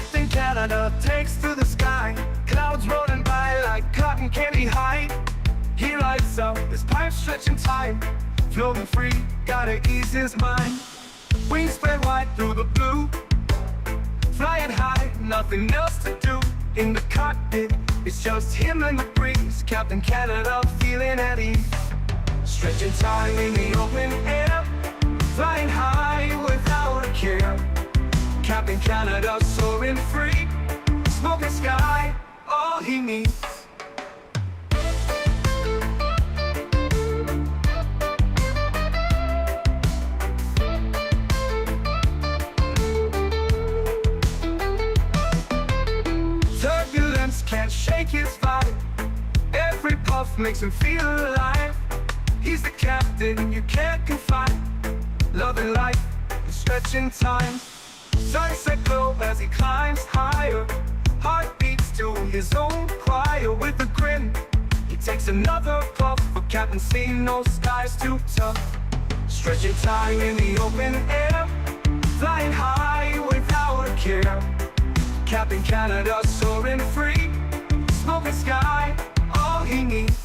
Captain Canada takes to the sky, clouds rolling by like cotton candy high. He lights up, his pipes stretching time, floating free, gotta ease his mind. Wings spread wide through the blue, flying high, nothing else to do. In the cockpit, it's just him and the breeze, Captain Canada feeling at ease. Stretching time in the open air, flying high without a care. Captain Canada soaring free, smoking sky, all he needs. Turbulence can't shake his vibe, every puff makes him feel alive. He's the captain you can't confide, loving life, stretching time. Sunset glow as he climbs higher, heart beats to his own choir. With a grin, he takes another puff, but Captain seen no skies too tough. Stretching time in the open air, flying high without a care. Captain Canada soaring free, smoking sky, all he needs.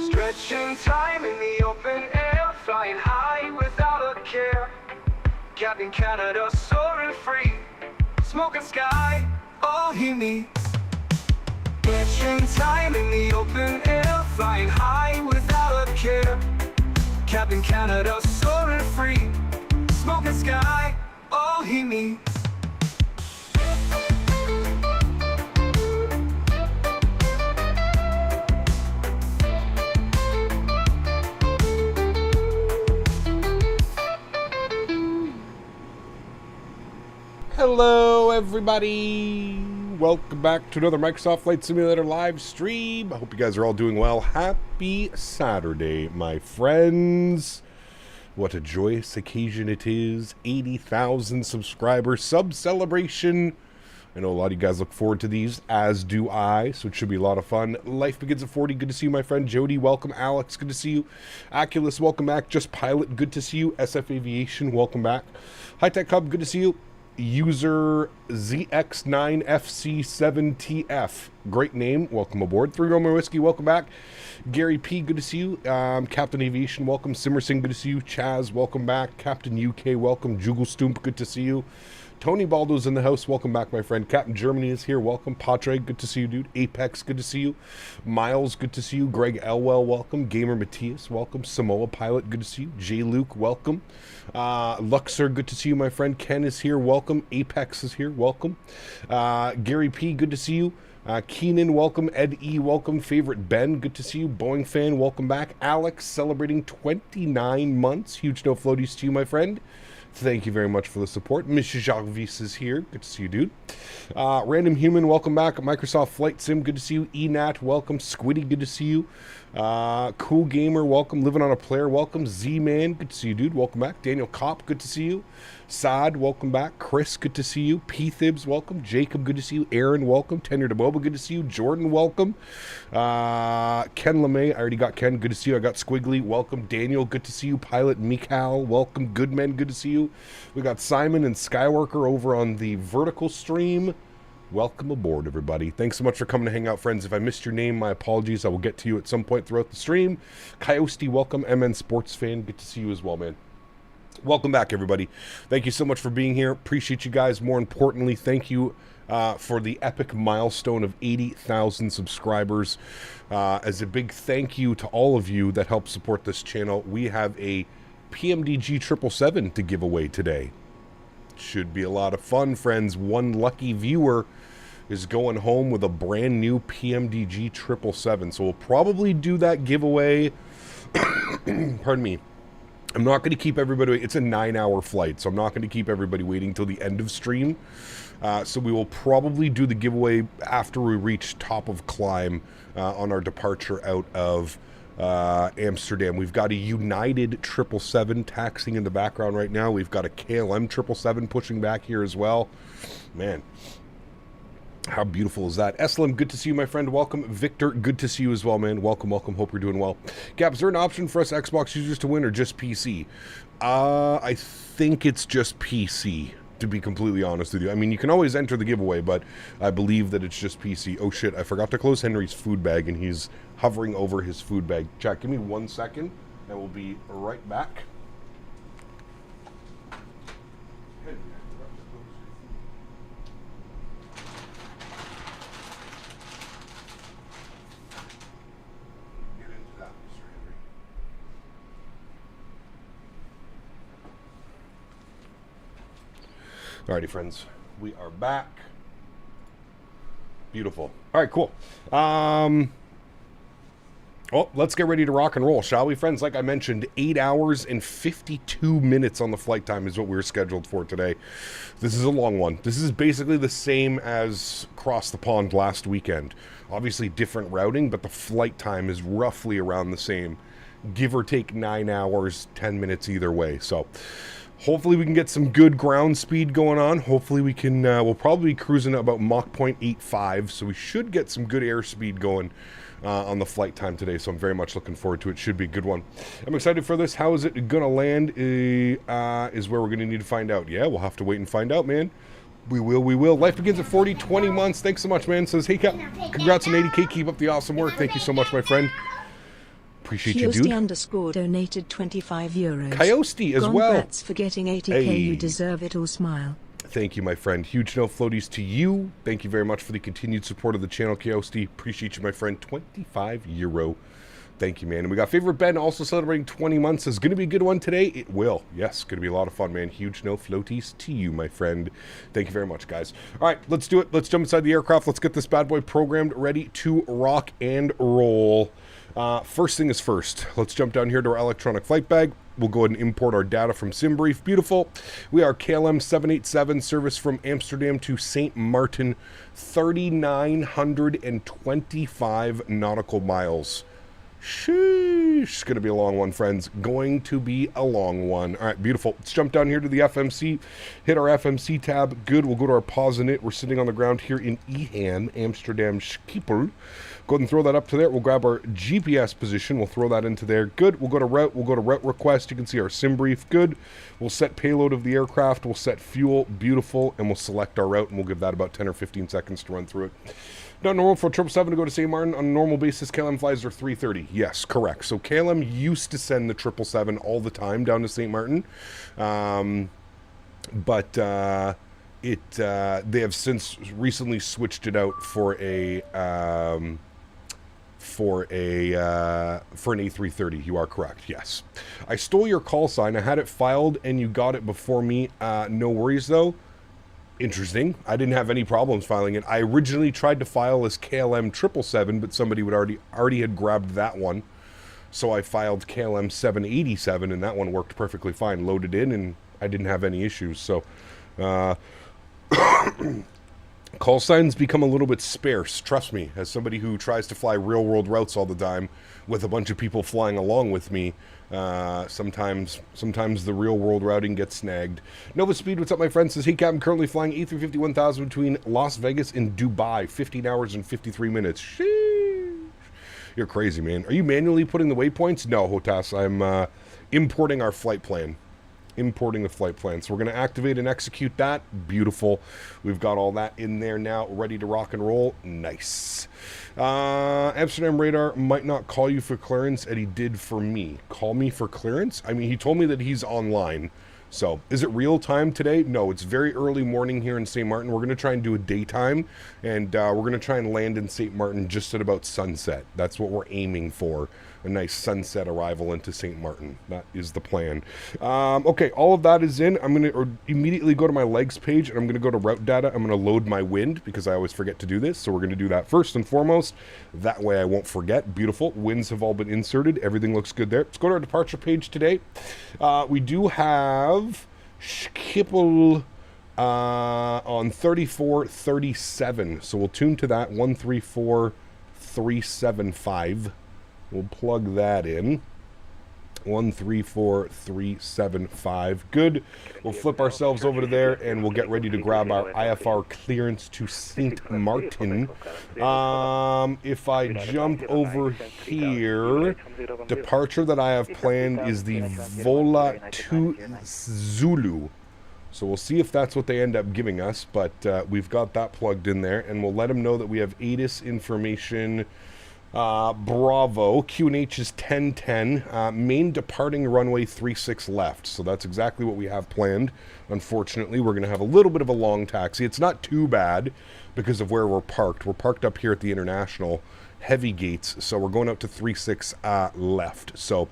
Stretching time in the open air, flying high without a care. Captain Canada soaring free, smoking sky, all he needs. Stretching time in the open air, flying high without a care. Captain Canada soaring free, smoking sky, all he needs. Hello everybody, welcome back to another Microsoft Flight Simulator live stream. I hope you guys are all doing well. Happy Saturday, my friends. What a joyous occasion it is. 80,000 subscribers, sub celebration. I know a lot of you guys look forward to these, as do I, so it should be a lot of fun. Life Begins at 40, good to see you, my friend. Jody, welcome. Alex, good to see you. Aculus, welcome back. Just Pilot, good to see you. SF Aviation, welcome back. High Tech Hub, good to see you. User ZX9FC7TF, great name, welcome aboard. 3 Roman Whiskey, welcome back. Gary P, good to see you. Captain Aviation, welcome. Simmerson, good to see you. Chaz, welcome back. Captain UK, welcome. Jugelstump, good to see you. AntoniBaldo's in the house, welcome back, my friend. Captain Germany is here, welcome. Patre, good to see you, dude. Apex, good to see you. Miles, good to see you. Greg Elwell, welcome. Gamer Matthias, welcome. Samoa Pilot, good to see you. J. Luke, welcome. Luxor, good to see you, my friend. Ken is here, welcome. Apex is here, welcome. Gary P, good to see you. Keenan, welcome. Ed E, welcome. Favorite Ben, good to see you. Boeing fan, welcome back. Alex, celebrating 29 months. Huge no floaties to you, my friend. Thank you very much for the support. Mr. Jarvis is here. Good to see you, dude. Random Human, welcome back. Microsoft Flight Sim, good to see you. Enat, welcome. Squiddy, good to see you. Cool Gamer, welcome. Living on a Player, welcome. Z-Man, good to see you, dude. Welcome back. Daniel Kopp, good to see you. Saad, welcome back. Chris, good to see you. P-Thibs, welcome. Jacob, good to see you. Aaron, welcome. Tenor DeBoba, good to see you. Jordan, welcome. Ken LeMay, I already got Ken, good to see you. I got Squiggly, welcome. Daniel, good to see you. Pilot Mikal, welcome. Goodman, good to see you. We got Simon and Skyworker over on the vertical stream. Welcome aboard, everybody. Thanks so much for coming to hang out, friends. If I missed your name, my apologies. I will get to you at some point throughout the stream. Coyote, welcome. MN Sports Fan, good to see you as well, man. Welcome back, everybody. Thank you so much for being here. Appreciate you guys. More importantly, thank you for the epic milestone of 80,000 subscribers. As a big thank you to all of you that help support this channel, we have a PMDG 777 to give away today. Should be a lot of fun, friends. One lucky viewer is going home with a brand new PMDG 777. So we'll probably do that giveaway. Pardon me. I'm not going to keep everybody waiting. It's a 9-hour flight, so I'm not going to keep everybody waiting till the end of stream. So we will probably do the giveaway after we reach top of climb on our departure out of Amsterdam. We've got a United 777 taxiing in the background right now. We've got a KLM 777 pushing back here as well. Man, How beautiful is that? Eslam, good to see you, my friend. Welcome. Victor, good to see you as well, man. Welcome, welcome. Hope you're doing well. Gab, is there an option for us Xbox users to win or just PC? I think it's just PC, to be completely honest with you. I mean, you can always enter the giveaway, but I believe that it's just PC. Oh, shit. I forgot to close Henry's food bag, and he's hovering over his food bag. Chat, give me 1 second, and we'll be right back. Alrighty, friends, we are back. Beautiful. All right, cool. Oh, let's get ready to rock and roll, shall we, friends? Like I mentioned, 8 hours and 52 minutes on the flight time is what we were scheduled for today. This is a long one. This is basically the same as Cross the Pond last weekend. Obviously different routing, but the flight time is roughly around the same. Give or take 9 hours, 10 minutes either way. So hopefully we can get some good ground speed going on. Hopefully we can, we'll probably be cruising at about Mach 0.85, so we should get some good airspeed going on the flight time today, so I'm very much looking forward to it. Should be a good one. I'm excited for this. How is it going to land is where we're going to need to find out. Yeah, we'll have to wait and find out, man. We will. Life begins at 40, 20 months. Thanks so much, man. Says, hey, Cap, congrats on 80K. Keep up the awesome work. Thank you so much, my friend. Appreciate you, dude. Underscore donated 25 euros. Coyote as well. Congrats for getting 80K. Hey. You deserve it all. Smile. Thank you, my friend. Huge no floaties to you. Thank you very much for the continued support of the channel, Coyote. Appreciate you, my friend. 25 euro. Thank you, man. And we got Favorite Ben also celebrating 20 months. Is going to be a good one today. It will. Yes, going to be a lot of fun, man. Huge no floaties to you, my friend. Thank you very much, guys. All right, let's do it. Let's jump inside the aircraft. Let's get this bad boy programmed, ready to rock and roll. First thing is first. Let's jump down here to our electronic flight bag. We'll go ahead and import our data from SimBrief. Beautiful. We are KLM 787 service from Amsterdam to St.Maarten, 3,925 nautical miles. Sheesh. It's going to be a long one, friends. Going to be a long one. All right, beautiful. Let's jump down here to the FMC. Hit our FMC tab. Good. We'll go to our pause in it. We're sitting on the ground here in Ehan, Amsterdam Schiphol. Go ahead and throw that up to there. We'll grab our GPS position. We'll throw that into there. Good. We'll go to route. We'll go to route request. You can see our SimBrief. Good. We'll set payload of the aircraft. We'll set fuel. Beautiful. And we'll select our route, and we'll give that about 10 or 15 seconds to run through it. Not normal for 777 to go to St.Maarten. On a normal basis, KLM flies are 3:30. Yes, correct. So KLM used to send the 777 all the time down to St.Maarten. But they have since recently switched it out for an A330. You are correct. Yes. I stole your call sign. I had it filed and you got it before me. No worries though. Interesting. I didn't have any problems filing it. I originally tried to file as KLM 777, but somebody would already had grabbed that one. So I filed KLM 787 and that one worked perfectly fine. Loaded in and I didn't have any issues. So call signs become a little bit sparse, trust me, as somebody who tries to fly real world routes all the time with a bunch of people flying along with me. Sometimes the real world routing gets snagged. Nova Speed, what's up, my friend? Says, hey, Cap, I'm currently flying A350-1000 between Las Vegas and Dubai, 15 hours and 53 minutes. Sheesh. You're crazy, man. Are you manually putting the waypoints? No, Hotas, I'm importing our flight plan. Importing the flight plan. So we're going to activate and execute that. Beautiful. We've got all that in there now, ready to rock and roll. Nice. Amsterdam radar might not call you for clearance, and he did for me. Call me for clearance? I mean, he told me that he's online. So, is it real time today? No, it's very early morning here in St.Maarten. We're going to try and do a daytime, and we're going to try and land in St.Maarten just at about sunset. That's what we're aiming for. A nice sunset arrival into St.Maarten. That is the plan. Okay, all of that is in. I'm going to immediately go to my legs page, and I'm going to go to route data. I'm going to load my wind, because I always forget to do this. So we're going to do that first and foremost. That way I won't forget. Beautiful. Winds have all been inserted. Everything looks good there. Let's go to our departure page today. We do have Schiphol on 3437. So we'll tune to that. 134375. We'll plug that in. 134375. Good. We'll flip ourselves over to there and we'll get ready to grab our IFR clearance to St.Maarten. If I jump over here, departure that I have planned is the Vola to Zulu. So we'll see if that's what they end up giving us, but we've got that plugged in there, and we'll let them know that we have ATIS information. Bravo, QNH is 1010, main departing runway 36 left, so that's exactly what we have planned. Unfortunately, we're going to have a little bit of a long taxi. It's not too bad because of where we're parked. We're parked up here at the International heavy gates, so we're going up to 36 left. So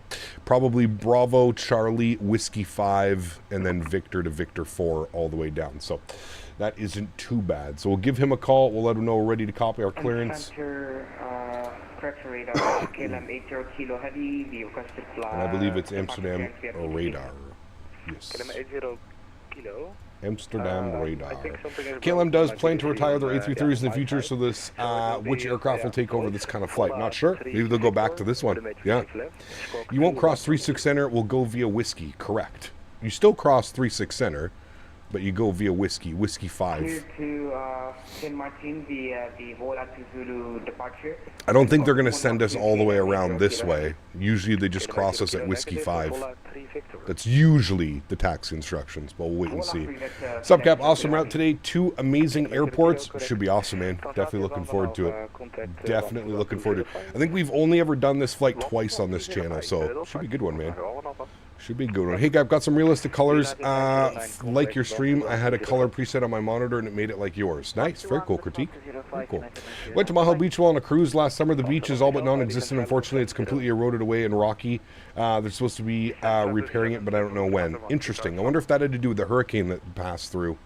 probably Bravo, Charlie, Whiskey 5, and then Victor to Victor 4 all the way down. So that isn't too bad. So we'll give him a call. We'll let him know we're ready to copy our clearance. And I believe it's Amsterdam radar. Yes. Amsterdam radar. KLM does plan to retire their A330s in the future, so this, which aircraft will take over this kind of flight? Not sure. Maybe they'll go back to this one. Yeah. You won't cross 36 Center. We'll go via Whiskey. Correct. You still cross 36 Center, but you go via Whiskey 5. To St.Maarten via the Vola to Zulu departure. I don't think they're going to send us all the way around this way. Usually they just cross us at Whiskey 5. That's usually the taxi instructions, but we'll wait and see. Subcap, awesome route today. 2 amazing airports. Should be awesome, man. Definitely looking forward to it. Definitely looking forward to it. I think we've only ever done this flight twice on this channel, so should be a good one, man. Should be a good one. Hey, I've got some realistic colors. Like your stream, I had a color preset on my monitor and it made it like yours. Nice. Very cool critique. Very cool. Went to Mahal Beach while on a cruise last summer. The beach is all but non-existent. Unfortunately, it's completely eroded away and rocky. They're supposed to be repairing it, but I don't know when. Interesting. I wonder if that had to do with the hurricane that passed through.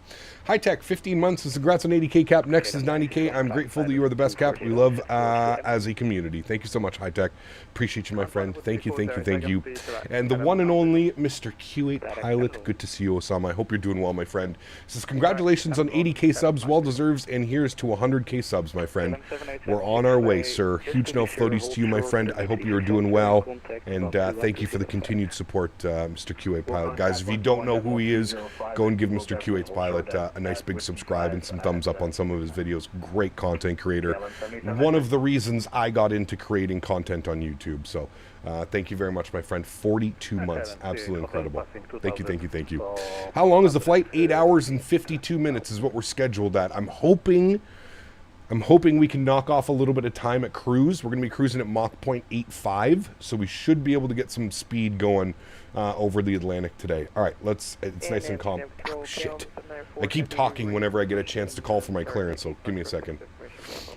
High Tech, 15 months. Congrats on 80K cap. Next is 90K. I'm grateful that you are the best cap. We love as a community. Thank you so much, High Tech. Appreciate you, my friend. Thank you, thank you, thank you. And the one and only Mr. Q8 Pilot. Good to see you, Osama. I hope you're doing well, my friend. Says congratulations on 80K subs. Well deserved. And here's to 100K subs, my friend. We're on our way, sir. Huge no floaties to you, my friend. I hope you are doing well. And thank you for the continued support, Mr. Q8 Pilot. Guys, if you don't know who he is, go and give Mr. Q8's Pilot a nice big subscribe and some thumbs up on some of his videos. Great content creator. One of the reasons I got into creating content on YouTube. So thank you very much, my friend. 42 months. Absolutely incredible. Thank you, thank you, thank you. How long is the flight? 8 hours and 52 minutes is what we're scheduled at. I'm hoping we can knock off a little bit of time at cruise. We're going to be cruising at Mach 0.85, so we should be able to get some speed going over the Atlantic today. All right, it's nice and calm. Oh, shit. I keep talking whenever I get a chance to call for my clearance, so give me a second.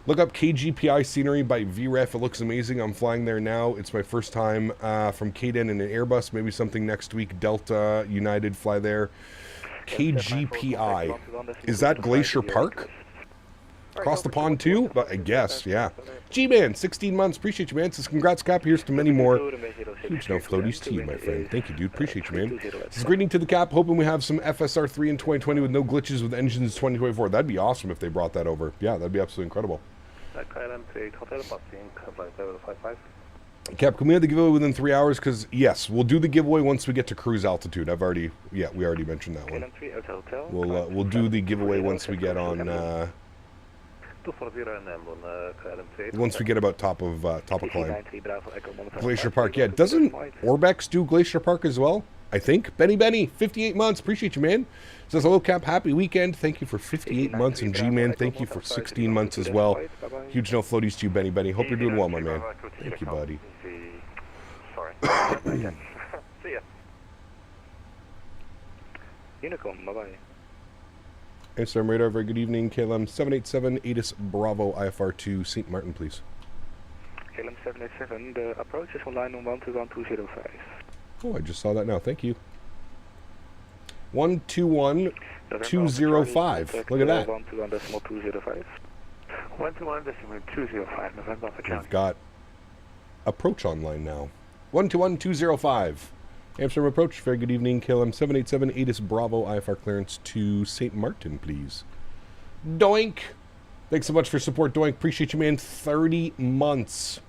Look up KGPI scenery by VREF. It looks amazing. I'm flying there now. It's my first time from KDEN in an Airbus. Maybe something next week. Delta, United, fly there. KGPI. Is that Glacier Park? Across the pond too? But I guess, yeah. G-Man, 16 months. Appreciate you, man. Says congrats, Cap. Here's to many more. Huge no floaties to you, my friend. Thank you, dude. Appreciate you, man. Says greeting to the Cap. Hoping we have some FSR3 in 2020 with no glitches with engines 2024. That'd be awesome if they brought that over. Yeah, that'd be absolutely incredible. Cap, can we have the giveaway within 3 hours? Because, yes, we'll do the giveaway once we get to cruise altitude. We already mentioned that one. We'll do the giveaway once we get on... once we get about top of climb. Glacier Park, yeah. Doesn't Orbex do Glacier Park as well? I think. Benny, 58 months. Appreciate you, man. Says hello, Cap. Happy weekend. Thank you for 58 months. And G-Man, thank you for 16 months as well. Huge no floaties to you, Benny. Hope you're doing well, my man. Thank you, buddy. See ya. Unicom, bye-bye. Amsterdam radar, very good evening. KLM 787, ATIS Bravo, IFR2, St.Maarten, please. KLM 787, the approach is on line on 121-205. Oh, I just saw that now. Thank you. 121-205. Look at that. 121.205. 121.205, November. We've got approach online now. 121-205. Amsterdam approach, very good evening. KLM 787, ATIS Bravo, IFR clearance to St.Maarten, please. Doink! Thanks so much for support, Doink. Appreciate you, man. 30 months.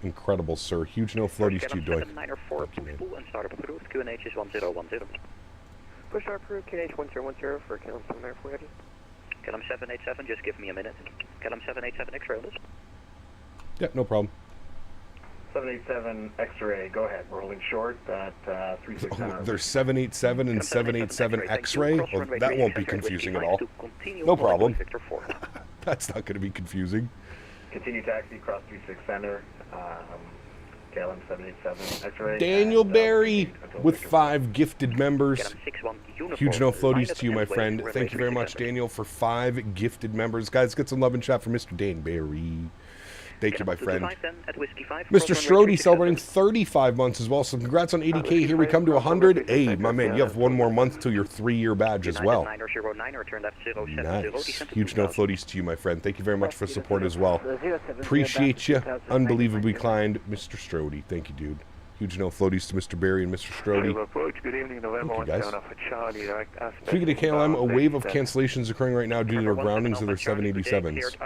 Incredible, sir. Huge no floaties to you, Doy. 794, push pull and start up approved. QNH is 1010. Push start approved, QNH 1010 for KLM 794 heavy. KLM 787, just give me a minute. KLM 787, X-ray on this. Yeah, no problem. 787 X-ray, go ahead. We're holding short at 36 Oh, there's 787 and 787 X-ray? Well, that won't be confusing at all. No problem. That's not going to be confusing. Continue taxi across 36 center. KLM 787 X-ray. Daniel Barry with 5 gifted members. Huge no floaties to you, my friend. Thank you very much, Daniel, for 5 gifted members. Guys, get some love and chat for Mr. Dan Barry. Thank you, my friend. Mr. Strody celebrating 35 months as well, so congrats on 80K. Here we come to 100. Hey, my man, you have 1 more month till your 3-year badge as well. Nice. Huge no floaties to you, my friend. Thank you very much for support as well. Appreciate you. Unbelievably kind, Mr. Strody. Thank you, dude. Huge no floaties to Mr. Barry and Mr. Strody. Good evening, November. Thank you, guys. Speaking of KLM, a wave of cancellations occurring right now due to their groundings of their 787s.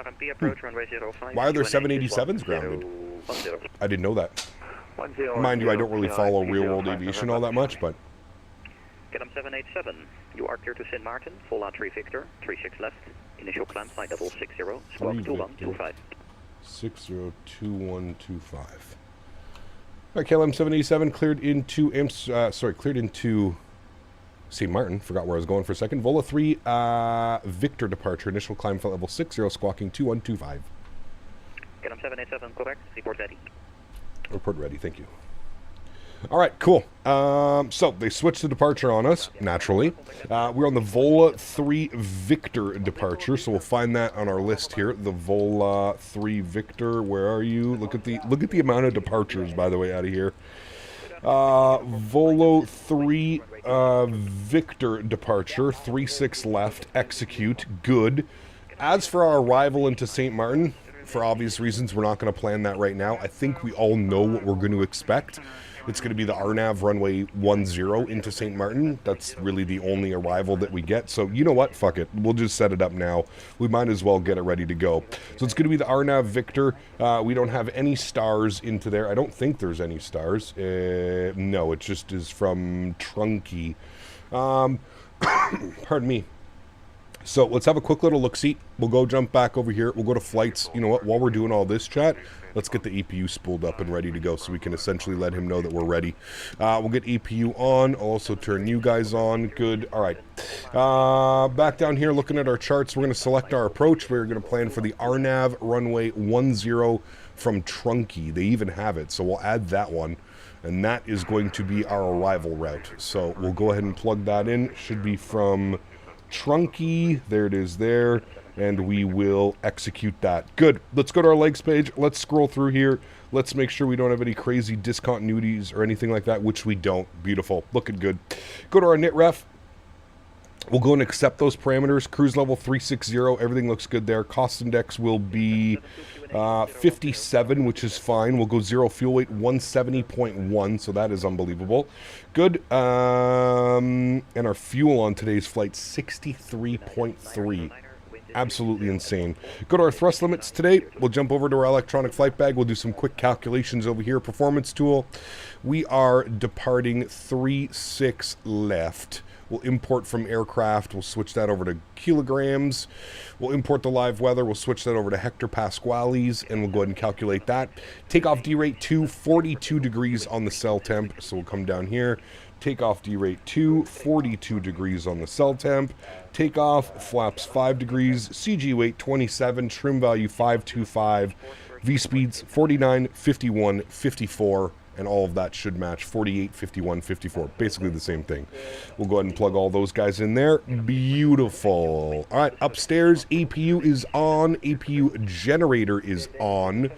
Why are there 787s grounded? I didn't know that. Mind you, I don't really follow real-world aviation all that much, but... KLM 787, you are clear to St.Maarten, full out 3 Victor, 36 left, initial climb flight level 60, squawk 2125. 602125. All right, KLM 787 cleared into St.Maarten. Forgot where I was going for a second. Vola 3 Victor departure. Initial climb flight level 60, squawking 2125. KLM 787, correct. Report ready. Report ready. Thank you. All right, cool. So they switched the departure on us, naturally. We're on the Vola 3 Victor departure, so we'll find that on our list here. The Vola 3 Victor, where are you? Look at the amount of departures, by the way, out of here. Volo 3 Victor departure, 36 left, execute, good. As for our arrival into St.Maarten, for obvious reasons, we're not going to plan that right now. I think we all know what we're going to expect. It's going to be the RNAV runway 10 into St.Maarten. That's really the only arrival that we get. So you know what? Fuck it. We'll just set it up now. We might as well get it ready to go. So it's going to be the RNAV Victor. We don't have any stars into there. I don't think there's any stars. No, it just is from Trunky. Pardon me. So let's have a quick little look-see. We'll go jump back over here. We'll go to flights. You know what? While we're doing all this chat, let's get the EPU spooled up and ready to go so we can essentially let him know that we're ready. We'll get EPU on. I'll also turn you guys on. Good. All right. Back down here looking at our charts, we're going to select our approach. We're going to plan for the RNAV runway 10 from Trunky. They even have it, so we'll add that one. And that is going to be our arrival route. So we'll go ahead and plug that in. Should be from Trunky. There it is there. And we will execute that. Good. Let's go to our legs page. Let's scroll through here. Let's make sure we don't have any crazy discontinuities or anything like that, which we don't. Beautiful. Looking good. Go to our NITREF. We'll go and accept those parameters. Cruise level 360. Everything looks good there. Cost index will be 57, which is fine. We'll go 0 fuel weight 170.1, so that is unbelievable. Good. And our fuel on today's flight 63.3. Absolutely insane. Go to our thrust limits today. We'll jump over to our electronic flight bag. We'll do some quick calculations over here. Performance tool. We are departing 36 left. We'll import from aircraft. We'll switch that over to kilograms. We'll import the live weather. We'll switch that over to hectopascales, and we'll go ahead and calculate that. Takeoff D rate 2, 42 degrees on the cell temp. So we'll come down here. Takeoff D rate 2, 42 degrees on the cell temp. Takeoff, flaps 5 degrees. CG weight 27, trim value 525. V speeds 49, 51, 54. And all of that should match 48, 51, 54. Basically the same thing. We'll go ahead and plug all those guys in there. Beautiful. All right, upstairs, APU is on. APU generator is on.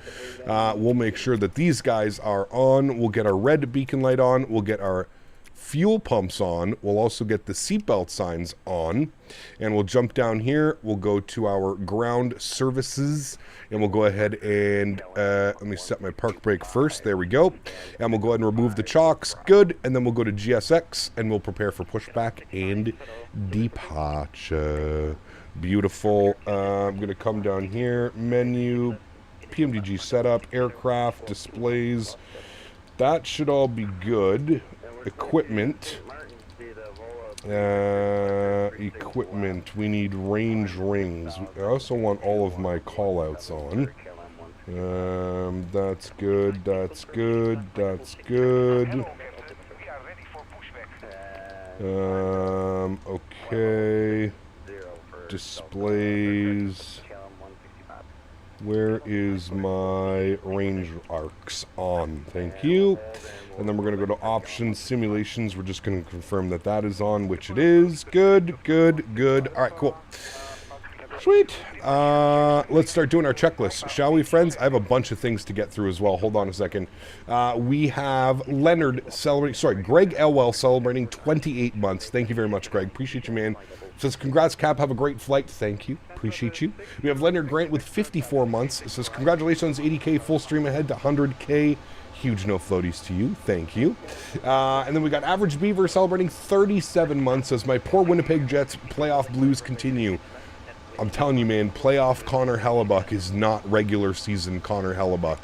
We'll make sure that these guys are on. We'll get our red beacon light on. We'll get our fuel pumps on. We'll also get the seatbelt signs on. And we'll jump down here. We'll go to our ground services. And we'll go ahead and, let me set my park brake first. There we go. And we'll go ahead and remove the chocks. Good. And then we'll go to GSX and we'll prepare for pushback and departure. Beautiful. I'm going to come down here. Menu. PMDG setup, aircraft, displays. That should all be good. Equipment. Equipment. We need range rings. I also want all of my callouts on. That's good. That's good. That's good. Okay. Displays. Where is my range arcs on? Thank you. And then we're going to go to options, simulations. We're just going to confirm that that is on, which it is. Good, good, good. All right, cool. Sweet. Let's start doing our checklist, shall we, friends? I have a bunch of things to get through as well. Hold on a second. We have Leonard celebrating, sorry, Greg Elwell celebrating 28 months. Thank you very much, Greg. Appreciate you, man. Says, congrats, Cap. Have a great flight. Thank you. Appreciate you. We have Leonard Grant with 54 months. It says, congratulations, 80K, full stream ahead to 100K. Huge no floaties to you. Thank you. And then we got Average Beaver celebrating 37 months as my poor Winnipeg Jets playoff blues continue. I'm telling you, man, playoff Connor Hellebuck is not regular season Connor Hellebuck.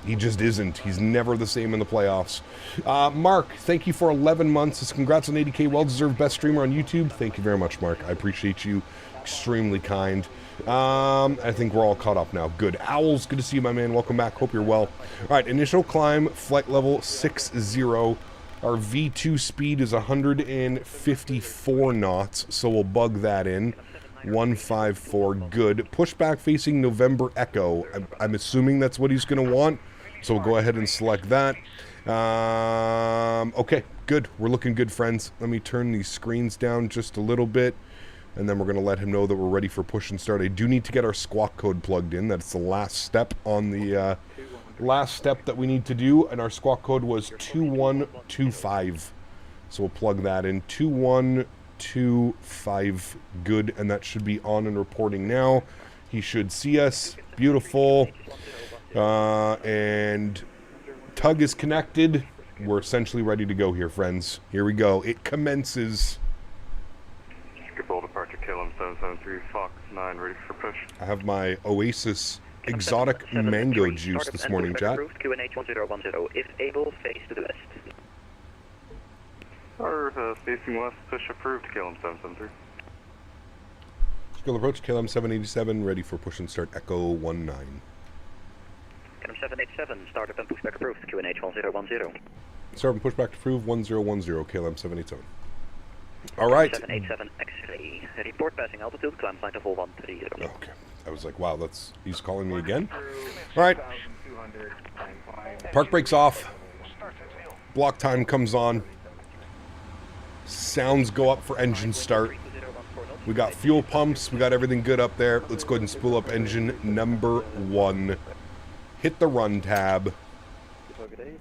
He just isn't. He's never the same in the playoffs. Mark, thank you for 11 months. It's congrats on 80K. Well-deserved best streamer on YouTube. Thank you very much, Mark. I appreciate you. Extremely kind. I think we're all caught up now. Good. Owls, good to see you, my man. Welcome back. Hope you're well. All right, initial climb, flight level 60. Our V2 speed is 154 knots, so we'll bug that in. 154, good. Pushback facing November Echo. I'm assuming that's what he's going to want, so we'll go ahead and select that. Okay, good. We're looking good, friends. Let me turn these screens down just a little bit, and then we're going to let him know that we're ready for push and start. I do need to get our squawk code plugged in. That's the last step on the last step that we need to do, and our squawk code was 2125. So we'll plug that in. 2125, good, and that should be on and reporting now. He should see us. Beautiful. And tug is connected. We're essentially ready to go here, friends. Here we go. It commences. Skipple departure, KLM 773, Fox 9, ready for push. I have my Oasis exotic mango juice this morning, chat. QNH 1010, if able, face to the west. Or facing west, push approved, KLM 773. Skill approach, KLM 787, ready for push and start, Echo 19. KLM 787, startup and pushback approved, QNH 1010. Start and pushback approved, 1010, KLM 787. All right. 787 X-ray. Report passing altitude, climb flight of 130. Okay. I was like, wow, that's, he's calling me again. All right. Park brakes off. Block time comes on. Sounds go up for engine start. We got fuel pumps. We got everything good up there. Let's go ahead and spool up engine number 1. Hit the run tab.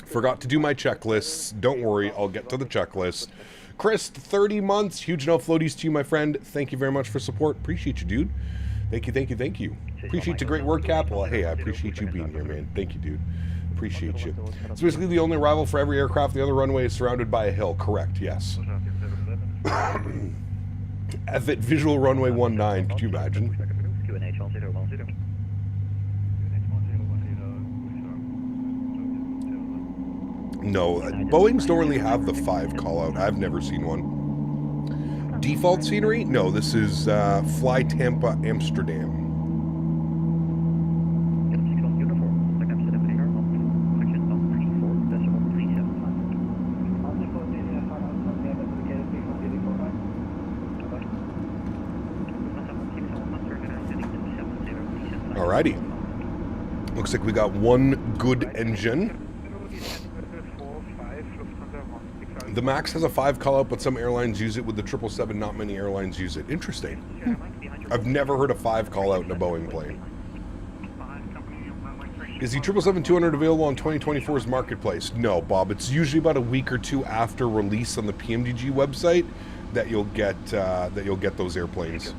Forgot to do my checklists. Don't worry, I'll get to the checklist. Chris, 30 months. Huge no floaties to you, my friend. Thank you very much for support. Appreciate you, dude. Thank you, thank you, thank you. Appreciate the great work, Cap. Well, hey, I appreciate you being here, man. Thank you, dude. Appreciate you. It's basically the only arrival for every aircraft. The other runway is surrounded by a hill. Correct, yes. Evitt Visual Runway 19. Could you imagine? QNH 1010. No, Boeings don't really have the 5 call-out. I've never seen one. Default scenery? No, this is Fly Tampa, Amsterdam. Alrighty. Looks like we got one good engine. The MAX has a 5 call-out, but some airlines use it. With the 777, not many airlines use it. Interesting. I've never heard a 5 call-out in a Boeing plane. Is the 777-200 available on 2024's marketplace? No, Bob. It's usually about a week or two after release on the PMDG website that you'll get those airplanes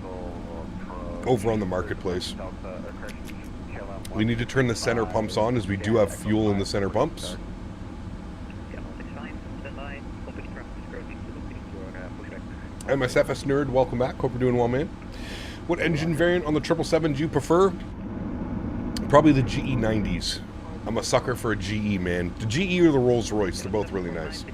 over on the marketplace. We need to turn the center pumps on, as we do have fuel in the center pumps. MSFS Nerd, welcome back. Hope you're doing well, man. What engine variant on the 777 do you prefer? Probably the GE 90s. I'm a sucker for a GE, man. The GE or the Rolls Royce, they're both really nice.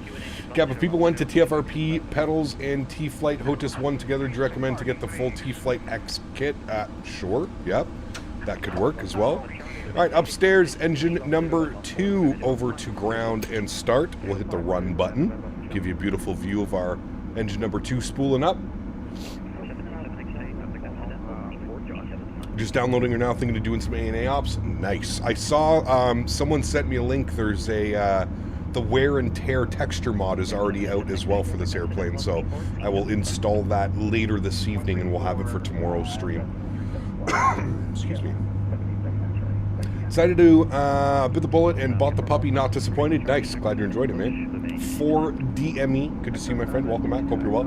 Cap, if people went to TFRP, pedals, and T-Flite HOTUS 1 together, do you recommend to get the full T-Flite X kit? Sure, yep. That could work as well. All right, upstairs, engine number 2 over to ground and start. We'll hit the run button. Give you a beautiful view of our engine number 2 spooling up. Just downloading her now, thinking of doing some A&A ops. Nice. I saw someone sent me a link. There's a the wear and tear texture mod is already out as well for this airplane, so I will install that later this evening and we'll have it for tomorrow's stream. Excuse me. Decided to bit the bullet and bought the puppy. Not disappointed. Nice. Glad you enjoyed it, man. 4DME. Good to see you, my friend. Welcome back. Hope you're well.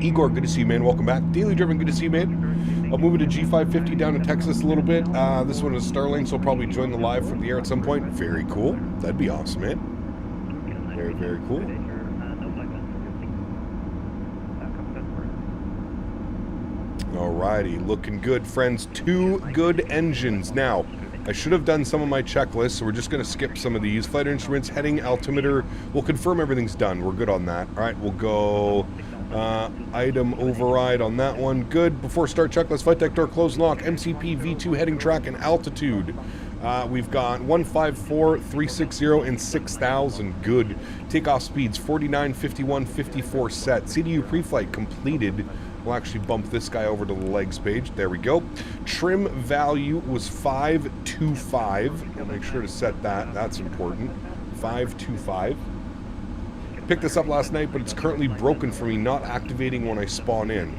Igor, good to see you, man. Welcome back. Daily Driven, good to see you, man. I'll move it to G550 down to Texas a little bit. This one is Starlink, so I'll probably join the live from the air at some point. Very cool. That'd be awesome, man. Very, very cool. Alrighty, looking good, friends. 2 good engines. Now, I should have done some of my checklists, so we're just going to skip some of these. Flight instruments, heading, altimeter. We'll confirm everything's done. We're good on that. Alright, we'll go... item override on that one. Good. Before start checklist, flight deck door close and lock, MCP, V2, heading track, and altitude. We've got 154, 360, and 6,000. Good. Takeoff speeds 49, 51, 54 set. CDU pre-flight completed. We'll actually bump this guy over to the legs page. There we go. Trim value was 525. I'll make sure to set that. That's important. 525. Picked this up last night, but it's currently broken for me, not activating when I spawn in.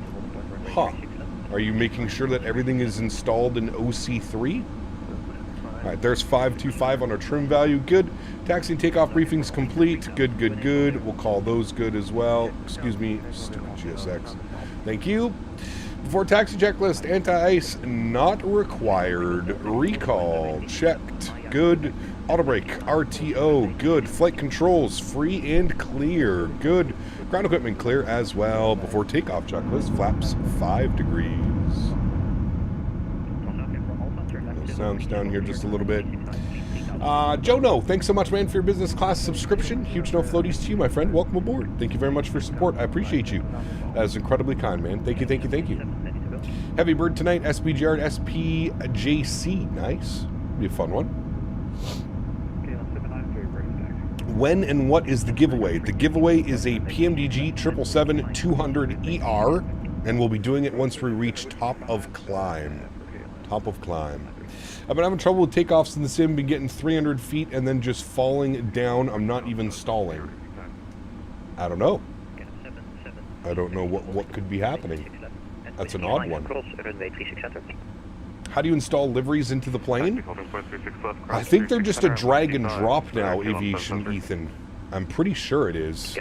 Huh. Are you making sure that everything is installed in OC3? Alright, there's 525 on our trim value. Good. Taxi and takeoff briefings complete. Good, good, good. We'll call those good as well. Excuse me, stupid GSX. Thank you. Before taxi checklist, anti-ice not required. Recall checked. Good. Auto brake, RTO, good. Flight controls, free and clear, good. Ground equipment clear as well. Before takeoff checklist, flaps 5 degrees. Sounds down here just a little bit. Jono, thanks so much, man, for your business class subscription. Huge no floaties to you, my friend. Welcome aboard. Thank you very much for your support. I appreciate you. That is incredibly kind, man. Thank you, thank you, thank you. Heavy bird tonight, SBGR and SPJC. Nice. Be a fun one. When and what is the giveaway? The giveaway is a PMDG 777-200ER, and we'll be doing it once we reach top of climb. Top of climb. I've been having trouble with takeoffs in the sim, been getting 300 feet and then just falling down. I'm not even stalling. I don't know. I don't know what could be happening. That's an odd one. How do you install liveries into the plane? I think they're just a drag and drop now, Aviation Ethan. I'm pretty sure it is.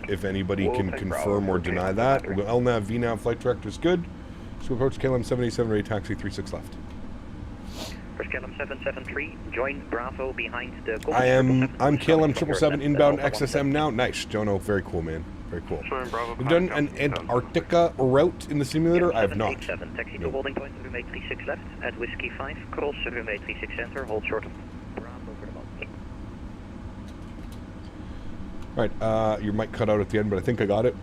If anybody can confirm or deny that. LNAV, VNAV, flight director's good. So approach KLM 787 ready, taxi 36 left. First KLM 773, join Bravo behind the... I'm KLM 777 inbound XSM now. Nice, Jono. Very cool, man. Very cool. We've done an Antarctica route in the simulator. I have not. Taxi to holding point, runway 36 left, at Whiskey 5, cross runway 36 center, hold short of Bravo for the moment. Alright, your mic cut out at the end, but I think I got it.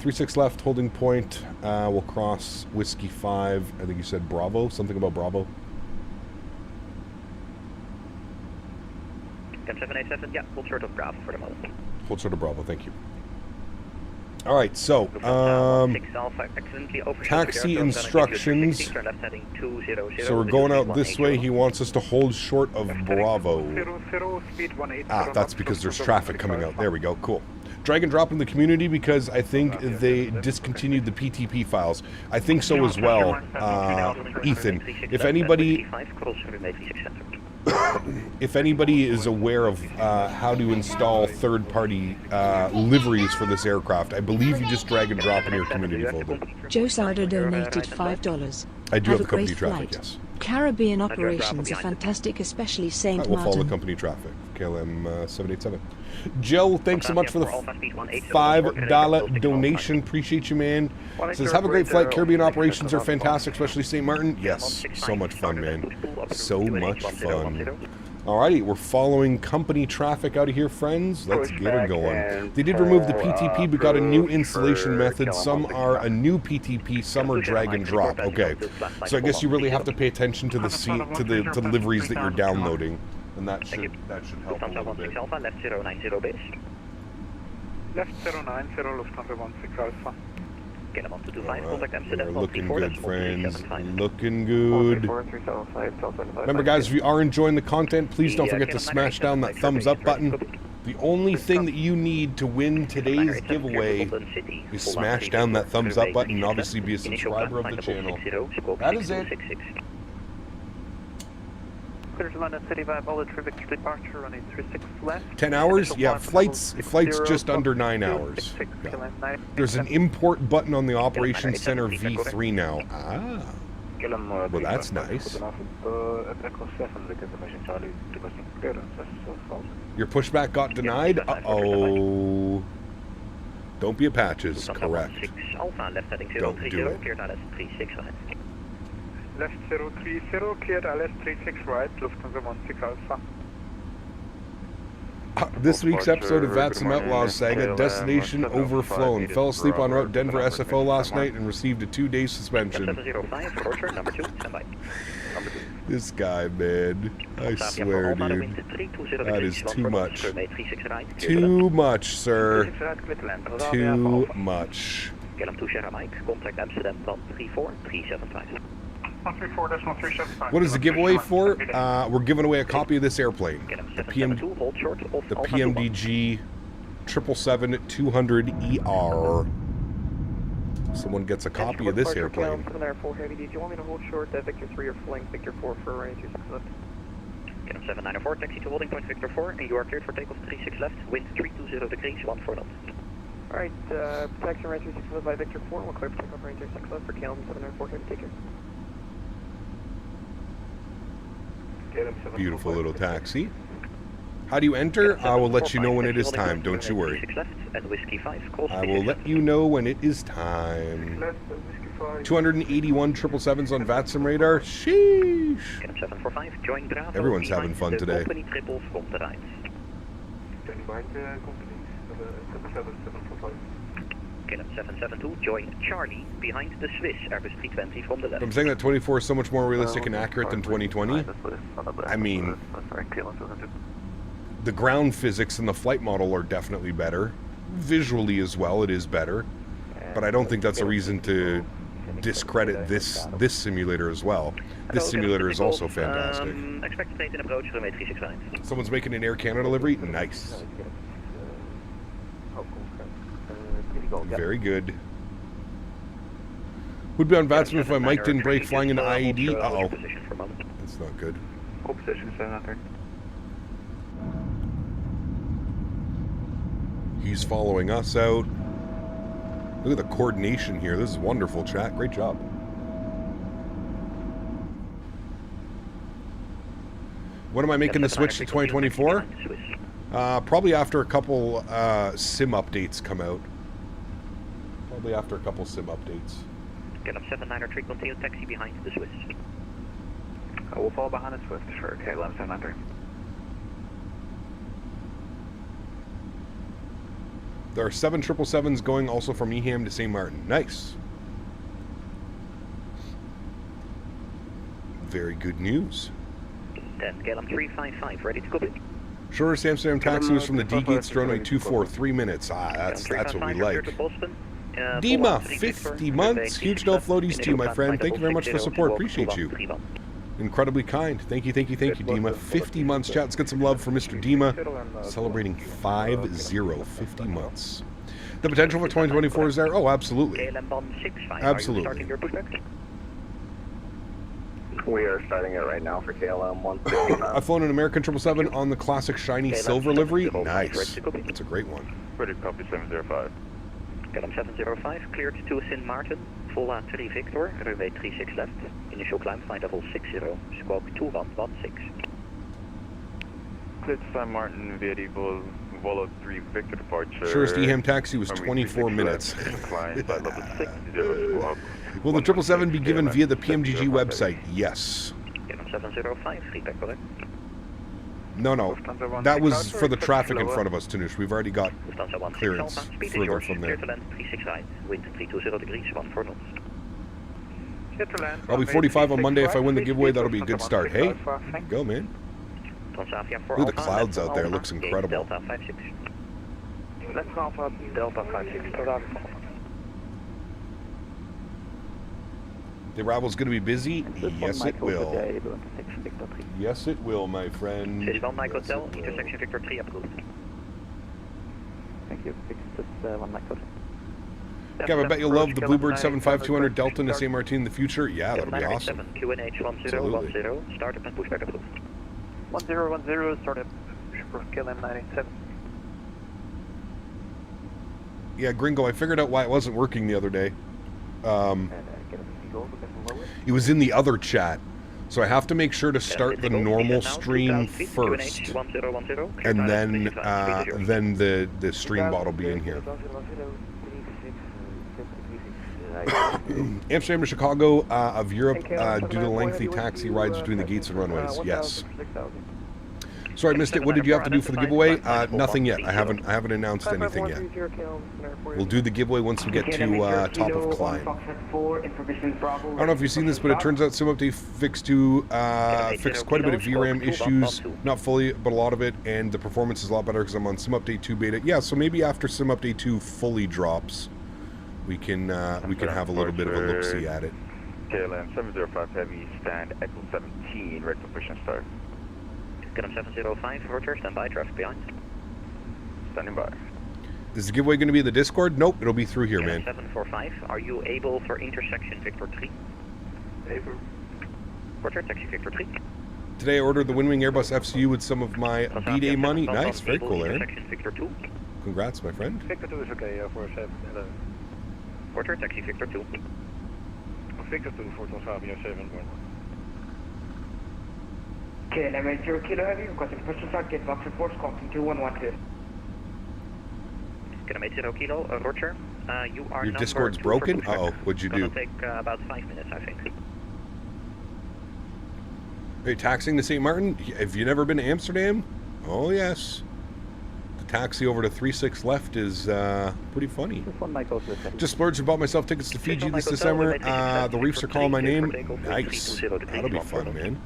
36 left, holding point. We'll cross Whiskey 5. I think you said Bravo, something about Bravo. 787, yeah, hold short of Bravo for the moment. Hold short of Bravo, thank you. Alright, so, taxi instructions. So we're going out this way. He wants us to hold short of Bravo. Ah, that's because there's traffic coming out. There we go, cool. Drag and drop in the community because I think they discontinued the PTP files. I think so as well, Ethan. If anybody... If anybody is aware of how to install third-party liveries for this aircraft, I believe you just drag and drop in your community folder. Joe Sardo donated $5. I do have a company great traffic, flight. yes. Caribbean operations are fantastic, especially St. Alright, we'll follow the Martin. company traffic. KLM 787. Joe, thanks so much for the $5 donation. Appreciate you, man. Says, have a great flight. Caribbean operations are fantastic, especially St. Martin. Yes, so much fun, man. So much fun. Alrighty, we're following company traffic out of here, friends. Let's get her going. They did remove the PTP, but got a new installation method. Some are a new PTP, some are drag and drop. Okay, so I guess you really have to pay attention to the to the liveries that you're downloading, and that should help a little bit. Alpha, left 090 base. Left 090, Lufthansa 16 Alpha. Get 1225, contact Amsterdam. We're looking good, friends. Looking good. Remember, guys, if you are enjoying the content, please don't forget to smash down that thumbs up button. The only thing that you need to win today's giveaway is smash down that thumbs up button and obviously be a subscriber of the channel. That is it. Clear to London City via Bullet Traffic departure running 36 left. 10 hours? Yeah, flight's just under 9 hours. Yeah. There's an import button on the Operations Center V3 now. Ah. Well, that's nice. Your pushback got denied? Uh-oh. Don't be a patches. Correct. Don't do it. Left 030, cleared LS36 right, Lufthansa 16 Alpha. This week's episode of Vatsum Outlaws Saga, destination overflown. Fell asleep en route Denver SFO last night and received a 2-day suspension. This guy, man. I swear, dude. That is too much. Too much, sir. Too much. Contact Amsterdam 134-375. What is the giveaway for? We're giving away a copy of this airplane. The PMDG 777-200ER. Someone gets a copy of this airplane. Do you want me to hold short at Victor 3 or flank Victor 4 for runway 26 left? KLM 794, taxi to holding point Victor 4, and you are cleared for takeoff 36 left, wind 320 degrees, 14 knots. Alright, taxi runway 36 left by Victor 4, we'll clear for takeoff runway 36 left for KLM 794, heavy take care. Beautiful little taxi. How do you enter? I will let you know when it is time, don't you worry. I will let you know when it is time. 281 777s on VATSIM radar. Sheesh. Everyone's having fun today. KLM 772, join Charlie behind the Swiss Airbus 320 from the left. I'm saying that 24 is so much more realistic and accurate than 2020. I mean, the ground physics and the flight model are definitely better. Visually as well, it is better. But I don't think that's a reason to discredit this simulator as well. This simulator is also fantastic. Someone's making an Air Canada delivery? Nice. Very good. Would be on VATSIM if my mic didn't break flying into IED. Uh-oh. That's not good. He's following us out. Look at the coordination here. This is wonderful, chat. Great job. When am I making the switch to 2024? Probably after a couple sim updates come out. Probably after a couple sim updates. KLM 793, continue taxi behind the Swiss. We'll fall behind the Swiss for KLM 793. There are 7 777s going also from Eham to St. Maarten. Nice. Very good news. 10 KLM 355, ready to copy. Shortest Amsterdam taxi was from the D-Gates to runway 24, 3 minutes. Ah, that's what we like. Dima, 50 months. Huge no floaties to you, my friend. Thank you very much for support. Appreciate you. Incredibly kind. Thank you, Dima. 50 months, chat. Let's get some love for Mr. Dima. Celebrating 50 months. The potential for 2024 is there? Oh, absolutely. Absolutely. We are starting it right now for KLM 165. I've flown an American 777 on the classic shiny silver livery. Nice. That's a great one. Ready to copy 705. KLM 705, cleared to St. Maarten, Flite Victor, runway 36 left, initial climb flight level 60, squawk 2116. Cleared St.Maarten via the Volo 3 Victor departure. Shortest EHAM taxi was 24 minutes. Will the 777 be given via the PMGG website? Yes. KLM 705, feedback correct. No. That was for the traffic in front of us, Tanush. We've already got clearance further from there. Wind 320 degrees, 14 knots. I'll be 45 on Monday. If I win the giveaway, that'll be a good start. Hey, go, man. Look at the clouds out there. It looks incredible. Delta 56. Let's Alpha Delta 56. The arrival's going to be busy? Yes, it will. Yes, it will, my friend. This is one Mike Hotel, intersection Victor 3 approved. Thank you. This is one Mike Hotel. Kev, I bet you'll love the Bluebird 75200 Delta in the St.Maarten in the future. Yeah, that'll be awesome. QNH 1010, startup and pushback approved. 1010, startup. KLM 987. Yeah, Gringo, I figured out why it wasn't working the other day. It was in the other chat. So I have to make sure to start the normal stream first. And then the stream bot will be in here. Amsterdam to Chicago of Europe due to lengthy taxi rides between the gates and runways. Yes. Sorry, I missed it. What did you have to do for the giveaway? Nothing yet. I haven't announced anything yet. We'll do the giveaway once we get to top of climb. I don't know if you've seen this, but it turns out Sim Update fixed quite a bit of VRAM issues. Not fully, but a lot of it, and the performance is a lot better because I'm on Sim Update 2 beta. Yeah, so maybe after Sim Update 2 fully drops, we can have a little bit of a look-see at it. KLM 705 Heavy, stand Echo 17, ready for push and start. KLM 705, roger, stand by, traffic behind. Standing by. Is the giveaway going to be in the Discord? Nope, it'll be through here, man. 745, are you able for intersection Victor 3? Able. Roger, taxi Victor 3. Today I ordered the Windwing Airbus FCU with some of my B-Day money. Nice, very cool, Erin. Intersection Victor 2. Congrats, my friend. Victor 2 is okay for 7. Roger, taxi Victor 2. Victor 2 for Transavia 7. KLM 80 Kilo Heavy, requesting push to start, gate box reports, costing 2112. KLM 80 Kilo, roger. You are Your Discord's broken? Uh-oh, what'd you do? It'll take about 5 minutes, I think. Are you taxiing to St.Maarten? Have you never been to Amsterdam? Oh, yes. The taxi over to 36 left is pretty funny. Just splurged and bought myself tickets to Fiji this December. The Reefs are calling my name. Nice. That'll be fun, man.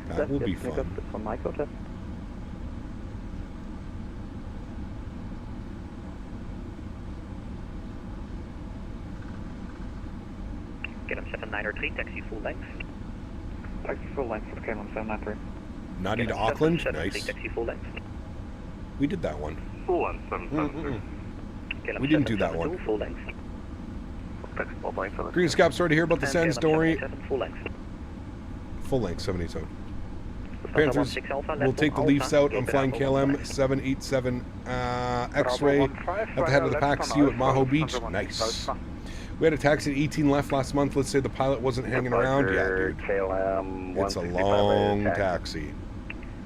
That will be fun. KLM 793, taxi full length. Taxi full length for KLM 793. Nadya to Auckland? Nice. Taxi full length. We did that one. Full on 773. We didn't do that one. Full length. Green Scap, sorry to hear about the Sand story. Full length. Full length, 787. Panthers will take the Leafs out. I'm flying KLM 787 X-ray at the head of the pack. See you at Maho Beach. Nice. We had a taxi at 18 left last month. Let's say the pilot wasn't hanging around. Yeah, dude. It's a long taxi.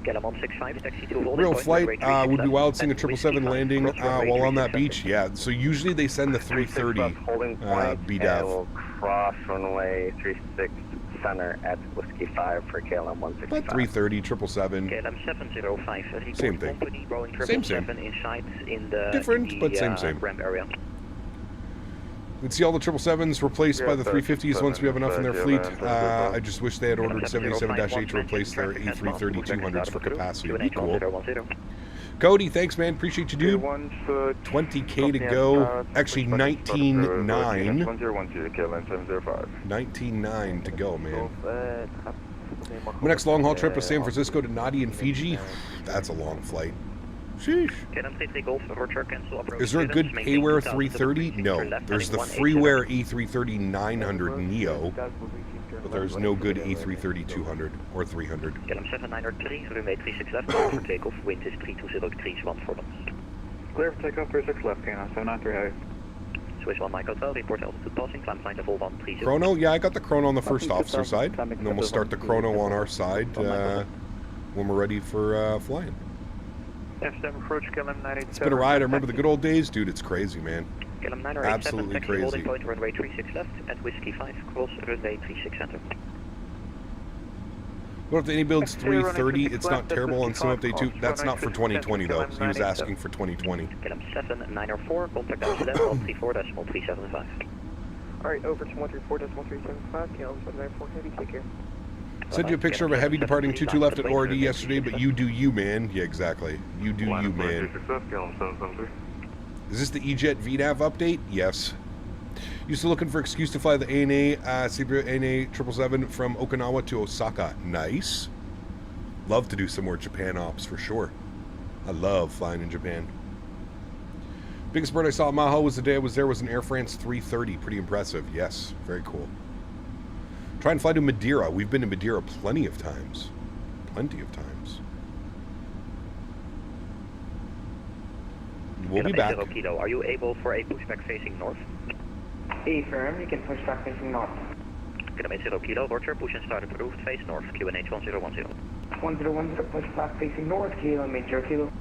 Real flight would be wild seeing a 777 landing while on that beach. Yeah, so usually they send the 330 BDAV. Cross runway 36 center at Whiskey 5 for KLM 165. But 330, 777. KLM 705. Same thing. Same. Inside in the different, but same. ramp area. We can see all the 777s replaced by the 350s once we have enough in their fleet. I just wish they had ordered 77-8 to replace their A330-200s for capacity. It'd be cool. Cody, thanks, man. Appreciate you, dude. 20K to go. Actually, 19.9. 19.9 to go, man. My next long-haul trip is San Francisco to Nadya in Fiji. That's a long flight. Sheesh. Is there a good Payware 330? No. There's the freeware A330-900 Neo, but there's no good A330-200 or 300. KLM 793, runway 36 left, for takeoff, wind is 320 degrees, 14 knots. Clear for takeoff, 36 left, KLM 793 heavy. Swiss 1 Mike Hotel, report altitude passing, climb flight level 130. Chrono? Yeah, I got the chrono on the first officer side. And then we'll start the chrono on our side when we're ready for flying. Amsterdam approach, KLM 987. It's been a ride. I remember the good old days. Dude, it's crazy, man. KLM 987, Absolutely taxi crazy. holding point, runway 36 left, at Whiskey 5, cross runway 36 center. What if any builds 330? It's not terrible on Sim Update 2. That's not for 2020, though. He was asking for 2020. KLM 7904, contact Amsterdam 134.375. Alright, over to 134.375, KLM 794 Heavy, take care. Sent you a picture of a heavy departing 22 left at ORD yesterday, but you do you, man. Yeah, exactly. You do you, man. Is this the EJet VNAV update? Yes. Used to looking for excuse to fly the ANA, ANA 777 from Okinawa to Osaka. Nice. Love to do some more Japan ops for sure. I love flying in Japan. Biggest bird I saw at Maho was the day I was there was an Air France 330. Pretty impressive. Yes, very cool. Try and fly to Madeira. We've been to Madeira plenty of times. Plenty of times. We'll be back. Kilo, are you able for a pushback facing north? Affirm, you can push back facing north. Kilometer 0 Kilo, Roger, push and start approved, face north, QNH 1010. 1010, push back facing north, kilometer kilo.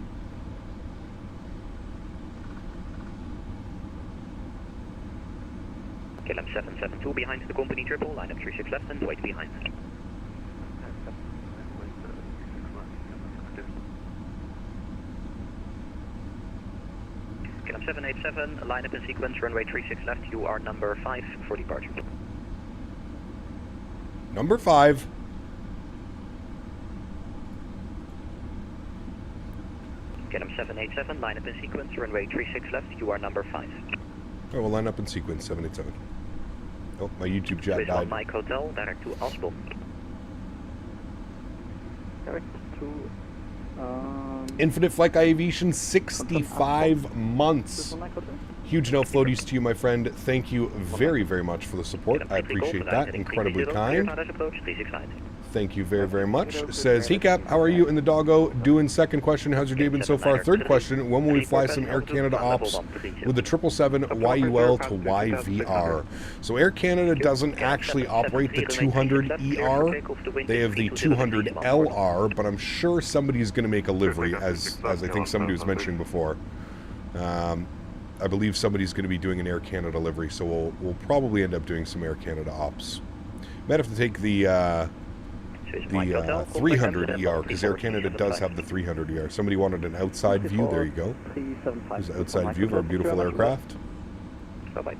KLM 772 behind the company triple, line up 36 left and wait behind. KLM 787, line up in sequence, runway 36 left, you are number 5 for departure. Number 5. KLM 787, line up in sequence, runway 36 left, you are number 5. Oh, we'll line up in sequence, 787. Oh, my YouTube chat Swiss 1 died. Mike Hotel, direct to Osborne. Infinite Flight Aviation, 65 months. Huge no floaties to you, my friend. Thank you very, very much for the support. I appreciate that. Incredibly kind. Thank you very, very much. Says Hecap, how are you in the doggo? Doing second question, how's your day been so far? Third question, when will we fly some Air Canada ops with the 777 YUL to YVR? So Air Canada doesn't actually operate the 200 ER. They have the 200 LR, but I'm sure somebody's going to make a livery, as I think somebody was mentioning before. I believe somebody's going to be doing an Air Canada livery, so we'll probably end up doing some Air Canada ops. Might have to take the 300 ER, because Air Canada does have the 300 ER. Somebody wanted an outside view. There you go. There's an outside view of our beautiful aircraft. Bye-bye.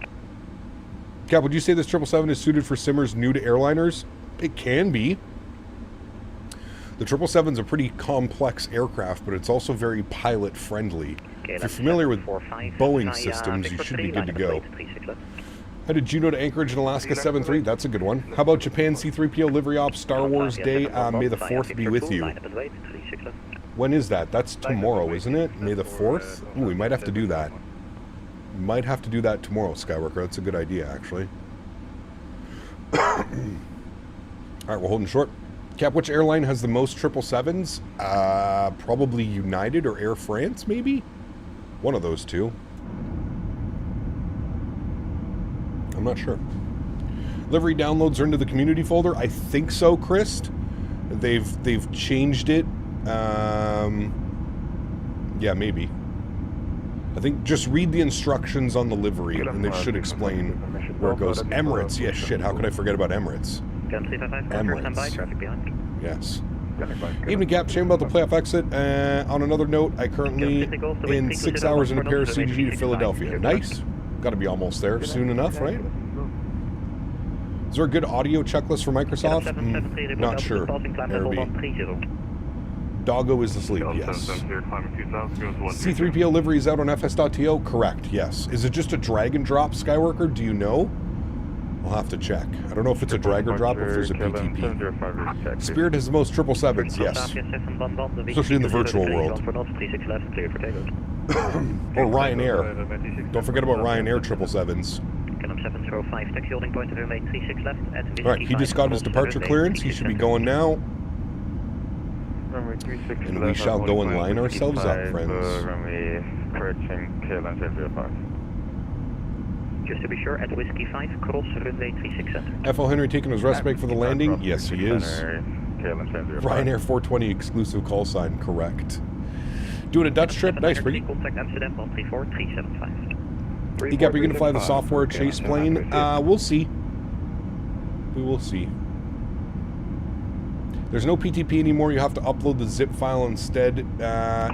Cap, would you say this 777 is suited for simmers new to airliners? It can be. The 777's a pretty complex aircraft, but it's also very pilot-friendly. If you're familiar with Boeing systems, you should be good to go. How did Juneau to Anchorage in Alaska 7-3? That's a good one. How about Japan C-3PO Livery Ops Star Wars Day? May the 4th be with you. When is that? That's tomorrow, isn't it? May the 4th? Ooh, we might have to do that. Might have to do that tomorrow, Skyworker. That's a good idea, actually. Alright, we're holding short. Cap, which airline has the most 777s? Probably United or Air France, maybe? One of those two. I'm not sure. Livery downloads are into the community folder. I think so, Chris. They've changed it. Yeah, maybe. I think just read the instructions on the livery, and they should explain where it goes. Emirates, yes, shit. How could I forget about Emirates? Emirates. Yes. Evening, Cap. Shame about the playoff exit. On another note, I currently in 6 hours in a pair of CGG to Philadelphia. Nice. Got to be almost there soon enough, right? Is there a good audio checklist for Microsoft? Not sure. Doggo is asleep, yes. C-3PO livery is out on FS.to? Correct, yes. Is it just a drag and drop, Skyworker? Do you know? I'll have to check. I don't know if it's a drag or drop or if there's a PTP. Spirit has the most 777s, yes. Especially in the virtual world. Or Ryanair. Don't forget about Ryanair 777s. Alright, he just got his departure clearance. He should be going now. And we shall go and line ourselves up, friends. Just to be sure, at Whiskey 5, cross runway 36 center. FL Henry taking his rest break for the landing? Yes, he is. KLM 705. Ryanair 420 exclusive call sign, correct. Doing a Dutch trip? Nice, pretty. Contact Amsterdam 134375. Egap, are you going to fly the software chase plane? We'll see. We will see. There's no PTP anymore. You have to upload the zip file instead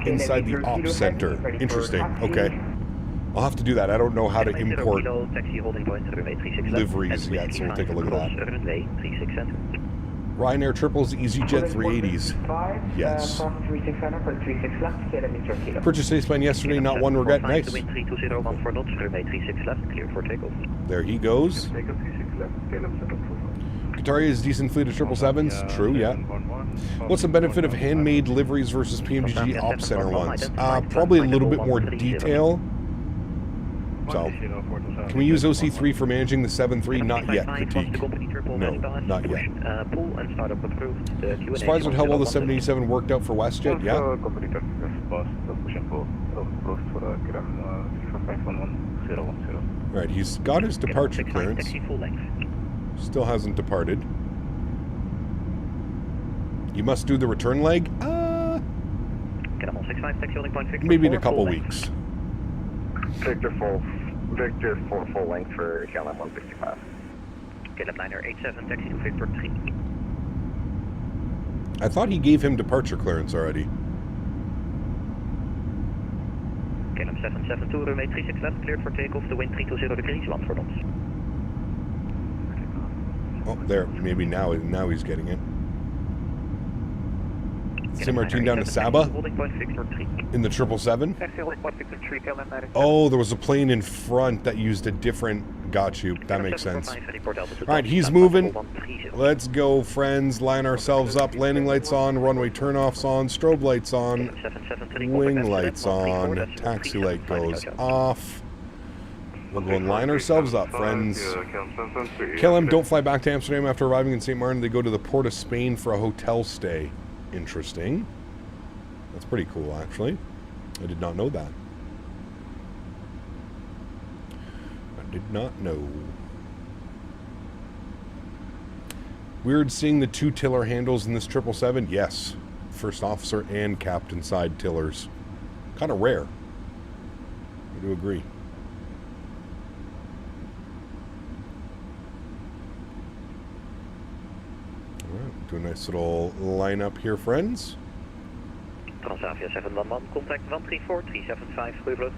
inside the ops center. Interesting. Okay. I'll have to do that. I don't know how to import liveries yet, so we'll take a look at that. Ryanair triples, EasyJet 380s. Yes. Purchased space plane yesterday, not one regret. Nice. There he goes. Qatari is decent fleet of 777s. True, yeah. What's the benefit of handmade liveries versus PMGG Ops Center ones? Probably a little bit more detail. So, can we use OC3 for managing the 7.3? Not yet, critique. No, not yet. Surprised with how well the 787 worked out for WestJet? Yeah. Alright, he's got his departure clearance. Still hasn't departed. You must do the return leg? Maybe in a couple weeks. Victor 4 full length for KLM 165. KLM 987, taxi to Victor 3. I thought he gave him departure clearance already. KLM 772, runway 36 left, cleared for takeoff, the wind 320 degrees, land for ons. Oh, there. Maybe now he's getting it. St.Maarten down to Saba in the 777. Oh, there was a plane in front that used a different. Got you. That makes sense. All right, he's moving. Let's go, friends. Line ourselves up. Landing lights on. Runway turnoffs on. Strobe lights on. Wing lights on. Taxi light goes off. We'll go and line ourselves up, friends. KLM don't fly back to Amsterdam after arriving in St.Maarten. They go to the port of Spain for a hotel stay. Interesting. That's pretty cool, actually. I did not know that. I did not know. Weird seeing the two tiller handles in this 777. Yes. First officer and captain side tillers. Kind of rare. I do agree. Do a nice little lineup here, friends. Transavia 711, contact 134375, goeiebrug.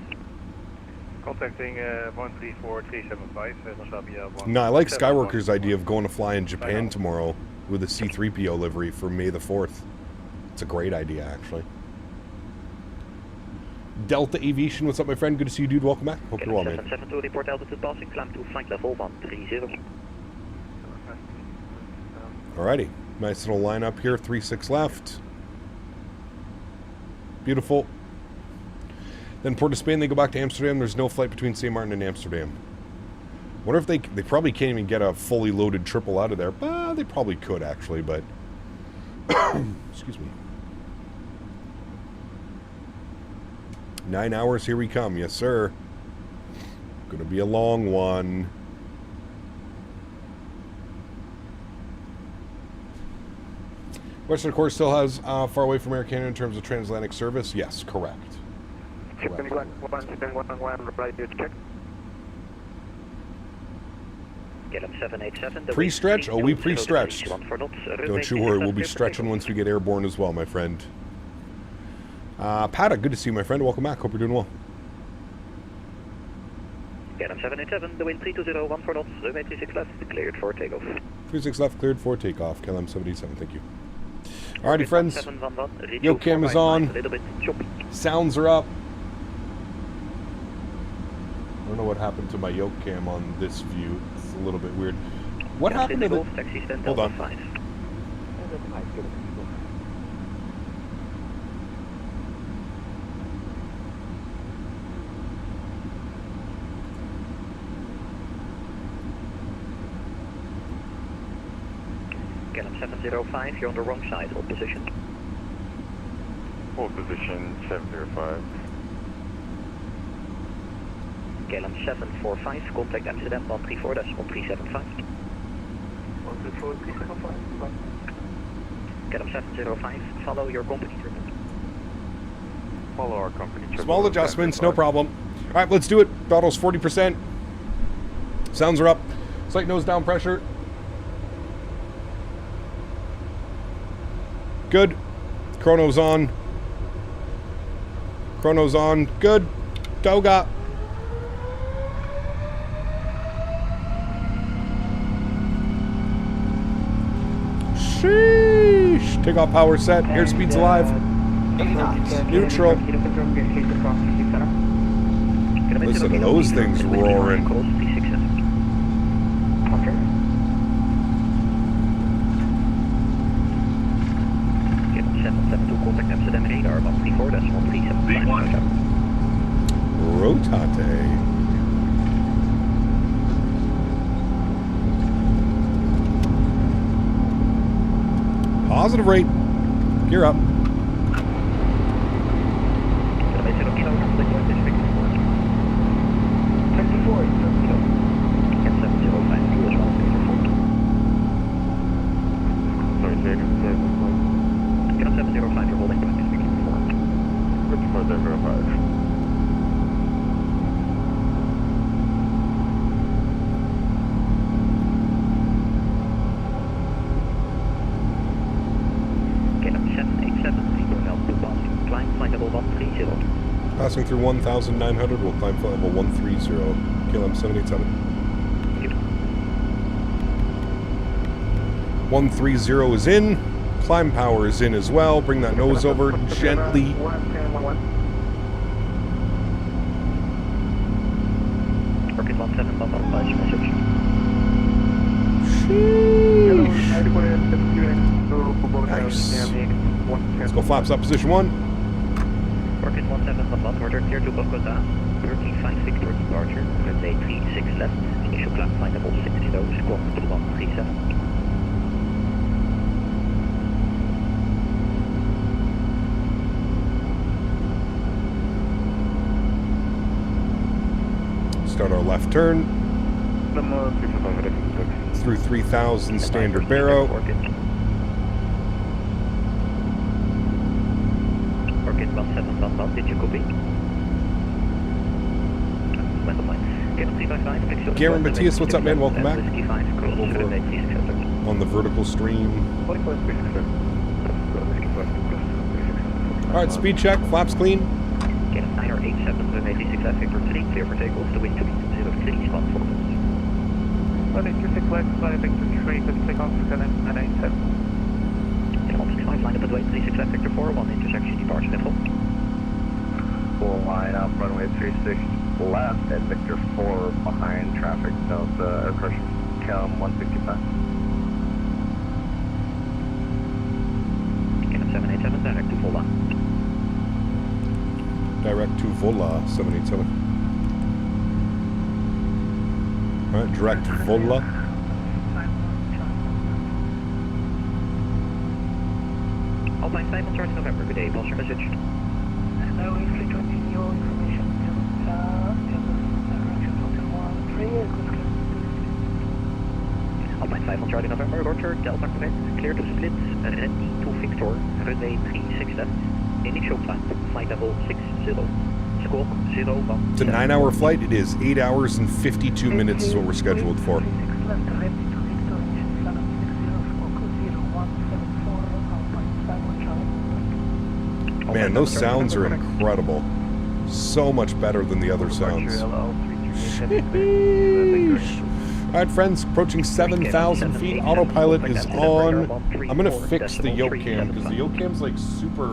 Contacting 134375, Transavia 1. No, I like Skyworker's idea of going to fly in Japan tomorrow with a C-3PO livery for May the 4th. It's a great idea, actually. Delta Aviation, what's up, my friend? Good to see you, dude. Welcome back. Hope you're well, man. 772, report altitude passing, climb to flight level 130. Alrighty. Nice little lineup here. 36 left. Beautiful. Then Port of Spain, they go back to Amsterdam. There's no flight between St.Maarten and Amsterdam. Wonder if they probably can't even get a fully loaded triple out of there. They probably could, actually, but... Excuse me. 9 hours, here we come. Yes, sir. Gonna be a long one. Western course still has far away from Air Canada in terms of transatlantic service. Yes, correct. Pre-stretch? Oh, we pre-stretched. Don't you worry, we'll be stretching once we get airborne as well, my friend. Pata, good to see you, my friend. Welcome back. Hope you're doing well. KLM 787, the wind 320, 1 for knots, runway 36 left, cleared for takeoff. 36 left, cleared for takeoff. KLM 787, thank you. Alrighty, friends. Yo, cam is on. Sounds are up. I don't know what happened to my yoke cam on this view. It's a little bit weird. What happened to the... Hold on. KLM 705, you're on the wrong side, hold position. Hold position 705. KLM 745, contact Amsterdam 134.375. 134.375. KLM 705, follow your company triple. Follow our company. Small adjustments, no problem. All right, let's do it. Throttle's 40%. Sounds are up. Slight nose down pressure. Good. Chrono's on. Chrono's on. Good. Toga. Sheesh. Takeoff power set. Airspeed's alive. Neutral. Listen to those things roaring. Contact Amsterdam radar 134.375. Rotate. Positive rate. Gear up. Passing through 1,900, we'll climb flight level 130, KLM 787. 130 is in, climb power is in as well, bring that nose over gently. Nice. Let's go flaps up, position 1. Rocket 1711, order clear to Bogota, 13.5 Victor departure, runway 36 left, initial climb flight level 60, squawk to 137. Start our left turn. Through 3,000 standard barrow. Rocket 1711, did you copy? Garen Matthias, what's up, man? Welcome back. On the vertical stream. Alright, speed check, flaps clean. Get 987, runway 36 left, Victor 3, clear for takeoff, the wind to be 03, spot 4. Runway 36 left, Victor 3, good takeoff, KLM 987. Get 165, line up at way 36 left, Victor 4, 1 intersection, departure level. Full line up, runway 36 left at Victor 4 behind traffic, Delta, air pressure, KLM 165. KLM 787, direct to Vola. Direct to Vola, 787. Alright, direct to Vola. Alpine 5 on charge November, good day, pulse your message. Hello, if you continue your information to Alpine 5 on charge November, Roger, Delta Quebec, clear to split, ND to Victor, runway 36 left, initial climb, flight level 60, squawk 01. It's a 9-hour flight. It is 8 hours and 52 minutes is what we're scheduled for. Man, those sounds are incredible. So much better than the other sounds. Alright, friends, approaching 7,000 feet. Autopilot is on. I'm going to fix the yoke cam because the yoke cam's like super... I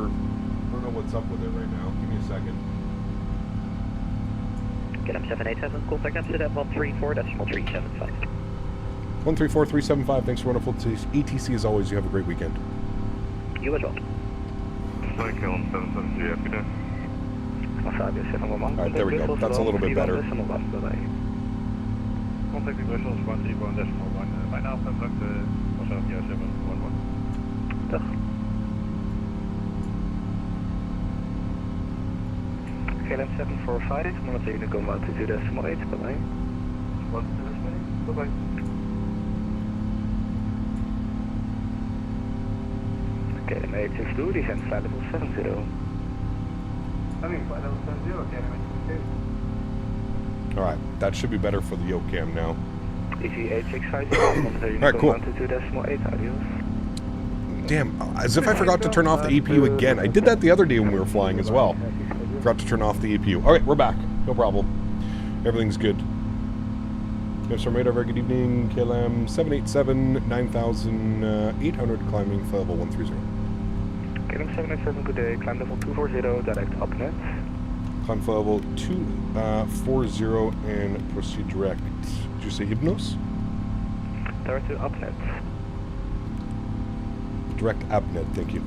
don't know what's up with it right now. Give me a second. KLM 787, contact Amsterdam 134.375. 134.375. Thanks for wonderful ATC as always. You have a great weekend. You as well. KLM 773, happy day. Alright, there we go. That's a little bit better. Contact Brussels 131.1. Bijna afgedrukt, was ook juist 711. Dag. KLM 745, monitor unit go altitude decimal 8, bye-bye. Bye-bye. KLM 862, descend flight level 70. Flight level 70, KLM 862. All right, that should be better for the YoCam now. EG 8650, monitor unit All right, go cool. altitude decimal 8, adios. Damn, as if I forgot to turn off the APU again. I did that the other day when we were flying as well. Forgot to turn off the APU. All right, we're back. No problem. Everything's good. Yes, sir, radar. Very good evening. KLM 787 9800 climbing flight level 130. KLM 787, good day. Climb level 240, direct upnet. Climb flight level 240 and proceed direct. Did you say Hypnos? Direct to upnet. Direct AppNet, thank you.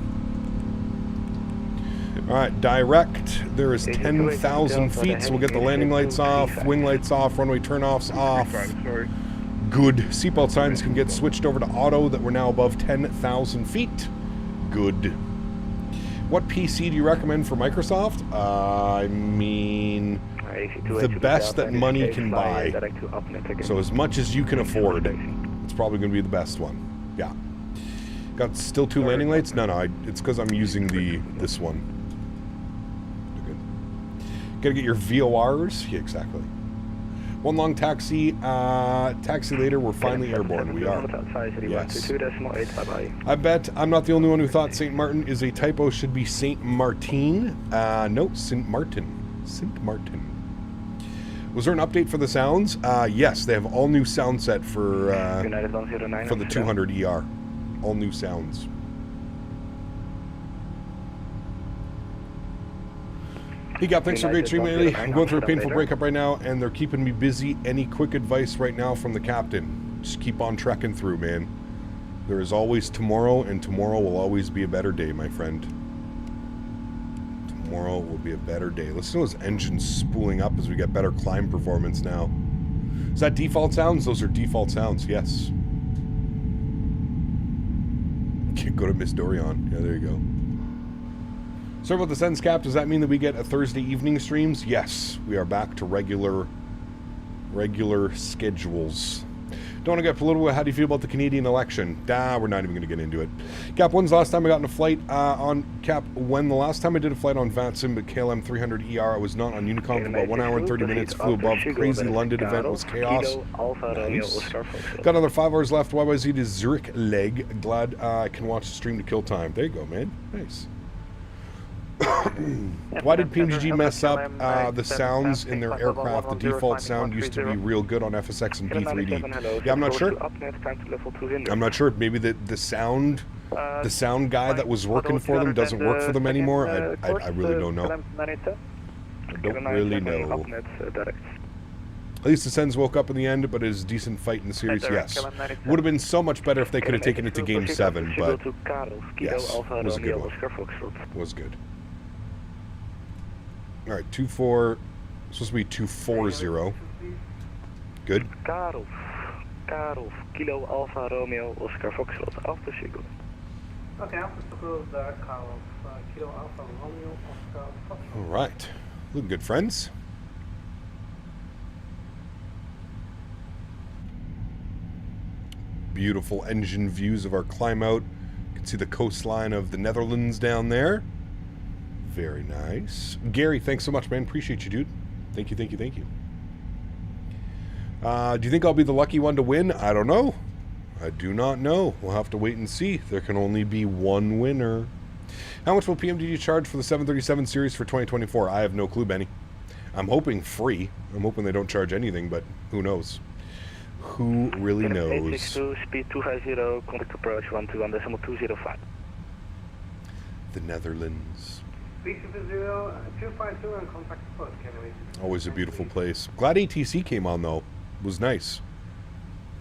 Alright, direct. There is 10,000 feet, so we'll get the landing lights off, wing lights off, runway turnoffs off. Good. Seatbelt signs can get switched over to auto, that we're now above 10,000 feet. Good. What PC do you recommend for Microsoft? I mean, the best that money can buy. So as much as you can afford, it's probably going to be the best one. Yeah. Got still 2 landing lights? No, it's because I'm using this one. Good. Gotta get your VORs? Yeah, exactly. One long taxi. Taxi later, we're finally airborne. We are. Yes. I bet I'm not the only one who thought St.Maarten is a typo. Should be St.Maarten. No, St.Maarten. St.Maarten. Was there an update for the sounds? Yes, they have all new sound set for the 200 ER. All new sounds. Hey, Gap, thanks for a great stream lately. I'm going through a painful breakup right now, and they're keeping me busy. Any quick advice right now from the captain? Just keep on trekking through, man. There is always tomorrow, and tomorrow will always be a better day, my friend. Tomorrow will be a better day. Listen to those engines spooling up as we get better climb performance now. Is that default sounds? Those are default sounds, yes. Go to Miss Dorian. Yeah, there you go. Sorry about the sentence, Cap. Does that mean that we get a Thursday evening streams? Yes, we are back to regular schedules. Don't want to get political. How do you feel about the Canadian election? We're not even going to get into it. Cap, when's the last time I got in a flight on Cap? When the last time I did a flight on Faten, but KLM 300 ER, I was not on Unicom for about 1 hour and 30 minutes. Flew above. Crazy London event was chaos. Nice. Got another 5 hours left. YYZ to Zurich leg. Glad I can watch the stream to kill time. There you go, man. Nice. Why did PMGG mess up the sounds in their aircraft? The default sound used to be real good on FSX and B3D. Yeah, I'm not sure. I'm not sure. Maybe the sound guy that was working for them doesn't work for them anymore. I really don't know. I don't really know. At least the Sens woke up in the end, but it is a decent fight in the series, yes. Would have been so much better if they could have taken it to Game 7, but yes, it was a good one. It was good. Alright, 2-4, supposed to be 2-4-0. Good. Karl, Kilo Alpha Romeo Oscar Foxtrot, after Sigo. Okay, after Sigo, Karl, Kilo Alpha Romeo Oscar Foxtrot. Alright, looking good, friends. Beautiful engine views of our climb out. You can see the coastline of the Netherlands down there. Very nice. Gary, thanks so much, man. Appreciate you, dude. Thank you, thank you, thank you. Do you think I'll be the lucky one to win? I don't know. I do not know. We'll have to wait and see. There can only be one winner. How much will PMDG charge for the 737 series for 2024? I have no clue, Benny. I'm hoping free. I'm hoping they don't charge anything, but who knows? Who really knows? Speed 250, contact approach 121.205. The Netherlands. Speed 250, and contact approach. Always a beautiful place. Glad ATC came on, though. It was nice.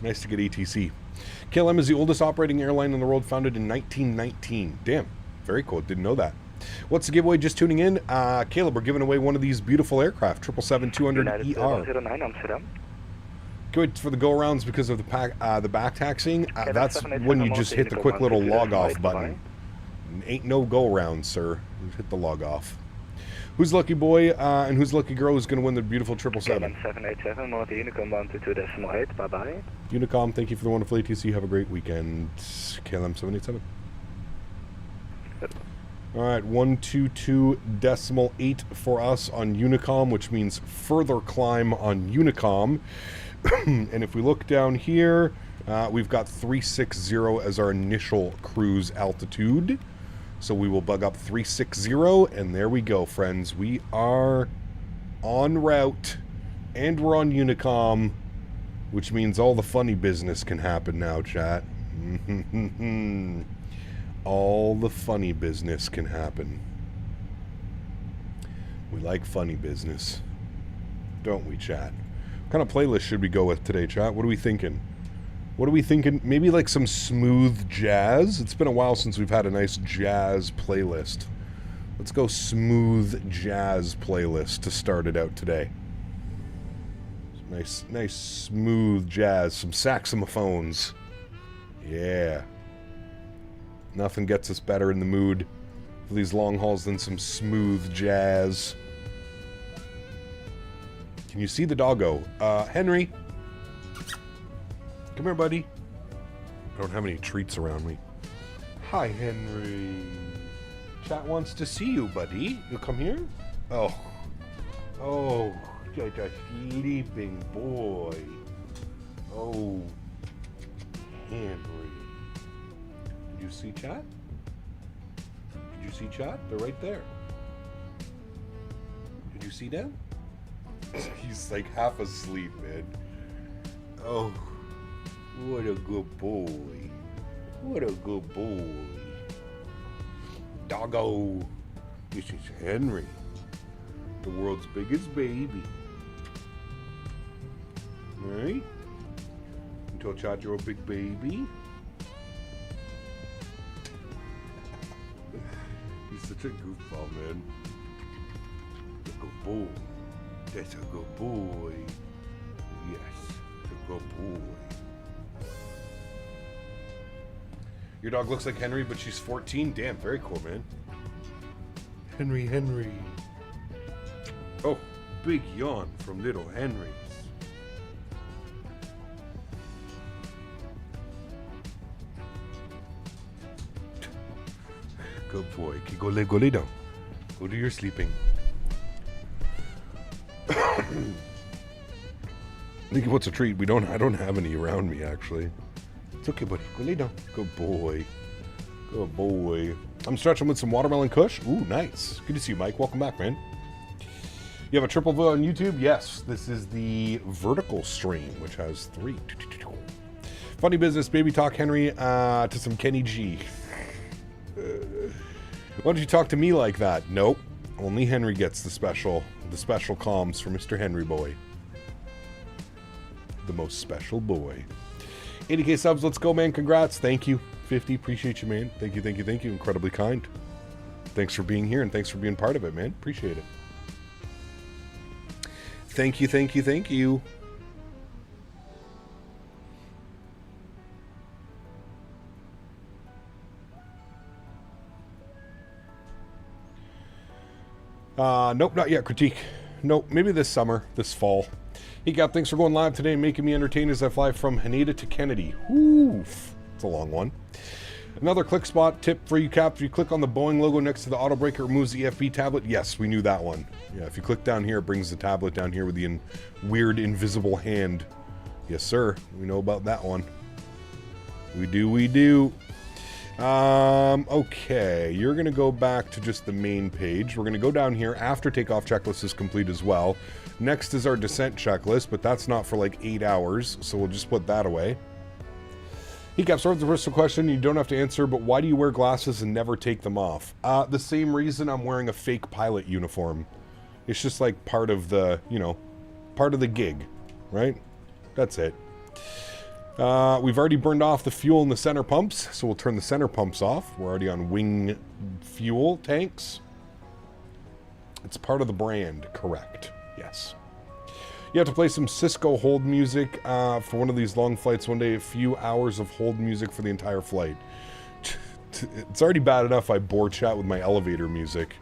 Nice to get ATC. KLM is the oldest operating airline in the world, founded in 1919. Damn. Very cool. Didn't know that. What's the giveaway? Just tuning in. Caleb, we're giving away one of these beautiful aircraft. 777-200 ER. 09 Amsterdam. Good for the go-arounds because of the back taxing. That's when you just hit the quick little log-off button. Ain't no go-around, sir. You hit the log-off. Who's lucky boy and who's lucky girl is going to win the beautiful 777? 787, monitor Unicom 122.8, bye-bye. Unicom, thank you for the wonderful ATC. Have a great weekend. KLM 787. All right, 122.8 for us on Unicom, which means further climb on Unicom. And if we look down here, we've got 360 as our initial cruise altitude. So we will bug up 360, and there we go, friends. We are en route, and we're on Unicom, which means all the funny business can happen now, chat. All the funny business can happen. We like funny business, don't we, chat? What kind of playlist should we go with today, chat? What are we thinking? What are we thinking? Maybe like some smooth jazz? It's been a while since we've had a nice jazz playlist. Let's go smooth jazz playlist to start it out today. Nice smooth jazz. Some saxophones. Yeah. Nothing gets us better in the mood for these long hauls than some smooth jazz. Can you see the doggo? Henry. Come here, buddy. I don't have any treats around me. Hi, Henry. Chat wants to see you, buddy. You come here? Oh. Oh, you're a sleeping boy. Oh, Henry. Did you see chat? Did you see chat? They're right there. Did you see them? He's like half asleep, man. Oh, what a good boy. What a good boy. Doggo. This is Henry, the world's biggest baby. Right? Until chat, you're a big baby. He's such a goofball, man. A good boy. That's a good boy. Yes, it's a good boy. Your dog looks like Henry, but she's 14. Damn, very cool, man. Henry. Oh, big yawn from little Henry. Good boy. Okay, go lay down. Go do your sleeping. I think what's a treat? I don't have any around me, actually. It's okay, buddy. Go lay down. Good boy. Good boy. I'm stretching with some watermelon kush. Ooh, nice. Good to see you, Mike. Welcome back, man. You have a triple vote on YouTube? Yes. This is the vertical stream, which has 3. Funny business, baby talk, Henry, to some Kenny G. Why don't you talk to me like that? Nope. Only Henry gets the special comms for Mr. Henry boy. The most special boy. 80k subs, let's go, man. Congrats. Thank you. 50, appreciate you, man. Thank you. Incredibly kind. Thanks for being here and thanks for being part of it, man. Appreciate it. Thank you. Nope, not yet. Critique. Nope, maybe this summer, this fall. Hey, Cap, thanks for going live today and making me entertained as I fly from Haneda to Kennedy. Oof, it's a long one. Another click spot tip for you, Cap. If you click on the Boeing logo next to the auto brake, it removes the EFB tablet. Yes, we knew that one. Yeah, if you click down here, it brings the tablet down here with the weird invisible hand. Yes, sir. We know about that one. We do. Okay, you're going to go back to just the main page. We're going to go down here after takeoff checklist is complete as well. Next is our descent checklist, but that's not for like 8 hours, so we'll just put that away. He kept starting with the first question you don't have to answer, but why do you wear glasses and never take them off? The same reason I'm wearing a fake pilot uniform. It's just like part of the, part of the gig, right? That's it. We've already burned off the fuel in the center pumps, so we'll turn the center pumps off. We're already on wing fuel tanks. It's part of the brand, correct. Yes. You have to play some Cisco hold music for one of these long flights one day, a few hours of hold music for the entire flight. It's already bad enough I bore chat with my elevator music.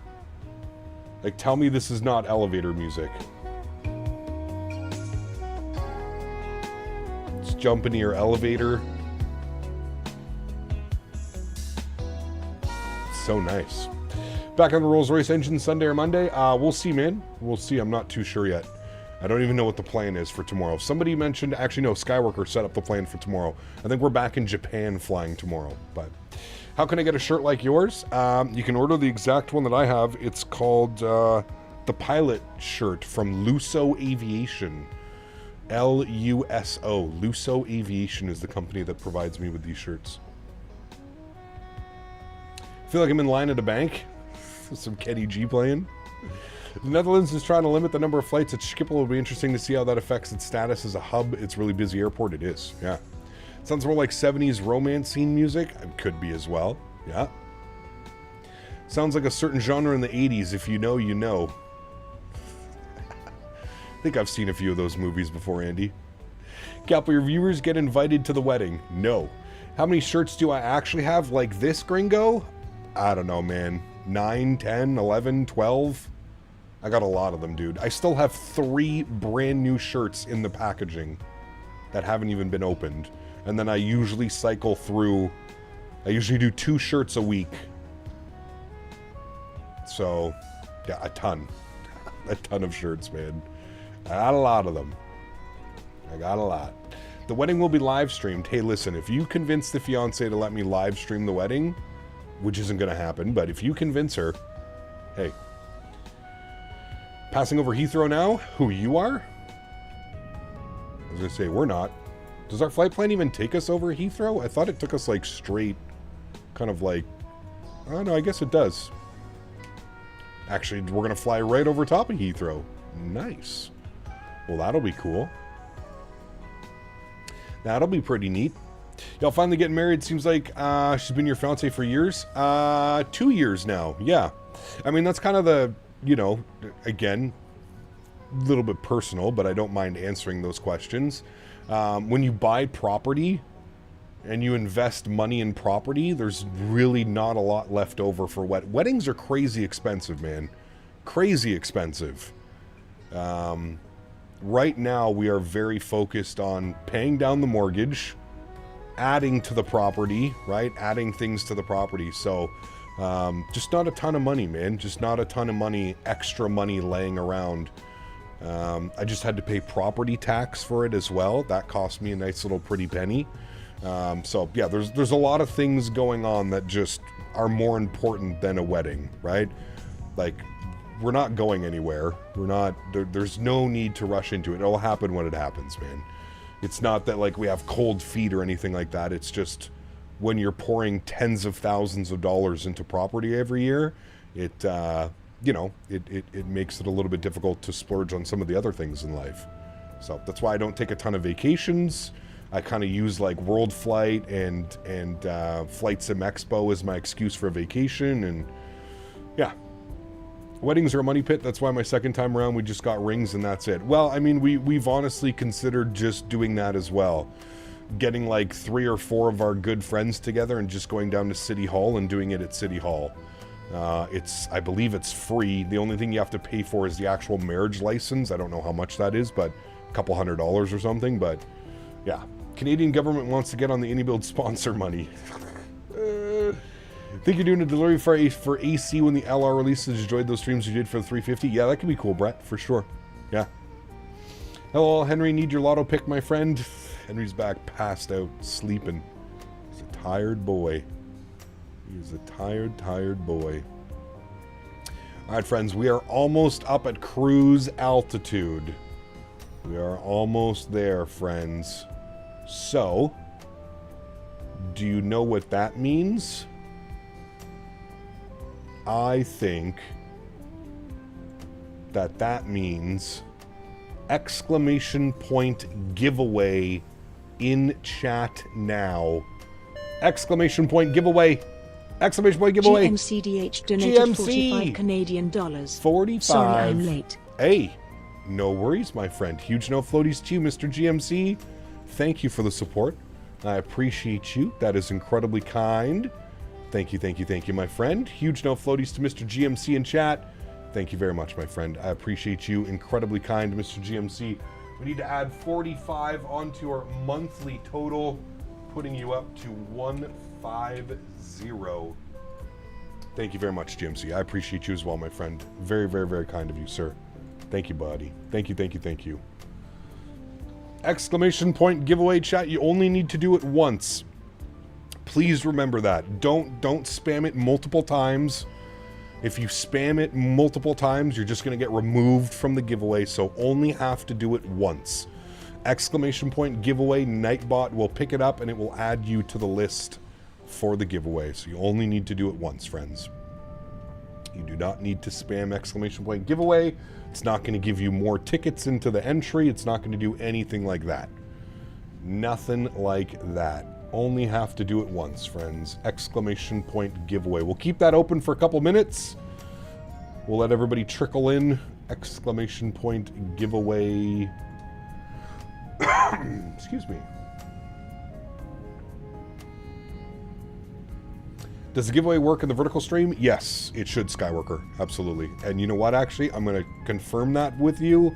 Like, tell me this is not elevator music. Let's jump into your elevator. So nice. Back on the Rolls-Royce engine Sunday or Monday? We'll see, man. We'll see. I'm not too sure yet. I don't even know what the plan is for tomorrow. Somebody mentioned, actually no, Skyworker set up the plan for tomorrow. I think we're back in Japan flying tomorrow. But how can I get a shirt like yours? You can order the exact one that I have. It's called the pilot shirt from Luso Aviation. L-U-S-O. Luso Aviation is the company that provides me with these shirts. I feel like I'm in line at a bank. Some Kenny G playing. The Netherlands is trying to limit the number of flights at Schiphol. It'll be interesting to see how that affects its status as a hub. It's a really busy airport. It is, yeah. Sounds more like 70s romance scene music. It could be as well, yeah. Sounds like a certain genre in the 80s. If you know, you know. I think I've seen a few of those movies before, Andy. Cap, will your viewers get invited to the wedding? No. How many shirts do I actually have like this, gringo? I don't know, man. 9, 10, 11, 12. I got a lot of them, dude. I still have 3 brand new shirts in the packaging that haven't even been opened. And then I usually cycle through, I usually do 2 shirts a week. So, yeah, a ton. A ton of shirts, man. I got a lot of them. I got a lot. The wedding will be live streamed. Hey, listen, if you convince the fiance to let me live stream the wedding, which isn't going to happen, but if you convince her, hey. Passing over Heathrow now? Who, you are? I was going to say, we're not. Does our flight plan even take us over Heathrow? I thought it took us, like, straight, kind of like... Oh, no, I guess it does. Actually, we're going to fly right over top of Heathrow. Nice. Well, that'll be cool. That'll be pretty neat. Y'all finally getting married. Seems like she's been your fiance for years. 2 years now. Yeah. I mean, that's kind of the... You know, again, a little bit personal, but I don't mind answering those questions. When you buy property and you invest money in property, there's really not a lot left over for weddings are crazy expensive, man. Crazy expensive. Right now, we are very focused on paying down the mortgage, adding to the property, right? Adding things to the property. So... just not a ton of money, man. Just not a ton of money, extra money laying around. I just had to pay property tax for it as well. That cost me a nice little pretty penny. So yeah, there's a lot of things going on that just are more important than a wedding, right? Like, we're not going anywhere. We're not, there's no need to rush into it. It'll happen when it happens, man. It's not that like we have cold feet or anything like that. It's just... when you're pouring tens of thousands of dollars into property every year, it, you know, it makes it a little bit difficult to splurge on some of the other things in life. So that's why I don't take a ton of vacations. I kind of use like World Flight and Flight Sim Expo as my excuse for a vacation. And yeah, weddings are a money pit. That's why my second time around, we just got rings and that's it. Well, I mean, we've honestly considered just doing that as well. Getting like 3 or 4 of our good friends together and just going down to City Hall and doing it at City Hall. I believe it's free. The only thing you have to pay for is the actual marriage license. I don't know how much that is, but a couple $100 or something. But yeah, Canadian government wants to get on the AnyBuild sponsor money. Think you're doing a delivery for AC when the LR releases? Enjoyed those streams you did for the 350? Yeah, that could be cool, Brett, for sure. Yeah. Hello, Henry. Need your lotto pick, my friend. Henry's back, passed out, sleeping. He's a tired boy. He's a tired boy. All right, friends, we are almost up at cruise altitude. We are almost there, friends. So, do you know what that means? I think that means exclamation point giveaway in chat now. Exclamation point giveaway. Exclamation point giveaway. GMCDH donated 45 Canadian dollars. 45. Sorry I'm late. Hey, no worries, my friend. Huge no floaties to you, Mr. GMC. Thank you for the support. I appreciate you. That is incredibly kind. Thank you, my friend. Huge no floaties to Mr. GMC in chat. Thank you very much, my friend. I appreciate you. Incredibly kind, Mr. GMC. We need to add 45 onto our monthly total, putting you up to 150. Thank you very much, GMC. I appreciate you as well, my friend. Very, very, very kind of you, sir. Thank you, buddy. Thank you, thank you, thank you. Exclamation point giveaway, chat. You only need to do it once. Please remember that. Don't spam it multiple times. If you spam it multiple times, you're just going to get removed from the giveaway, so only have to do it once. Exclamation point giveaway, Nightbot will pick it up and it will add you to the list for the giveaway. So you only need to do it once, friends. You do not need to spam exclamation point giveaway. It's not going to give you more tickets into the entry. It's not going to do anything like that. Nothing like that. Only have to do it once, friends. Exclamation point giveaway. We'll keep that open for a couple minutes. We'll let everybody trickle in. Exclamation point giveaway. Excuse me. Does the giveaway work in the vertical stream? Yes, it should, Skyworker. Absolutely. And you know what, actually? I'm going to confirm that with you.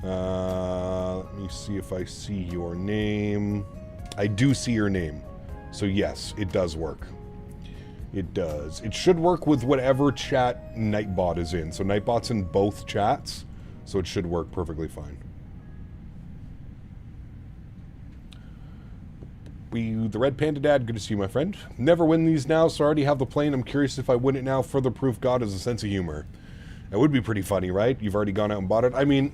Let me see if I see your name. I do see your name. So yes, it does work. It does. It should work with whatever chat Nightbot is in. So Nightbot's in both chats, so it should work perfectly fine. The Red Panda Dad, good to see you, my friend. Never win these now, so I already have the plane. I'm curious if I win it now. Further proof God has a sense of humor. It would be pretty funny, right? You've already gone out and bought it. I mean,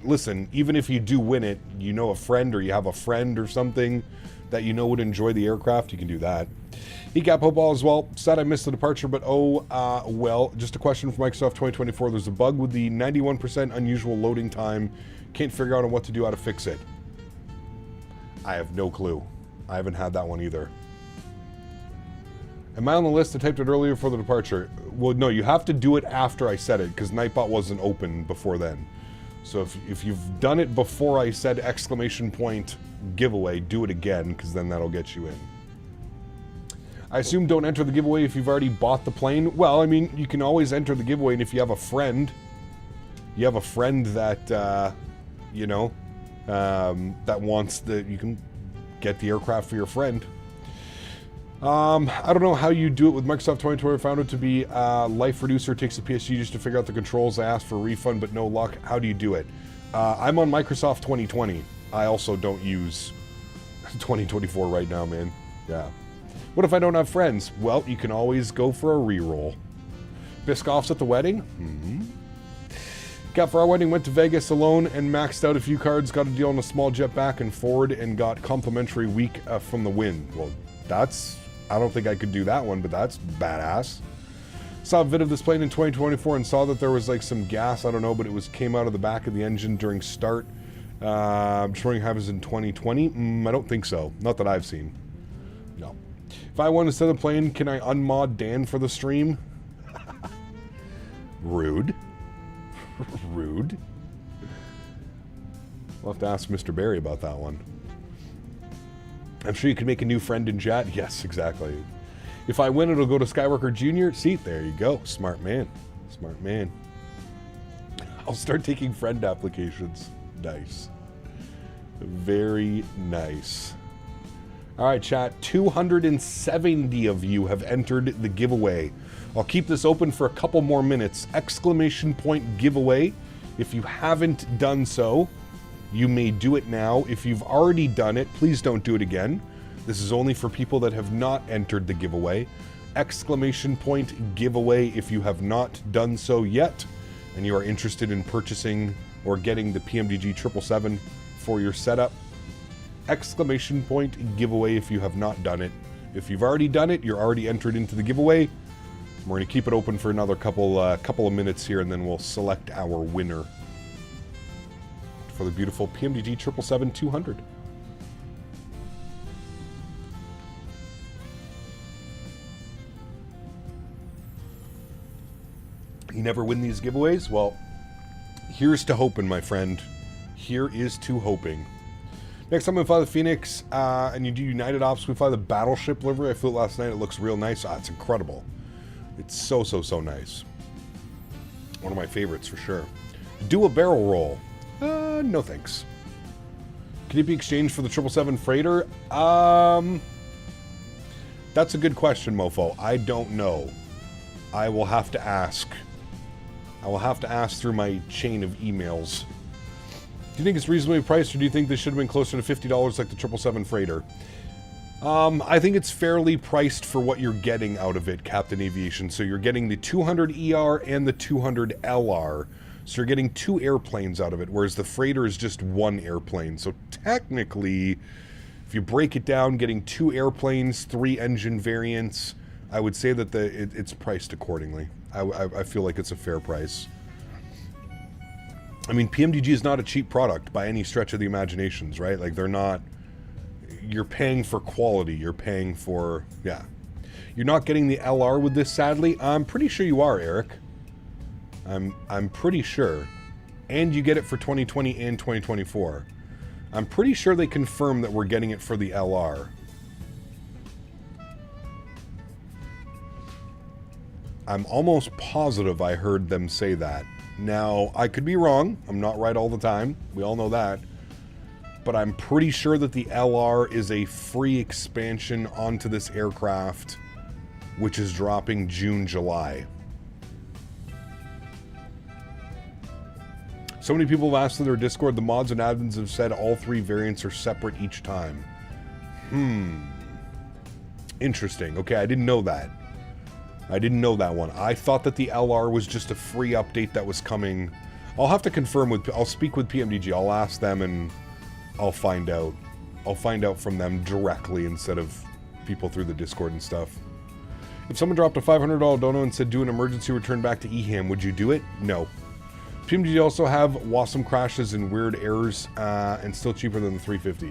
listen, even if you do win it, you know a friend or you have a friend or something that you know would enjoy the aircraft, you can do that. ECAP Hope all as well. Sad I missed the departure, but well, just a question for Microsoft 2024. There's a bug with the 91% unusual loading time. Can't figure out on what to do, how to fix it. I have no clue. I haven't had that one either. Am I on the list? I typed it earlier for the departure. Well, no, you have to do it after I said it, because Nightbot wasn't open before then. So if you've done it before I said exclamation point giveaway, do it again, because then that'll get you in. I assume don't enter the giveaway if you've already bought the plane. Well, I mean, you can always enter the giveaway, and if you have a friend, that, you know, that wants the, you can get the aircraft for your friend. I don't know how you do it with Microsoft 2020. Found it to be life reducer, takes a PSG just to figure out the controls. I asked for a refund, but no luck. How do you do it? I'm on Microsoft 2020. I also don't use 2024 right now, man. Yeah. What if I don't have friends? Well, you can always go for a reroll. Biscoff's at the wedding? Mm-hmm. Got for our wedding, went to Vegas alone and maxed out a few cards, got a deal on a small jet back and forward, and got complimentary week from the win. Well, that's... I don't think I could do that one, but that's badass. Saw a vid of this plane in 2024 and saw that there was like some gas, I don't know, but it came out of the back of the engine during start. I'm just wondering how it was in 2020. I don't think so. Not that I've seen. No. If I want to set a plane, can I unmod Dan for the stream? Rude. Rude. We'll have to ask Mr. Barry about that one. I'm sure you can make a new friend in chat. Yes, exactly. If I win, it'll go to Skyworker Jr. See, there you go. Smart man. Smart man. I'll start taking friend applications. Nice. Very nice. All right, chat. 270 of you have entered the giveaway. I'll keep this open for a couple more minutes. Exclamation point giveaway. If you haven't done so, you may do it now. If you've already done it, please don't do it again. This is only for people that have not entered the giveaway. Exclamation point giveaway if you have not done so yet, and you are interested in purchasing or getting the PMDG 777 for your setup. Exclamation point giveaway if you have not done it. If you've already done it, you're already entered into the giveaway. We're going to keep it open for another couple of minutes here, and then we'll select our winner for the beautiful PMDG 777-200. You never win these giveaways? Well, here's to hoping, my friend. Here is to hoping. Next time we fly the Phoenix, and you do United Ops, we fly the Battleship livery. I flew it last night. It looks real nice. It's incredible. It's so, so, so nice. One of my favorites for sure. Do a barrel roll. No thanks. Can it be exchanged for the 777 freighter? That's a good question, Mofo. I don't know. I will have to ask. I will have to ask through my chain of emails. Do you think it's reasonably priced, or do you think this should have been closer to $50 like the 777 freighter? I think it's fairly priced for what you're getting out of it, Captain Aviation. So you're getting the 200 ER and the 200 LR. So you're getting 2 airplanes out of it, whereas the freighter is just 1 airplane. So technically, if you break it down, getting 2 airplanes, 3 engine variants, I would say that it's priced accordingly. I feel like it's a fair price. I mean, PMDG is not a cheap product by any stretch of the imaginations, right? Like, they're not... You're paying for quality. You're paying for... Yeah. You're not getting the LR with this, sadly. I'm pretty sure you are, Eric. I'm pretty sure. And you get it for 2020 and 2024. I'm pretty sure they confirmed that we're getting it for the LR. I'm almost positive I heard them say that. Now, I could be wrong. I'm not right all the time. We all know that. But I'm pretty sure that the LR is a free expansion onto this aircraft, which is dropping June, July. So many people have asked in their Discord, the mods and admins have said all 3 variants are separate each time. Interesting. Okay, I didn't know that. I didn't know that one. I thought that the LR was just a free update that was coming. I'll have to confirm with... I'll speak with PMDG. I'll ask them and I'll find out. I'll find out from them directly instead of people through the Discord and stuff. If someone dropped a $500 dono and said do an emergency return back to EHAM, would you do it? No. PMDG also have Wasm crashes and weird errors and still cheaper than the 350.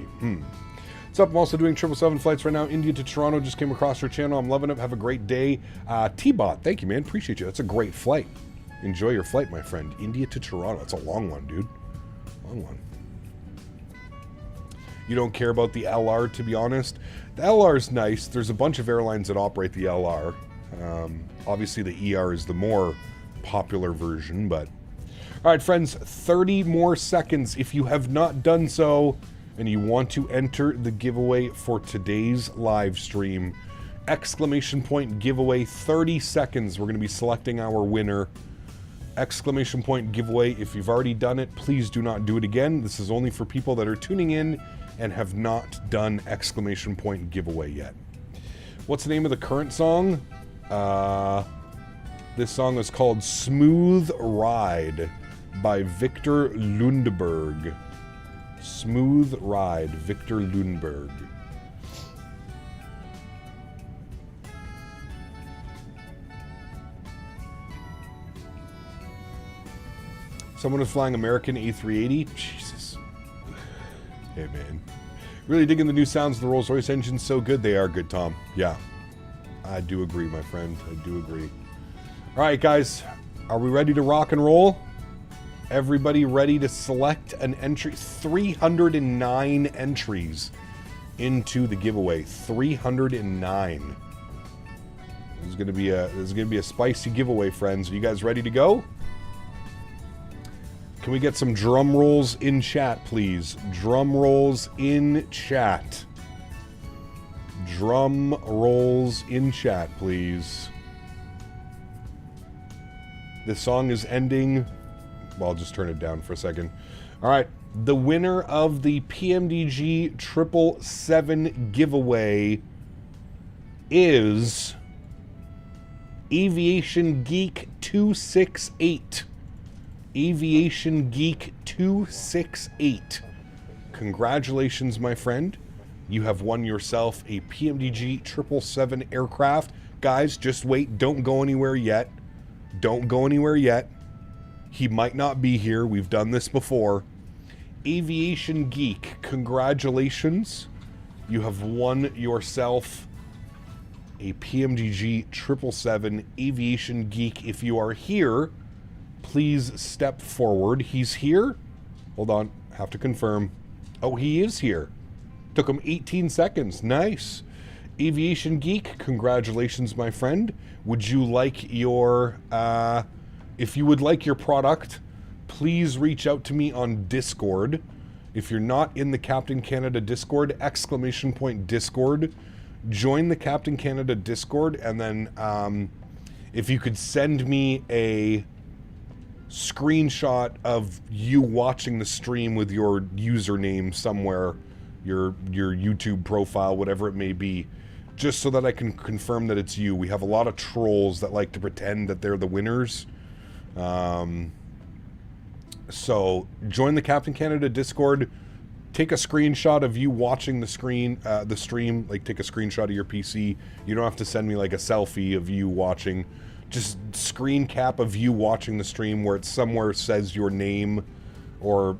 What's up? I'm also doing 777 flights right now. India to Toronto. Just came across your channel. I'm loving it. Have a great day. T-Bot, thank you, man. Appreciate you. That's a great flight. Enjoy your flight, my friend. India to Toronto. That's a long one, dude. Long one. You don't care about the LR, to be honest. The LR is nice. There's a bunch of airlines that operate the LR. Obviously, the ER is the more popular version, but... All right, friends, 30 more seconds. If you have not done so and you want to enter the giveaway for today's live stream, exclamation point giveaway, 30 seconds. We're going to be selecting our winner. Exclamation point giveaway. If you've already done it, please do not do it again. This is only for people that are tuning in and have not done exclamation point giveaway yet. What's the name of the current song? This song is called Smooth Ride by Victor Lundberg. Smooth Ride, Victor Lundberg. Someone is flying American A380. Jesus. Hey, man. Really digging the new sounds of the Rolls-Royce engines. So good. They are good, Tom. Yeah. I do agree, my friend. I do agree. All right, guys. Are we ready to rock and roll? Everybody ready to select an entry? 309 entries into the giveaway. 309. This is gonna be a spicy giveaway, friends. Are you guys ready to go? Can we get some drum rolls in chat, please? Drum rolls in chat. Drum rolls in chat, please. This song is ending. Well, I'll just turn it down for a second. All right. The winner of the PMDG 777 giveaway is Aviation Geek 268. Aviation Geek 268. Congratulations, my friend. You have won yourself a PMDG 777 aircraft. Guys, just wait. Don't go anywhere yet. Don't go anywhere yet. He might not be here. We've done this before. Aviation Geek, congratulations. You have won yourself a PMDG 777 Aviation Geek. If you are here, please step forward. He's here? Hold on. Have to confirm. Oh, he is here. Took him 18 seconds. Nice. Aviation Geek, congratulations, my friend. Would you like your if you would like your product, please reach out to me on Discord. If you're not in the Captain Canada Discord, !Discord, join the Captain Canada Discord, and then if you could send me a screenshot of you watching the stream with your username somewhere, your YouTube profile, whatever it may be, just so that I can confirm that it's you. We have a lot of trolls that like to pretend that they're the winners. So join the Captain Canada Discord. Take a screenshot of you watching the stream. Like, take a screenshot of your PC. You don't have to send me like a selfie of you watching. Just screen cap of you watching the stream where it somewhere says your name or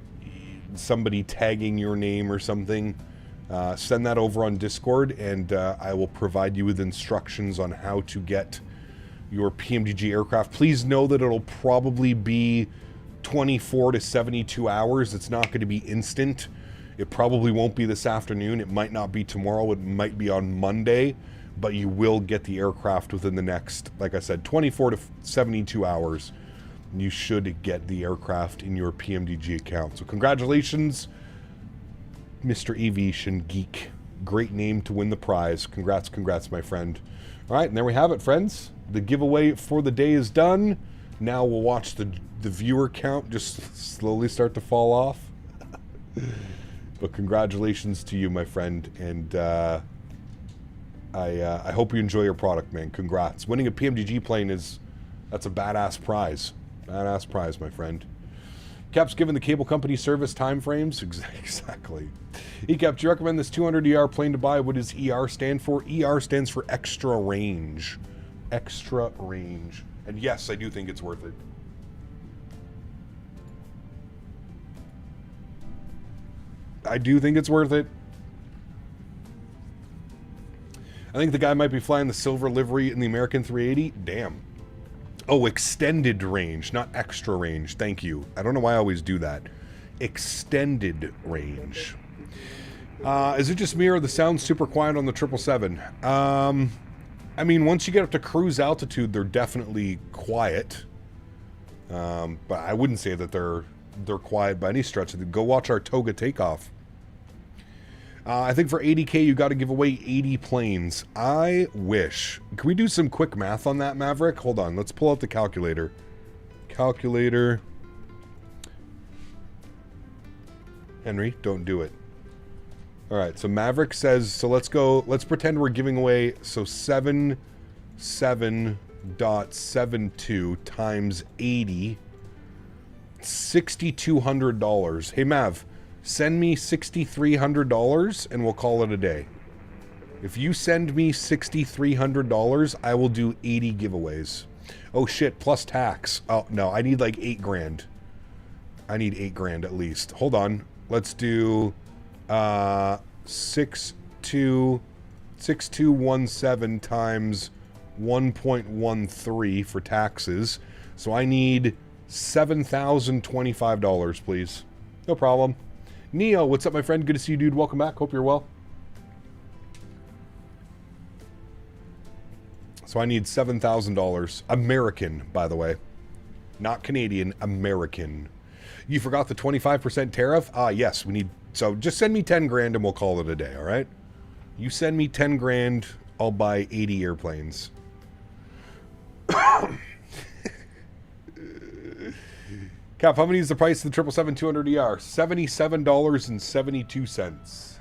somebody tagging your name or something. Send that over on Discord, and I will provide you with instructions on how to get your PMDG aircraft. Please know that it'll probably be 24 to 72 hours. It's not going to be instant. It probably won't be this afternoon. It might not be tomorrow. It might be on Monday, but you will get the aircraft within the next, like I said, 24 to 72 hours. You should get the aircraft in your PMDG account. So congratulations, Mr. Aviation Geek. Great name to win the prize. Congrats, my friend. All right, and there we have it, friends. The giveaway for the day is done. Now we'll watch the viewer count just slowly start to fall off. But congratulations to you, my friend, and I hope you enjoy your product, man. Congrats. Winning a PMDG plane that's a badass prize. Badass prize, my friend. Cap's given the cable company service time frames. Exactly. Cap, do you recommend this 200 ER plane to buy? What does ER stand for? ER stands for extra range. Extra range. And yes, I do think it's worth it. I do think it's worth it. I think the guy might be flying the silver livery in the American 380. Damn. Oh, extended range, not extra range. Thank you. I don't know why I always do that. Extended range. Is it just me or the sound's super quiet on the 777? I mean, once you get up to cruise altitude, they're definitely quiet. But I wouldn't say that they're quiet by any stretch. Go watch our Toga takeoff. I think for 80K, you got to give away 80 planes. I wish. Can we do some quick math on that, Maverick? Hold on. Let's pull out the calculator. Calculator. Henry, don't do it. All right. So Maverick says, so let's go. Let's pretend we're giving away. So 77.72 times 80. $6,200. Hey, Mav. Send me $6,300 and we'll call it a day. If you send me $6,300, I will do 80 giveaways. Oh shit, plus tax. Oh no, I need like 8 grand. I need 8 grand at least. Hold on. Let's do 6217 times 1.13 for taxes. So I need $7,025, please. No problem. Neo, what's up, my friend? Good to see you, dude. Welcome back. Hope you're well. So I need $7,000. American, by the way. Not Canadian, American. You forgot the 25% tariff? Ah, yes, we need... So just send me 10 grand and we'll call it a day, all right? You send me 10 grand, I'll buy 80 airplanes. Cap, how many is the price of the 777-200ER? $77.72.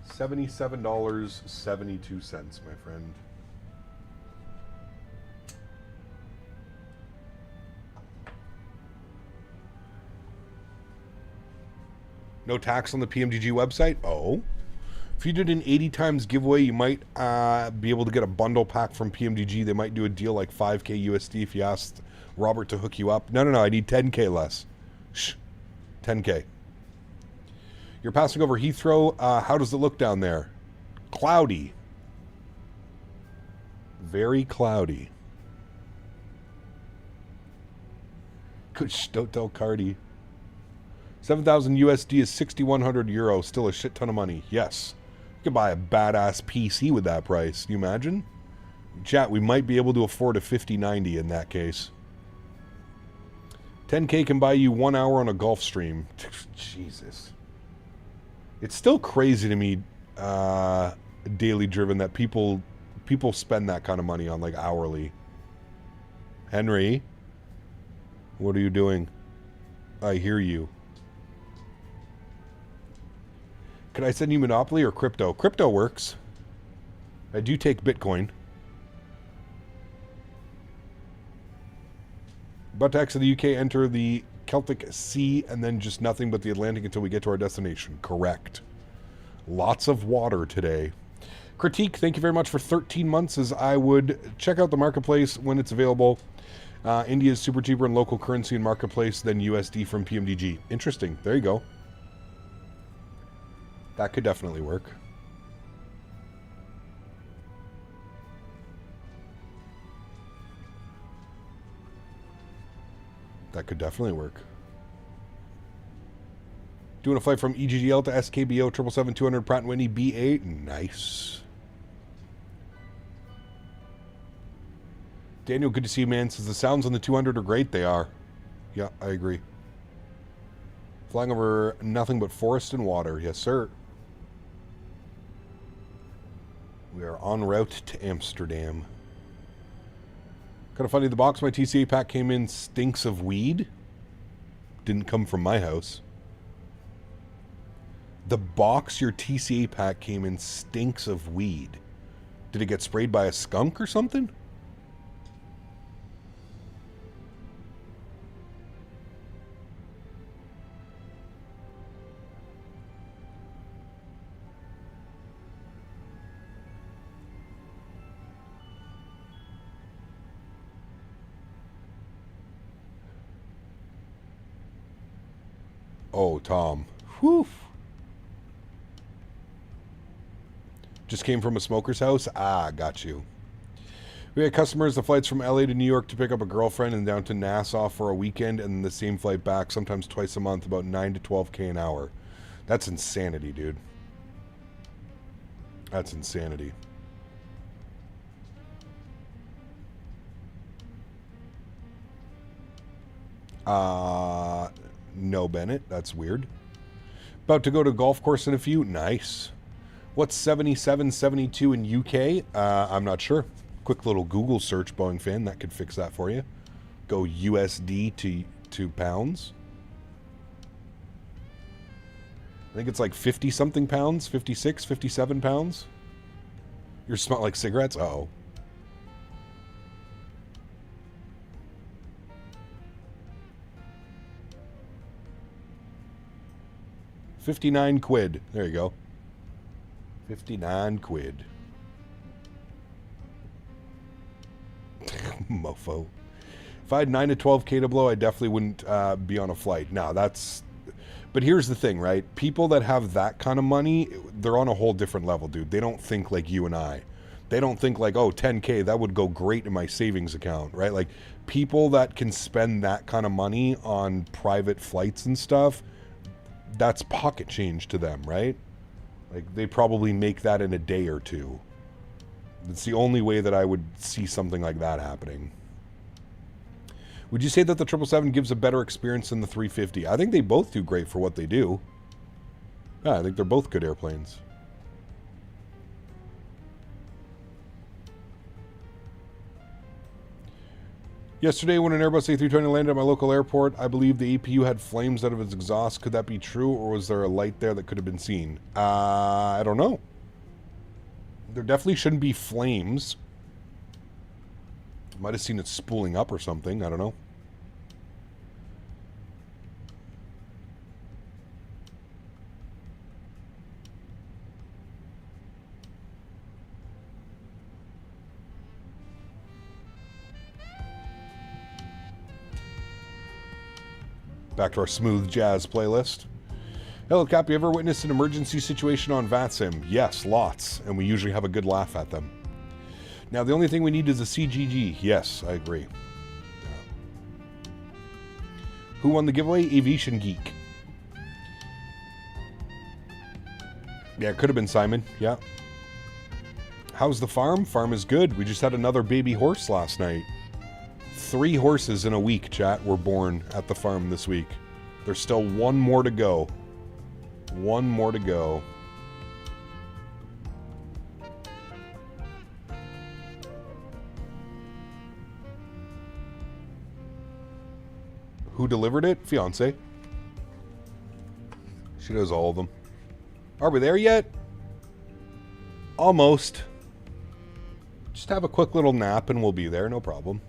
$77.72, my friend. No tax on the PMDG website? Oh. If you did an 80 times giveaway, you might be able to get a bundle pack from PMDG. They might do a deal like 5K USD if you asked Robert to hook you up. No, I need 10K less. Shh. 10K. You're passing over Heathrow. How does it look down there? Cloudy. Very cloudy. Shh, don't tell Cardi. 7,000 USD is 6,100 euro. Still a shit ton of money. Yes. You could buy a badass PC with that price. Can you imagine? Chat, we might be able to afford a 5090 in that case. 10K can buy you 1 hour on a golf stream. Jesus. It's still crazy to me, daily driven, that people spend that kind of money on, like, hourly. Henry? What are you doing? I hear you. Could I send you Monopoly or crypto? Crypto works. I do take Bitcoin. Buttacks of the UK enter the Celtic Sea and then just nothing but the Atlantic until we get to our destination. Correct. Lots of water today. Critique, thank you very much for 13 months, as I would check out the marketplace when it's available. India is super cheaper in local currency and marketplace than USD from PMDG. Interesting. There you go. That could definitely work. That could definitely work. Doing a flight from EGGL to SKBO 777-200 Pratt & Whitney B8. Nice. Daniel, good to see you, man. Says the sounds on the 200 are great. They are. Yeah, I agree. Flying over nothing but forest and water. Yes, sir. We are en route to Amsterdam. Kind of funny, the box my TCA pack came in stinks of weed. Didn't come from my house. The box your TCA pack came in stinks of weed. Did it get sprayed by a skunk or something? Oh, Tom. Whew. Just came from a smoker's house? Ah, got you. We had customers, the flights from LA to New York to pick up a girlfriend and down to Nassau for a weekend and the same flight back, sometimes twice a month, about 9 to 12K an hour. That's insanity, dude. That's insanity. No, Bennett. That's weird. About to go to golf course in a few. Nice. What's 77.72 in UK? I'm not sure. Quick little Google search, Boeing fan. That could fix that for you. Go USD to pounds. I think it's like 50-something pounds. 56, 57 pounds. You smell like cigarettes? Uh-oh. £59. There you go. 59 quid. Mofo. If I had 9 to 12K to blow, I definitely wouldn't be on a flight. No, that's... But here's the thing, right? People that have that kind of money, they're on a whole different level, dude. They don't think like you and I. They don't think like, oh, 10K, that would go great in my savings account, right? Like, people that can spend that kind of money on private flights and stuff, that's pocket change to them, right? Like, they probably make that in a day or two. It's the only way that I would see something like that happening. Would you say that the 777 gives a better experience than the 350? I think they both do great for what they do. Yeah, I think they're both good airplanes. Yesterday, when an Airbus A320 landed at my local airport, I believe the APU had flames out of its exhaust. Could that be true, or was there a light there that could have been seen? I don't know. There definitely shouldn't be flames. Might have seen it spooling up or something. I don't know. Back to our smooth jazz playlist. Hello, Cap. You ever witnessed an emergency situation on VATSIM? Yes, lots. And we usually have a good laugh at them. Now, the only thing we need is a CGG. Yes, I agree. Yeah. Who won the giveaway? Aviation Geek. Yeah, it could have been Simon. Yeah. How's the farm? Farm is good. We just had another baby horse last night. 3 horses in a week, chat, were born at the farm this week. There's still 1 more to go. 1 more to go. Who delivered it? Fiance. She does all of them. Are we there yet? Almost. Just have a quick little nap and we'll be there. No problem.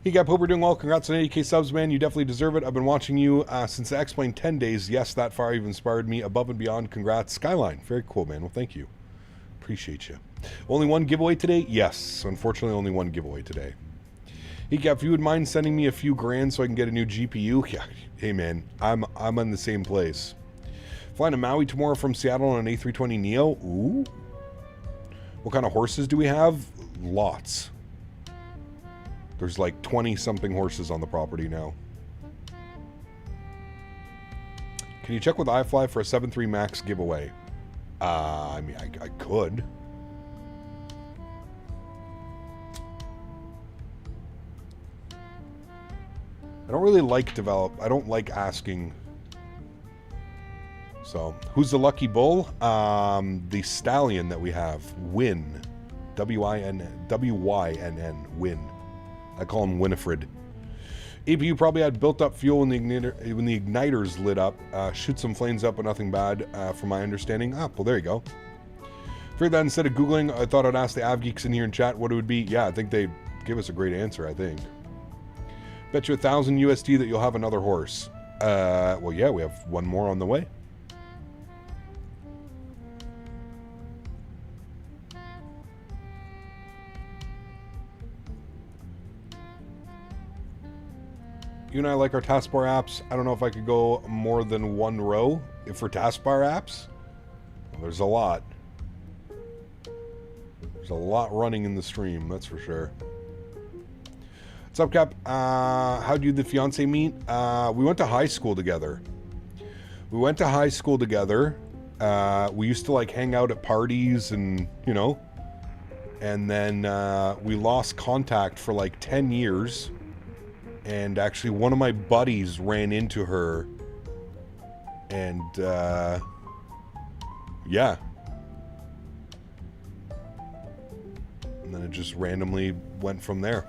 Hey, Gap, hope we're doing well. Congrats on 80k subs, man. You definitely deserve it. I've been watching you since the X-Plane 10 days. Yes, that far you've inspired me above and beyond. Congrats. Skyline. Very cool, man. Well, thank you. Appreciate you. Only 1 giveaway today? Yes. Unfortunately, only 1 giveaway today. Hey, Gap, if you would mind sending me a few grand so I can get a new GPU? Yeah. Hey, man. I'm in the same place. Flying to Maui tomorrow from Seattle on an A320neo. Ooh. What kind of horses do we have? Lots. There's like 20-something horses on the property now. Can you check with iFly for a 7.3 Max giveaway? I mean, I could. I don't really like I don't like asking. So, who's the lucky bull? The stallion that we have. Win. W-Y-N-N. Win. I call him Winifred. APU probably had built-up fuel when the igniters lit up. Shoot some flames up, but nothing bad, from my understanding. Ah, well, there you go. Figured that instead of Googling, I thought I'd ask the AvGeeks in here in chat what it would be. Yeah, I think they'd give us a great answer, I think. Bet you 1,000 USD that you'll have another horse. Well, yeah, we have 1 more on the way. You and I like our taskbar apps. I don't know if I could go more than 1 row for taskbar apps. Well, there's a lot. There's a lot running in the stream, that's for sure. What's up, Cap? How did the fiance meet? We went to high school together. We used to like hang out at parties and, you know. And then we lost contact for like 10 years. And actually one of my buddies ran into her. And, yeah. And then it just randomly went from there.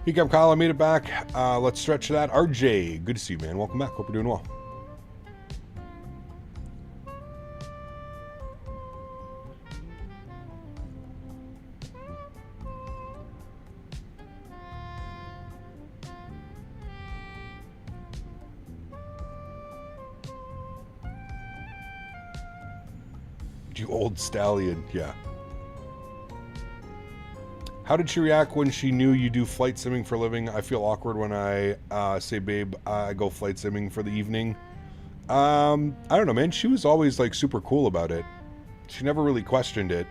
Hey, Kyle, I made it back. Let's stretch that. RJ, good to see you, man. Welcome back. Hope you're doing well. You old stallion, yeah. How did she react when she knew you do flight simming for a living? I feel awkward when I say, babe, I go flight simming for the evening. I don't know, man. She was always like super cool about it. She never really questioned it.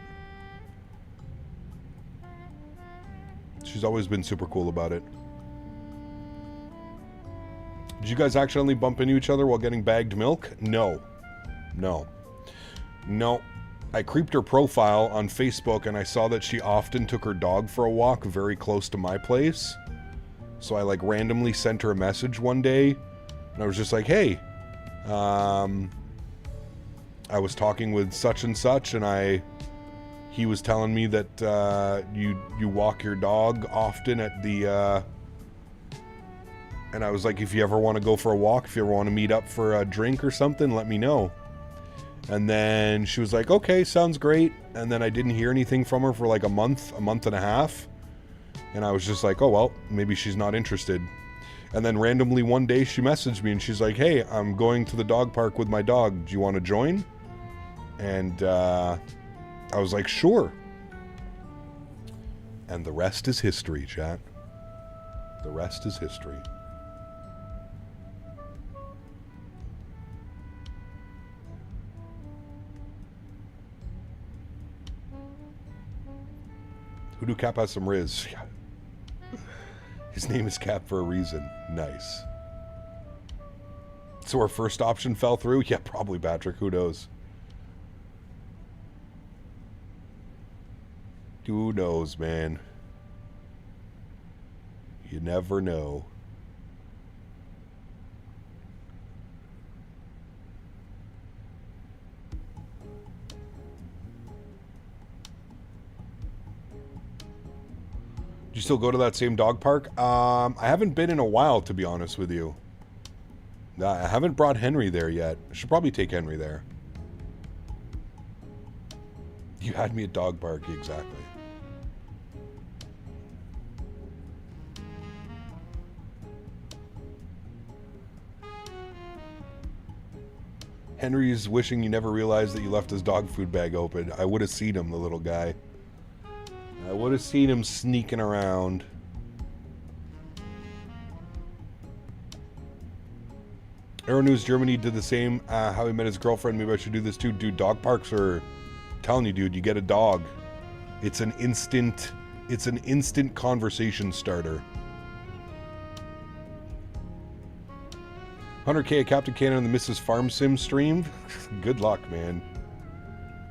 She's always been super cool about it. Did you guys accidentally bump into each other while getting bagged milk? No. No. No. I creeped her profile on Facebook and I saw that she often took her dog for a walk very close to my place. So I like randomly sent her a message one day and I was just like, hey, I was talking with such and such and he was telling me that you walk your dog often at the and I was like, if you ever want to go for a walk, if you ever want to meet up for a drink or something, let me know. And then she was like, okay, sounds great. And then I didn't hear anything from her for like a month and a half. And I was just like, oh, well, maybe she's not interested. And then randomly one day she messaged me and she's like, hey, I'm going to the dog park with my dog. Do you want to join? And I was like, sure. And the rest is history, chat. The rest is history. Hoodoo Cap has some Riz. His name is Cap for a reason. Nice. So our first option fell through? Yeah, probably, Patrick. Who knows? Who knows, man? You never know. Do you still go to that same dog park? I haven't been in a while, to be honest with you. I haven't brought Henry there yet. I should probably take Henry there. You had me at dog park, exactly. Henry's wishing you never realized that you left his dog food bag open. I would have seen him, the little guy. I would have seen him sneaking around. Erin News Germany did the same. How he met his girlfriend. Maybe I should do this too. Dude, dog parks are... I'm telling you, dude, you get a dog. It's an instant conversation starter. 100K at Captain Cannon on the Mrs. Farm Sim stream. Good luck, man.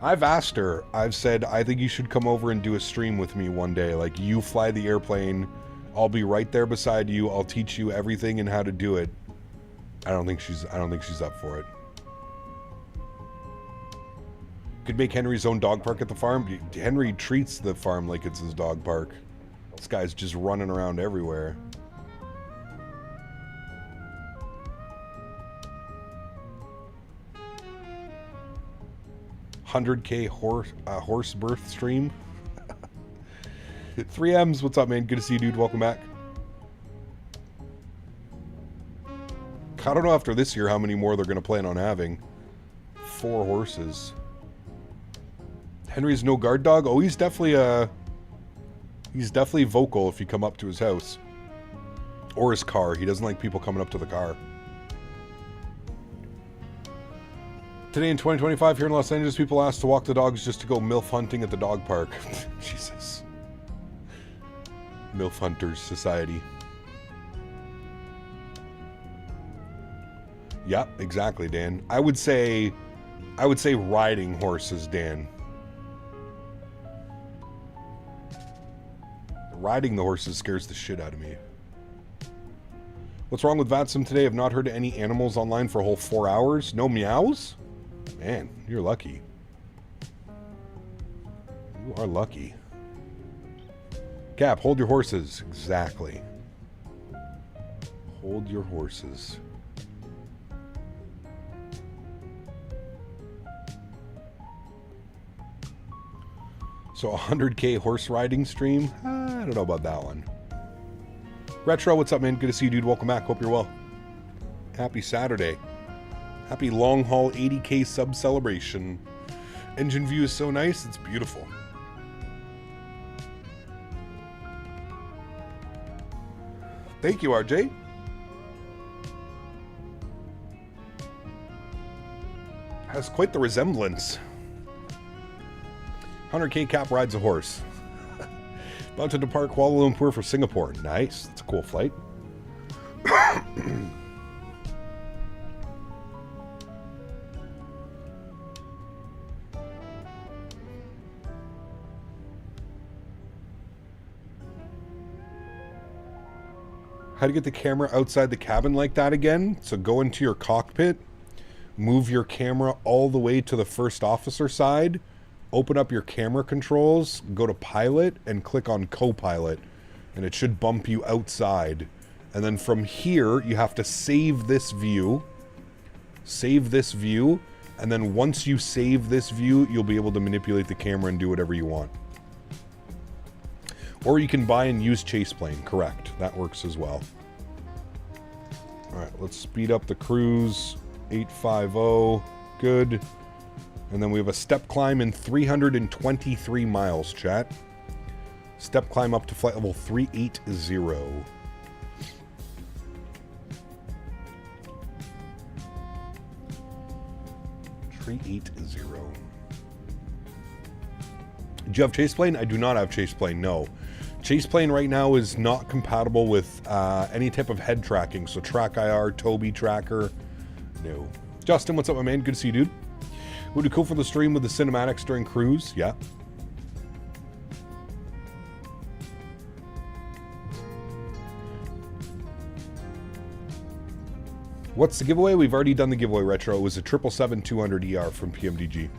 I've asked her. I've said, I think you should come over and do a stream with me one day. Like, you fly the airplane. I'll be right there beside you. I'll teach you everything and how to do it. I don't think she's up for it. Could make Henry's own dog park at the farm. Henry treats the farm like it's his dog park. This guy's just running around everywhere. $100K horse birth stream. 3Ms, what's up, man? Good to see you, dude. Welcome back. I don't know after this year how many more they're going to plan on having. 4 horses. Henry's no guard dog? Oh, he's definitely vocal if you come up to his house. Or his car. He doesn't like people coming up to the car. Today in 2025 here in Los Angeles, people ask to walk the dogs just to go MILF hunting at the dog park. Jesus. MILF Hunters Society. Yep, exactly, Dan. I would say riding horses, Dan. Riding the horses scares the shit out of me. What's wrong with VATSIM today? I've not heard any animals online for a whole 4 hours. No meows? Man, you're lucky. You are lucky. Cap, hold your horses. Exactly. Hold your horses. So 100K horse riding stream? I don't know about that one. Retro, what's up, man? Good to see you, dude. Welcome back. Hope you're well. Happy Saturday. Happy long haul 80K sub celebration. Engine view is so nice. It's beautiful. Thank you, RJ. Has quite the resemblance. 100K Cap rides a horse. About to depart Kuala Lumpur for Singapore. Nice. That's a cool flight. How to get the camera outside the cabin like that again? So go into your cockpit, move your camera all the way to the first officer side, open up your camera controls, go to pilot, and click on co-pilot, and it should bump you outside. And then from here, you have to save this view, and then once you save this view, you'll be able to manipulate the camera and do whatever you want. Or you can buy and use chase plane, correct. That works as well. All right, let's speed up the cruise. 850, good. And then we have a step climb in 323 miles, chat. Step climb up to flight level 380. 380. Do you have chase plane? I do not have chase plane, no. Chase plane right now is not compatible with any type of head tracking, so Track IR, Tobii Tracker, No. Justin, what's up, my man? Good to see you, dude. Would it be cool for the stream with the cinematics during cruise? Yeah. What's the giveaway? We've already done the giveaway retro. It was a 777-200ER from PMDG.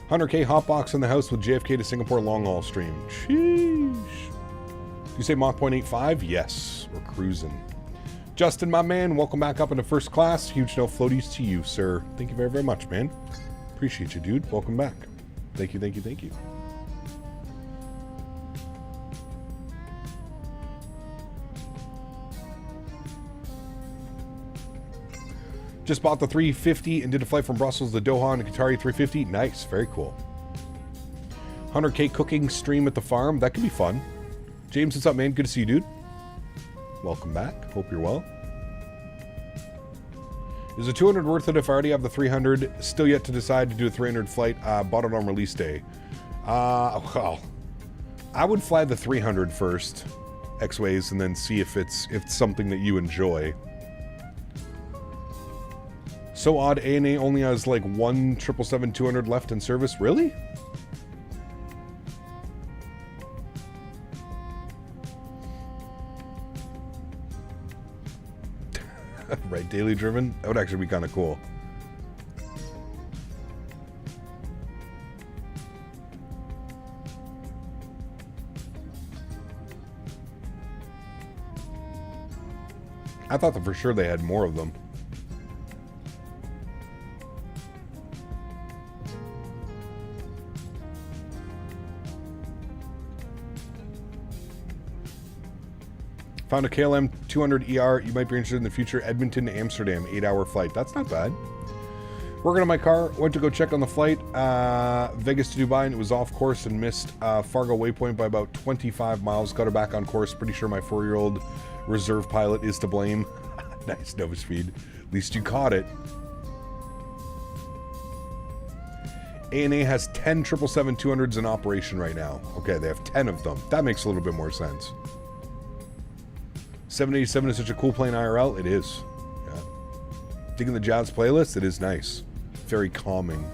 100K hotbox in the house with JFK to Singapore long haul stream. Sheesh. You say Mach 0.85? Yes. We're cruising. Justin, my man, welcome back up into first class. Huge no floaties to you, sir. Thank you very, very much, man. Appreciate you, dude. Welcome back. Thank you, thank you, thank you. Just bought the 350 and did a flight from Brussels to Doha on a Qatari 350. Nice, very cool. 100K cooking stream at the farm. That could be fun. James, what's up, man? Good to see you, dude. Welcome back. Hope you're well. Is the 200 worth it if I already have the 300? Still yet to decide to do a 300 flight. Bought it on release day. Well, I would fly the 300 first, X-Ways, and then see if it's something that you enjoy. So odd, ANA only has like one 777-200 left in service. Really? Right, daily driven? That would actually be kind of cool. I thought that for sure they had more of them. Found a KLM 200ER. You might be interested in the future. Edmonton to Amsterdam, 8-hour flight. That's not bad. Working on my car. Went to go check on the flight. Vegas to Dubai, and it was off course and missed Fargo waypoint by about 25 miles. Got her back on course. Pretty sure my 4-year-old reserve pilot is to blame. Nice, Nova Speed. At least you caught it. ANA has 10 777-200s in operation right now. Okay, they have 10 of them. That makes a little bit more sense. 787 is such a cool plane IRL. It is. Yeah. Digging the jazz playlist? It is nice. Very calming.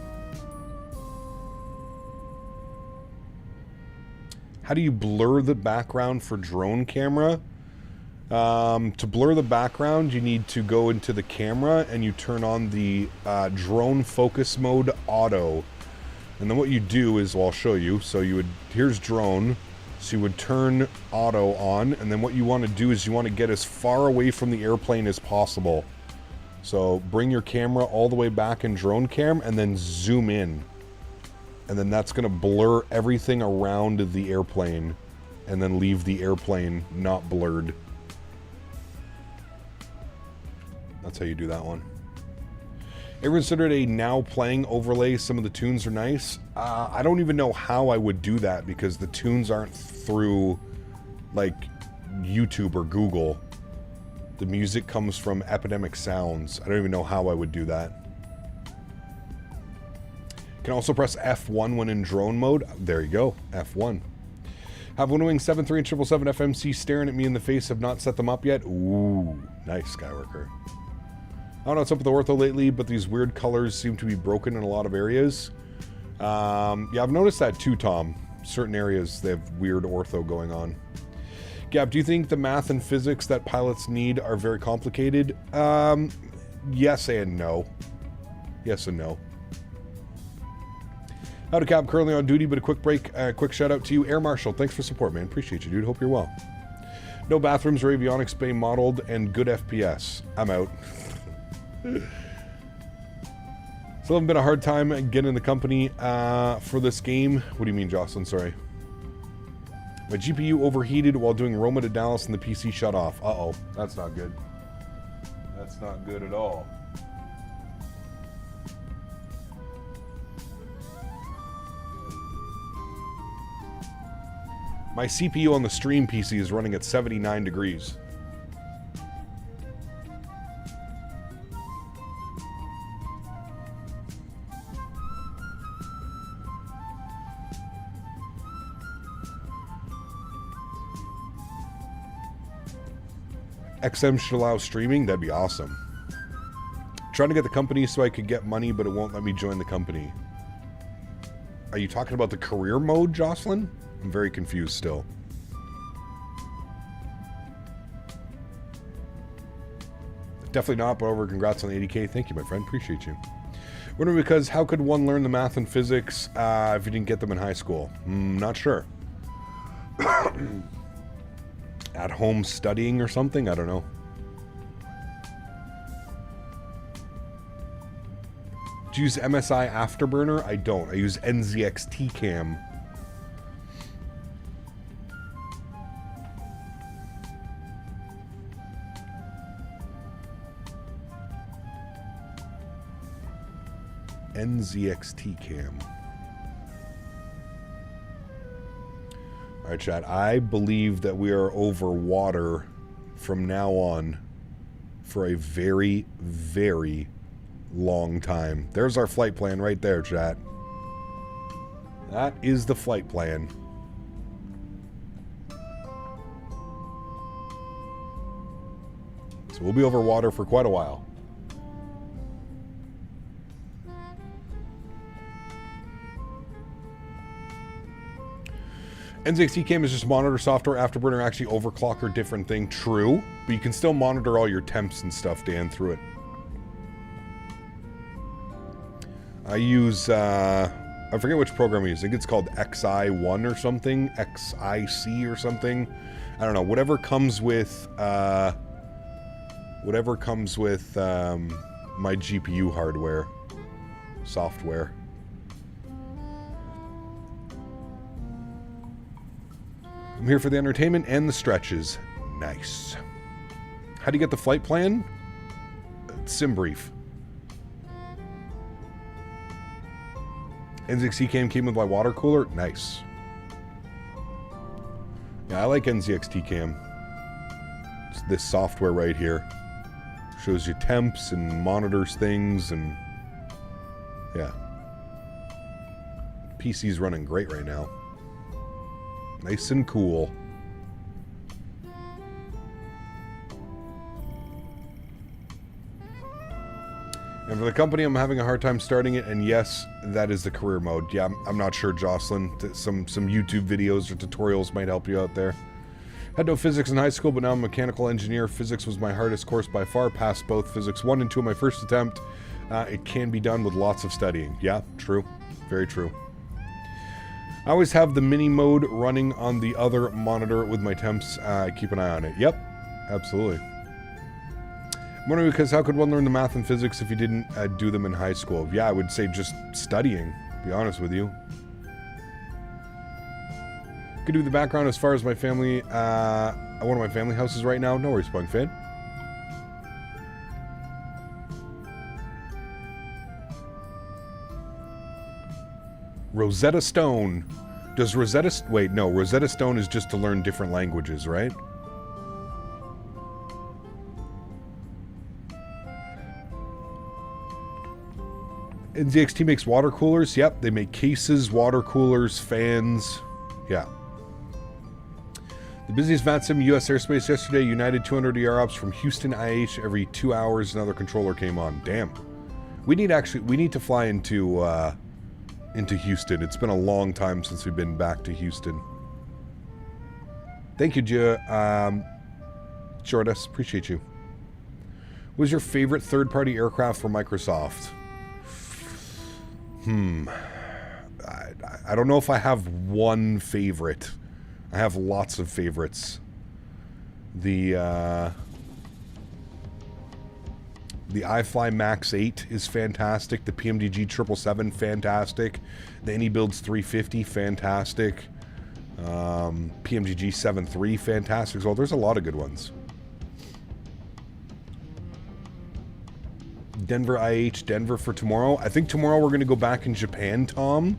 How do you blur the background for drone camera? To blur the background, you need to go into the camera and you turn on the drone focus mode auto. And then what you do is, well, I'll show you. So you would, here's drone. So you would turn auto on, and then what you want to do is you want to get as far away from the airplane as possible. So bring your camera all the way back in drone cam, and then zoom in. And then that's going to blur everything around the airplane, and then leave the airplane not blurred. That's how you do that one. Ever considered a now playing overlay? Some of the tunes are nice. I don't even know how I would do that because the tunes aren't through like YouTube or Google. The music comes from Epidemic Sounds. I don't even know how I would do that. Can also press F1 when in drone mode. There you go, F1. Have one wing 73 and 777 FMC staring at me in the face. Have not set them up yet. Ooh, nice, Skyworker. I don't know what's up with the ortho lately, but these weird colors seem to be broken in a lot of areas. Yeah, I've noticed that too, Tom. Certain areas, they have weird ortho going on. Gab, do you think the math and physics that pilots need are very complicated? Yes and no. Yes and no. Howdy, Cap. Currently on duty, but a quick break. Quick shout out to you, Air Marshal. Thanks for support, man. Appreciate you, dude. Hope you're well. No bathrooms or avionics bay modeled and good FPS. I'm out. Still haven't been a hard time getting the company for this game. What do you mean, Jocelyn? Sorry. My GPU overheated while doing Roma to Dallas and the PC shut off. Uh-oh. That's not good. That's not good at all. My CPU on the stream PC is running at 79 degrees. XM should allow streaming. That'd be awesome. Trying to get the company so I could get money, but it won't let me join the company. Are you talking about the career mode, Jocelyn? I'm very confused still. Definitely not, but over. Congrats on the 80K. Thank you, my friend. Appreciate you. Wondering because how could one learn the math and physics if you didn't get them in high school? Not sure. At home studying or something? I don't know. Do you use MSI Afterburner? I don't. I use NZX Tcam. NZX Tcam. Alright, chat. I believe that we are over water from now on for a very, very long time. There's our flight plan right there, chat. That is the flight plan. So we'll be over water for quite a while. NZX Tcam is just monitor software. Afterburner actually overclock or different thing. True, but you can still monitor all your temps and stuff, Dan, through it. I use, I forget which program I use. I think it's called XI1 or something. XIC or something. I don't know. Whatever comes with, my GPU hardware. Software. I'm here for the entertainment and the stretches. Nice. How do you get the flight plan? SimBrief. NZX Tcam came with my water cooler. Nice. Yeah, I like NZX Tcam. It's this software right here. Shows you temps and monitors things and... yeah. PC's running great right now. Nice and cool. And for the company, I'm having a hard time starting it, and yes, that is the career mode. Yeah, I'm not sure, Jocelyn. Some YouTube videos or tutorials might help you out there. Had no physics in high school, but now I'm a mechanical engineer. Physics was my hardest course by far. Passed both physics 1 and 2 on my first attempt. It can be done with lots of studying. Yeah, true. Very true. I always have the mini mode running on the other monitor with my temps. Keep an eye on it. Yep, absolutely. I'm wondering because how could one learn the math and physics if you didn't do them in high school? Yeah, I would say just studying, to be honest with you. Could do the background as far as my family, one of my family houses right now. No worries, Punk Fan. Rosetta Stone. Does Rosetta... wait, no. Rosetta Stone is just to learn different languages, right? NZXT makes water coolers. Yep, they make cases, water coolers, fans. Yeah. The busiest VATSIM U.S. airspace yesterday. United 200 ER ops from Houston IH. Every 2 hours, another controller came on. Damn. We need to fly into Houston. It's been a long time since we've been back to Houston. Thank you, Childerz. Appreciate you. What was your favorite third-party aircraft for Microsoft? I don't know if I have one favorite. I have lots of favorites. The iFly Max 8 is fantastic. The PMDG 777, fantastic. The AnyBuilds 350, fantastic. PMDG 73, fantastic. So there's a lot of good ones. Denver IH, Denver for tomorrow. I think tomorrow we're going to go back in Japan, Tom.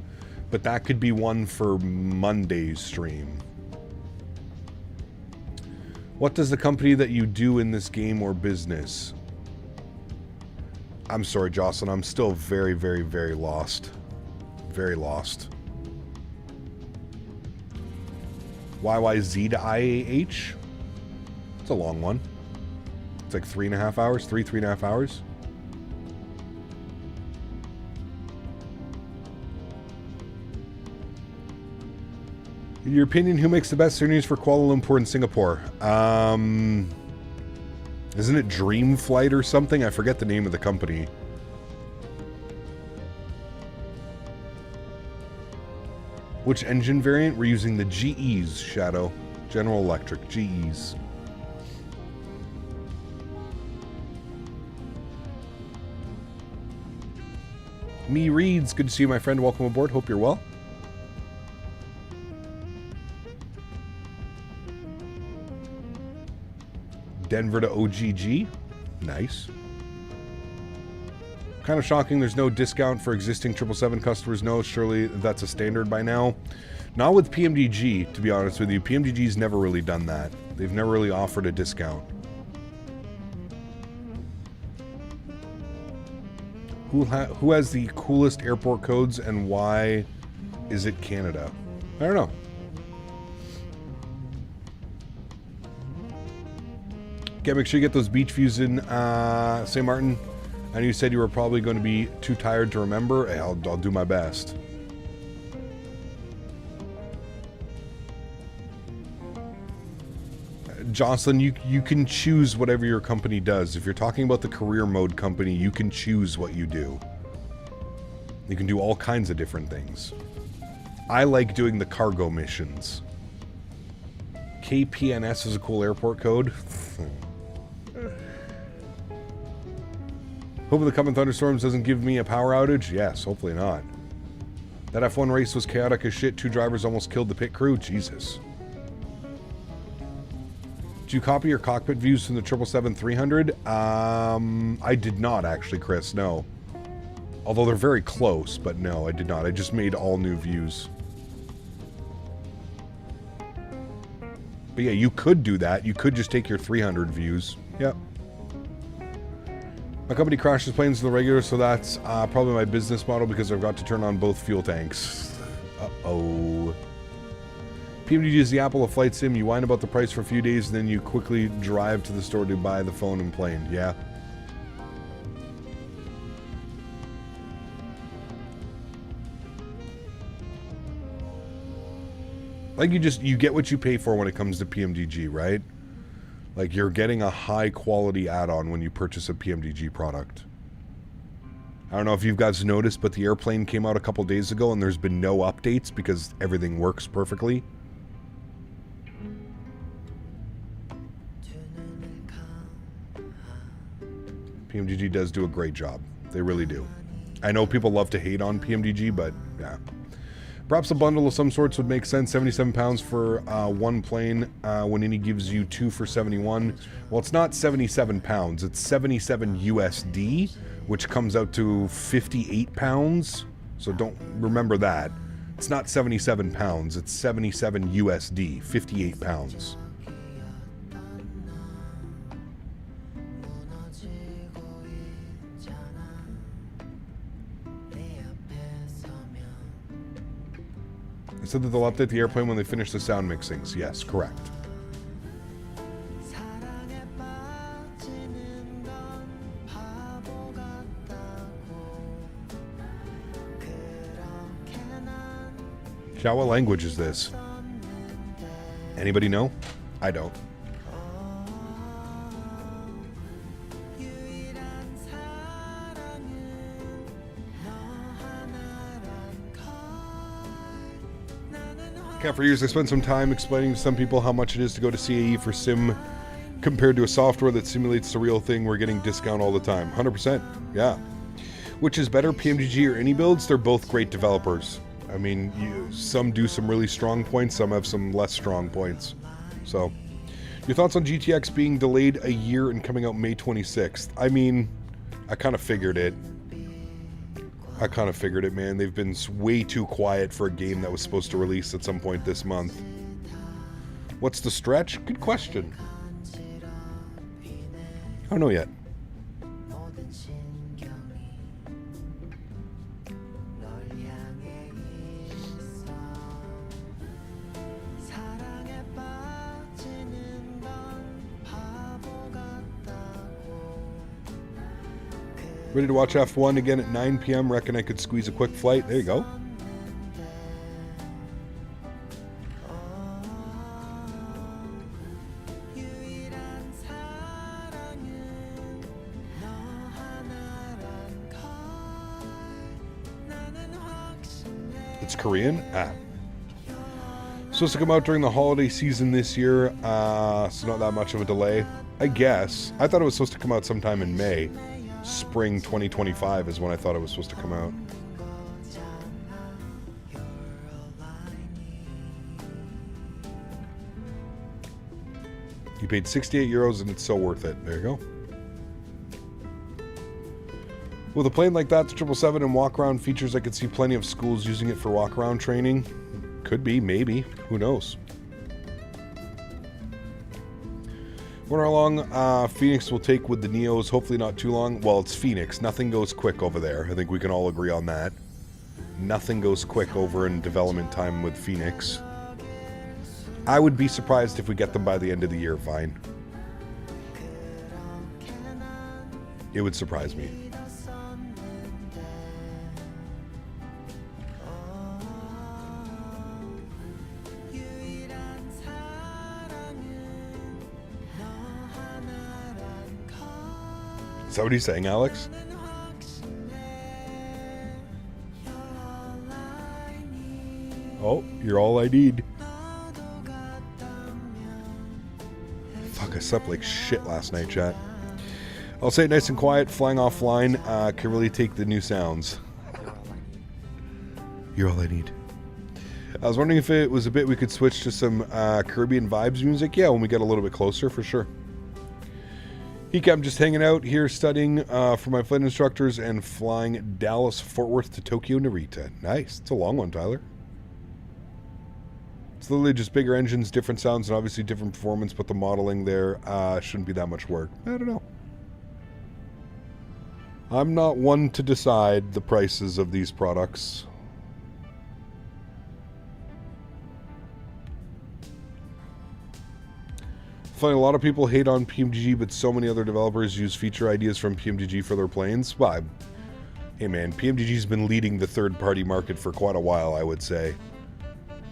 But that could be one for Monday's stream. What does the company that you do in this game or business? I'm sorry, Jocelyn. I'm still very, very, very lost. Very lost. YYZ to IAH? It's a long one. It's like 3.5 hours. 3.5 hours. In your opinion, who makes the best souvenirs for Kuala Lumpur and Singapore? Isn't it Dream Flight or something? I forget the name of the company. Which engine variant? We're using the GEs, Shadow. General Electric, GEs. Me Reeds, good to see you, my friend. Welcome aboard. Hope you're well. Denver to OGG. Nice. Kind of shocking there's no discount for existing 777 customers. No, surely that's a standard by now. Not with PMDG, to be honest with you. PMDG's never really done that. They've never really offered a discount. Who has the coolest airport codes and why is it Canada? I don't know. Okay, make sure you get those beach views in St.Maarten. I know you said you were probably going to be too tired to remember. Hey, I'll do my best. Jocelyn, you can choose whatever your company does. If you're talking about the career mode company, you can choose what you do. You can do all kinds of different things. I like doing the cargo missions. KPNS is a cool airport code. Hoping the coming thunderstorms doesn't give me a power outage. Yes, hopefully not. That F1 race was chaotic as shit. 2 drivers almost killed the pit crew. Jesus. Did you copy your cockpit views from the 777-300? I did not actually, Chris, no. Although they're very close, but no, I did not. I just made all new views. But yeah, you could do that. You could just take your 300 views. Yep. My company crashes planes in the regular, so that's probably my business model because I've got to turn on both fuel tanks. Uh-oh. PMDG is the Apple of flight sim. You whine about the price for a few days, and then you quickly drive to the store to buy the phone and plane. Yeah. Like you get what you pay for when it comes to PMDG, right? Like you're getting a high quality add-on when you purchase a PMDG product. I don't know if you guys noticed, but the airplane came out a couple days ago and there's been no updates because everything works perfectly. PMDG does do a great job. They really do. I know people love to hate on PMDG, but yeah. Perhaps a bundle of some sorts would make sense. 77 pounds for one plane when Indy gives you 2 for 71. Well, it's not 77 pounds. It's 77 USD, which comes out to 58 pounds. So don't remember that. It's not 77 pounds. It's 77 USD, 58 pounds. They said that they'll update the airplane when they finish the sound mixings. Yes, correct. Chat, what language is this? Anybody know? I don't. For years, I spent some time explaining to some people how much it is to go to CAE for sim compared to a software that simulates the real thing. We're getting discount all the time. 100%. Yeah. Which is better, PMDG or any builds? They're both great developers. I mean, some do some really strong points, some have some less strong points. So, your thoughts on GTX being delayed a year and coming out May 26th? I mean, I kind of figured it. Man. They've been way too quiet for a game that was supposed to release at some point this month. What's the stretch? Good question. I don't know yet. Ready to watch F1 again at 9 p.m. Reckon I could squeeze a quick flight. There you go. It's Korean? Ah. Supposed to come out during the holiday season this year, so not that much of a delay. I guess. I thought it was supposed to come out sometime in May. Spring 2025 is when I thought it was supposed to come out. You paid 68 euros and it's so worth it. There you go. With a plane like that, the 777 and walk-around features, I could see plenty of schools using it for walk-around training. Could be, maybe. Who knows? Wonder how long Phoenix will take with the Neos. Hopefully not too long. Well, it's Phoenix. Nothing goes quick over there. I think we can all agree on that. Nothing goes quick over in development time with Phoenix. I would be surprised if we get them by the end of the year, fine. It would surprise me. Is that what he's saying, Alex? Oh, you're all I need. Fuck, I slept like shit last night, chat. I'll say it nice and quiet, flying offline, can really take the new sounds. You're all I need. I was wondering if it was a bit we could switch to some Caribbean vibes music. Yeah, when we get a little bit closer, for sure. I'm just hanging out here studying for my flight instructors and flying Dallas, Fort Worth to Tokyo, Narita. Nice. It's a long one, Tyler. It's literally just bigger engines, different sounds, and obviously different performance, but the modeling there shouldn't be that much work. I don't know. I'm not one to decide the prices of these products. Funny, a lot of people hate on PMDG, but so many other developers use feature ideas from PMDG for their planes. Well, hey man, PMDG's been leading the third-party market for quite a while, I would say.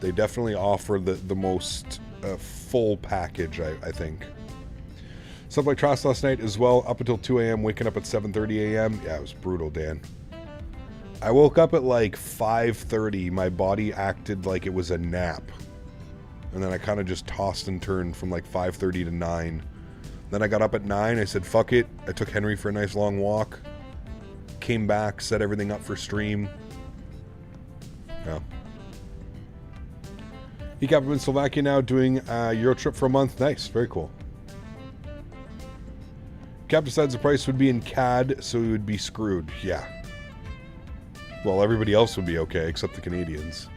They definitely offer the most full package, I think. Subway Trust last night as well, up until 2 a.m., waking up at 7:30 a.m. Yeah, it was brutal, Dan. I woke up at like 5:30. My body acted like it was a nap. And then I kind of just tossed and turned from like 5:30 to 9. Then I got up at 9. I said, fuck it. I took Henry for a nice long walk. Came back, set everything up for stream. Yeah. He got up in Slovakia now doing a Euro trip for a month. Nice. Very cool. Cap decides the price would be in CAD, so he would be screwed. Yeah. Well, everybody else would be okay, except the Canadians.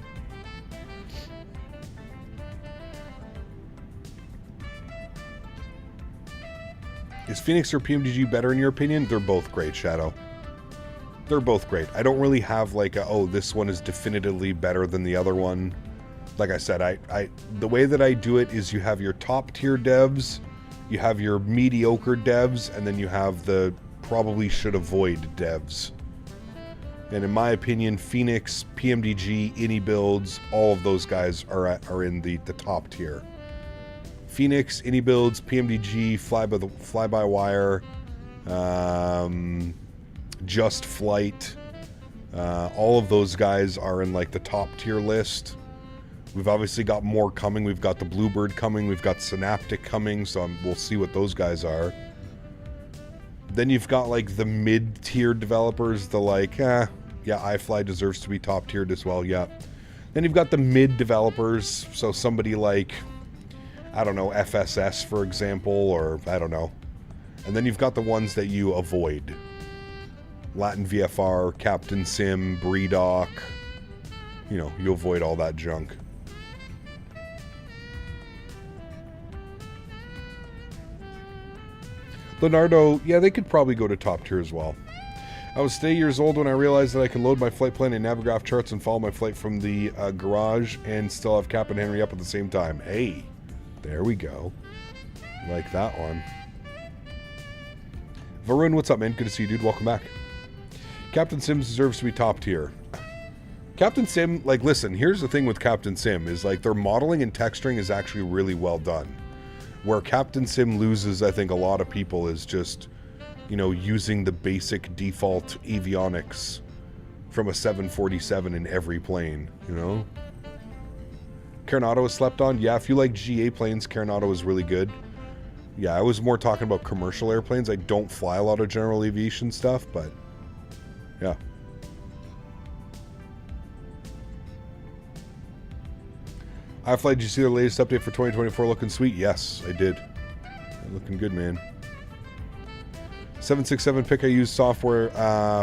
Is Phoenix or PMDG better in your opinion? They're both great, Shadow. They're both great. I don't really have like a, oh, this one is definitively better than the other one. Like I said, the way that I do it is you have your top tier devs, you have your mediocre devs, and then you have the probably should avoid devs. And in my opinion, Phoenix, PMDG, AnyBuilds, all of those guys are in the top tier. Phoenix, AnyBuilds, PMDG, Fly-by-Wire, Just Flight, all of those guys are in like the top tier list. We've obviously got more coming. We've got the Bluebird coming. We've got Synaptic coming, so we'll see what those guys are. Then you've got like the mid-tier developers, the like, yeah, iFly deserves to be top tiered as well, yeah. Then you've got the mid developers, so somebody like, I don't know, FSS, for example, or I don't know. And then you've got the ones that you avoid. Latin VFR, Captain Sim, Breedoc. You know, you avoid all that junk. Leonardo, yeah, they could probably go to top tier as well. I was 8 years old when I realized that I can load my flight plan in Navigraph charts and follow my flight from the garage and still have Cap and Henry up at the same time. Hey, there we go. Like that one. Varun, what's up, man? Good to see you, dude. Welcome back. Captain Sim deserves to be top tier. Captain Sim, like, listen, here's the thing with Captain Sim is like their modeling and texturing is actually really well done. Where Captain Sim loses, I think, a lot of people is just, you know, using the basic default avionics from a 747 in every plane, you know? Coronado is slept on. Yeah, if you like GA planes, Coronado is really good. Yeah, I was more talking about commercial airplanes. I don't fly a lot of general aviation stuff, but yeah. iFly, did you see the latest update for 2024 looking sweet? Yes, I did. Looking good, man. 767 pick, I used software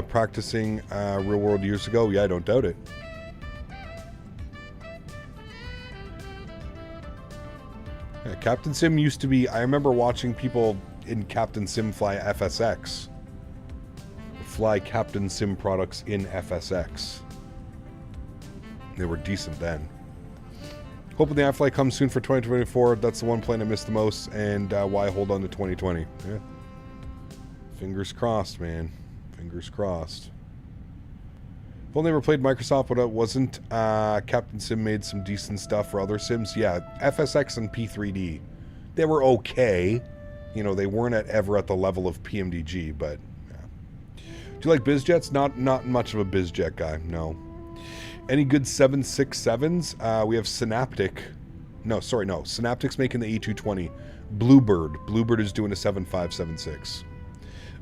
practicing real world years ago. Yeah, I don't doubt it. Yeah, Captain Sim used to be, I remember watching people in Captain Sim fly FSX. Fly Captain Sim products in FSX. They were decent then. Hoping the iFly comes soon for 2024. That's the one plane I missed the most, and why hold on to 2020. Yeah. Fingers crossed, man. Fingers crossed. I've only ever played Microsoft, but it wasn't. Captain Sim made some decent stuff for other sims. Yeah, FSX and P3D. They were okay. You know, they weren't ever at the level of PMDG, but yeah. Do you like BizJets? Not much of a BizJet guy, no. Any good 767s? We have Synaptic. No, sorry, no. Synaptic's making the A220. Bluebird is doing a 7576.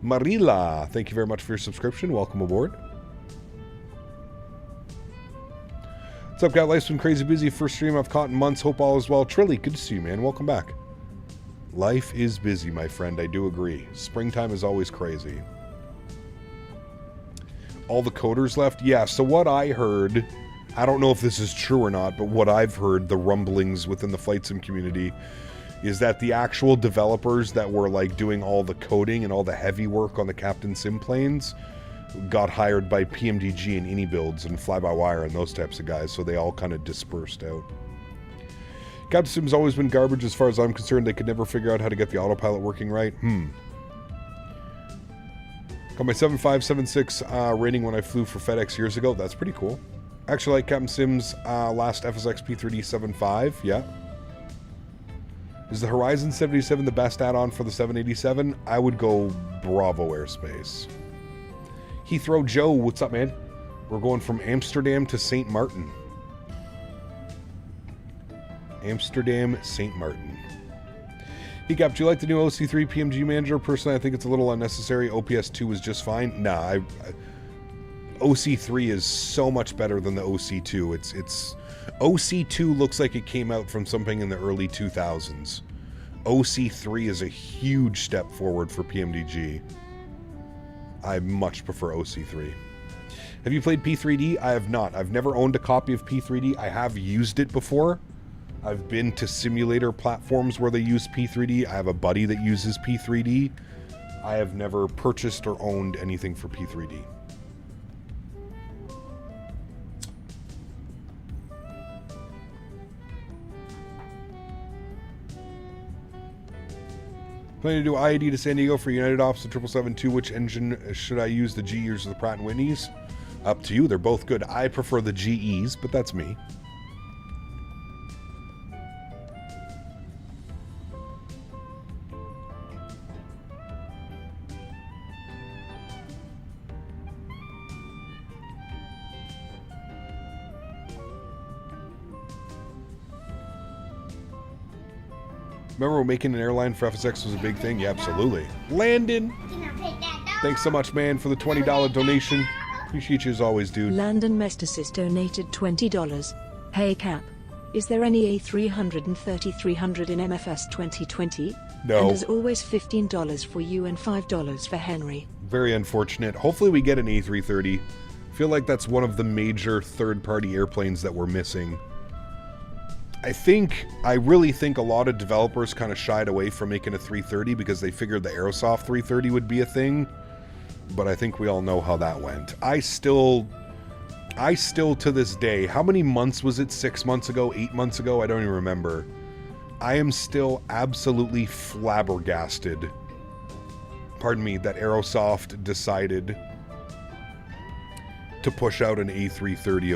Marila, thank you very much for your subscription. Welcome aboard. What's up, guys? Life's been crazy busy. First stream I've caught in months. Hope all is well. Trilly, good to see you, man. Welcome back. Life is busy, my friend. I do agree. Springtime is always crazy. All the coders left? Yeah, so what I heard, I don't know if this is true or not, but what I've heard, the rumblings within the flight sim community, is that the actual developers that were like doing all the coding and all the heavy work on the Captain Sim planes got hired by PMDG and AnyBuilds and Fly-by-Wire and those types of guys, so they all kind of dispersed out. Captain Sim's always been garbage as far as I'm concerned. They could never figure out how to get the autopilot working right. Got my 7576 rating when I flew for FedEx years ago. That's pretty cool. Actually, like Captain Sim's last FSX P3D 75. Yeah. Is the Horizon 77 the best add-on for the 787? I would go Bravo Airspace. Heathrow Joe, what's up, man? We're going from Amsterdam to St.Maarten. Amsterdam, St.Maarten. Hey, Cap, do you like the new OC3 PMG Manager? Personally, I think it's a little unnecessary. OPS2 is just fine. Nah, OC3 is so much better than the OC2. It's OC2 looks like it came out from something in the early 2000s. OC3 is a huge step forward for PMDG. I much prefer OC3. Have you played P3D? I have not. I've never owned a copy of P3D. I have used it before. I've been to simulator platforms where they use P3D. I have a buddy that uses P3D. I have never purchased or owned anything for P3D. Planning to do IAD to San Diego for United Ops the 777-2. Which engine should I use, the GEs or the Pratt & Whitneys? Up to you. They're both good. I prefer the GEs, but that's me. Remember when making an airline for FSX was a big thing? Yeah, absolutely. Landon! Thanks so much, man, for the $20 donation. Appreciate you as always, dude. Landon Mestasis donated $20. Hey, Cap. Is there any A300 and 3300 in MFS 2020? No. And as always, $15 for you and $5 for Henry. Very unfortunate. Hopefully we get an A330. I feel like that's one of the major third-party airplanes that we're missing. I really think a lot of developers kind of shied away from making a 330 because they figured the Aerosoft 330 would be a thing. But I think we all know how that went. I still to this day, how many months was it? 6 months ago? 8 months ago? I don't even remember. I am still absolutely flabbergasted, pardon me, that Aerosoft decided to push out an A330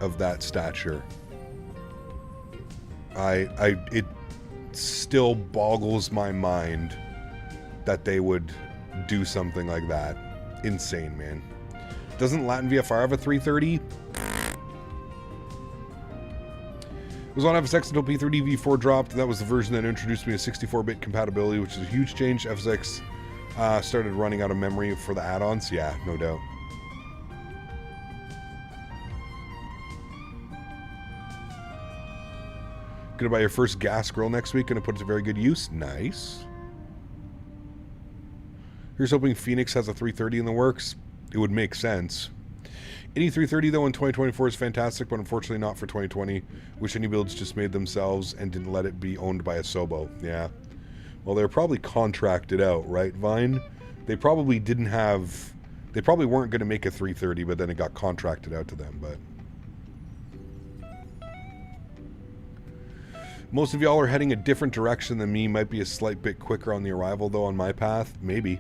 of that stature. It still boggles my mind that they would do something like that. Insane, man. Doesn't Latin VFR have a 330? It was on FSX until P3D V4 dropped. That was the version that introduced me to 64-bit compatibility, which is a huge change. FSX started running out of memory for the add-ons. Yeah, no doubt. Gonna buy your first gas grill next week. Gonna put it to very good use. Nice. Here's hoping Phoenix has a 330 in the works. It would make sense. Any 330 though in 2024 is fantastic, but unfortunately not for 2020. Wish any builds just made themselves and didn't let it be owned by a Sobo. Yeah. Well, they're probably contracted out, right, Vine? They probably didn't have... They probably weren't going to make a 330, but then it got contracted out to them, but... Most of y'all are heading a different direction than me. Might be a slight bit quicker on the arrival, though, on my path. Maybe.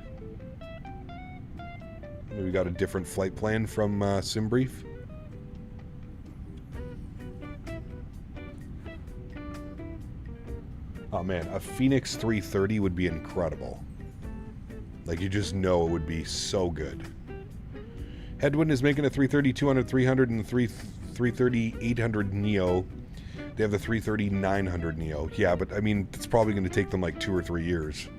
We got a different flight plan from SimBrief. Oh man, a Phoenix 330 would be incredible. Like, you just know it would be so good. Headwind is making a 330 200 300 and the 330 800 Neo. They have the 330 900 Neo. Yeah, but I mean, it's probably going to take them like 2 or 3 years.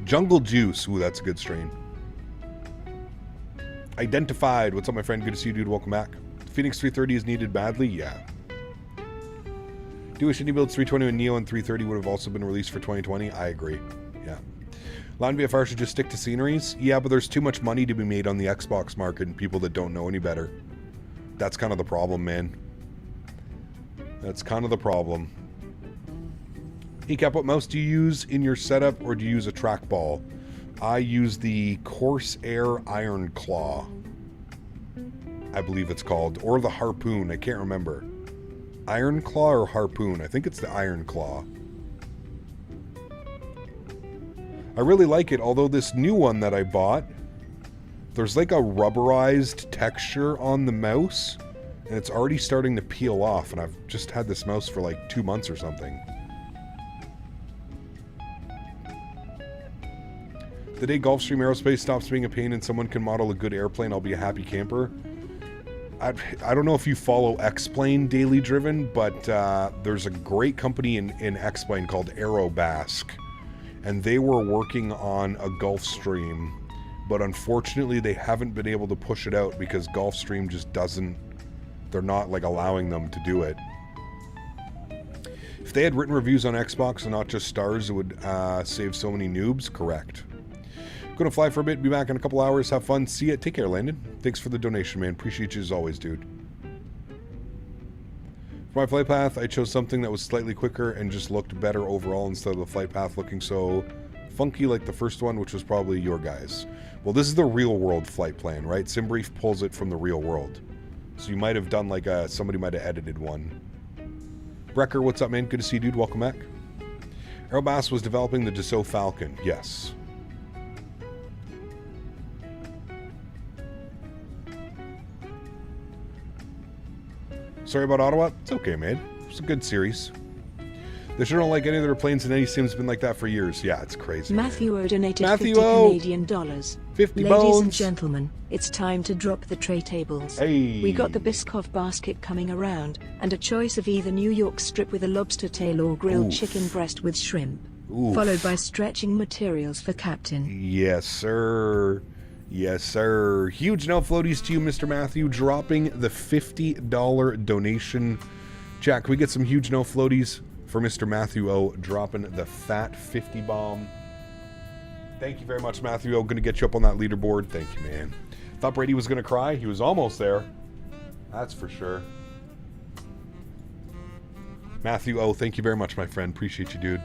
Jungle Juice. Ooh, that's a good strain. Identified. What's up, my friend? Good to see you, dude. Welcome back. Phoenix 330 is needed badly? Yeah. Do wish Indie Builds 320 and Neo and 330 would have also been released for 2020? I agree. Yeah. Line VFR should just stick to sceneries? Yeah, but there's too much money to be made on the Xbox market and people that don't know any better. That's kind of the problem, man. That's kind of the problem. Hey Cap, what mouse do you use in your setup, or do you use a trackball? I use the Corsair Iron Claw, I believe it's called, or the Harpoon. I can't remember. Iron Claw or Harpoon? I think it's the Iron Claw. I really like it, although this new one that I bought, there's like a rubberized texture on the mouse, and it's already starting to peel off, and I've just had this mouse for like 2 months or something. The day Gulfstream Aerospace stops being a pain and someone can model a good airplane, I'll be a happy camper. I don't know if you follow X-Plane Daily Driven, but there's a great company in X-Plane called Aerobasque, and they were working on a Gulfstream, but unfortunately they haven't been able to push it out because Gulfstream just doesn't, they're not like allowing them to do it. If they had written reviews on Xbox and not just stars, it would save so many noobs. Correct. Gonna fly for a bit, be back in a couple hours. Have fun. See ya. Take care, Landon. Thanks for the donation, man. Appreciate you as always, dude. For my flight path, I chose something that was slightly quicker and just looked better overall instead of the flight path looking so funky like the first one, which was probably your guys. Well, this is the real world flight plan, right? SimBrief pulls it from the real world. So you might have done like somebody might have edited one. Brecker, what's up, man? Good to see you, dude. Welcome back. Aerobasque was developing the Dassault Falcon. Yes. Sorry about Ottawa. It's okay, man. It's a good series. They sure don't like any of their planes, and any sim's been like that for years. Yeah, it's crazy. Matthew O donated Matthew 50 O. Canadian dollars. 50 Ladies bones. and gentlemen, it's time to drop the tray tables. Hey. We got the Biscoff basket coming around, and a choice of either New York strip with a lobster tail or grilled Oof. chicken breast with shrimp. Oof. Followed by stretching materials for Captain. Yes, sir. Yes, sir. Huge no floaties to you, Mr. Matthew, dropping the $50 donation. Jack, can we get some huge no floaties for Mr. Matthew O, dropping the fat 50 bomb? Thank you very much, Matthew O. Going to get you up on that leaderboard. Thank you, man. Thought Brady was going to cry. He was almost there. That's for sure. Matthew O, thank you very much, my friend. Appreciate you, dude.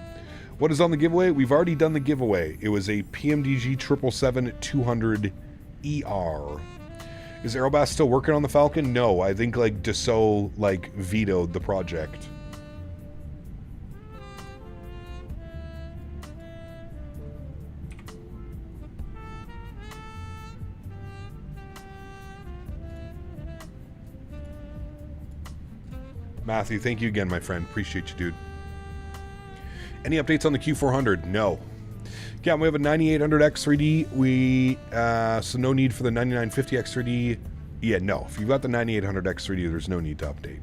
What is on the giveaway? We've already done the giveaway. It was a PMDG 777-200ER. Is Aerobas still working on the Falcon? No, I think like Dassault like vetoed the project. Matthew, thank you again, my friend. Appreciate you, dude. Any updates on the Q400? No. Yeah, we have a 9800 X3D. So no need for the 9950 X3D. Yeah, no. If you've got the 9800 X3D, there's no need to update.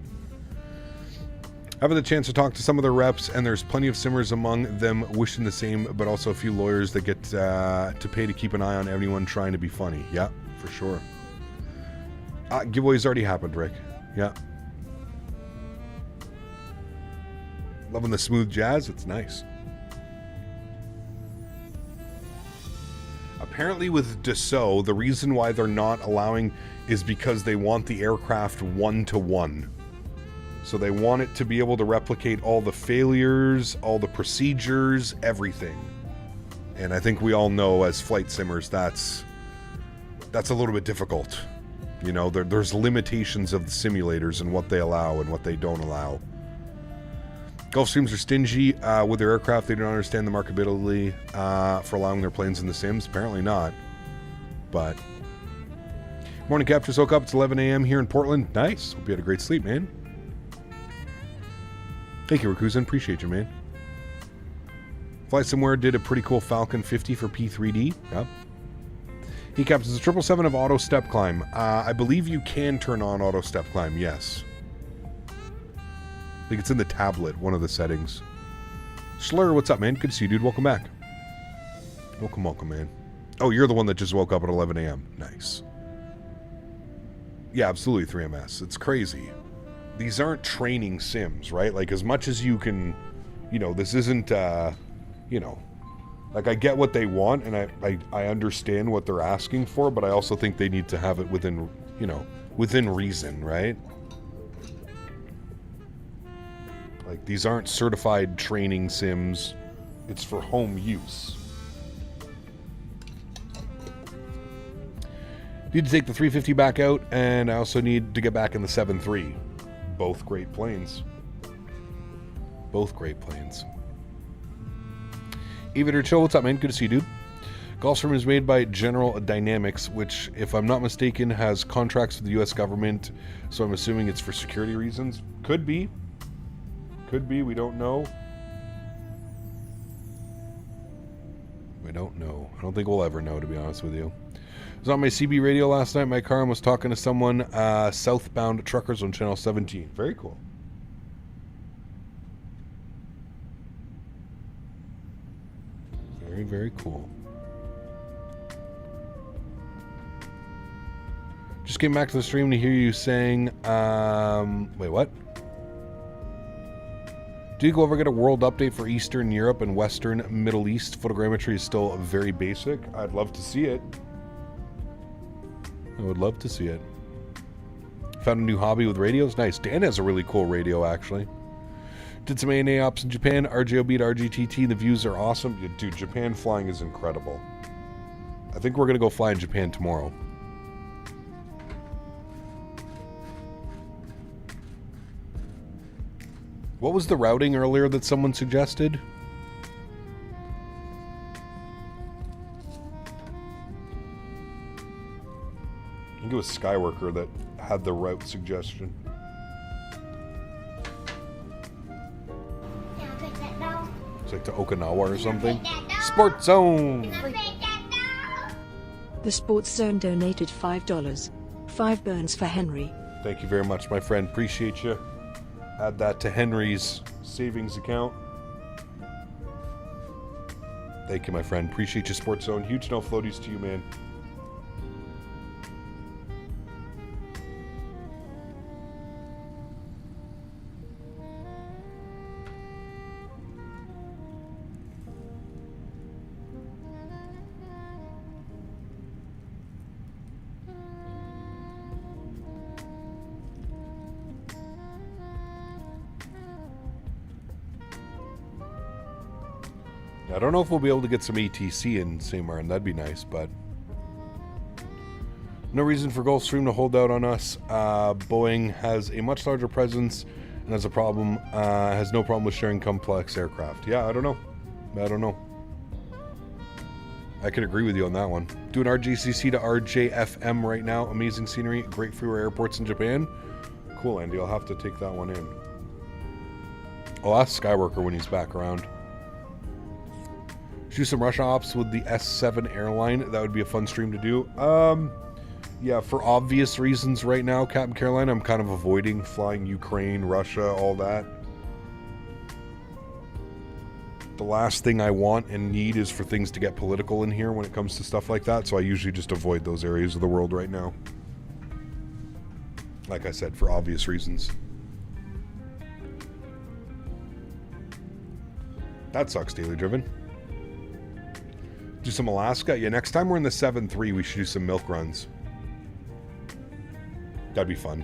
I've had the chance to talk to some of their reps, and there's plenty of simmers among them wishing the same, but also a few lawyers that get to pay to keep an eye on anyone trying to be funny. Yeah, for sure. Giveaways already happened, Rick. Yeah. Loving the smooth jazz. It's nice. Apparently with Dassault, the reason why they're not allowing is because they want the aircraft one-to-one. So they want it to be able to replicate all the failures, all the procedures, everything. And I think we all know as flight simmers, that's a little bit difficult. You know, there's limitations of the simulators and what they allow and what they don't allow. Gulfstreams are stingy with their aircraft. They don't understand the marketability for allowing their planes in the sims. Apparently not. But morning, Capture. Soak up. It's 11 a.m. here in Portland. Nice. Hope you had a great sleep, man. Thank you, Rakuzan. Appreciate you, man. Fly Somewhere did a pretty cool Falcon 50 for P3D. Yep. He captains the 777 of auto step climb. I believe you can turn on auto step climb. Yes. I think it's in the tablet, one of the settings. Slur, what's up, man? Good to see you, dude. Welcome back. Welcome, man. Oh, you're the one that just woke up at 11 a.m. Nice. Yeah, absolutely, 3MS. It's crazy. These aren't training sims, right? Like, as much as you can, you know, this isn't, you know, like, I get what they want, and I understand what they're asking for, but I also think they need to have it within, you know, within reason, right? Like, these aren't certified training sims. It's for home use. Need to take the 350 back out, and I also need to get back in the 7.3. Both great planes. Both great planes. Evader Chill, what's up, man? Good to see you, dude. Gulfstream is made by General Dynamics, which, if I'm not mistaken, has contracts with the U.S. government, so I'm assuming it's for security reasons. Could be. Could be, we don't know. We don't know. I don't think we'll ever know, to be honest with you. I was on my CB radio last night. My car was talking to someone, southbound truckers on channel 17. Very cool. Very, very cool. Just came back to the stream to hear you saying, wait, what? Do you go over get a world update for Eastern Europe and Western Middle East? Photogrammetry is still very basic. I'd love to see it. I would love to see it. Found a new hobby with radios. Nice. Dan has a really cool radio, actually. Did some ANA ops in Japan. RJOB to RGTT. The views are awesome. Yeah, dude, Japan flying is incredible. I think we're going to go fly in Japan tomorrow. What was the routing earlier that someone suggested? I think it was Skyworker that had the route suggestion. It's like to Okinawa or something. Sports Zone! The Sports Zone donated $5. 5 burns for Henry. Thank you very much, my friend. Appreciate you. Add that to Henry's savings account. Thank you, my friend. Appreciate you, Sports Zone. Huge no floaties to you, man. I don't know if we'll be able to get some ATC in St. Maarten. That'd be nice, but No reason for Gulfstream to hold out on us. Boeing has a much larger presence and has no problem with sharing complex aircraft. Yeah, I don't know. I could agree with you on that one. Doing RJCC to RJFM right now. Amazing scenery. Great freeway airports in Japan. Cool, Andy. I'll have to take that one in. I'll ask Skyworker when he's back around. Do some Russia ops with the S7 airline. That would be a fun stream to do. Yeah, for obvious reasons right now, Captain Caroline, I'm kind of avoiding flying Ukraine, Russia, all that. The last thing I want and need is for things to get political in here when it comes to stuff like that, so I usually just avoid those areas of the world right now. Like I said, for obvious reasons. That sucks, Daily Driven. Do some Alaska? Yeah, next time we're in the 7-3, we should do some milk runs. That'd be fun.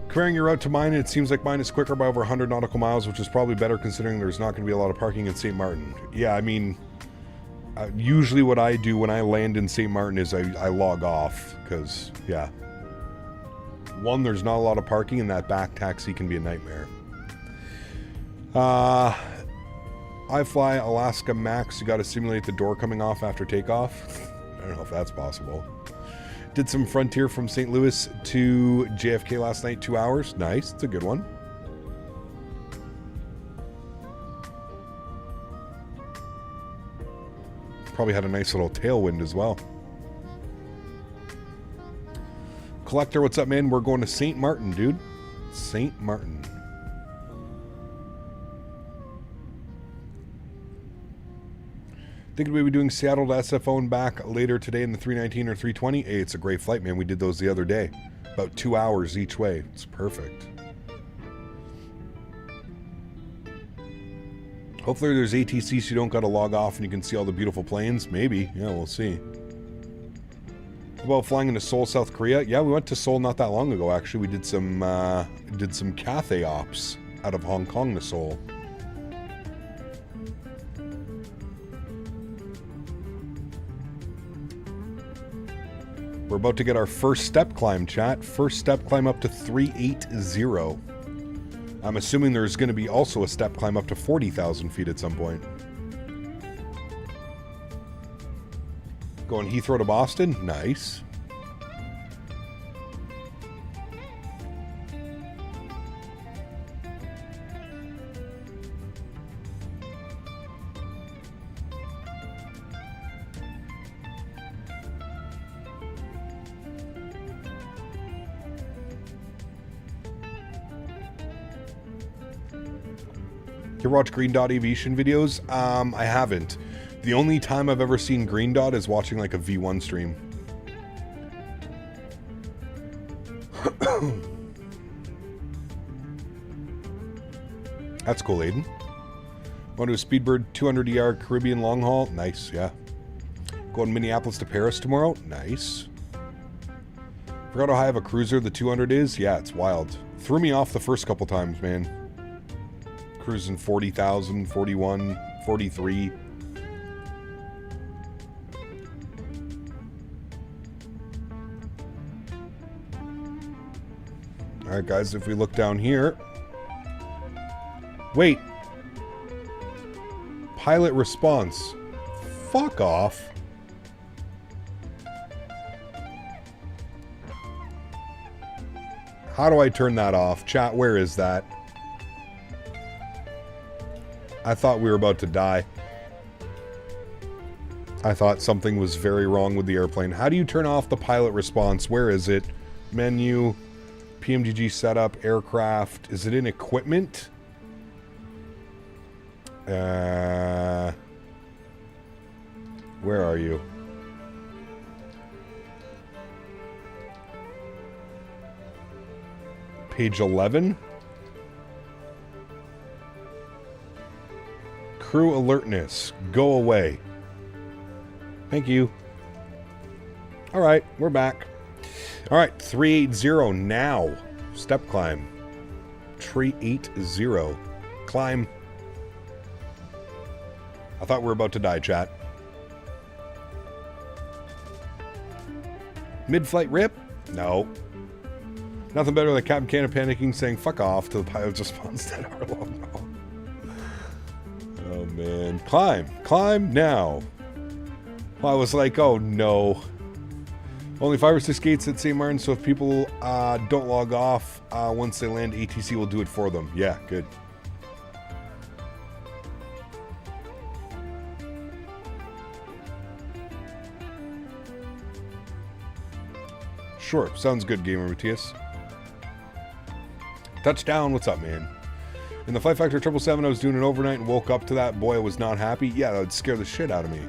Comparing your route to mine, it seems like mine is quicker by over 100 nautical miles, which is probably better considering there's not going to be a lot of parking in St.Maarten. Yeah, I mean, usually what I do when I land in St.Maarten is I log off, because, yeah. One, there's not a lot of parking, and that back taxi can be a nightmare. I fly Alaska Max. You got to simulate the door coming off after takeoff. I don't know if that's possible. Did some Frontier from St. Louis to JFK last night, 2 hours. Nice. It's a good one. Probably had a nice little tailwind as well. Collector, what's up, man? We're going to St.Maarten, dude. St.Maarten. Thinking we'll be doing Seattle to SFO and back later today in the 319 or 320. Hey, it's a great flight, man. We did those the other day. About 2 hours each way. It's perfect. Hopefully there's ATC so you don't got to log off and you can see all the beautiful planes. Maybe. Yeah, we'll see. About flying into Seoul, South Korea. Yeah, we went to Seoul not that long ago, actually. We did some Cathay ops out of Hong Kong to Seoul. We're about to get our first step climb, chat. First step climb up to 380. I'm assuming there's going to be also a step climb up to 40,000 feet at some point. Going Heathrow to Boston? Nice. You ever watch Green Dot Aviation videos? I haven't. The only time I've ever seen Green Dot is watching like a V1 stream. That's cool, Aiden. Want to do a Speedbird 200ER Caribbean long haul? Nice, yeah. Going Minneapolis to Paris tomorrow? Nice. Forgot how high of a cruiser the 200 is? Yeah, it's wild. Threw me off the first couple times, man. Cruising 40,000, 41, 43. Alright guys, if we look down here. Wait. Pilot response. Fuck off. How do I turn that off? Chat, where is that? I thought we were about to die. I thought something was very wrong with the airplane. How do you turn off the pilot response? Where is it? Menu, PMDG setup, aircraft. Is it in equipment? Where are you? Page 11. Crew alertness. Go away. Thank you. Alright, we're back. All right, 380 now. Step climb. 380. Climb. I thought we were about to die, chat. Mid-flight rip? No. Nothing better than Captain Canada panicking, saying fuck off to the pilot's response that are long. Oh man. Climb. Climb now. Well, I was like, oh no. Only 5 or 6 gates at St.Maarten, so if people don't log off once they land, ATC will do it for them. Yeah, good. Sure, sounds good, Gamer Matthias. Touchdown, what's up, man? In the Flight Factor 777, I was doing an overnight and woke up to that. Boy, I was not happy. Yeah, that would scare the shit out of me.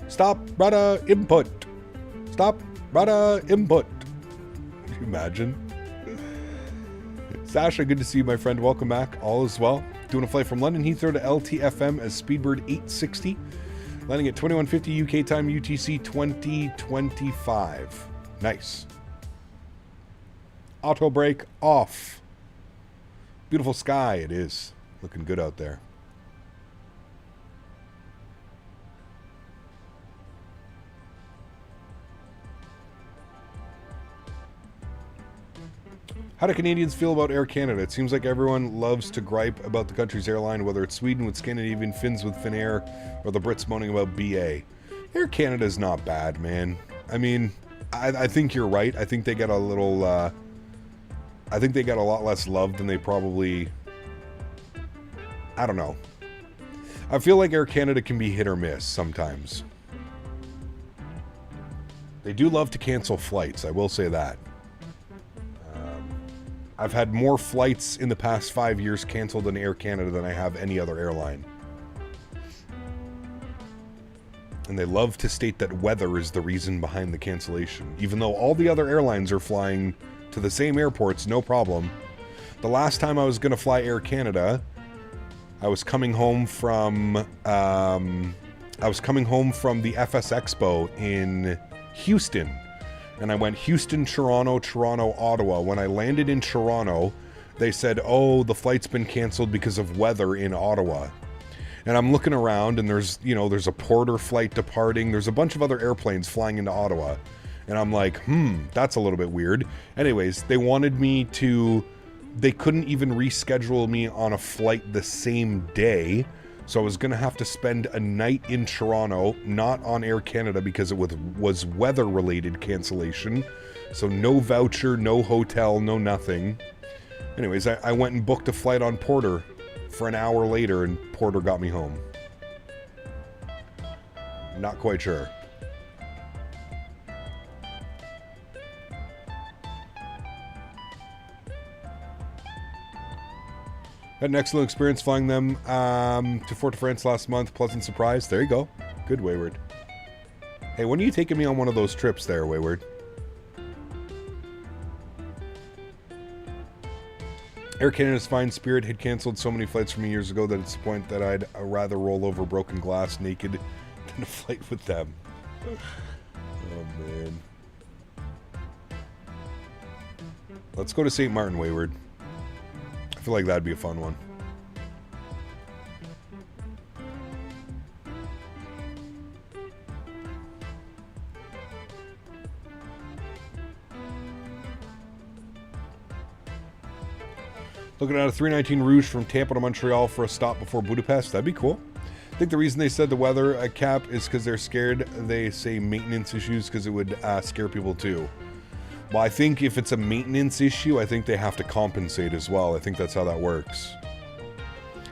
Stop, brother, input. Stop, brother, input. Can you imagine? Sasha, good to see you, my friend. Welcome back. All is well. Doing a flight from London Heathrow to LTFM as Speedbird 860. Landing at 2150 UK time, UTC 2025. Nice. Auto brake off. Beautiful sky it is. Looking good out there. How do Canadians feel about Air Canada? It seems like everyone loves to gripe about the country's airline, whether it's Sweden with Scandinavian, Finns with Finnair, or the Brits moaning about BA. Air Canada is not bad, man. I mean, I think you're right. I think they get a little... I think they got a lot less love than they probably... I don't know. I feel like Air Canada can be hit or miss sometimes. They do love to cancel flights, I will say that. I've had more flights in the past 5 years canceled in Air Canada than I have any other airline. And they love to state that weather is the reason behind the cancellation, even though all the other airlines are flying to the same airports, no problem. The last time I was going to fly Air Canada, I was coming home from the FS Expo in Houston. And I went Houston, Toronto, Toronto, Ottawa. When I landed in Toronto, they said, oh, the flight's been canceled because of weather in Ottawa. And I'm looking around and there's a Porter flight departing. There's a bunch of other airplanes flying into Ottawa. And I'm like, that's a little bit weird. Anyways, they wanted me to... They couldn't even reschedule me on a flight the same day. So I was going to have to spend a night in Toronto, not on Air Canada because it was weather-related cancellation. So no voucher, no hotel, no nothing. Anyways, I went and booked a flight on Porter for an hour later, and Porter got me home. Not quite sure. Had an excellent experience flying them to Fort-de-France last month. Pleasant surprise. There you go. Good, Wayward. Hey, when are you taking me on one of those trips there, Wayward? Air Canada's fine. Spirit had canceled so many flights from me years ago that it's the point that I'd rather roll over broken glass naked than a flight with them. Oh, man. Let's go to St.Maarten, Wayward. I feel like that'd be a fun one. Looking at a 319 Rouge from Tampa to Montreal for a stop before Budapest. That'd be cool. I think the reason they said the weather cap is because they're scared. They say maintenance issues because it would scare people too. Well, I think if it's a maintenance issue, I think they have to compensate as well. I think that's how that works.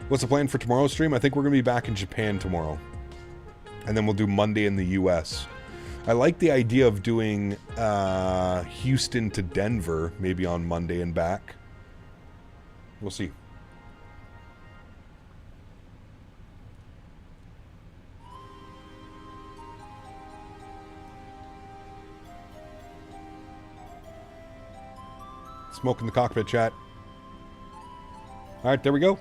What's the plan for tomorrow's stream? I think we're going to be back in Japan tomorrow. And then we'll do Monday in the US. I like the idea of doing Houston to Denver, maybe on Monday and back. We'll see. Smoke in the cockpit, chat. All right, there we go.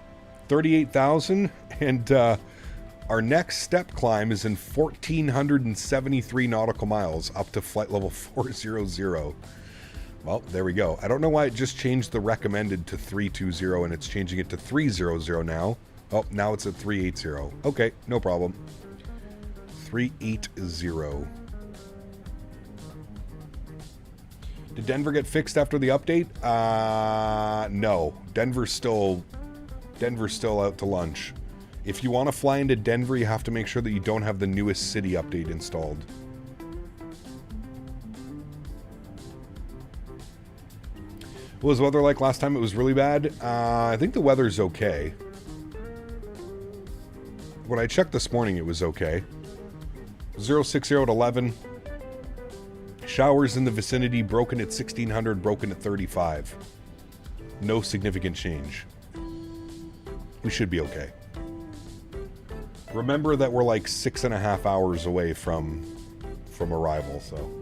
38,000. And our next step climb is in 1,473 nautical miles up to flight level 400. Well, there we go. I don't know why it just changed the recommended to 320 and it's changing it to 300 now. Oh, now it's at 380. Okay, no problem. 380. Did Denver get fixed after the update? No. Denver's still out to lunch. If you want to fly into Denver, you have to make sure that you don't have the newest city update installed. What was the weather like last time? It was really bad. I think the weather's okay. When I checked this morning, it was okay. 060 at 11. Showers in the vicinity, broken at 1600, broken at 35. No significant change. We should be okay. Remember that we're like 6.5 hours away from arrival, so...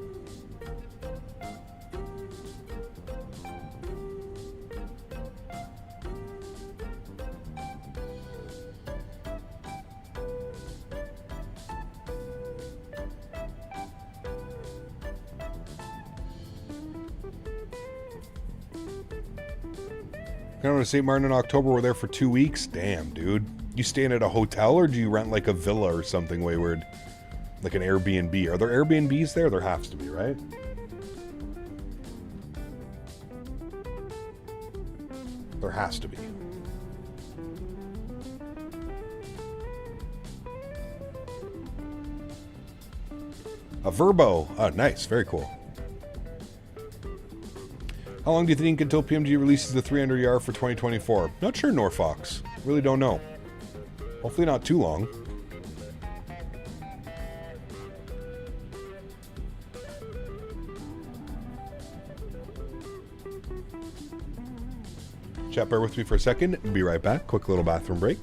Going to St.Maarten in October. We're there for 2 weeks. Damn, dude. You staying at a hotel or do you rent like a villa or something wayward? Like an Airbnb. Are there Airbnbs there? There has to be, right? There has to be. A Verbo. Oh, nice. Very cool. How long do you think until PMG releases the 300ER for 2024? Not sure, Norfox. Really don't know. Hopefully not too long. Chat, bear with me for a second. Be right back. Quick little bathroom break.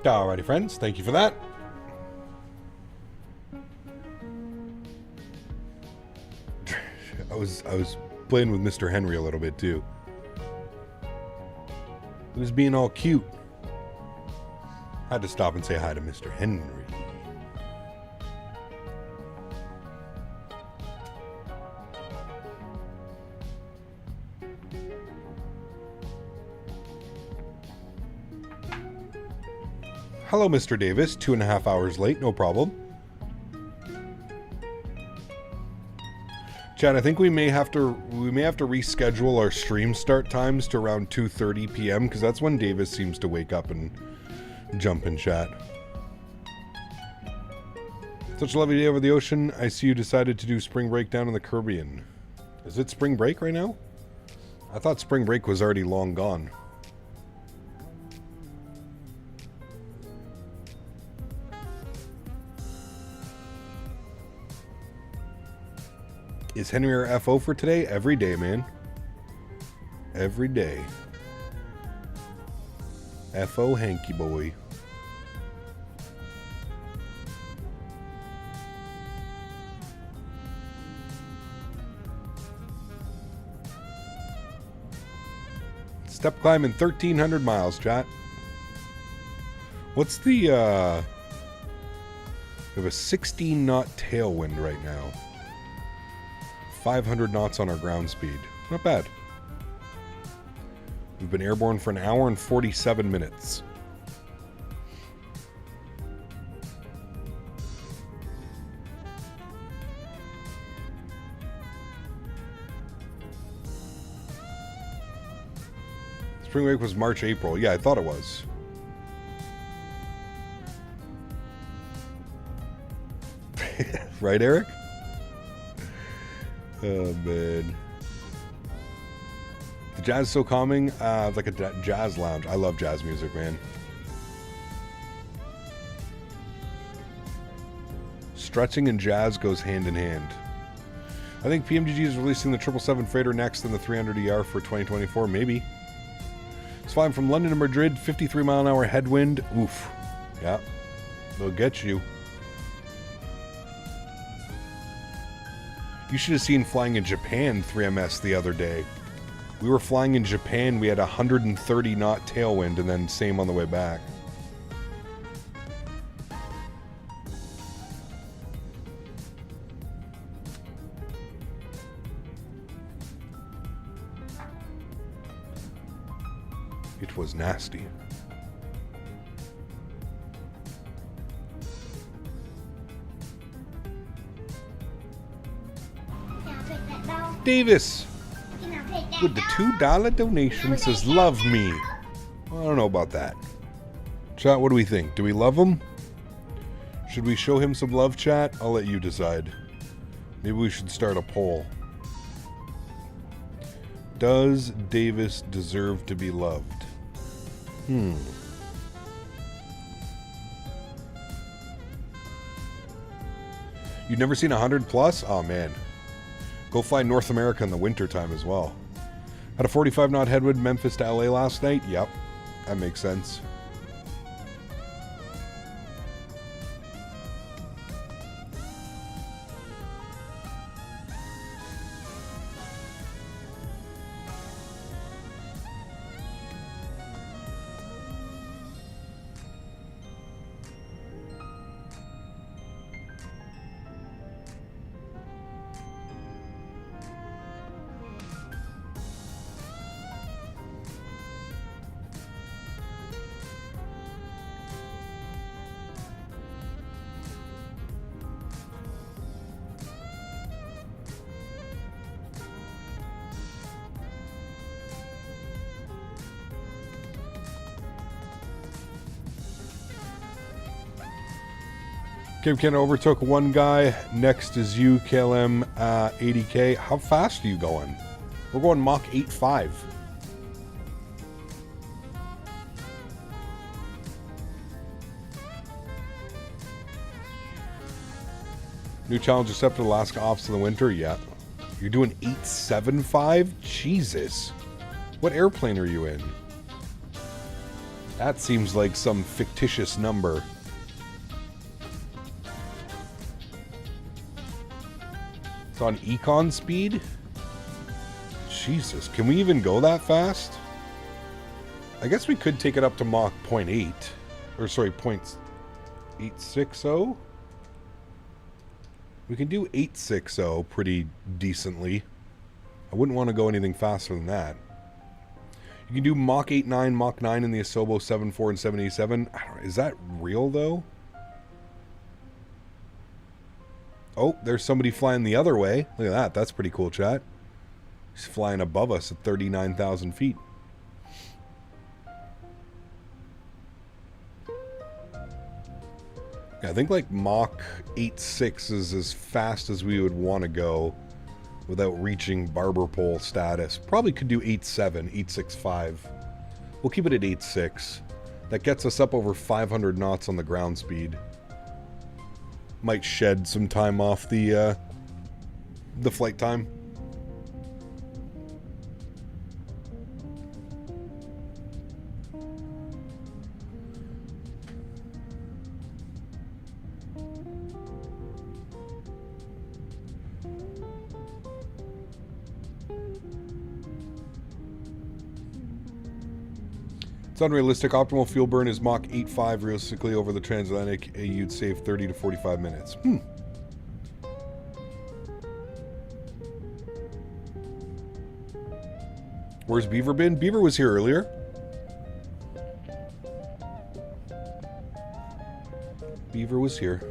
Alrighty, friends. Thank you for that. I was playing with Mr. Henry a little bit too. He was being all cute. I had to stop and say hi to Mr. Henry. Hello, Mr. Davis. 2.5 hours late, no problem. Chad, I think we may have to reschedule our stream start times to around 2:30 p.m. because that's when Davis seems to wake up and jump in chat. Such a lovely day over the ocean. I see you decided to do spring break down in the Caribbean. Is it spring break right now? I thought spring break was already long gone. Is Henry our FO for today? Every day, man. Every day. FO hanky boy. Step climbing 1,300 miles, chat. What's the, we have a 16 knot tailwind right now. 500 knots on our ground speed. Not bad. We've been airborne for 1 hour and 47 minutes. Spring break was March, April. Yeah, I thought it was. Right, Eric? Oh, man. The jazz is so calming. It's like a jazz lounge. I love jazz music, man. Stretching and jazz goes hand in hand. I think PMGG is releasing the 777 freighter next and the 300ER for 2024. Maybe. It's flying from London to Madrid. 53-mile-an-hour headwind. Oof. Yeah. They'll get you. You should have seen flying in Japan 3MS the other day. We were flying in Japan, we had 130 knot tailwind and then same on the way back. It was nasty. Davis with the $2 donation says, love me. Well, I don't know about that. Chat, what do we think? Do we love him? Should we show him some love, chat? I'll let you decide. Maybe we should start a poll. Does Davis deserve to be loved? You've never seen 100 plus? Oh, man. Go fly North America in the wintertime as well. Had a 45 knot headwind Memphis to LA last night? Yep. That makes sense. Cape Canada overtook one guy. Next is you, KLM 80K. How fast are you going? We're going Mach 8.5. New challenge accepted. Alaska ops in the winter. Yeah. You're doing 8.75? Jesus. What airplane are you in? That seems like some fictitious number. It's on econ speed? Jesus, can we even go that fast? I guess we could take it up to Mach 0.8. Or sorry, 0.860? We can do 860 pretty decently. I wouldn't want to go anything faster than that. You can do Mach 8.9, Mach 9 in the Asobo 7.4 and 787. Is that real, though? Oh, there's somebody flying the other way. Look at that. That's pretty cool, chat. He's flying above us at 39,000 feet. Yeah, I think like Mach 8.6 is as fast as we would want to go without reaching barber pole status. Probably could do 8.7, 8.65. We'll keep it at 8.6. That gets us up over 500 knots on the ground speed. Might shed some time off the flight time. It's unrealistic. Optimal fuel burn is Mach 8.5. Realistically, over the transatlantic, you'd save 30 to 45 minutes. Where's Beaver been? Beaver was here earlier. Beaver was here.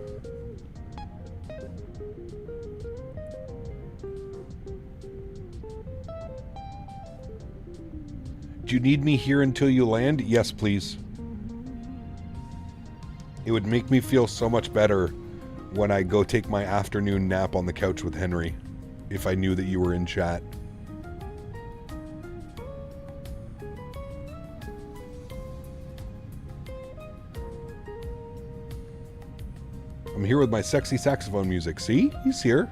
Do you need me here until you land? Yes, please. It would make me feel so much better when I go take my afternoon nap on the couch with Henry, if I knew that you were in chat. I'm here with my sexy saxophone music. See? He's here.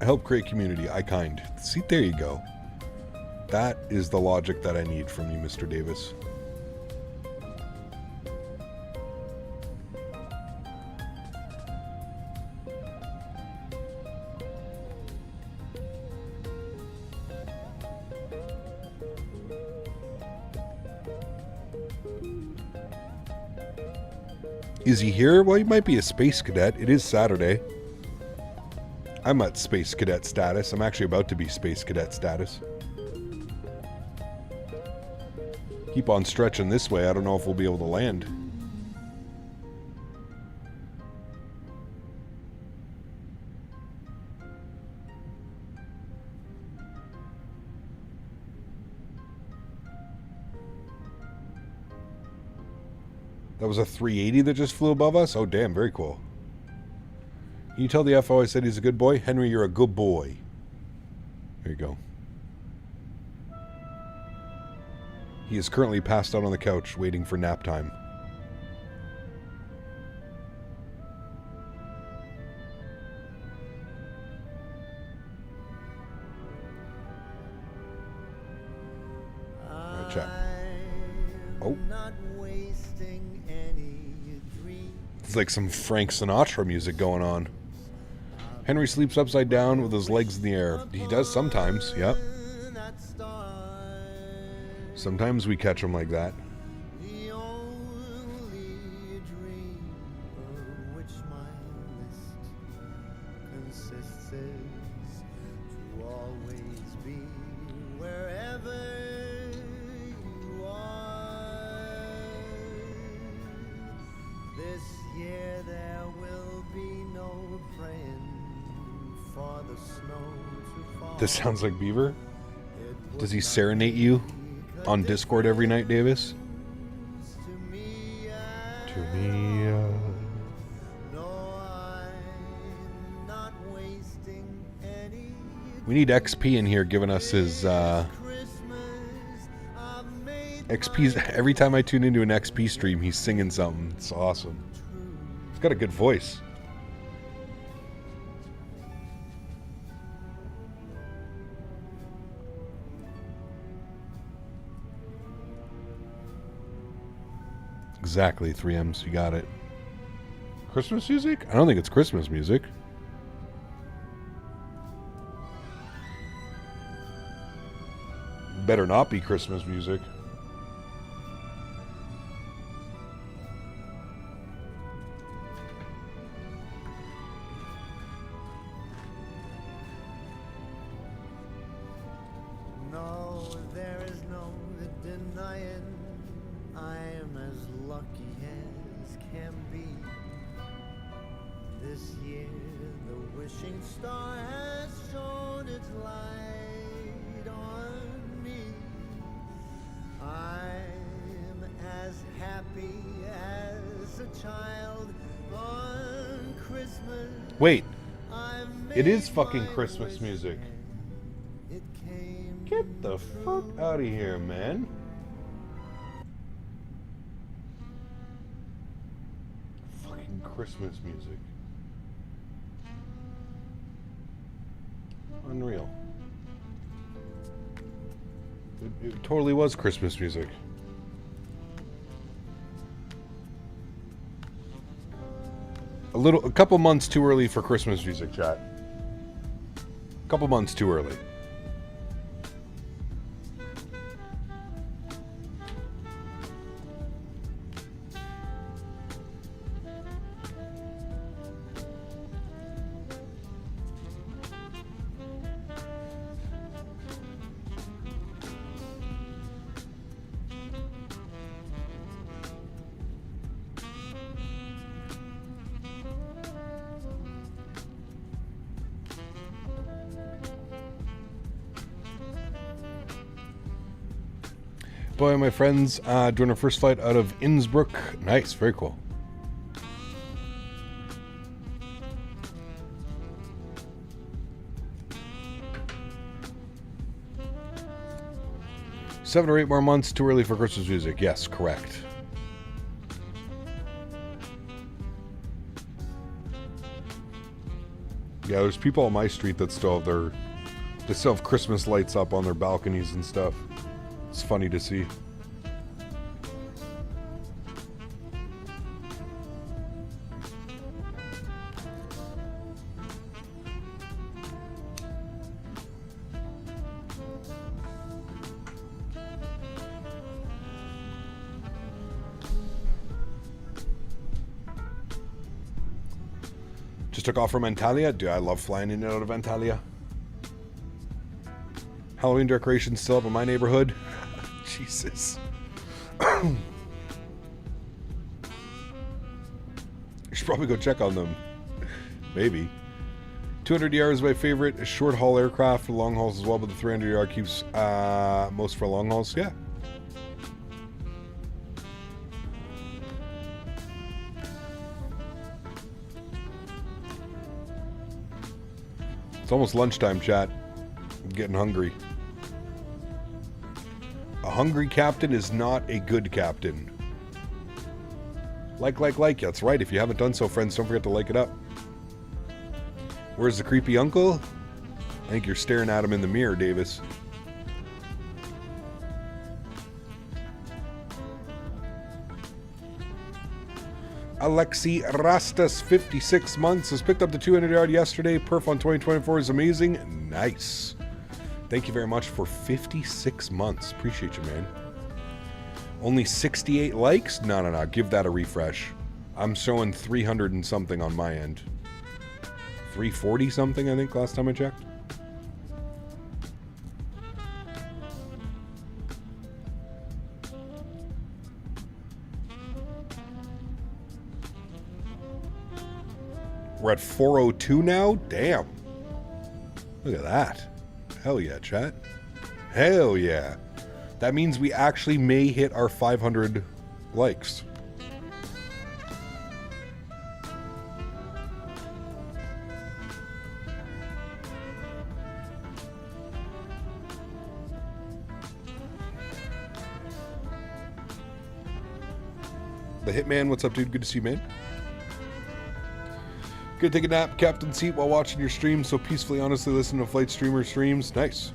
I help create community. I kind. See, there you go. That is the logic that I need from you, Mr. Davis. Is he here? Well, he might be a space cadet. It is Saturday. I'm at space cadet status. I'm actually about to be space cadet status. Keep on stretching this way. I don't know if we'll be able to land. That was a 380 that just flew above us? Oh, damn. Very cool. Can you tell the FO I said he's a good boy? Henry, you're a good boy. There you go. He is currently passed out on the couch waiting for nap time. Alright, chat. Oh. It's like some Frank Sinatra music going on. Henry sleeps upside down with his legs in the air. He does sometimes, yep. Sometimes we catch him like that. This sounds like Beaver. Does he serenade you on Discord every night, Davis? To me, we need XP in here giving us his XP's. Every time I tune into an XP stream, he's singing something. It's awesome. He's got a good voice. Exactly, 3Ms. You got it. Christmas music? I don't think it's Christmas music. Better not be Christmas music. No, there is no denying I am as lucky as can be. This year the wishing star has shone its light on me. I'm as happy as a child on Christmas. Wait, it is fucking Christmas music. Get the fuck out of here, man. Fucking Christmas music. Unreal. It totally was Christmas music. A couple months too early for Christmas music, chat. A couple months too early. Boy, my friends doing our first flight out of Innsbruck. Nice, very cool. Seven or 8 more months too early for Christmas music. Yes, correct. Yeah, there's people on my street that still have they still have Christmas lights up on their balconies and stuff. It's funny to see. Just took off from Antalya. Dude, I love flying in and out of Antalya. Halloween decorations still up in my neighborhood. Jesus. You should probably go check on them. Maybe. 200ER is my favorite short haul aircraft for long hauls as well, but the 300ER keeps most for long hauls. Yeah. It's almost lunchtime, chat. I'm getting hungry. A hungry captain is not a good captain. Like. That's right. If you haven't done so, friends, don't forget to like it up. Where's the creepy uncle? I think you're staring at him in the mirror, Davis. Alexi Rastas, 56 months, has picked up the 200 yard yesterday. Perf on 2024 is amazing. Nice. Thank you very much for 56 months. Appreciate you, man. Only 68 likes? No. Give that a refresh. I'm showing 300 and something on my end. 340 something, I think, last time I checked. We're at 402 now? Damn. Look at that. Hell yeah, chat. Hell yeah. That means we actually may hit our 500 likes. The Hitman, what's up, dude? Good to see you, man. Good to take a nap, captain seat, while watching your stream. So peacefully, honestly, listen to Flight streamer streams. Nice.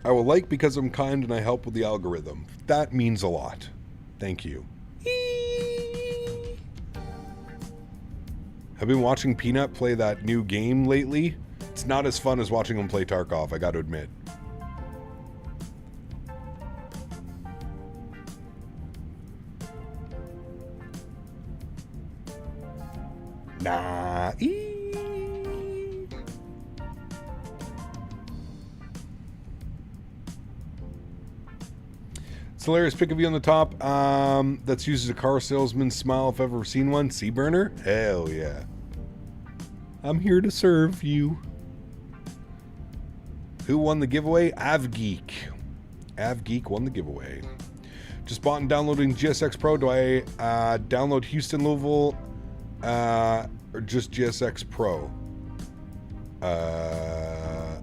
I will like because I'm kind and I help with the algorithm. That means a lot. Thank you. I've been watching Peanut play that new game lately. It's not as fun as watching him play Tarkov, I got to admit. Nah. It's hilarious pick of you on the top. That's used as a car salesman's smile if I've ever seen one. Sea burner? Hell yeah. I'm here to serve you. Who won the giveaway? Avgeek. Avgeek won the giveaway. Just bought and downloading GSX Pro. Do I download Houston, Louisville, or just GSX Pro? I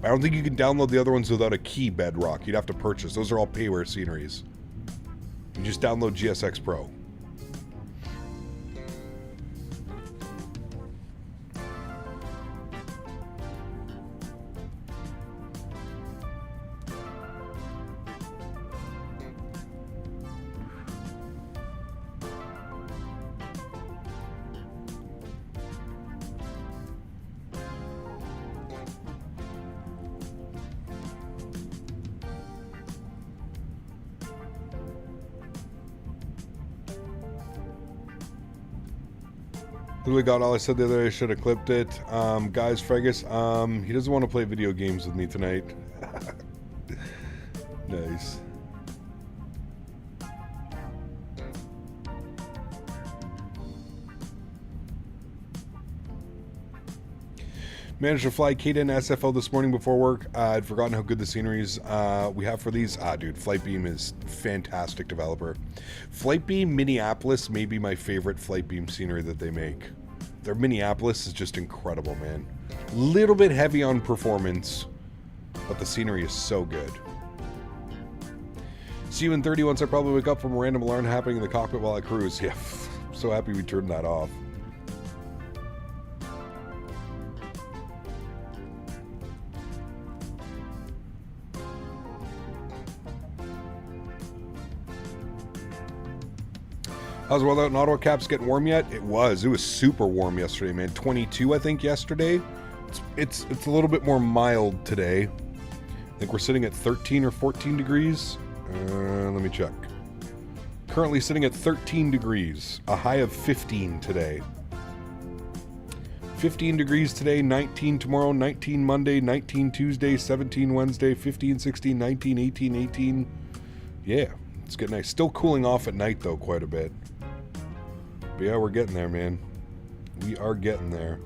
don't think you can download the other ones without a key, Bedrock. You'd have to purchase. Those are all payware sceneries. You just download GSX Pro. Literally got all I said the other day. I should have clipped it. Guys, Fregus, he doesn't want to play video games with me tonight. Nice. Managed to fly K-10 SFO this morning before work. I'd forgotten how good the sceneries we have for these. Dude, Flightbeam is fantastic developer. Flightbeam Minneapolis may be my favorite Flightbeam scenery that they make. Their Minneapolis is just incredible, man. Little bit heavy on performance, but the scenery is so good. See you in 30 once I probably wake up from a random alarm happening in the cockpit while I cruise. Yeah, I'm so happy we turned that off. How's the weather out in Ottawa? Caps getting warm yet? It was super warm yesterday, man. 22, I think, yesterday. It's a little bit more mild today. I think we're sitting at 13 or 14 degrees. Let me check. Currently sitting at 13 degrees. A high of 15 today. 15 degrees today, 19 tomorrow, 19 Monday, 19 Tuesday, 17 Wednesday, 15, 16, 19, 18, 18. Yeah, it's getting nice. Still cooling off at night, though, quite a bit. But yeah, we're getting there, man. We are getting there.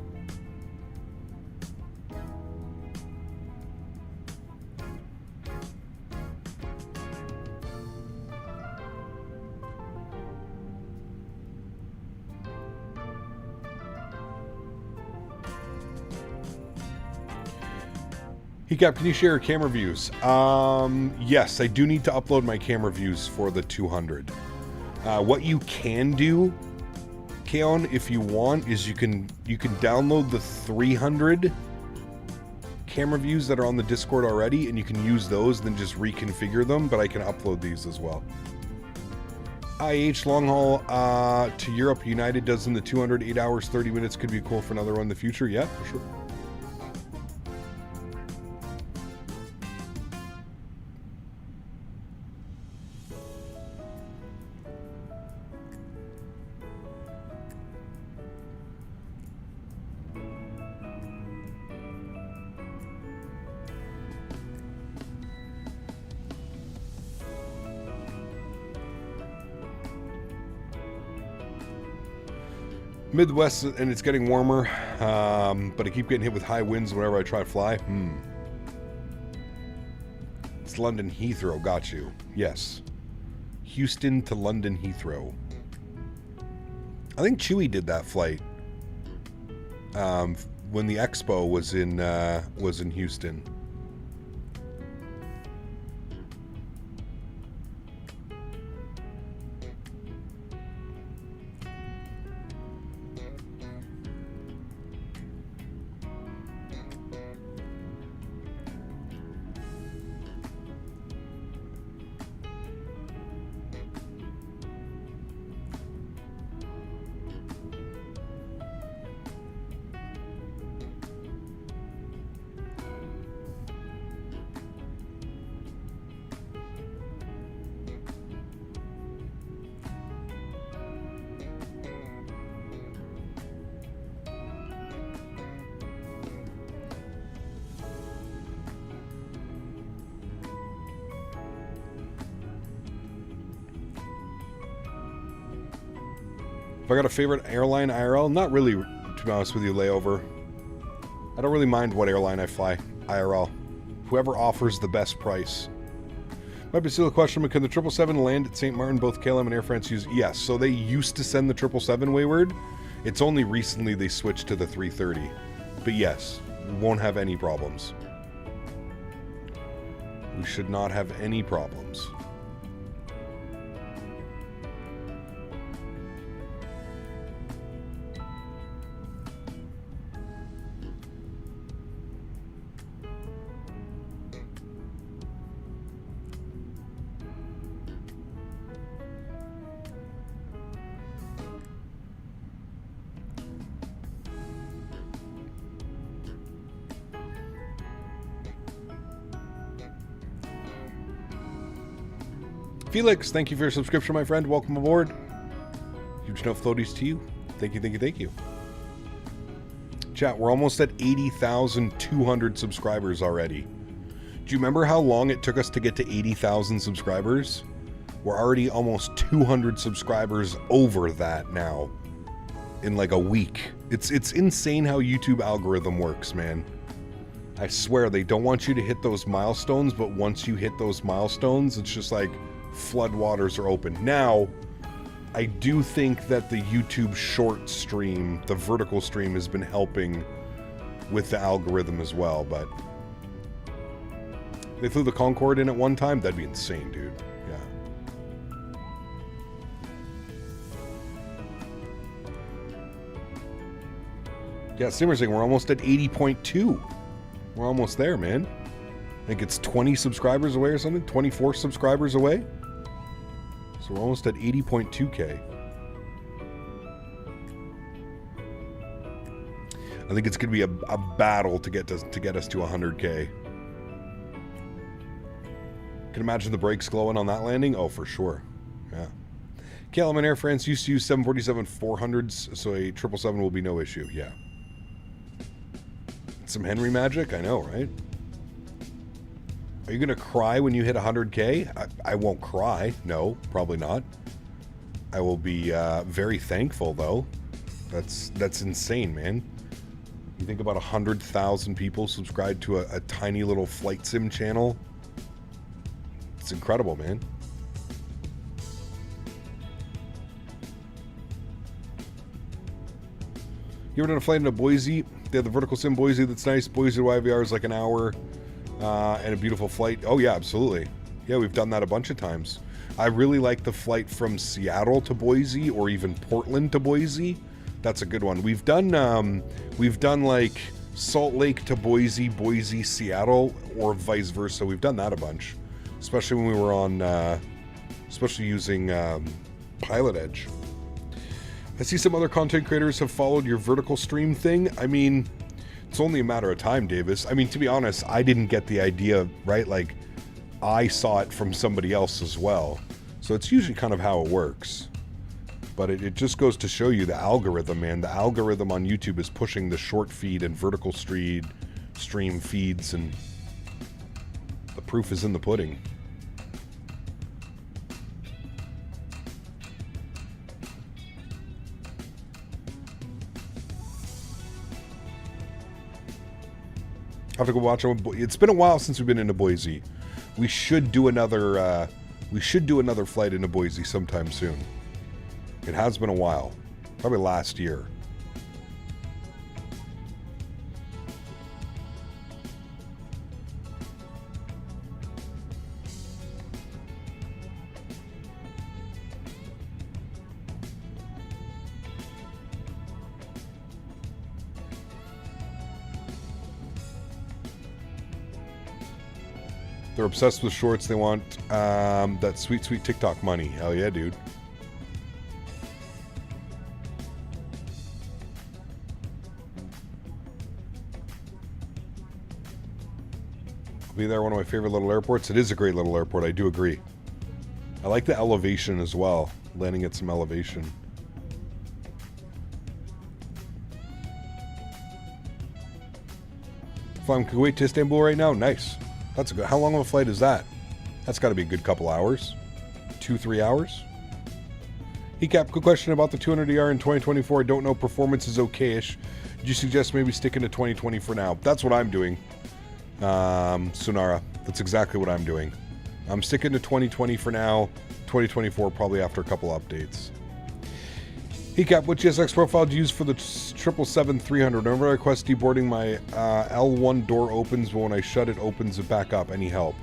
Cap, can you share your camera views? Yes, I do need to upload my camera views for the 200. What you can do, Kaon, if you want, is you can download the 300 camera views that are on the Discord already, and you can use those, then just reconfigure them, but I can upload these as well. IH long haul to Europe. United does in the 200, 8 hours, 30 minutes. Could be cool for another one in the future. Yeah, for sure. Midwest, and it's getting warmer, but I keep getting hit with high winds whenever I try to fly. It's London Heathrow, got you. Yes. Houston to London Heathrow. I think Chewy did that flight when the expo was in Houston. If I got a favorite airline IRL, not really, to be honest with you, layover. I don't really mind what airline I fly IRL. Whoever offers the best price. Might be still a question, but can the 777 land at St.Maarten? Both KLM and Air France use... Yes, so they used to send the 777 wayward. It's only recently they switched to the 330. But yes, we won't have any problems. We should not have any problems. Felix, thank you for your subscription, my friend. Welcome aboard. Huge enough floaties to you. Thank you, thank you, thank you. Chat, we're almost at 80,200 subscribers already. Do you remember how long it took us to get to 80,000 subscribers? We're already almost 200 subscribers over that now in like a week. It's insane how YouTube algorithm works, man. I swear they don't want you to hit those milestones, but once you hit those milestones, it's just like floodwaters are open. Now, I do think that the YouTube short stream, the vertical stream, has been helping with the algorithm as well, but they flew the Concorde in at one time? That'd be insane, dude. Yeah. Yeah, Simmer's saying we're almost at 80.2. We're almost there, man. I think it's 20 subscribers away or something. 24 subscribers away. So we're almost at 80.2K. I think it's going to be a battle to get us to 100K. Can imagine the brakes glowing on that landing? Oh, for sure. Yeah. KLM and Air France used to use 747-400s, so a 777 will be no issue. Yeah. Some Henry magic? I know, right? Are you going to cry when you hit 100K? I won't cry. No, probably not. I will be very thankful, though. That's insane, man. You think about 100,000 people subscribed to a tiny little flight sim channel. It's incredible, man. You ever done a flight into Boise? They have the vertical sim Boise that's nice. Boise to YVR is like an hour. And a beautiful flight. Oh yeah, absolutely. Yeah, we've done that a bunch of times. I really like the flight from Seattle to Boise, or even Portland to Boise. That's a good one. We've done like Salt Lake to Boise, Boise, Seattle, or vice versa. We've done that a bunch, especially when we were on, especially using Pilot Edge. I see some other content creators have followed your vertical stream thing. I mean, it's only a matter of time, Davis. I mean, to be honest, I didn't get the idea, right? Like, I saw it from somebody else as well. So it's usually kind of how it works. But it just goes to show you the algorithm, man. The algorithm on YouTube is pushing the short feed and vertical stream feeds, and the proof is in the pudding. I have to go watch them. It's been a while since we've been into Boise. We should do another flight into Boise sometime soon. It has been a while. Probably last year. They're obsessed with shorts. They want that sweet, sweet TikTok money. Hell yeah, dude. I'll be there. One of my favorite little airports. It is a great little airport. I do agree. I like the elevation as well. Landing at some elevation. Flying Kuwait to Istanbul right now. Nice. That's a good. How long of a flight is that? That's got to be a good couple hours. 2-3 hours. Hey Cap, quick question about the 200ER in 2024. I don't know, performance is okay-ish. Would you suggest maybe sticking to 2020 for now? That's what I'm doing. Sunara, that's exactly what I'm doing. I'm sticking to 2020 for now. 2024 probably after a couple updates. Hey Cap, what GSX profile do you use for the 777-300? Whenever I request deboarding, my L1 door opens, but when I shut it opens it back up. Any help?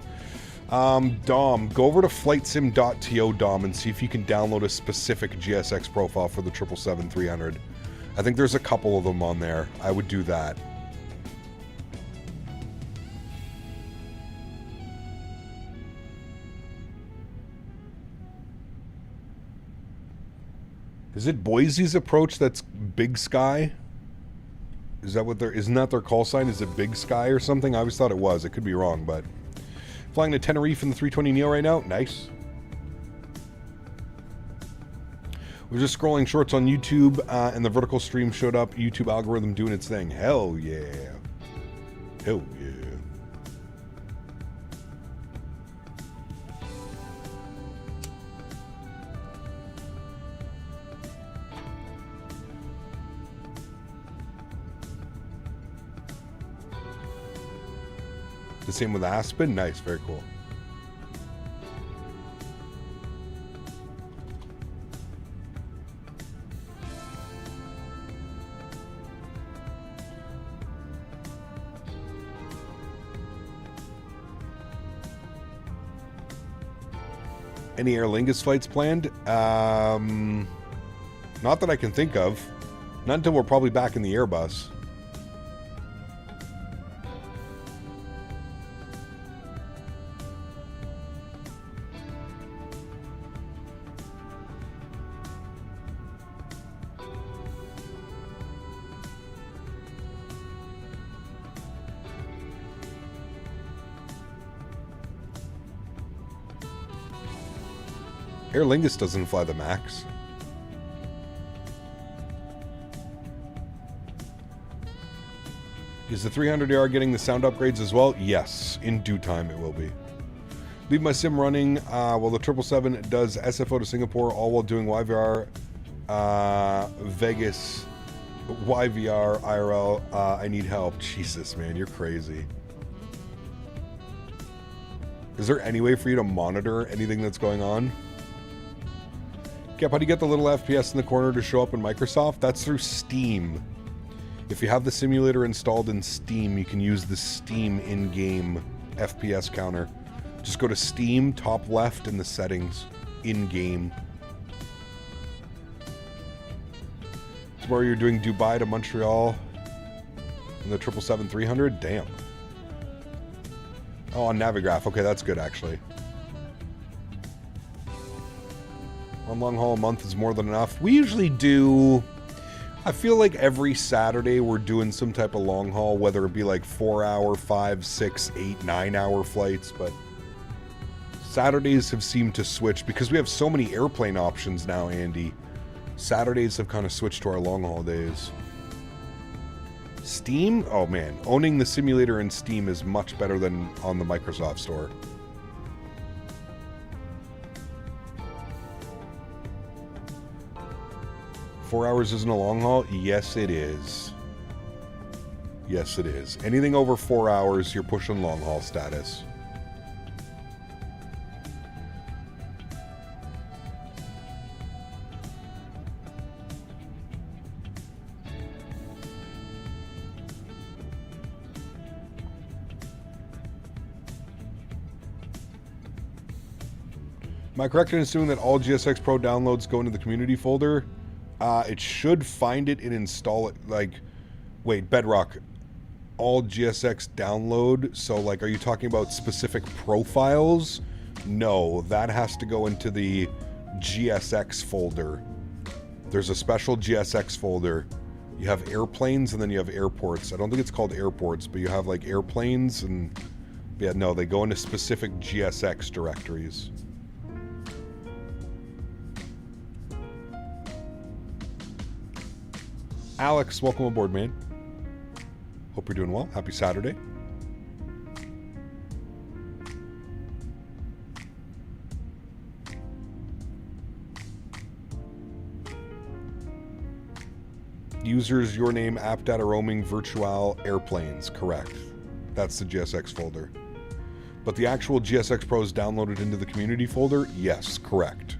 Dom, go over to flightsim.to, Dom, and see if you can download a specific GSX profile for the 777-300. I think there's a couple of them on there. I would do that. Is it Boise's approach that's Big Sky? Is that what isn't that their call sign? Is it Big Sky or something? I always thought it was. It could be wrong, but... Flying to Tenerife in the 320neo right now. Nice. We're just scrolling shorts on YouTube, and the vertical stream showed up. YouTube algorithm doing its thing. Hell yeah. Hell yeah. The same with Aspen? Nice, very cool. Any Aer Lingus flights planned? Not that I can think of. Not until we're probably back in the Airbus. Aer Lingus doesn't fly the MAX. Is the 300ER getting the sound upgrades as well? Yes, in due time it will be. Leave my sim running while the 777 does SFO to Singapore, all while doing YVR, Vegas, YVR, IRL. I need help. Jesus, man, you're crazy. Is there any way for you to monitor anything that's going on? Cap, how do you get the little FPS in the corner to show up in Microsoft? That's through Steam. If you have the simulator installed in Steam, you can use the Steam in-game FPS counter. Just go to Steam, top left, in the settings, in-game. Tomorrow you're doing Dubai to Montreal in the 777-300? Damn. Oh, on Navigraph. Okay, that's good, actually. One long haul a month is more than enough. We usually do... I feel like every Saturday we're doing some type of long haul, whether it be like 4-hour, 5, 6, 8, 9-hour flights, but Saturdays have seemed to switch because we have so many airplane options now, Andy. Saturdays have kind of switched to our long haul days. Steam? Oh man, owning the simulator in Steam is much better than on the Microsoft Store. Four hours isn't a long haul? Yes, it is. Yes, it is. Anything over 4 hours, you're pushing long haul status. Am I correct in assuming that all GSX Pro downloads go into the community folder? It should find it and install it, like, wait, Bedrock, all GSX download, so, like, are you talking about specific profiles? No, that has to go into the GSX folder. There's a special GSX folder. You have airplanes and then you have airports. I don't think it's called airports, but you have, like, airplanes and, yeah, no, they go into specific GSX directories. Alex, welcome aboard, man. Hope you're doing well. Happy Saturday. Users, your name, app data roaming, virtual airplanes. Correct. That's the GSX folder. But the actual GSX Pro is downloaded into the community folder? Yes, correct.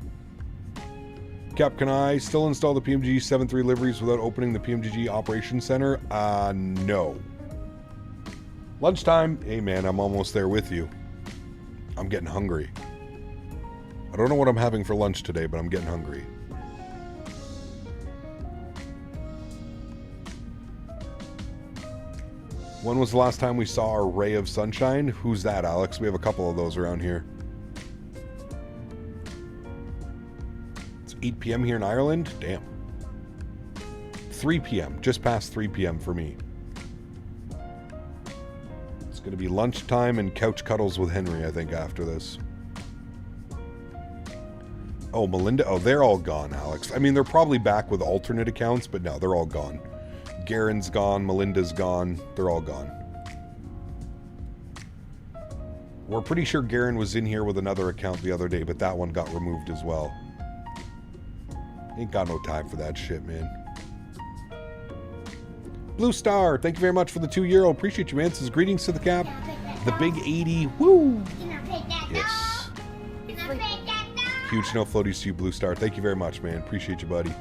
Cap, can I still install the PMG 7.3 liveries without opening the PMGG Operations Center? No. Lunchtime. Hey, man, I'm almost there with you. I'm getting hungry. I don't know what I'm having for lunch today, but I'm getting hungry. When was the last time we saw a ray of sunshine? Who's that, Alex? We have a couple of those around here. It's 8 p.m. here in Ireland? Damn. 3 p.m. Just past 3 p.m. for me. It's going to be lunchtime and couch cuddles with Henry, I think, after this. Oh, Melinda. Oh, they're all gone, Alex. I mean, they're probably back with alternate accounts, but no, they're all gone. Garen's gone, Melinda's gone, they're all gone. We're pretty sure Garen was in here with another account the other day, but that one got removed as well. Ain't got no time for that shit, man. Blue Star, thank you very much for the €2. Appreciate you, man. Says greetings to the cap. The big 80, woo! Yes. Huge snow floaties to you, Blue Star. Thank you very much, man. Appreciate you, buddy.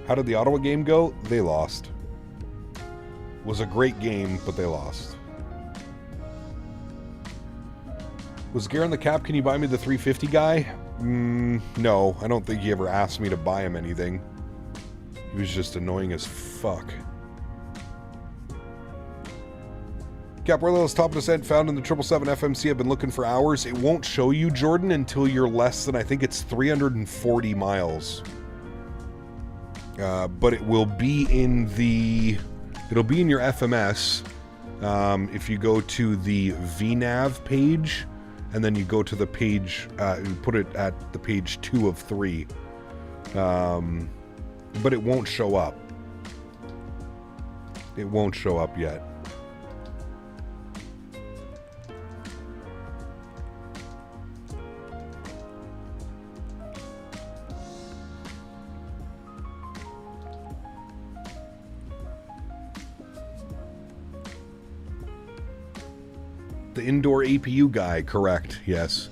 How did the Ottawa game go? They lost. It was a great game, but they lost. Was Garen the cap? Can you buy me the 350 guy? No, I don't think he ever asked me to buy him anything. He was just annoying as fuck. Cap, where those top descent found in the 777 FMC? I've been looking for hours. It won't show you, Jordan, until you're less than, I think it's 340 miles. But it will be in the... It'll be in your FMS if you go to the VNAV page, and then you go to the page, you put it at the page 2 of 3. But it won't show up. It won't show up yet. The indoor APU guy, correct, yes.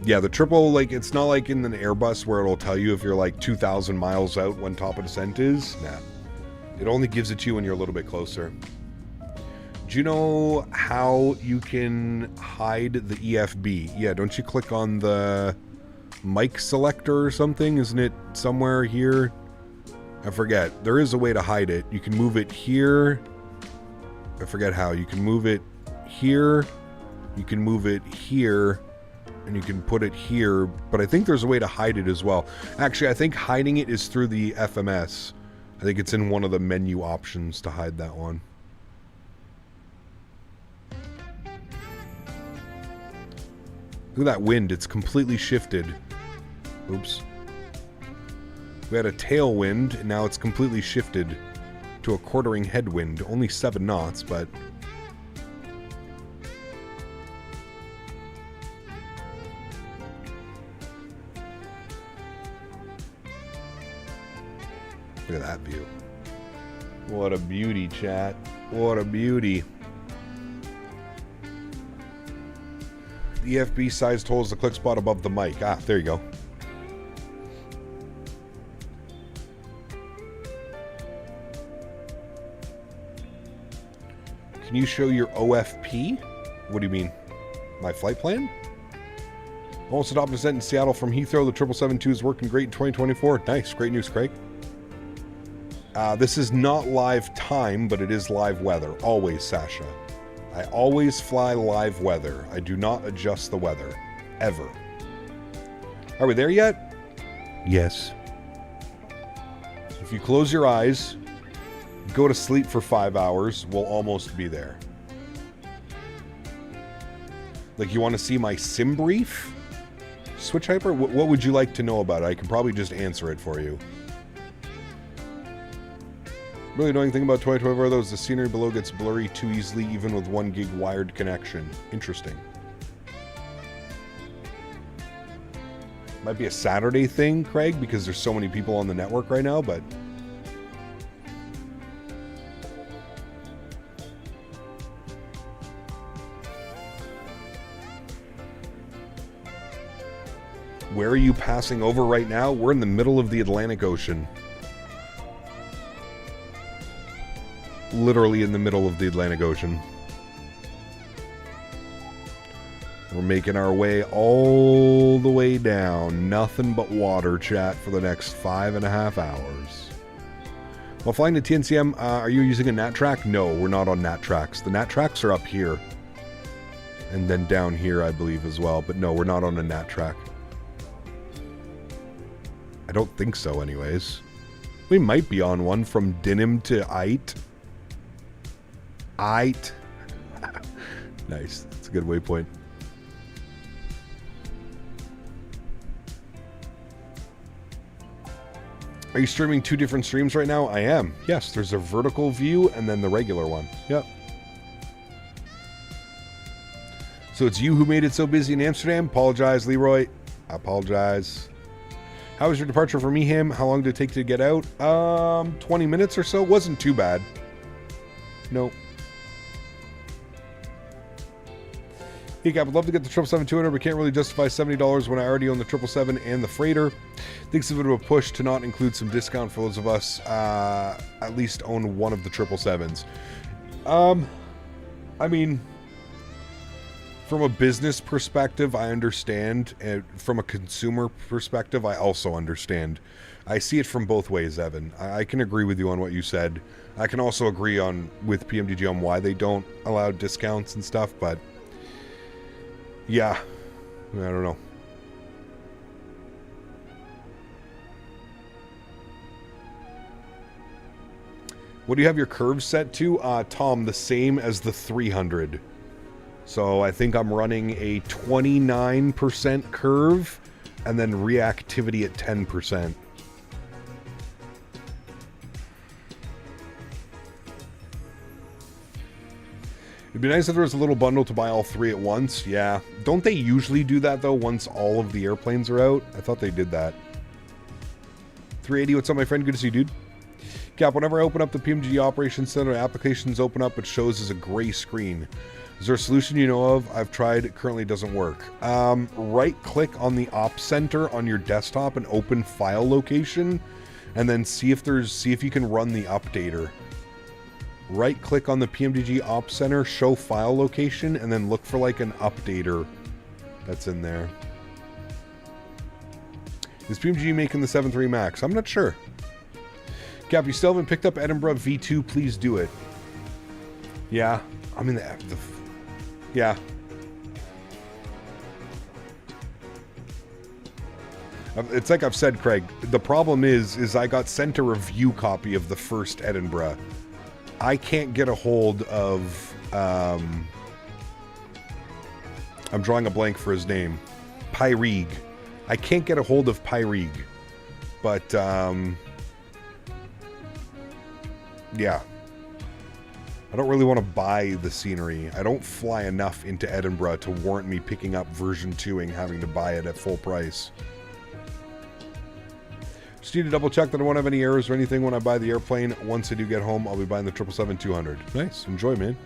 Yeah, the triple, like, it's not like in an Airbus where it'll tell you if you're like 2,000 miles out when top of descent is. Nah. It only gives it to you when you're a little bit closer. Do you know how you can hide the EFB? Yeah, don't you click on the mic selector or something? Isn't it somewhere here? I forget. There is a way to hide it. You can move it here. I forget how. You can move it here, you can move it here, and you can put it here, but I think there's a way to hide it as well. Actually, I think hiding it is through the FMS. I think it's in one of the menu options to hide that one. Look at that wind, it's completely shifted. Oops. We had a tailwind, and now it's completely shifted to a quartering headwind. Only 7 knots, but... Look at that view. What a beauty, chat. What a beauty. The EFB sized hole is the click spot above the mic. Ah, there you go. Can you show your OFP? What do you mean? My flight plan? Almost adopted descent in Seattle from Heathrow. The 777-2 is working great in 2024. Nice. Great news, Craig. This is not live time, but it is live weather. Always, Sasha. I always fly live weather. I do not adjust the weather. Ever. Are we there yet? Yes. If you close your eyes, go to sleep for 5 hours, we'll almost be there. Like, you want to see my sim brief? Switch Hyper? What would you like to know about it? I can probably just answer it for you. Really annoying thing about 2024 though is the scenery below gets blurry too easily even with 1 gig wired connection. Interesting. Might be a Saturday thing, Craig, because there's so many people on the network right now, but... Where are you passing over right now? We're in the middle of the Atlantic Ocean. Literally in the middle of the Atlantic Ocean. We're making our way all the way down. Nothing but water, chat, for the next 5.5 hours. While flying to TNCM, are you using a nat track? No, we're not on nat tracks. The nat tracks are up here. And then down here, I believe, as well. But no, we're not on a nat track. I don't think so, anyways. We might be on one from Denim to Ite. Ite. Nice. That's a good waypoint. Are you streaming 2 different streams right now? I am. Yes, there's a vertical view and then the regular one. Yep. So it's you who made it so busy in Amsterdam? Apologize, Leroy. I apologize. How was your departure from Eham? How long did it take to get out? 20 minutes or so. Wasn't too bad. Nope. Hey, Cap, I'd love to get the 777-200, but can't really justify $70 when I already own the 777 and the freighter. Thinks of it of a push to not include some discount for those of us at least own one of the 777s. I mean, from a business perspective, I understand. And from a consumer perspective, I also understand. I see it from both ways, Evan. I can agree with you on what you said. I can also agree with PMDG on why they don't allow discounts and stuff, but yeah, I don't know. What do you have your curves set to? Tom, the same as the 300. So I think I'm running a 29% curve and then reactivity at 10%. It'd be nice if there was a little bundle to buy all 3 at once. Yeah. Don't they usually do that, though, once all of the airplanes are out? I thought they did that. 380, what's up, my friend? Good to see you, dude. Cap, whenever I open up the PMG Operations Center, applications open up, it shows as a gray screen. Is there a solution you know of? I've tried, it currently doesn't work. Right-click on the Ops Center on your desktop and open File Location, and then see if you can run the updater. Right-click on the PMDG Ops Center, show file location, and then look for like an updater that's in there. Is PMDG making the 7.3 Max? I'm not sure. Cap, you still haven't picked up Edinburgh V2, please do it. Yeah, I'm in yeah. It's like I've said, Craig, the problem is I got sent a review copy of the first Edinburgh. I can't get a hold of, I'm drawing a blank for his name, Pyrig. I can't get a hold of Pyrig, but, yeah. I don't really want to buy the scenery. I don't fly enough into Edinburgh to warrant me picking up version 2 and having to buy it at full price. Just need to double check that I won't have any errors or anything when I buy the airplane. Once I do get home, I'll be buying the 777-200. Nice. Enjoy, man.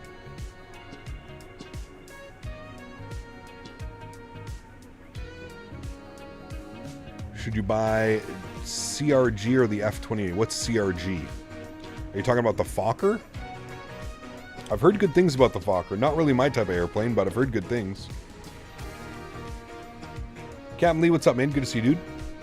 Should you buy CRG or the F-28? What's CRG? Are you talking about the Fokker? I've heard good things about the Fokker. Not really my type of airplane, but I've heard good things. Captain Lee, what's up, man? Good to see you, dude.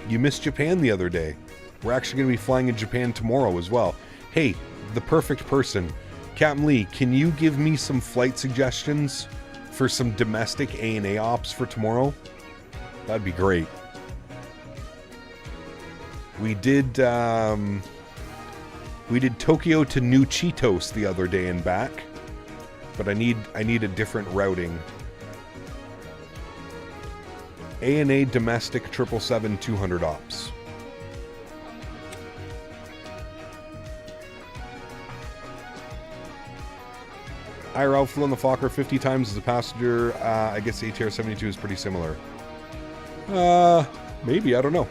You missed Japan the other day. We're actually going to be flying in Japan tomorrow as well. Hey, the perfect person. Captain Lee, can you give me some flight suggestions for some domestic ANA ops for tomorrow? That'd be great. We did Tokyo to New Cheetos the other day and back, but I need a different routing. ANA domestic 777-200 ops. IRL flew on the Fokker 50 times as a passenger. I guess ATR 72 is pretty similar. Maybe, I don't know.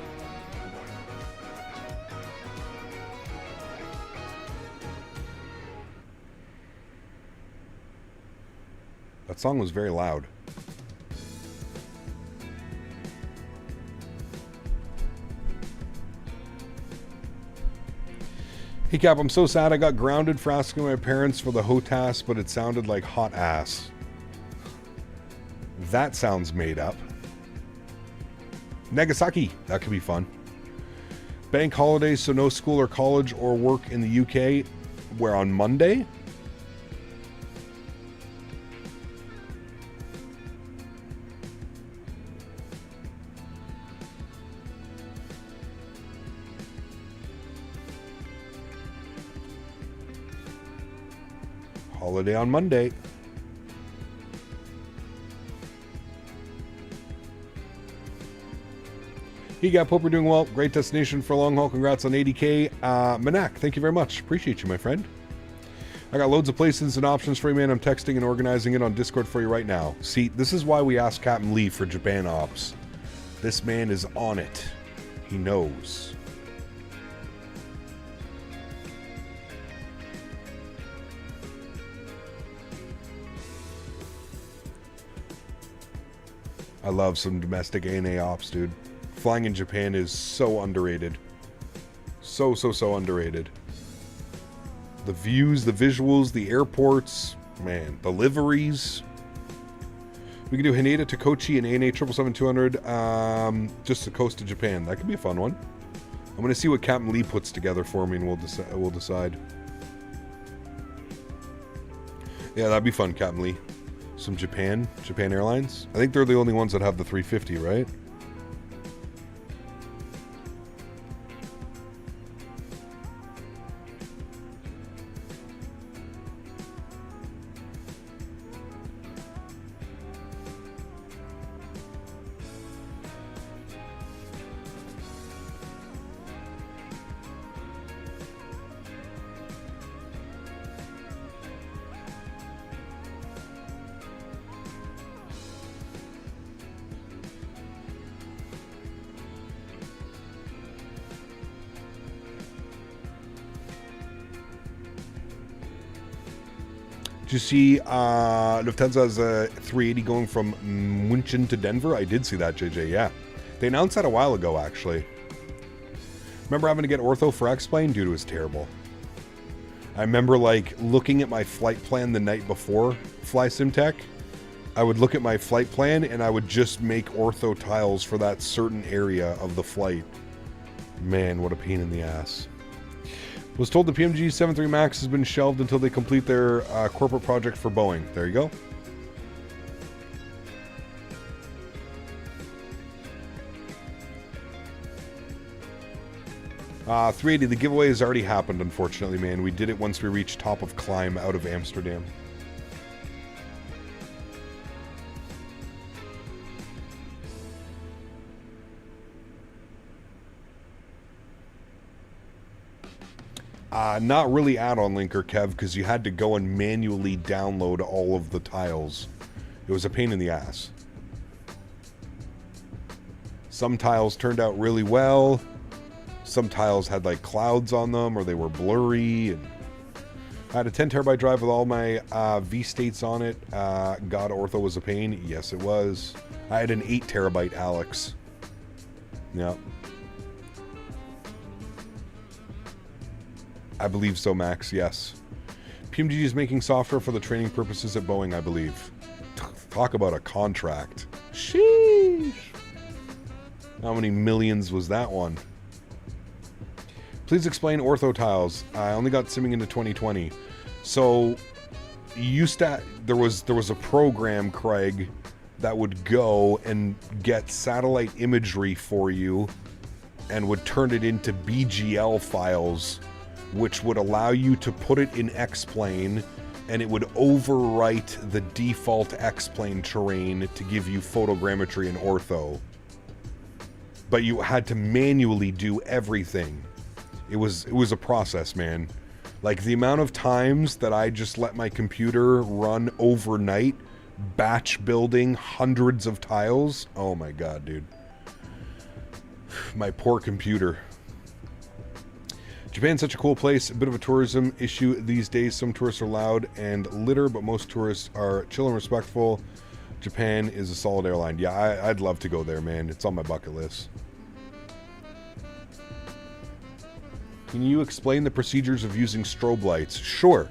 That song was very loud. Hey Cap, I'm so sad I got grounded for asking my parents for the HOTAS, but it sounded like hot ass. That sounds made up. Nagasaki, that could be fun. Bank holidays, so no school or college or work in the UK. Where on Monday? Holiday on Monday. He got Pope, we're doing well. Great destination for a long haul. Congrats on 80K. Manak, thank you very much. Appreciate you, my friend. I got loads of places and options for you, man. I'm texting and organizing it on Discord for you right now. See, this is why we asked Captain Lee for Japan ops. This man is on it. He knows. I love some domestic ANA ops, dude. Flying in Japan is so underrated. So underrated. The views, the visuals, the airports, man, the liveries. We can do Haneda to Kochi and ANA 777-200 just the coast of Japan. That could be a fun one. I'm going to see what Captain Lee puts together for me and we'll decide. Yeah, that'd be fun, Captain Lee. Some Japan Airlines. I think they're the only ones that have the 350, right? Did you see Lufthansa has a 380 going from München to Denver? I did see that, JJ, yeah. They announced that a while ago, actually. Remember having to get ortho for X-Plane? Dude, it was terrible. I remember, like, looking at my flight plan the night before Fly SimTech. I would look at my flight plan, and I would just make ortho tiles for that certain area of the flight. Man, what a pain in the ass. Was told the PMG 73 Max has been shelved until they complete their corporate project for Boeing. There you go. $380, the giveaway has already happened, unfortunately, man. We did it once we reached top of climb out of Amsterdam. Not really add-on linker, Kev, because you had to go and manually download all of the tiles. It was a pain in the ass. Some tiles turned out really well. Some tiles had like clouds on them, or they were blurry. And I had a 10 terabyte drive with all my V-states on it. God, ortho was a pain. Yes, it was. I had an 8 terabyte Alex. Yeah. I believe so, Max, yes. PMG is making software for the training purposes at Boeing, I believe. Talk about a contract. Sheesh. How many millions was that one? Please explain ortho tiles. I only got simming into 2020. So, there was a program, Craig, that would go and get satellite imagery for you and would turn it into BGL files, which would allow you to put it in X-Plane, and it would overwrite the default X-Plane terrain to give you photogrammetry and ortho. But you had to manually do everything. It was a process, man. Like, the amount of times that I just let my computer run overnight, batch building hundreds of tiles. Oh my god, dude. My poor computer. Japan's such a cool place. A bit of a tourism issue these days. Some tourists are loud and litter, but most tourists are chill and respectful. Japan is a solid airline. Yeah, I'd love to go there, man. It's on my bucket list. Can you explain the procedures of using strobe lights? Sure.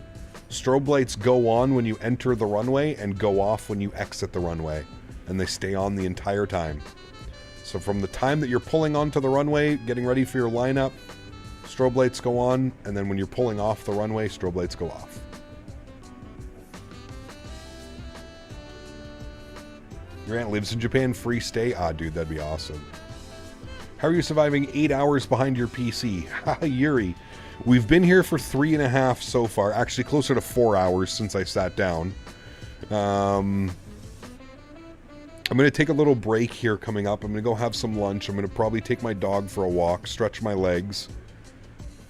Strobe lights go on when you enter the runway and go off when you exit the runway. And they stay on the entire time. So from the time that you're pulling onto the runway, getting ready for your lineup, strobe lights go on, and then when you're pulling off the runway, strobe lights go off. Your aunt lives in Japan, free stay? Ah, dude, that'd be awesome. How are you surviving 8 hours behind your PC? Haha, Yuri. We've been here for 3.5 so far. Actually, closer to 4 hours since I sat down. I'm going to take a little break here coming up. I'm going to go have some lunch. I'm going to probably take my dog for a walk, stretch my legs.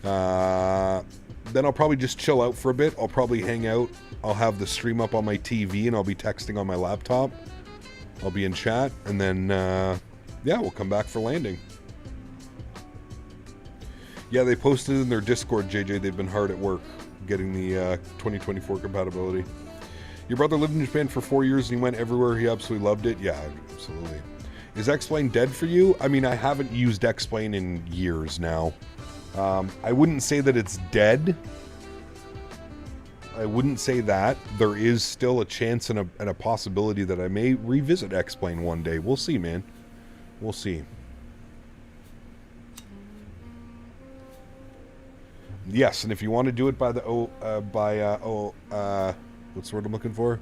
Then I'll probably just chill out for a bit. I'll probably hang out. I'll have the stream up on my TV and I'll be texting on my laptop. I'll be in chat, and then, yeah, we'll come back for landing. Yeah, they posted in their Discord, JJ, they've been hard at work getting the 2024 compatibility. Your brother lived in Japan for 4 years and he went everywhere. He absolutely loved it. Yeah, absolutely. Is X-Plane dead for you? I mean, I haven't used X-Plane in years now. I wouldn't say that it's dead. I wouldn't say that. There is still a chance and a possibility that I may revisit X-Plane one day. We'll see, man. We'll see. Yes, and if you want to do it by the what's the word I'm looking for?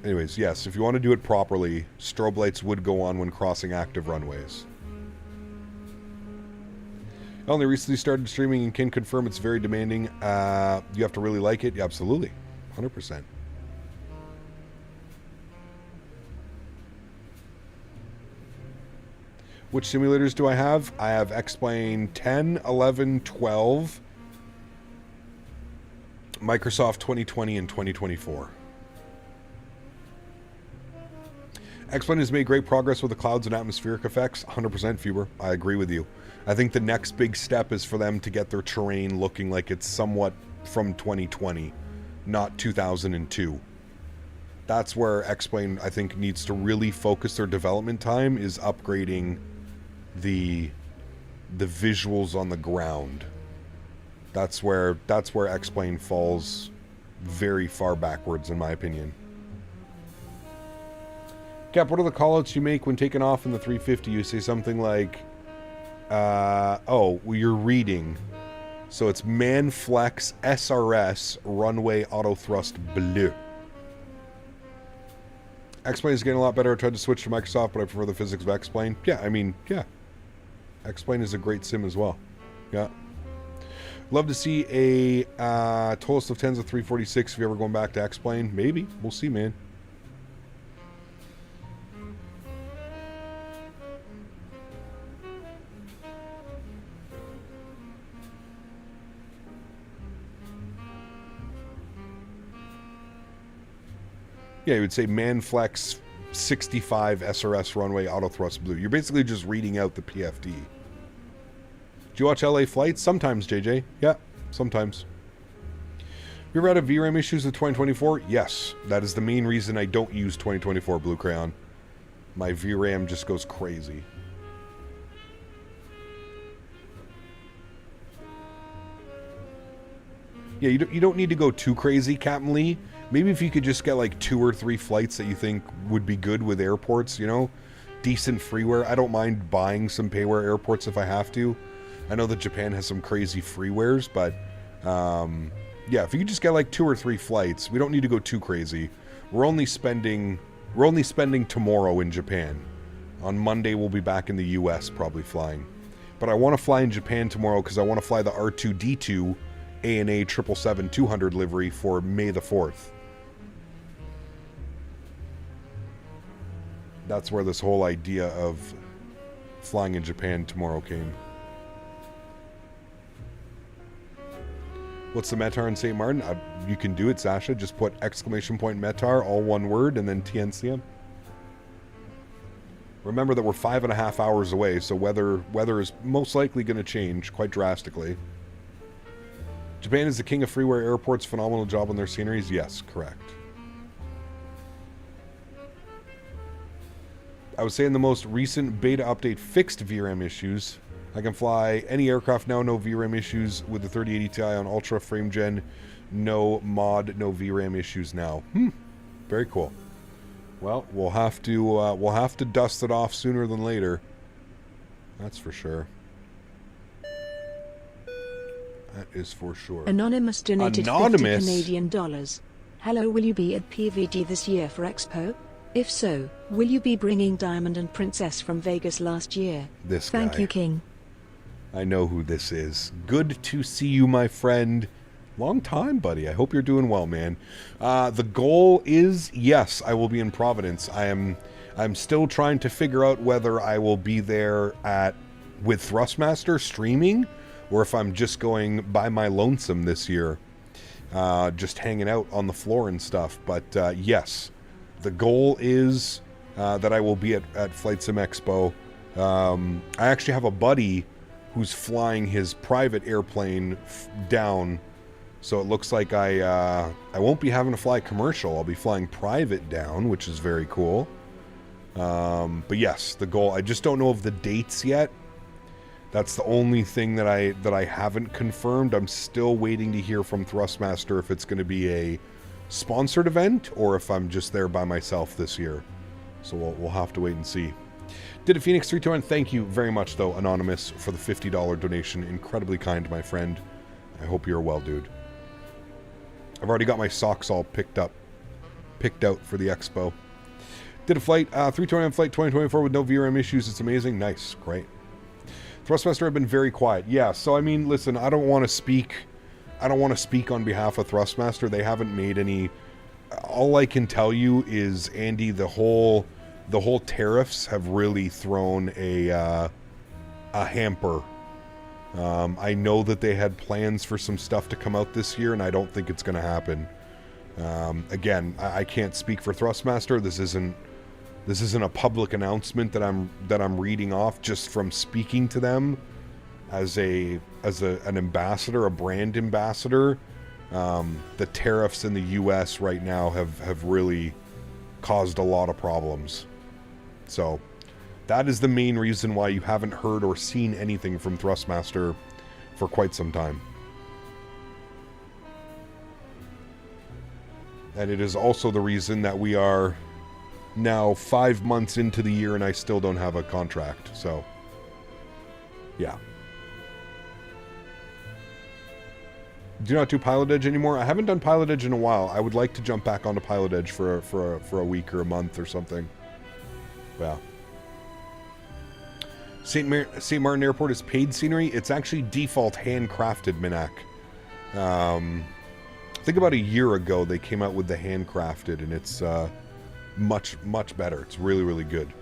Anyways, yes, if you want to do it properly, strobe lights would go on when crossing active runways. I only recently started streaming and can confirm it's very demanding. You have to really like it? Yeah, absolutely. 100%. Which simulators do I have? I have X-Plane 10, 11, 12, Microsoft 2020, and 2024. X-Plane has made great progress with the clouds and atmospheric effects. 100% Fuber. I agree with you. I think the next big step is for them to get their terrain looking like it's somewhat from 2020, not 2002. That's where X-Plane, I think, needs to really focus their development time, is upgrading the visuals on the ground. That's where X-Plane falls very far backwards, in my opinion. Cap, what are the callouts you make when taking off in the 350? You say something like, oh, well, you're reading. So it's Manflex SRS runway auto thrust bleu. X-Plane is getting a lot better. I tried to switch to Microsoft, but I prefer the physics of X-Plane. Yeah, I mean, yeah. X-Plane is a great sim as well. Yeah. Love to see a tallest of 10s of 346 if you're ever going back to X-Plane. Maybe. We'll see, man. Yeah, you would say Manflex 65 SRS runway auto thrust blue. You're basically just reading out the PFD. Do you watch LA flights? Sometimes, JJ. Yeah, sometimes. You ever had a VRAM issues with 2024? Yes. That is the main reason I don't use 2024 Blue Crayon. My VRAM just goes crazy. Yeah, you don't need to go too crazy, Captain Lee. Maybe if you could just get like 2 or 3 flights that you think would be good with airports, you know? Decent freeware. I don't mind buying some payware airports if I have to. I know that Japan has some crazy freewares, but yeah, if you could just get like 2 or 3 flights, we don't need to go too crazy. We're only spending tomorrow in Japan. On Monday we'll be back in the US probably flying. But I want to fly in Japan tomorrow because I want to fly the R2D2 ANA 777-200 livery for May the 4th. That's where this whole idea of flying in Japan tomorrow came. What's the METAR in St.Maarten? You can do it, Sasha. Just put !METAR, all one word, and then TNCM. Remember that we're 5.5 hours away, so weather is most likely going to change quite drastically. Japan is the king of freeware airports. Phenomenal job on their sceneries. Yes, correct. I was saying the most recent beta update fixed VRAM issues. I can fly any aircraft now, no VRAM issues with the 3080 Ti on Ultra frame gen. No mod, no VRAM issues now. Very cool. Well, we'll have to dust it off sooner than later. That's for sure. That is for sure. Anonymous donated 50 Canadian dollars. Hello, will you be at PVG this year for Expo? If so, will you be bringing Diamond and Princess from Vegas last year? This guy. Thank you, King. I know who this is. Good to see you, my friend. Long time, buddy. I hope you're doing well, man. The goal is, yes, I will be in Providence. I'm still trying to figure out whether I will be there with Thrustmaster streaming, or if I'm just going by my lonesome this year, just hanging out on the floor and stuff. But yes, the goal is that I will be at Flight Sim Expo. I actually have a buddy who's flying his private airplane down. So it looks like I won't be having to fly commercial. I'll be flying private down, which is very cool. But yes, the goal. I just don't know of the dates yet. That's the only thing that I haven't confirmed. I'm still waiting to hear from Thrustmaster if it's going to be a sponsored event or if I'm just there by myself this year. So we'll have to wait and see. Did a Phoenix 321. Thank you very much, though, Anonymous, for the $50 donation. Incredibly kind, my friend. I hope you're well, dude. I've already got my socks all picked out for the expo. Did a flight, 321 flight 2024 with no VRM issues. It's amazing. Nice. Great. Thrustmaster have been very quiet. Yeah, so I mean, listen, I don't want to speak on behalf of Thrustmaster. They haven't made any. All I can tell you is, Andy, the whole tariffs have really thrown a hamper. I know that they had plans for some stuff to come out this year, and I don't think it's going to happen. Again, I can't speak for Thrustmaster. This isn't a public announcement that I'm reading off just from speaking to them as an ambassador, a brand ambassador. The tariffs in the U.S. right now have really caused a lot of problems. So that is the main reason why you haven't heard or seen anything from Thrustmaster for quite some time. And it is also the reason that we are now 5 months into the year and I still don't have a contract. So, yeah. Do you not do Pilot Edge anymore? I haven't done Pilot Edge in a while. I would like to jump back onto Pilot Edge for a week or a month or something. Yeah. St.Maarten Airport is paid scenery. It's actually default handcrafted, Minak. I think about a year ago they came out with the handcrafted, and it's much, much better. It's really, really good.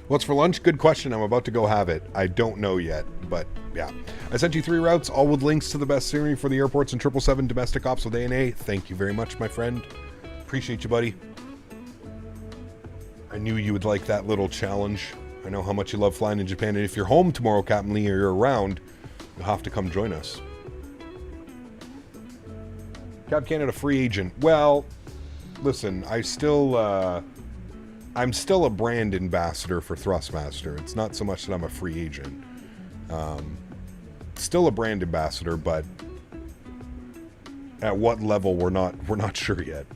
What's for lunch? Good question. I'm about to go have it. I don't know yet, but yeah. I sent you 3 routes, all with links to the best scenery for the airports and 777 domestic ops with ANA. Thank you very much, my friend. Appreciate you, buddy. I knew you would like that little challenge. I know how much you love flying in Japan, and if you're home tomorrow, Captain Lee, or you're around, you'll have to come join us. Cap Canada free agent. Well, listen, I still I'm still a brand ambassador for Thrustmaster. It's not so much that I'm a free agent. Still a brand ambassador, but at what level we're not sure yet.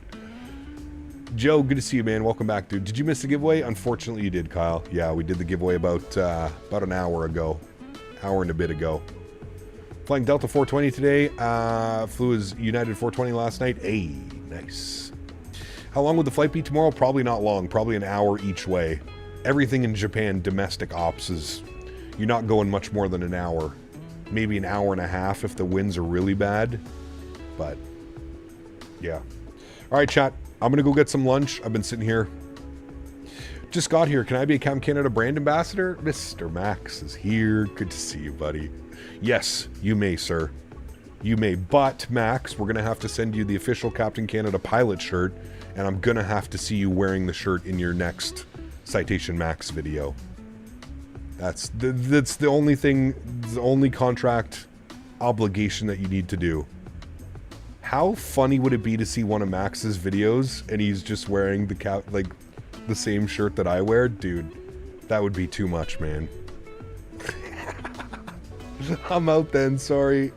Joe, good to see you, man. Welcome back, dude. Did you miss the giveaway? Unfortunately, you did, Kyle. Yeah, we did the giveaway about an hour ago, hour and a bit ago. Flying Delta 420 today. Flew as United 420 last night. Hey, nice. How long would the flight be tomorrow? Probably not long. Probably an hour each way. Everything in Japan, domestic ops, is you're not going much more than an hour. Maybe an hour and a half if the winds are really bad. But, yeah. All right, chat. I'm going to go get some lunch. I've been sitting here. Just got here. Can I be a Cam Canada brand ambassador? Mr. Max is here. Good to see you, buddy. Yes, you may, sir. You may. But, Max, we're going to have to send you the official Captain Canada pilot shirt, and I'm going to have to see you wearing the shirt in your next Citation Max video. That's the only thing, the only contract obligation that you need to do. How funny would it be to see one of Max's videos and he's just wearing the same shirt that I wear? Dude, that would be too much, man. I'm out then, sorry.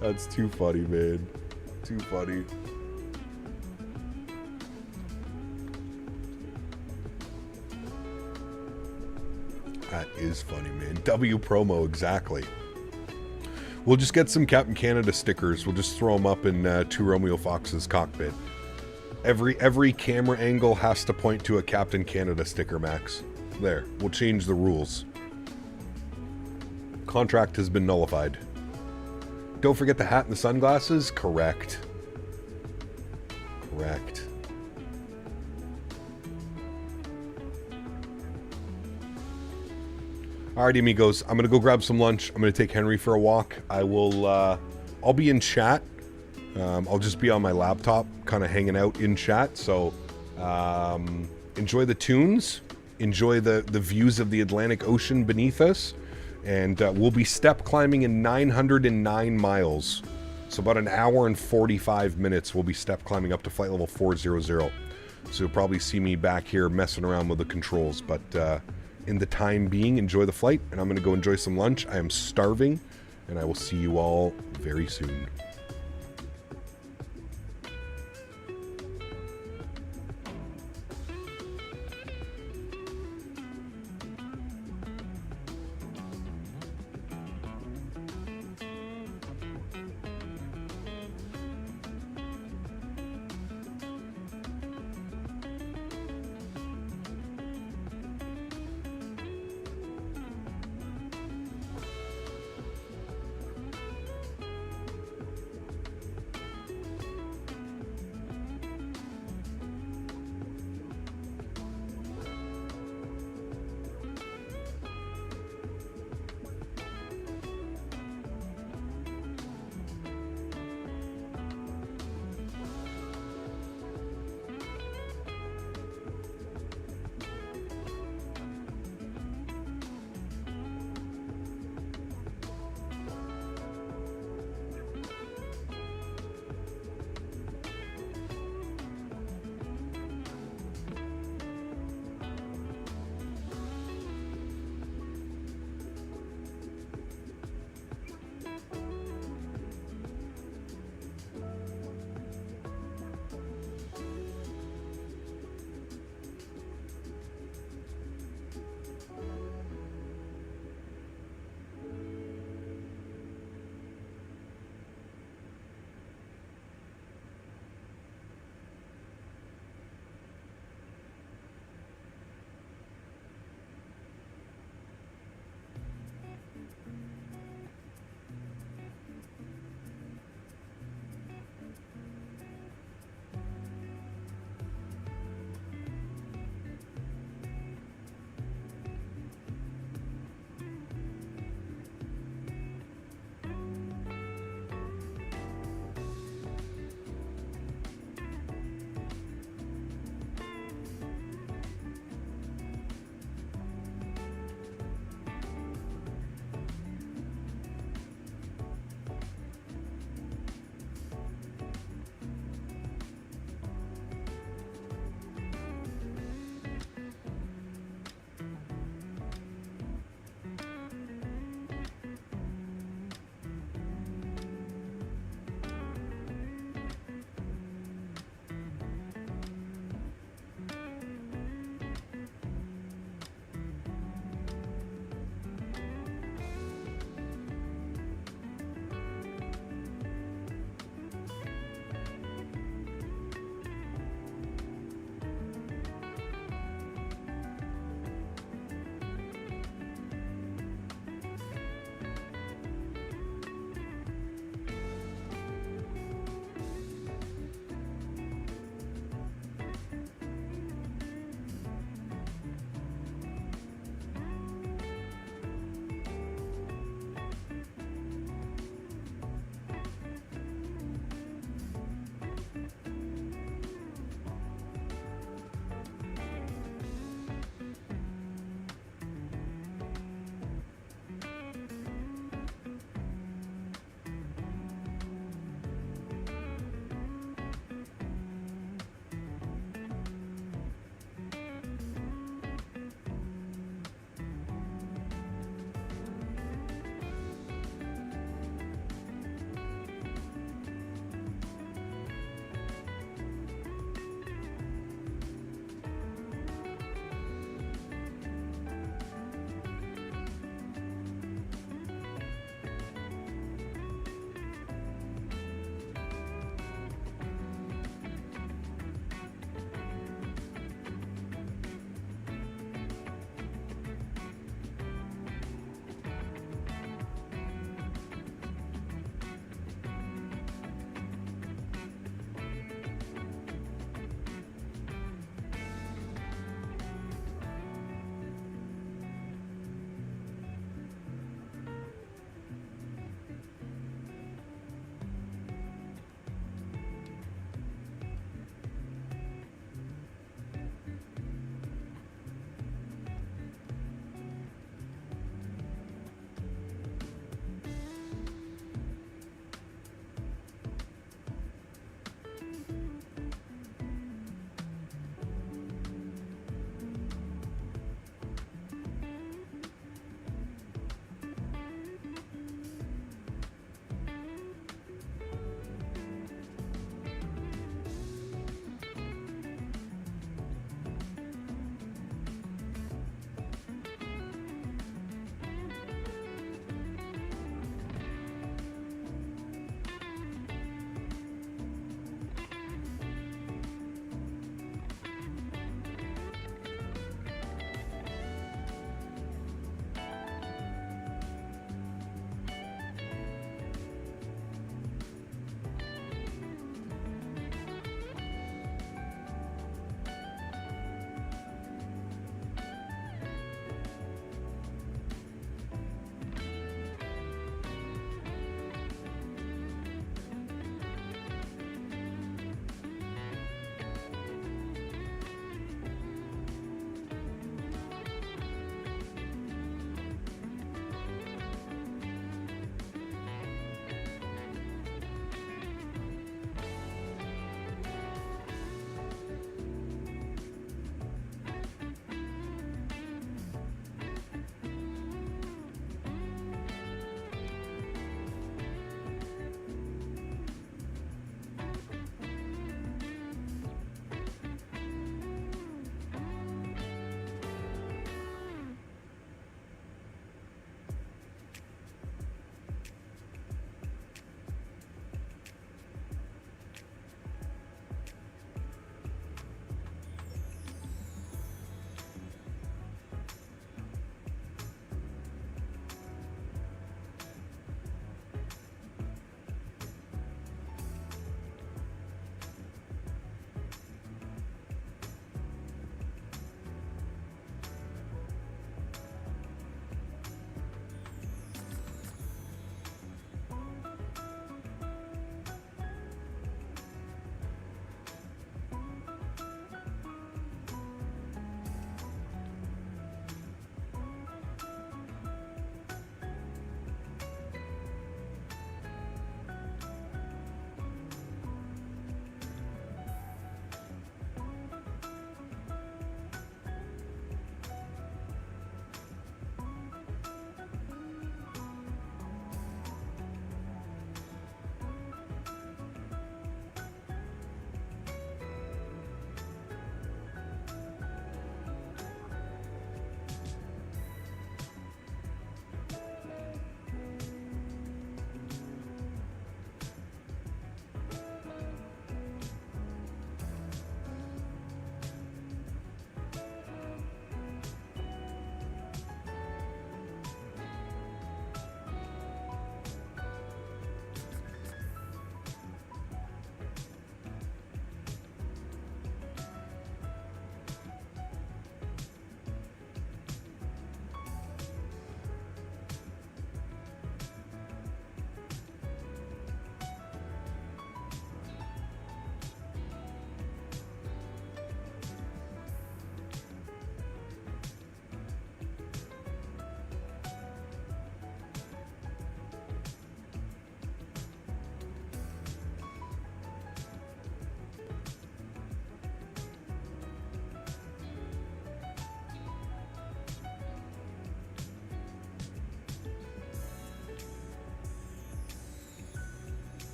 That's too funny, man. Too funny. That is funny, man. W promo, exactly. We'll just get some Captain Canada stickers. We'll just throw them up in 2 Romeo Fox's cockpit. Every camera angle has to point to a Captain Canada sticker, Max. There. We'll change the rules. Contract has been nullified. Don't forget the hat and the sunglasses? Correct. Correct. Alrighty, amigos. I'm gonna go grab some lunch. I'm gonna take Henry for a walk. I'll be in chat. I'll just be on my laptop, kind of hanging out in chat. So, enjoy the tunes. Enjoy the views of the Atlantic Ocean beneath us. And we'll be step climbing in 909 miles. So about an hour and 45 minutes we'll be step climbing up to flight level 400. So you'll probably see me back here messing around with the controls. But in the time being, enjoy the flight. And I'm going to go enjoy some lunch. I am starving. And I will see you all very soon.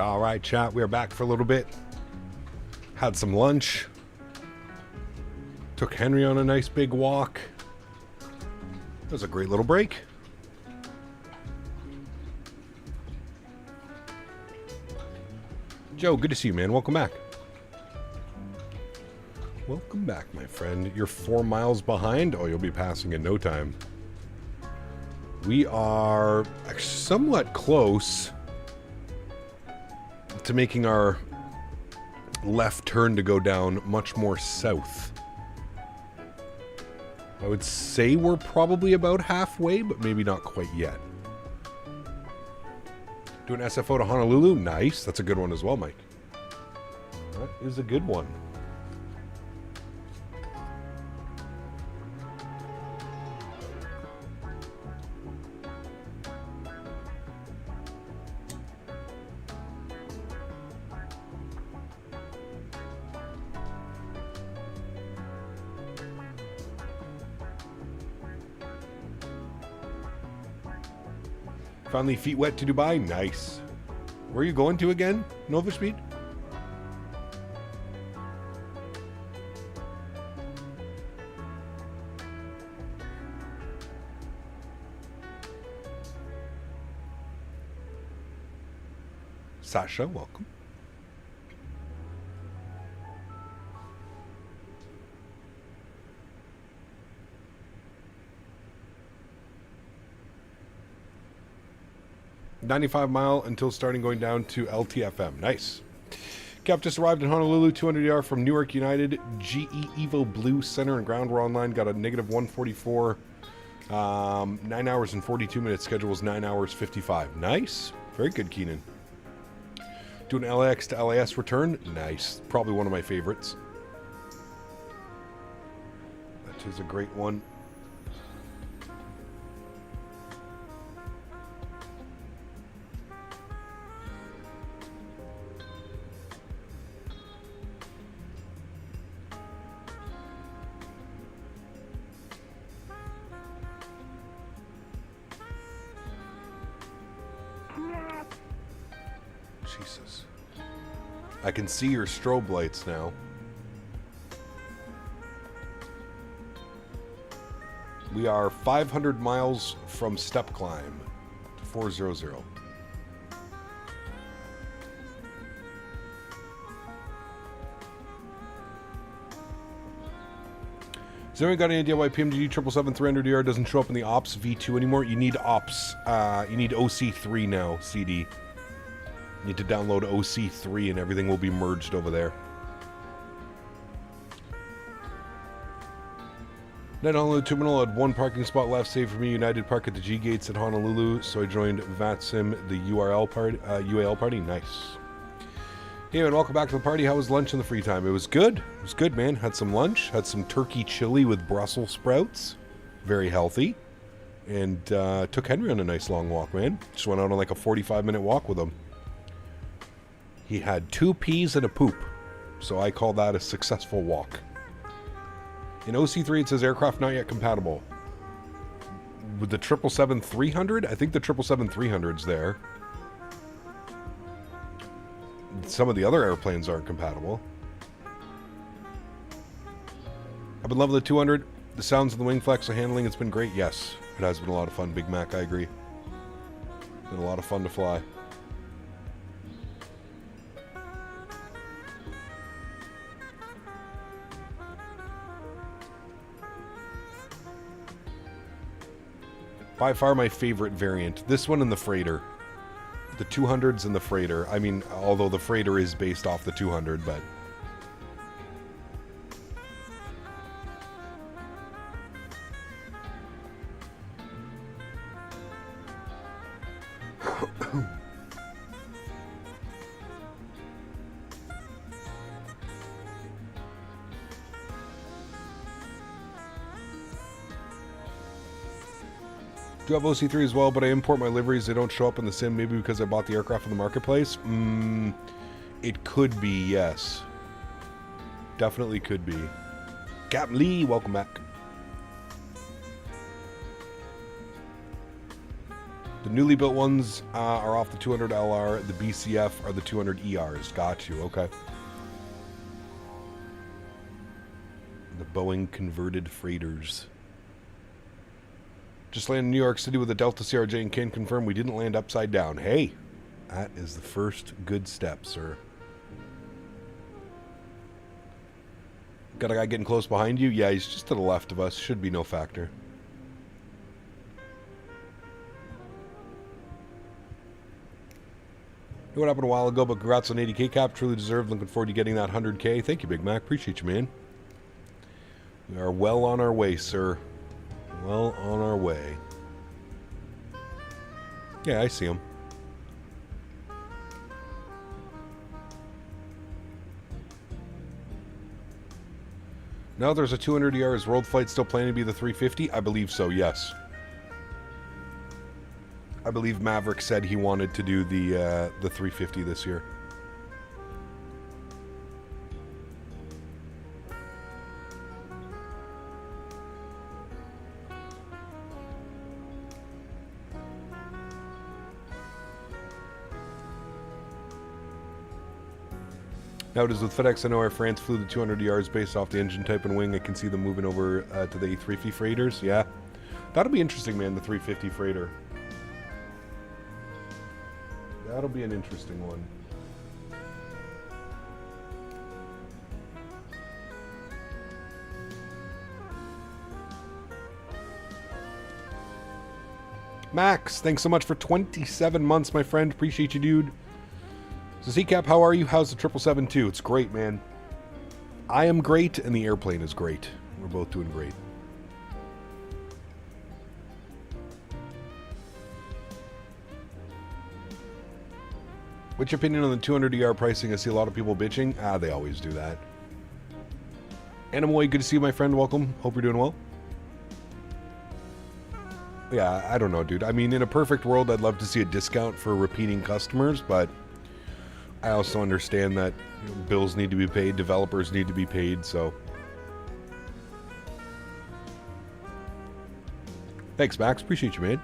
All right, chat. We are back for a little bit. Had some lunch. Took Henry on a nice big walk. It was a great little break. Joe, good to see you, man. Welcome back. Welcome back, my friend. You're 4 miles behind. Oh, you'll be passing in no time. We are somewhat close to making our left turn to go down much more south. I would say we're probably about halfway, but maybe not quite yet. Do an SFO to Honolulu? Nice. That's a good one as well, Mike. That is a good one. Finally, feet wet to Dubai. Nice. Where are you going to again, Nova Speed? Sasha, welcome. $95 mile until starting going down to LTFM. Nice. Cap just arrived in Honolulu, 200 yard from Newark United. GE Evo Blue Center and ground were online. Got a negative 144. 9 hours and 42 minutes. Schedule was 9 hours 55. Nice. Very good, Keenan. Doing LAX to LAS return. Nice. Probably one of my favorites. That is a great one. Jesus. I can see your strobe lights now. We are 500 miles from step climb to 400. Has anyone got any idea why PMDG 777-300ER doesn't show up in the Ops V2 anymore? You need Ops. You need OC3 now, CD. You need to download OC3 and everything will be merged over there. Night Honolulu Terminal had one parking spot left, save for me. United Park at the G gates at Honolulu, so I joined VATSIM, the UAL party. Nice. Hey man, welcome back to the party. How was lunch in the free time? It was good. It was good, man. Had some lunch. Had some turkey chili with Brussels sprouts. Very healthy. And took Henry on a nice long walk, man. Just went out on like a 45-minute walk with him. He had 2 peas and a poop. So I call that a successful walk. In OC3 it says aircraft not yet compatible. With the 777-300? I think the 777-300's there. Some of the other airplanes aren't compatible. I've been loving the 200. The sounds of the wing flex, the handling, it's been great. Yes, it has been a lot of fun. Big Mac, I agree. Been a lot of fun to fly. By far my favorite variant. This one and the Freighter. The 200s and the Freighter. I mean, although the Freighter is based off the 200, but... do have OC3 as well, but I import my liveries. They don't show up in the sim, maybe because I bought the aircraft in the marketplace. It could be, yes. Definitely could be. Captain Lee, welcome back. The newly built ones are off the 200 LR. The BCF are the 200 ERs. Got you. Okay. The Boeing converted freighters. Just landed in New York City with a Delta CRJ and can confirm we didn't land upside down. Hey, that is the first good step, sir. Got a guy getting close behind you? Yeah, he's just to the left of us. Should be no factor. Knew what happened a while ago, but congrats on 80K cap. Truly deserved. Looking forward to getting that 100K. Thank you, Big Mac. Appreciate you, man. We are well on our way, sir. Well on our way. Yeah, I see him. Now there's a 200 ER. Is World Flight still planning to be the 350? I believe so, yes. I believe Maverick said he wanted to do the 350 this year. Now it is with FedEx. I know Air France flew the 200 ERs based off the engine type and wing. I can see them moving over to the A350 freighters. Yeah, that'll be interesting, man. The 350 freighter. That'll be an interesting one. Max, thanks so much for 27 months, my friend. Appreciate you, dude. So, CCAP, how are you? How's the 777-2? It's great, man. I am great, and the airplane is great. We're both doing great. What's your opinion on the 200 ER pricing? I see a lot of people bitching. They always do that. Animal, good to see you, my friend. Welcome. Hope you're doing well. Yeah, I don't know, dude. I mean, in a perfect world, I'd love to see a discount for repeating customers, but I also understand that bills need to be paid, developers need to be paid, so. Thanks, Max. Appreciate you, man.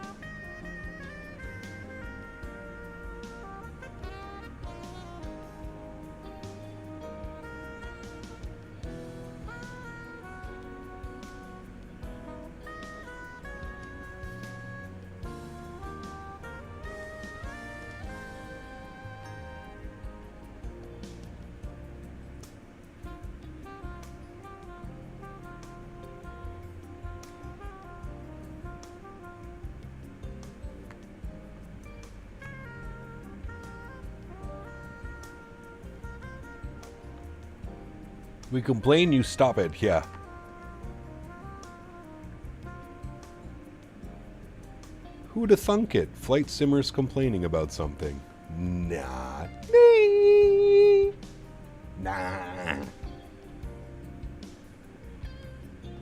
We complain, you stop it. Yeah. Who'd have thunk it? Flight simmers complaining about something. Nah. Nah.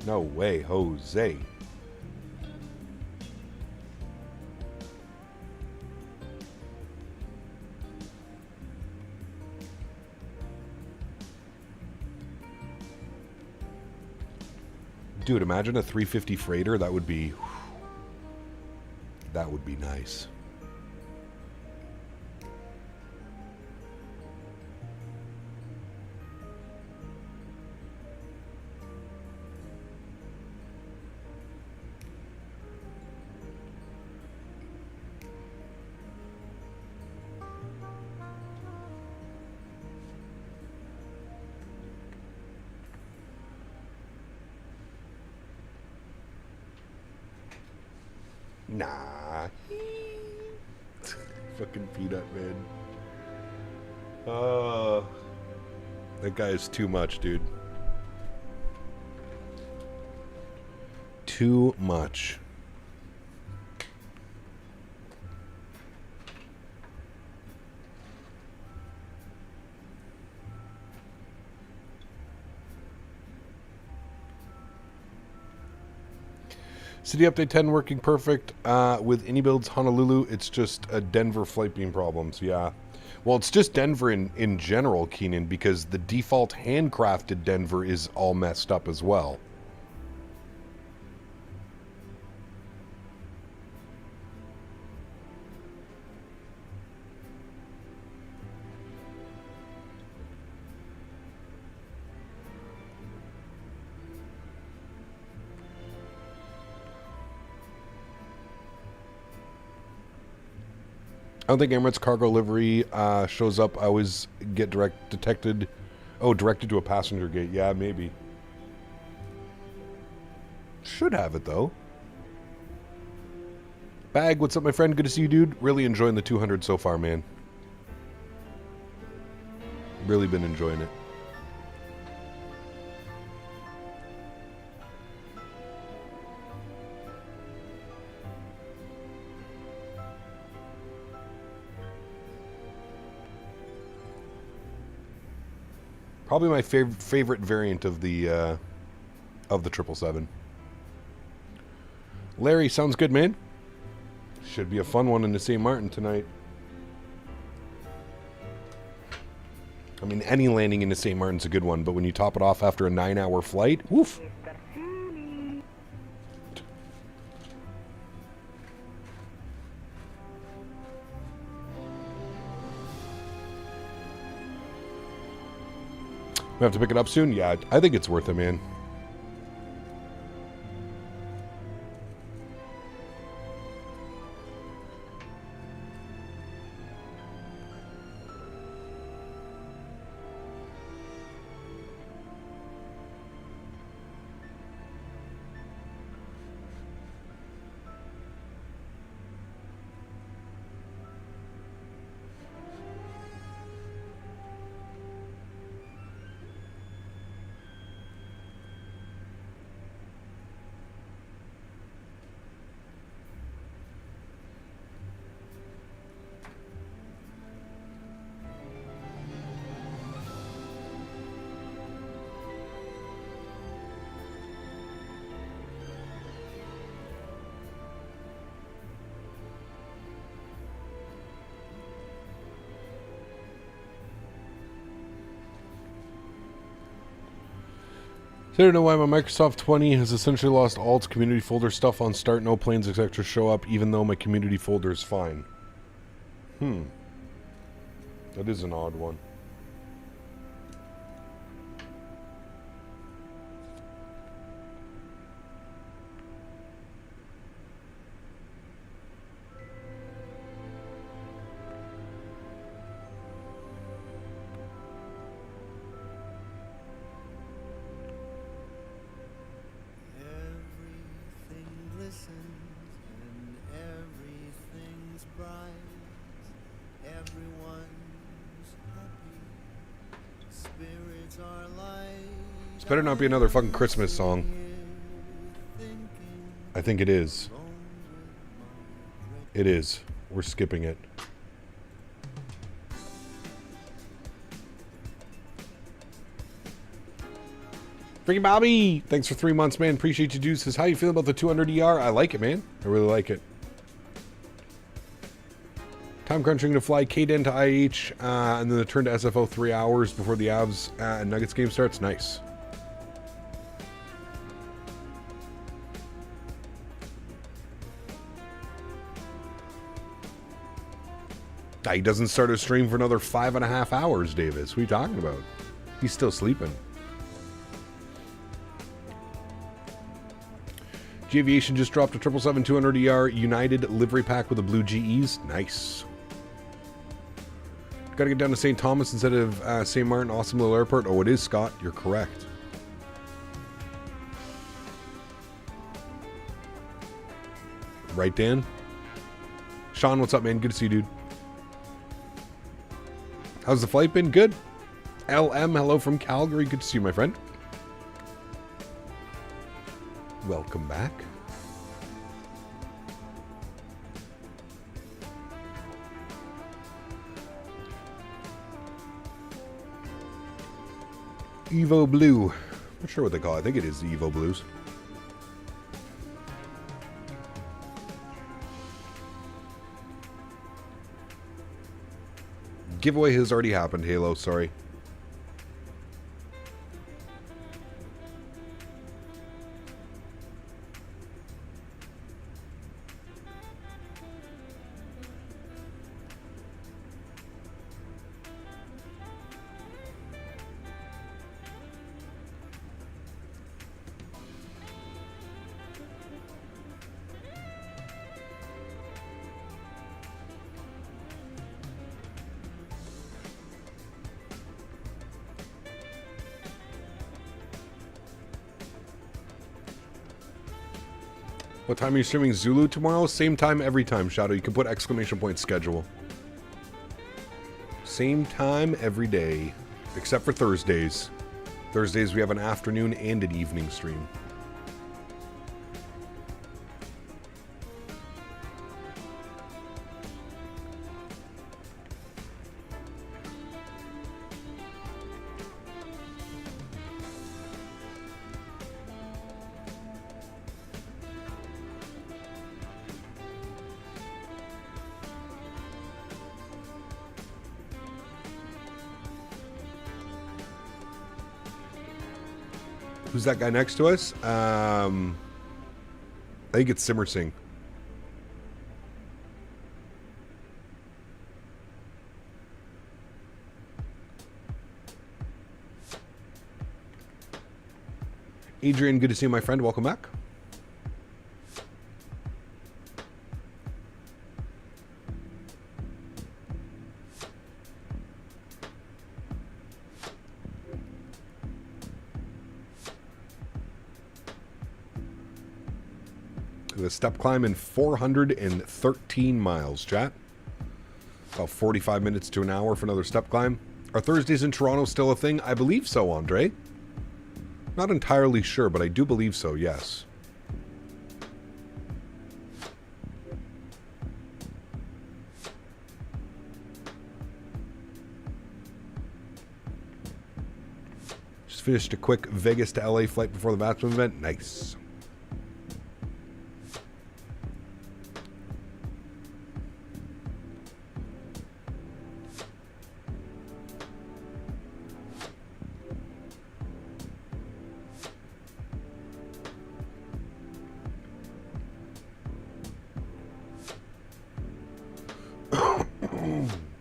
No way, Jose. Dude, imagine a 350 freighter. That would be nice. Nah. Fucking peanut, man. That guy is too much, dude. Too much. City Update 10 working perfect. With AnyBuild's Honolulu, it's just a Denver flight beam problems. Yeah. Well, it's just Denver in general, Keenan, because the default handcrafted Denver is all messed up as well. don't think Emirates cargo livery shows up. I always get directed to a passenger gate. Yeah, maybe. Should have it, though. Bag, what's up, my friend? Good to see you, dude. Really enjoying the 200 so far, man. Really been enjoying it. Probably my favorite variant of the 777. Larry, sounds good, man. Should be a fun one in the St.Maarten tonight. I mean, any landing in the St.Maarten's a good one, but when you top it off after a 9-hour flight, woof. We have to pick it up soon? Yeah, I think it's worth it, man. So I don't know why my Microsoft 20 has essentially lost all its community folder stuff on start, no planes, etc. show up, even though my community folder is fine. That is an odd one. This better not be another fucking Christmas song. I think it is. It is. We're skipping it. Freaking Bobby! Thanks for 3 months, man. Appreciate you, dude. Says, how you feel about the 200 ER? I like it, man. I really like it. Time crunching to fly K-Den to IH, and then the turn to SFO 3 hours before the Avs and Nuggets game starts. Nice. He doesn't start a stream for another 5.5 hours, Davis. What are you talking about? He's still sleeping. G Aviation just dropped a 777-200ER United livery pack with the blue GEs. Nice. Got to get down to St. Thomas instead of St.Maarten, awesome little airport. Oh, it is, Scott. You're correct. Right, Dan? Sean, what's up, man? Good to see you, dude. How's the flight been? Good. LM, hello from Calgary. Good to see you, my friend. Welcome back. Evo Blue. Not sure what they call it. I think it is the Evo Blues. Giveaway has already happened, Halo. Sorry. What time are you streaming Zulu tomorrow? Same time every time, Shadow. You can put exclamation point schedule. Same time every day, except for Thursdays. Thursdays we have an afternoon and an evening stream. Who's that guy next to us? I think it's Simmer Singh. Adrian, good to see you, my friend. Welcome back. The step climb in 413 miles, chat. About 45 minutes to an hour for another step climb. Are Thursdays in Toronto still a thing? I believe so, Andre. Not entirely sure, but I do believe so, yes. Just finished a quick Vegas to LA flight before the bathroom event. Nice.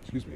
Excuse me.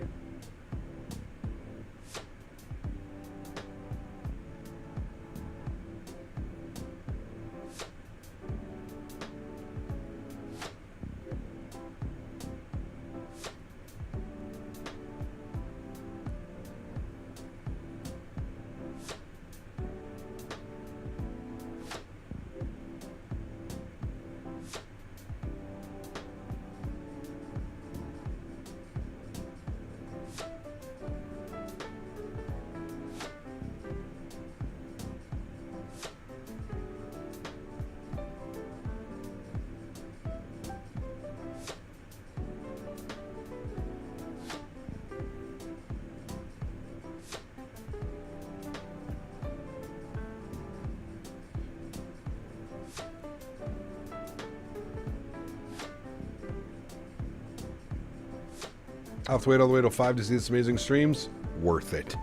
I'll have to wait all the way till 5 to see this amazing streams. Worth it.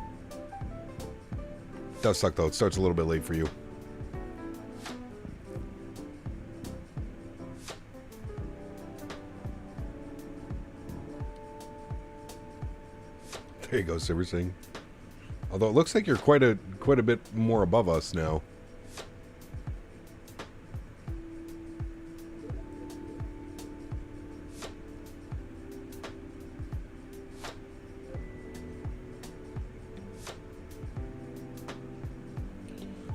Does suck though. It starts a little bit late for you. There you go, Silver Sing. Although it looks like you're quite a bit more above us now.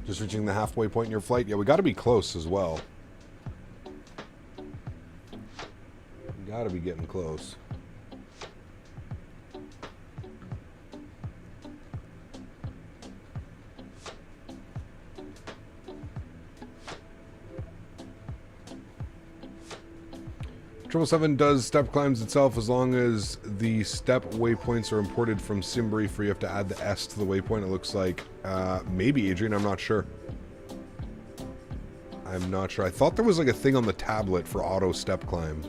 Just reaching the halfway point in your flight. Yeah, we got to be close as well. We got to be getting close. Triple 7 does step climbs itself as long as the step waypoints are imported from Simbrief, where you have to add the S to the waypoint. It looks like maybe, Adrian, I'm not sure. I'm not sure. I thought there was like a thing on the tablet for auto step climb.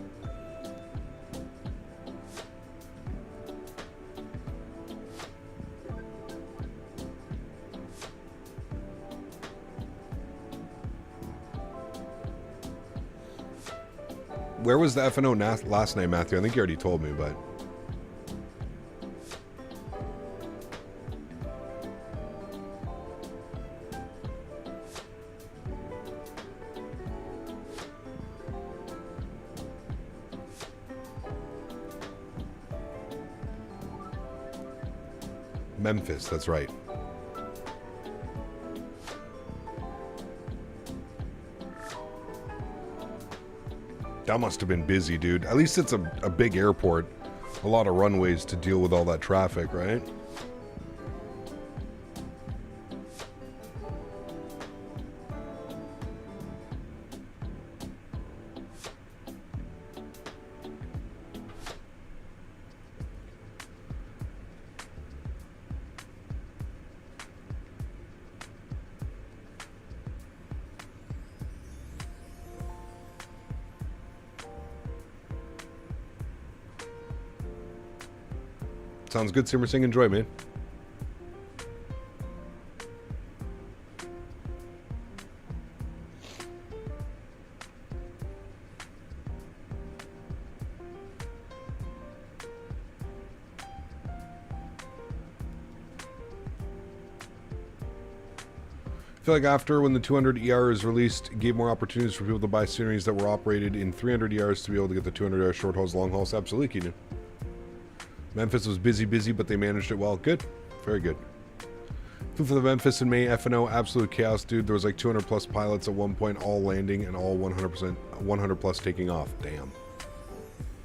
Where was the FNO last night, Matthew? I think you already told me, but... Memphis, that's right. That must have been busy, dude. At least it's a big airport. A lot of runways to deal with all that traffic, right? Sounds good, Simmer Sing. Enjoy, man. I feel like after when the 200 ER is released, it gave more opportunities for people to buy sceneries that were operated in 300 ERs to be able to get the 200 ER short hauls, long hauls. Absolutely, Keenan. Memphis was busy, but they managed it well. Good. Very good. Flew for the Memphis in May. F&O, absolute chaos, dude. There was like 200 plus pilots at one point, all landing and all 100 plus taking off. Damn.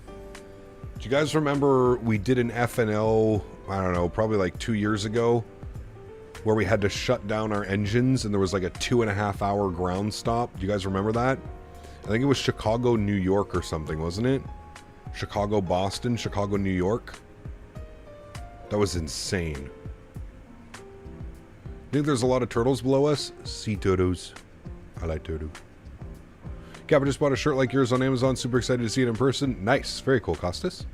Do you guys remember we did an F&O, I don't know, probably like 2 years ago, where we had to shut down our engines and there was like a 2.5 hour ground stop? Do you guys remember that? I think it was Chicago, New York or something, wasn't it? Chicago, Boston, Chicago, New York. That was insane. Think there's a lot of turtles below us? Sea turtles. I like turtle. Cap, I just bought a shirt like yours on Amazon. Super excited to see it in person. Nice. Very cool, Costas.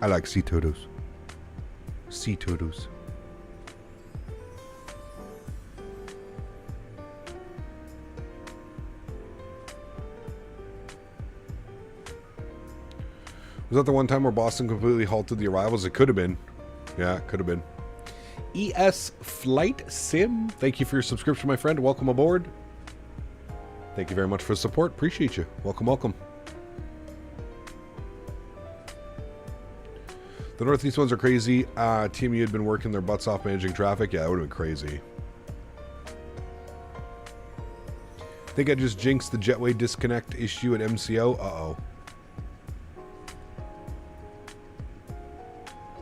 I like sea turtles. Sea turtles. Was that the one time where Boston completely halted the arrivals? It could have been. Yeah, it could have been. ES Flight Sim, thank you for your subscription, my friend. Welcome aboard. Thank you very much for the support. Appreciate you. Welcome, welcome. The Northeast ones are crazy. TMU had been working their butts off managing traffic. Yeah, that would have been crazy. Think I just jinxed the jetway disconnect issue at MCO. Uh-oh.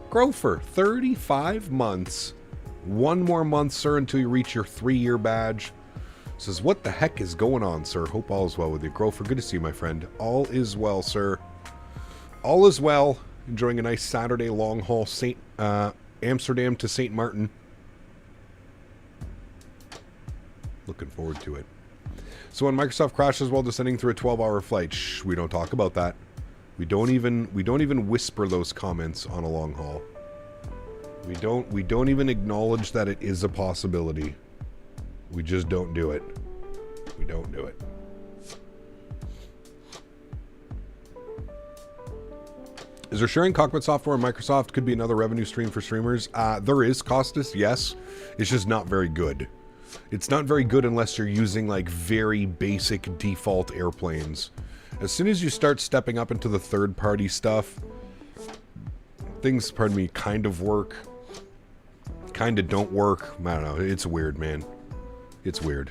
Grofer, 35 months. One more month, sir, until you reach your 3-year badge. Says, what the heck is going on, sir? Hope all is well with you. Grofer, good to see you, my friend. All is well, sir. All is well. Enjoying a nice Saturday long haul Amsterdam to St.Maarten. Looking forward to it. So when Microsoft crashes while descending through a 12-hour flight, shh, we don't talk about that. We don't even whisper those comments on a long haul. We don't even acknowledge that it is a possibility. We just don't do it. We don't do it. Is there sharing cockpit software in Microsoft? Could be another revenue stream for streamers. There is, Costas, yes. It's just not very good. It's not very good unless you're using like very basic default airplanes. As soon as you start stepping up into the third-party stuff, things, pardon me, kind of work, kind of don't work. I don't know. It's weird, man. It's weird.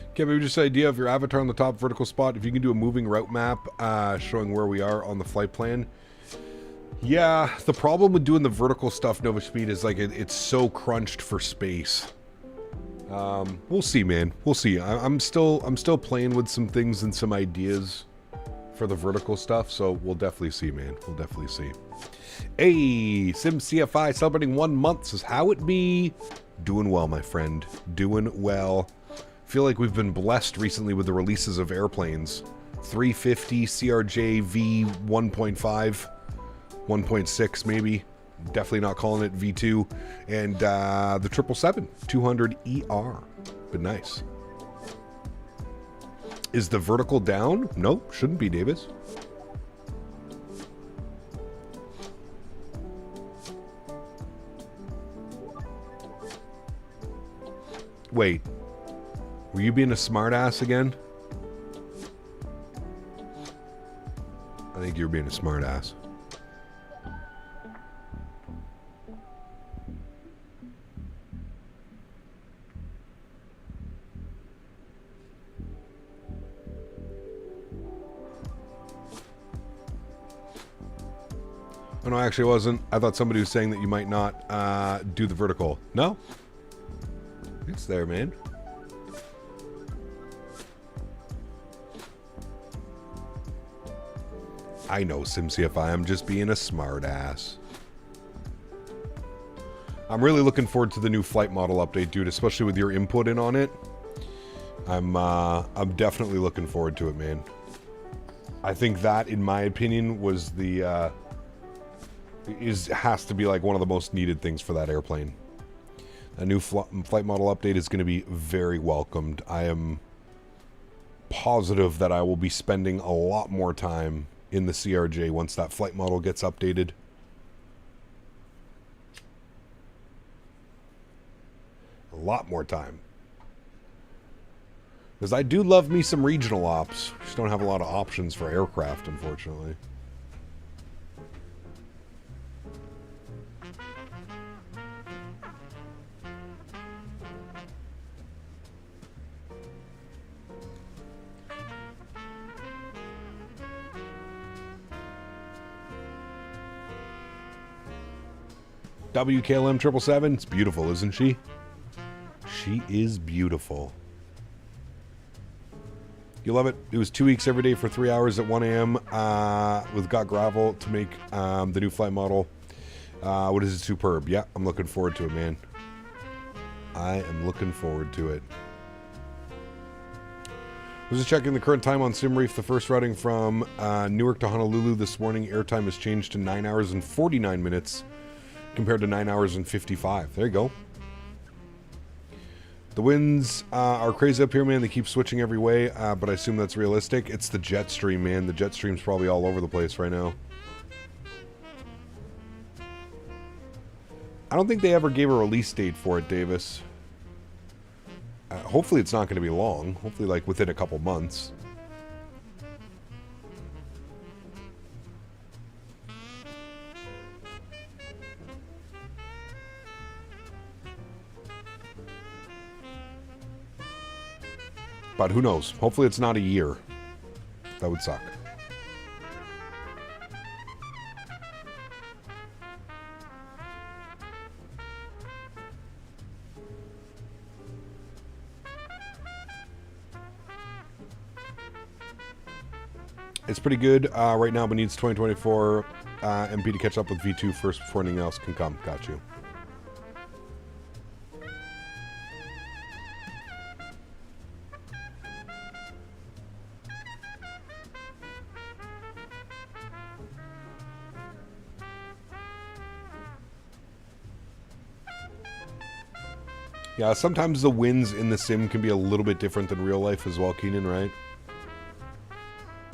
Okay, maybe just an idea of your avatar on the top vertical spot. If you can do a moving route map showing where we are on the flight plan. Yeah, the problem with doing the vertical stuff, Nova Speed, is like it's so crunched for space. We'll see, man. We'll see. I'm still playing with some things and some ideas for the vertical stuff, so we'll definitely see, man. We'll definitely see. Hey, Sim CFI celebrating 1 month says, how it be? Doing well, my friend. Doing well. Feel like we've been blessed recently with the releases of airplanes. 350, CRJ V 1.5. 1.6 maybe, definitely not calling it V2, and the 777 200 ER, but nice. Is the vertical down? Nope, shouldn't be, Davis. Wait. Were you being a smartass again? I think you're being a smartass. Oh, no, actually it wasn't. I thought somebody was saying that you might not do the vertical. No? It's there, man. I know, SimCFI. I'm just being a smartass. I'm really looking forward to the new flight model update, dude, especially with your input in on it. I'm definitely looking forward to it, man. I think that, in my opinion, was the has to be like one of the most needed things for that airplane. A new flight model update is going to be very welcomed. I am positive that I will be spending a lot more time in the CRJ once that flight model gets updated. A lot more time. Because I do love me some regional ops. Just don't have a lot of options for aircraft, unfortunately. WKLM 777, it's beautiful, isn't she? She is beautiful. You love it. It was 2 weeks every day for 3 hours at 1 a.m. With Got Gravel to make the new flight model. What is it? Superb. Yeah, I'm looking forward to it, man. I am looking forward to it. I was just checking the current time on SimReef. The first routing from Newark to Honolulu this morning. Airtime has changed to 9 hours and 49 minutes compared to 9 hours and 55. There you go. The winds are crazy up here, man. They keep switching every way, but I assume that's realistic. It's the jet stream, man. The jet stream's probably all over the place right now. I don't think they ever gave a release date for it, Davis. Hopefully it's not going to be long. Hopefully, like, within a couple months. But who knows? Hopefully it's not a year. That would suck. It's pretty good right now, but needs 2024 MP to catch up with V2 first before anything else can come. Got you. Yeah, sometimes the winds in the sim can be a little bit different than real life as well, Keenan, right?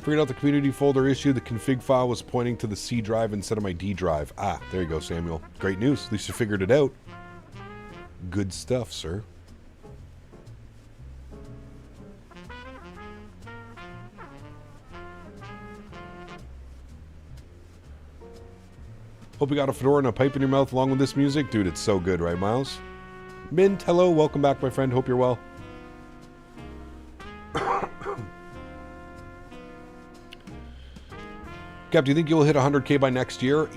Figured out the community folder issue. The config file was pointing to the C drive instead of my D drive. Ah, there you go, Samuel. Great news. At least you figured it out. Good stuff, sir. Hope you got a fedora and a pipe in your mouth along with this music. Dude, it's so good, right, Miles? Mint, hello. Welcome back, my friend. Hope you're well. Cap, do you think you'll hit 100K by next year?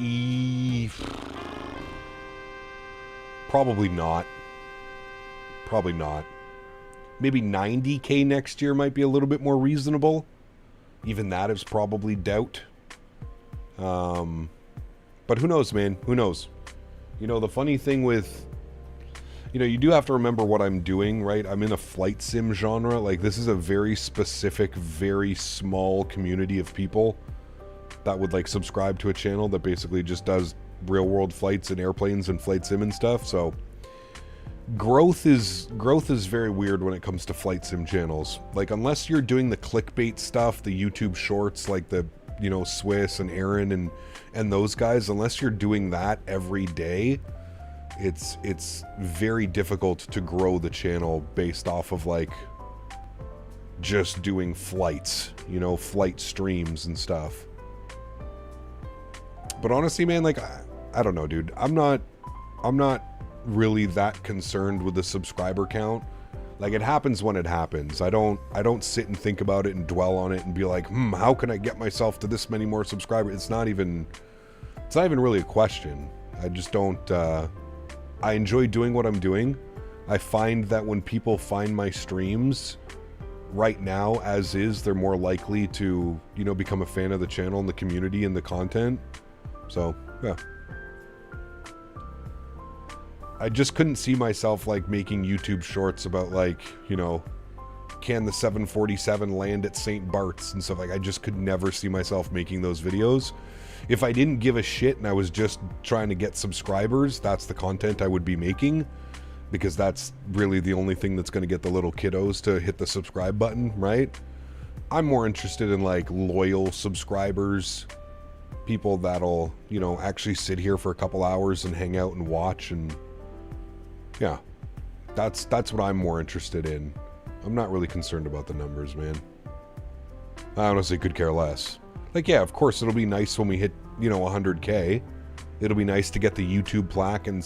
Probably not. Probably not. Maybe 90K next year might be a little bit more reasonable. Even that is probably doubt. But who knows, man? Who knows? You know, the funny thing with... You know, you do have to remember what I'm doing, right? I'm in a flight sim genre. Like, this is a very specific, very small community of people that would, like, subscribe to a channel that basically just does real-world flights and airplanes and flight sim and stuff. So, growth is very weird when it comes to flight sim channels. Like, unless you're doing the clickbait stuff, the YouTube shorts, like the, you know, Swiss and Erin and those guys, unless you're doing that every day, it's very difficult to grow the channel based off of like just doing flights, you know, flight streams and stuff. But honestly, man, like I don't know, dude. I'm not really that concerned with the subscriber count. Like, it happens when it happens. I don't sit and think about it and dwell on it and be like, how can I get myself to this many more subscribers? It's not even really a question. I just don't, I enjoy doing what I'm doing. I find that when people find my streams right now as is, they're more likely to, you know, become a fan of the channel and the community and the content. So, yeah. I just couldn't see myself like making YouTube shorts about like, you know, can the 747 land at St.Maarten and stuff. Like, I just could never see myself making those videos. If I didn't give a shit and I was just trying to get subscribers, that's the content I would be making, because that's really the only thing that's going to get the little kiddos to hit the subscribe button, right? I'm more interested in like loyal subscribers, people that'll, you know, actually sit here for a couple hours and hang out and watch. And yeah, that's what I'm more interested in. I'm not really concerned about the numbers, man. I honestly could care less. Like, yeah, of course, it'll be nice when we hit, you know, 100K. It'll be nice to get the YouTube plaque and,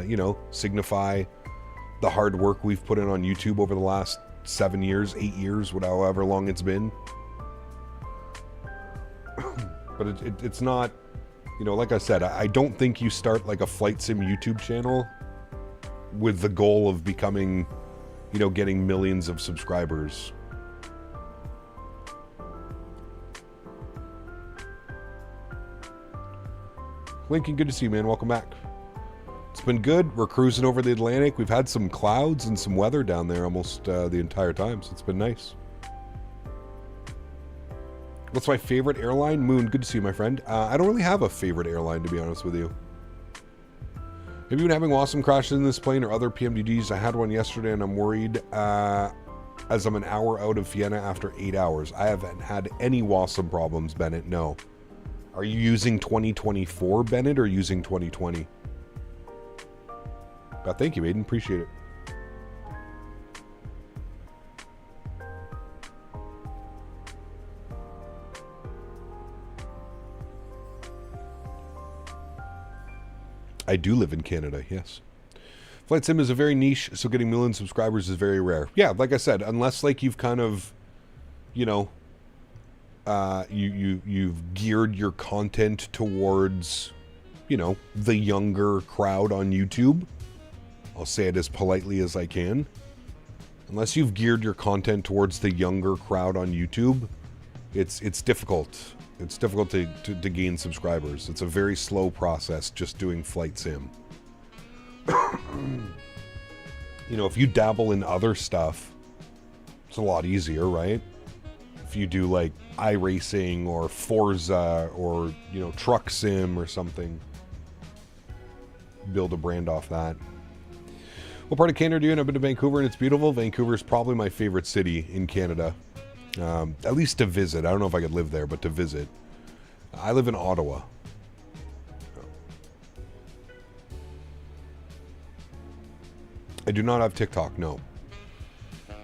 you know, signify the hard work we've put in on YouTube over the last 7 years, 8 years, however long it's been. But it's not, you know, like I said, I don't think you start like a flight sim YouTube channel with the goal of becoming, you know, getting millions of subscribers. Lincoln, good to see you, man. Welcome back. It's been good. We're cruising over the Atlantic. We've had some clouds and some weather down there almost the entire time, so it's been nice. What's my favorite airline? Moon, good to see you, my friend. I don't really have a favorite airline, to be honest with you. Have you been having awesome crashes in this plane or other PMDGs? I had one yesterday and I'm worried as I'm an hour out of Vienna after 8 hours. I haven't had any WASM problems, Bennett, no. Are you using 2024, Bennett, or using 2020? Thank you, Aiden. Appreciate it. I do live in Canada, yes. Flight Sim is a very niche, so getting million subscribers is very rare. Yeah, like I said, unless like you've kind of, you know, you've geared your content towards, you know, the younger crowd on YouTube. I'll say it as politely as I can. Unless you've geared your content towards the younger crowd on YouTube, it's difficult. It's difficult to gain subscribers. It's a very slow process just doing flight sim. You know, if you dabble in other stuff, it's a lot easier, right? If you do like iRacing or Forza or, you know, truck sim or something, build a brand off that. What part of Canada do you in? I've been to Vancouver and it's beautiful. Vancouver is probably my favorite city in Canada. At least to visit. I don't know if I could live there, but to visit. I live in Ottawa. I do not have TikTok, no. I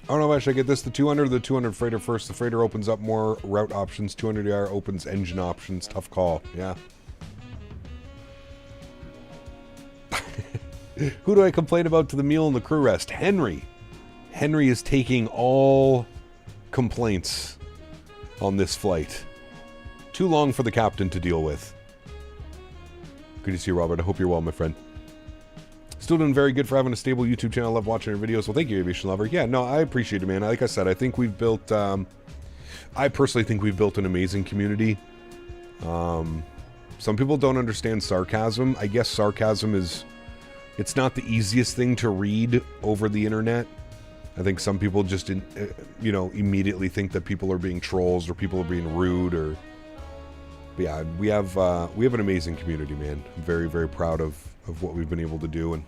don't know if I should get this, the 200 or the 200 freighter first. The freighter opens up more route options. 200ER opens engine options. Tough call, yeah. Who do I complain about to the meal and the crew rest? Henry. Henry is taking all complaints on this flight. Too long for the captain to deal with. Good to see you, Robert. I hope you're well, my friend. Still doing very good for having a stable YouTube channel. I love watching your videos. Well, thank you, Aviation Lover. Yeah, no, I appreciate it, man. Like I said, I think we've built... I personally think we've built an amazing community. Some people don't understand sarcasm. I guess sarcasm is... It's not the easiest thing to read over the internet. I think some people just, you know, immediately think that people are being trolls or people are being rude or... But yeah, we have an amazing community, man. I'm very, very proud of what we've been able to do. And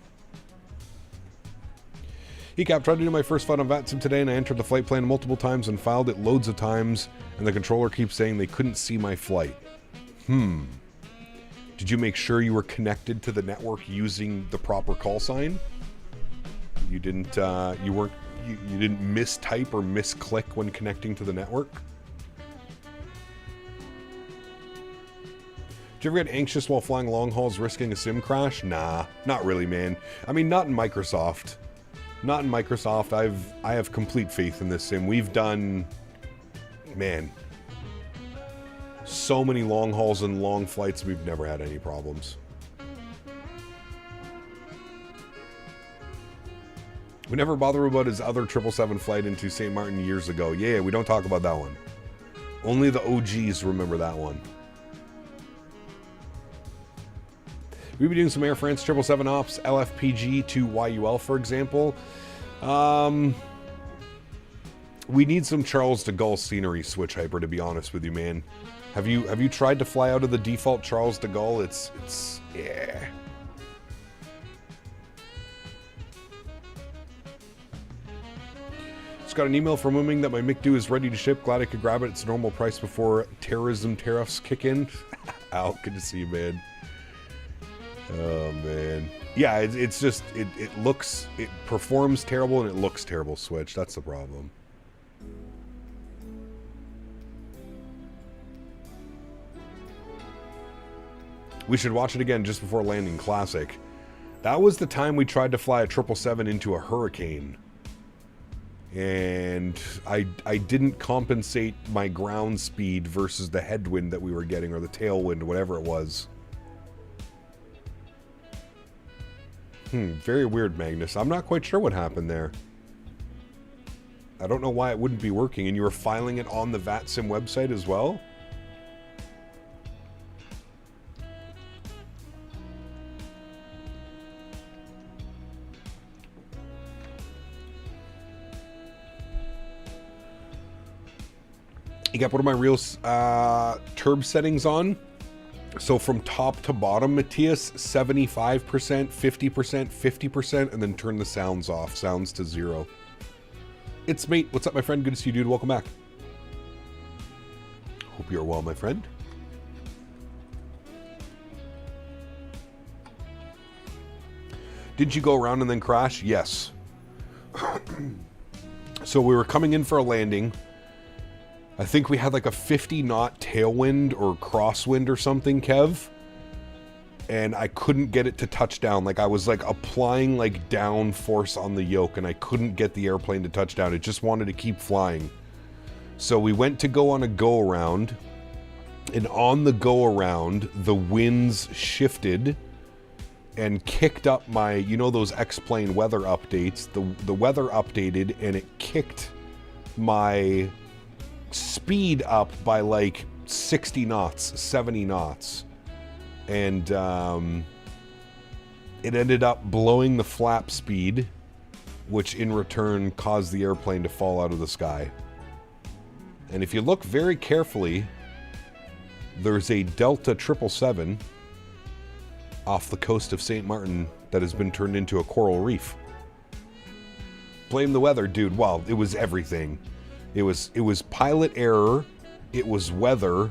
Cap tried to do my first flight on VATSIM today, and I entered the flight plan multiple times and filed it loads of times, and the controller keeps saying they couldn't see my flight. Did you make sure you were connected to the network using the proper call sign? You didn't, you didn't mistype or misclick when connecting to the network? Did you ever get anxious while flying long hauls risking a sim crash? Nah, not really, man. I mean, not in Microsoft. Not in Microsoft. I have complete faith in this sim. We've done, man, so many long hauls and long flights, we've never had any problems. We never bother about his other 777 flight into St.Maarten years ago. Yeah, we don't talk about that one. Only the OGs remember that one. We'll be doing some Air France 777 ops, LFPG to YUL, for example. We need some Charles de Gaulle scenery switch hyper, to be honest with you, man. Have you tried to fly out of the default Charles de Gaulle? It's yeah. Just got an email from Wooming that my McDo is ready to ship. Glad I could grab it. It's normal price before terrorism tariffs kick in. Al, good to see you, man. Oh man, yeah, it's just it performs terrible and it looks terrible. Switch, that's the problem. We should watch it again just before landing. Classic. That was the time we tried to fly a 777 into a hurricane, and I didn't compensate my ground speed versus the headwind that we were getting, or the tailwind, whatever it was. Very weird, Magnus. I'm not quite sure what happened there. I don't know why it wouldn't be working. And you were filing it on the VATSIM website as well? You got one of my real turb settings on. So from top to bottom, Matthias, 75%, 50%, 50%, and then turn the sounds off. Sounds to 0. It's mate. What's up, my friend? Good to see you, dude. Welcome back. Hope you're well, my friend. Did you go around and then crash? Yes. So we were coming in for a landing. I think we had like a 50-knot tailwind or crosswind or something, Kev. And I couldn't get it to touch down. Like I was like applying like down force on the yoke and I couldn't get the airplane to touch down. It just wanted to keep flying. So we went to go on a go-around. And on the go-around, the winds shifted and kicked up my, you know those X-Plane weather updates? The weather updated and it kicked my speed up by like 60 knots, 70 knots. And it ended up blowing the flap speed, which in return caused the airplane to fall out of the sky. And if you look very carefully, there's a Delta 777 off the coast of St.Maarten that has been turned into a coral reef. Blame the weather, dude. Well, it was everything. It was pilot error, it was weather,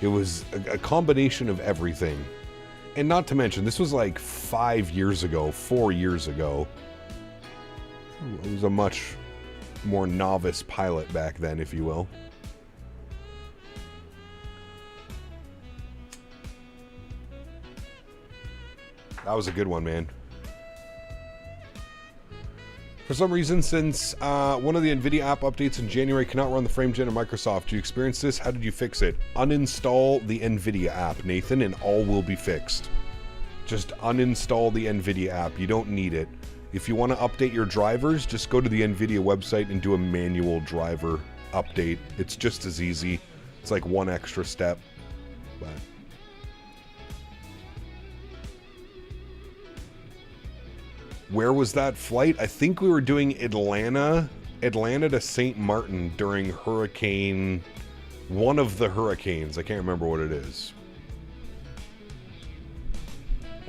it was a combination of everything. And not to mention, this was like 5 years ago, 4 years ago. I was a much more novice pilot back then, if you will. That was a good one, man. For some reason, since one of the NVIDIA app updates in January cannot run the frame gen of Microsoft, do you experience this? How did you fix it? Uninstall the NVIDIA app, Nathan, and all will be fixed. Just uninstall the NVIDIA app. You don't need it. If you want to update your drivers, just go to the NVIDIA website and do a manual driver update. It's just as easy. It's like one extra step. But where was that flight? I think we were doing Atlanta to St.Maarten during hurricane, one of the hurricanes. I can't remember what it is.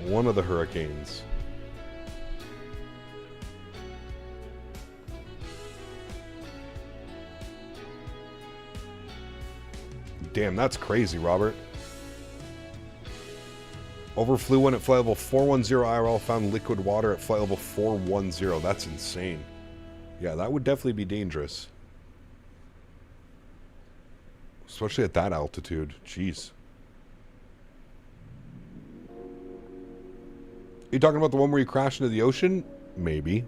One of the hurricanes. Damn, that's crazy, Robert. Overflew one at flight level 410 IRL, found liquid water at flight level 410. That's insane. Yeah, that would definitely be dangerous. Especially at that altitude. Jeez. Are you talking about the one where you crashed into the ocean? Maybe.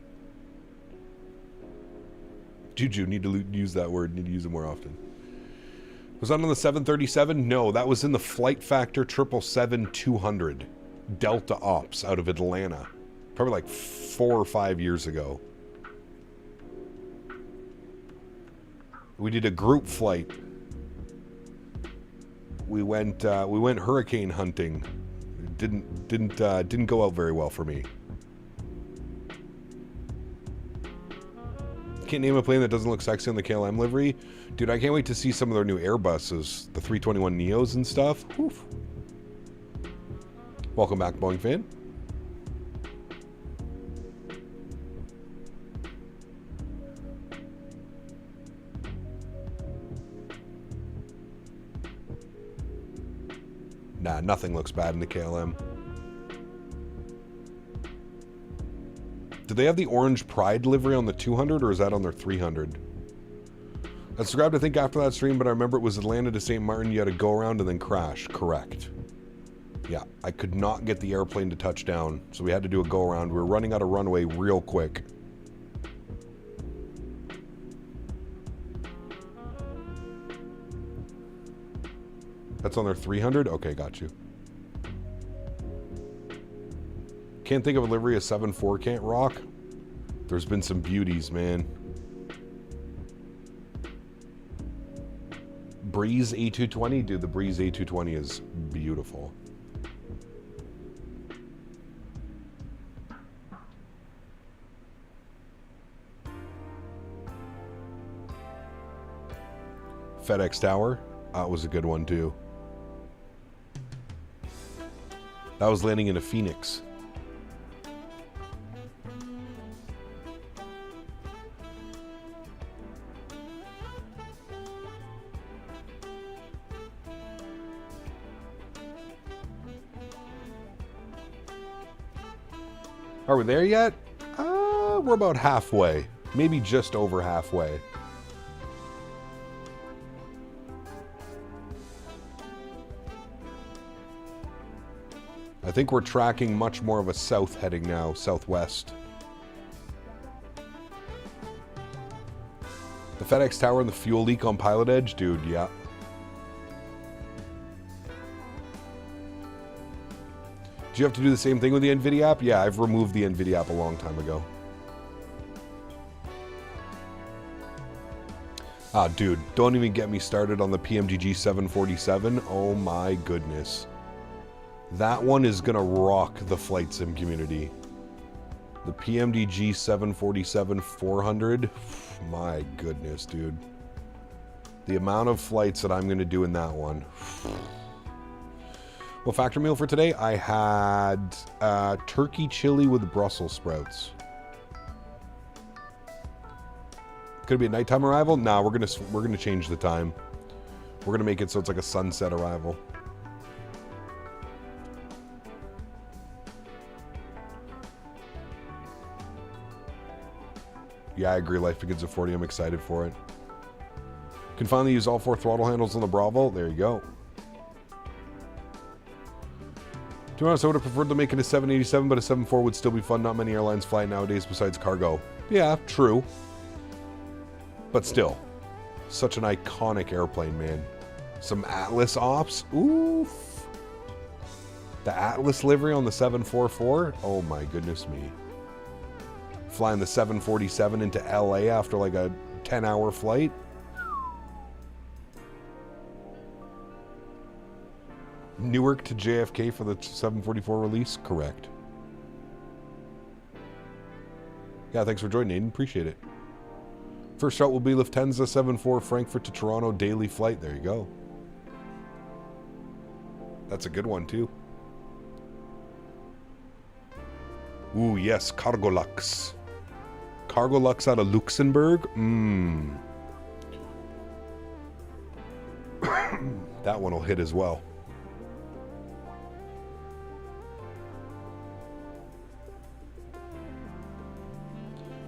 Juju, need to use that word. Need to use it more often. Was that on the 737? No, that was in the Flight Factor 777-200 Delta Ops out of Atlanta. Probably like 4 or 5 years ago. We did a group flight. We went hurricane hunting. It didn't go out very well for me. Can't name a plane that doesn't look sexy on the KLM livery. Dude, I can't wait to see some of their new Airbuses, the 321 Neos and stuff. Oof. Welcome back, Boeing fan. Nah, nothing looks bad in the KLM. Do they have the orange Pride livery on the 200, or is that on their 300? I subscribed, I think, after that stream, but I remember it was Atlanta to St. Maarten. You had to go around and then crash. Correct. Yeah, I could not get the airplane to touch down, so we had to do a go-around. We were running out of runway real quick. That's on their 300? Okay, got you. Can't think of a livery a 7.4 can't rock. There's been some beauties, man. Breeze A220? Dude, the Breeze A220 is beautiful. FedEx Tower. That was a good one, too. That was landing in a Phoenix. Are we there yet? We're about halfway. Maybe just over halfway. I think we're tracking much more of a south heading now, southwest. The FedEx Tower and the fuel leak on Pilot Edge? Dude, yeah. Do you have to do the same thing with the NVIDIA app? Yeah, I've removed the NVIDIA app a long time ago. Ah, dude, don't even get me started on the PMGG 747. Oh my goodness. That one is gonna rock the flight sim community. The PMDG 747-400. My goodness, dude. The amount of flights that I'm gonna do in that one. Well, factor meal for today, I had turkey chili with Brussels sprouts. Could it be a nighttime arrival? Nah, we're gonna change the time. We're gonna make it so it's like a sunset arrival. Yeah, I agree. Life begins at 40. I'm excited for it. Can finally use all 4 throttle handles on the Bravo. There you go. To be honest, I would have preferred to make it a 787, but a 7.4 would still be fun. Not many airlines fly nowadays besides cargo. Yeah, true. But still, such an iconic airplane, man. Some Atlas ops. Oof. The Atlas livery on the 744. Oh my goodness me. Flying the 747 into LA after like a 10-hour flight. Newark to JFK for the 744 release? Correct. Yeah, thanks for joining, Aiden. Appreciate it. First shot will be Lufthansa 74 Frankfurt to Toronto daily flight. There you go. That's a good one, too. Ooh, yes. Cargolux. Cargolux out of Luxembourg. That one will hit as well.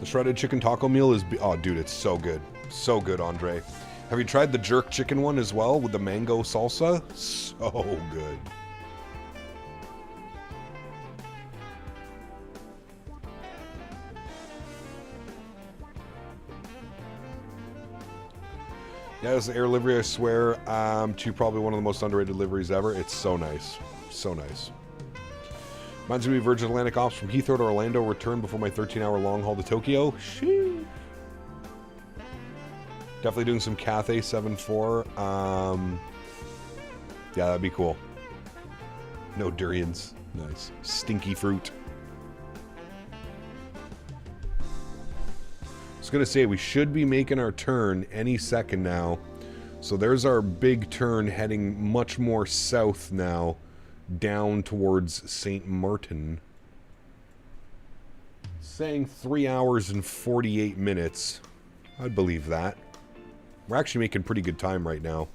The shredded chicken taco meal is... Oh, dude, it's so good. So good, Andre. Have you tried the jerk chicken one as well with the mango salsa? So good. Yeah, this air livery, I swear, to probably one of the most underrated liveries ever. It's so nice. So nice. Mine's going to be Virgin Atlantic ops from Heathrow to Orlando, return before my 13-hour long haul to Tokyo. Shoo. Definitely doing some Cathay 7-4. Yeah, that'd be cool. No durians. Nice. Stinky fruit. I was going to say, we should be making our turn any second now. So there's our big turn heading much more south now, down towards St.Maarten. Saying 3 hours and 48 minutes. I'd believe that. We're actually making pretty good time right now.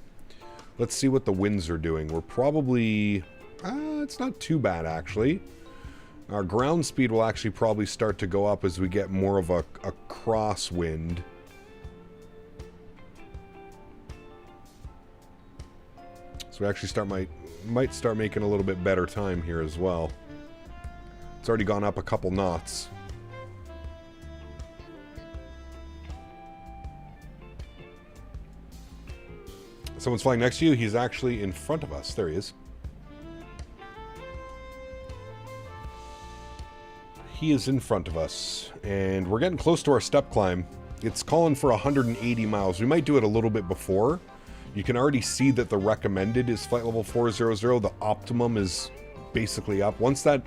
Let's see what the winds are doing. We're probably... it's not too bad, actually. Our ground speed will actually probably start to go up as we get more of a crosswind. So we actually might start making a little bit better time here as well. It's already gone up a couple knots. Someone's flying next to you. He's actually in front of us. There he is. He is in front of us. And we're getting close to our step climb. It's calling for 180 miles. We might do it a little bit before. You can already see that the recommended is flight level 400. The optimum is basically up. Once that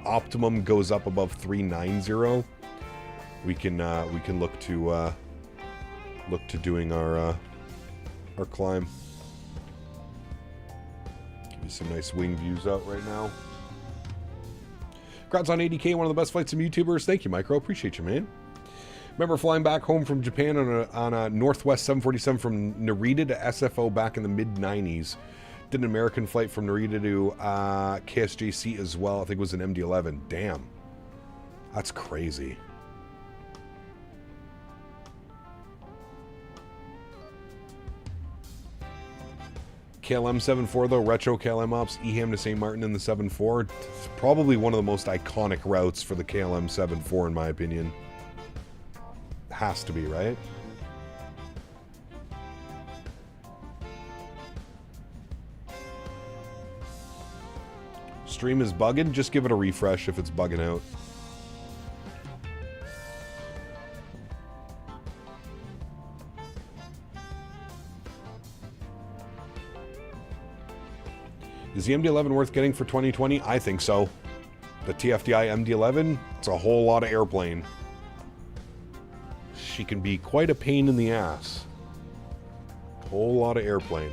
optimum goes up above 390, we can look to doing our climb. Give you some nice wing views out right now. Congrats on 80K, one of the best flights from YouTubers. Thank you, Micro. Appreciate you, man. Remember flying back home from Japan on a Northwest 747 from Narita to SFO back in the mid-90s. Did an American flight from Narita to KSJC as well. I think it was an MD-11. Damn. That's crazy. KLM 7.4 though, retro KLM ops, Eham to St. Maarten in the 7.4. It's probably one of the most iconic routes for the KLM 7.4 in my opinion. Has to be, right? Stream is bugging, just give it a refresh if it's bugging out. Is the MD-11 worth getting for 2020? I think so. The TFDI MD-11, it's a whole lot of airplane. She can be quite a pain in the ass. Whole lot of airplane.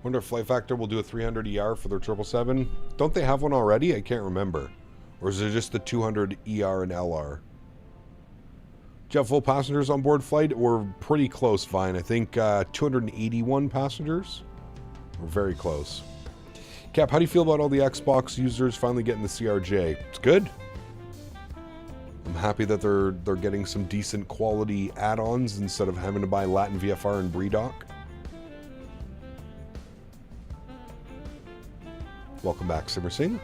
Wonder if Flight Factor will do a 300 ER for their 777. Don't they have one already? I can't remember. Or is it just the 200 ER and LR? Do you have full passengers on board flight? We're pretty close, Vine. I think 281 passengers. We're very close. Cap, how do you feel about all the Xbox users finally getting the CRJ? It's good. I'm happy that they're getting some decent quality add-ons instead of having to buy Latin VFR and BreeDoc. Welcome back, Simmer Singh.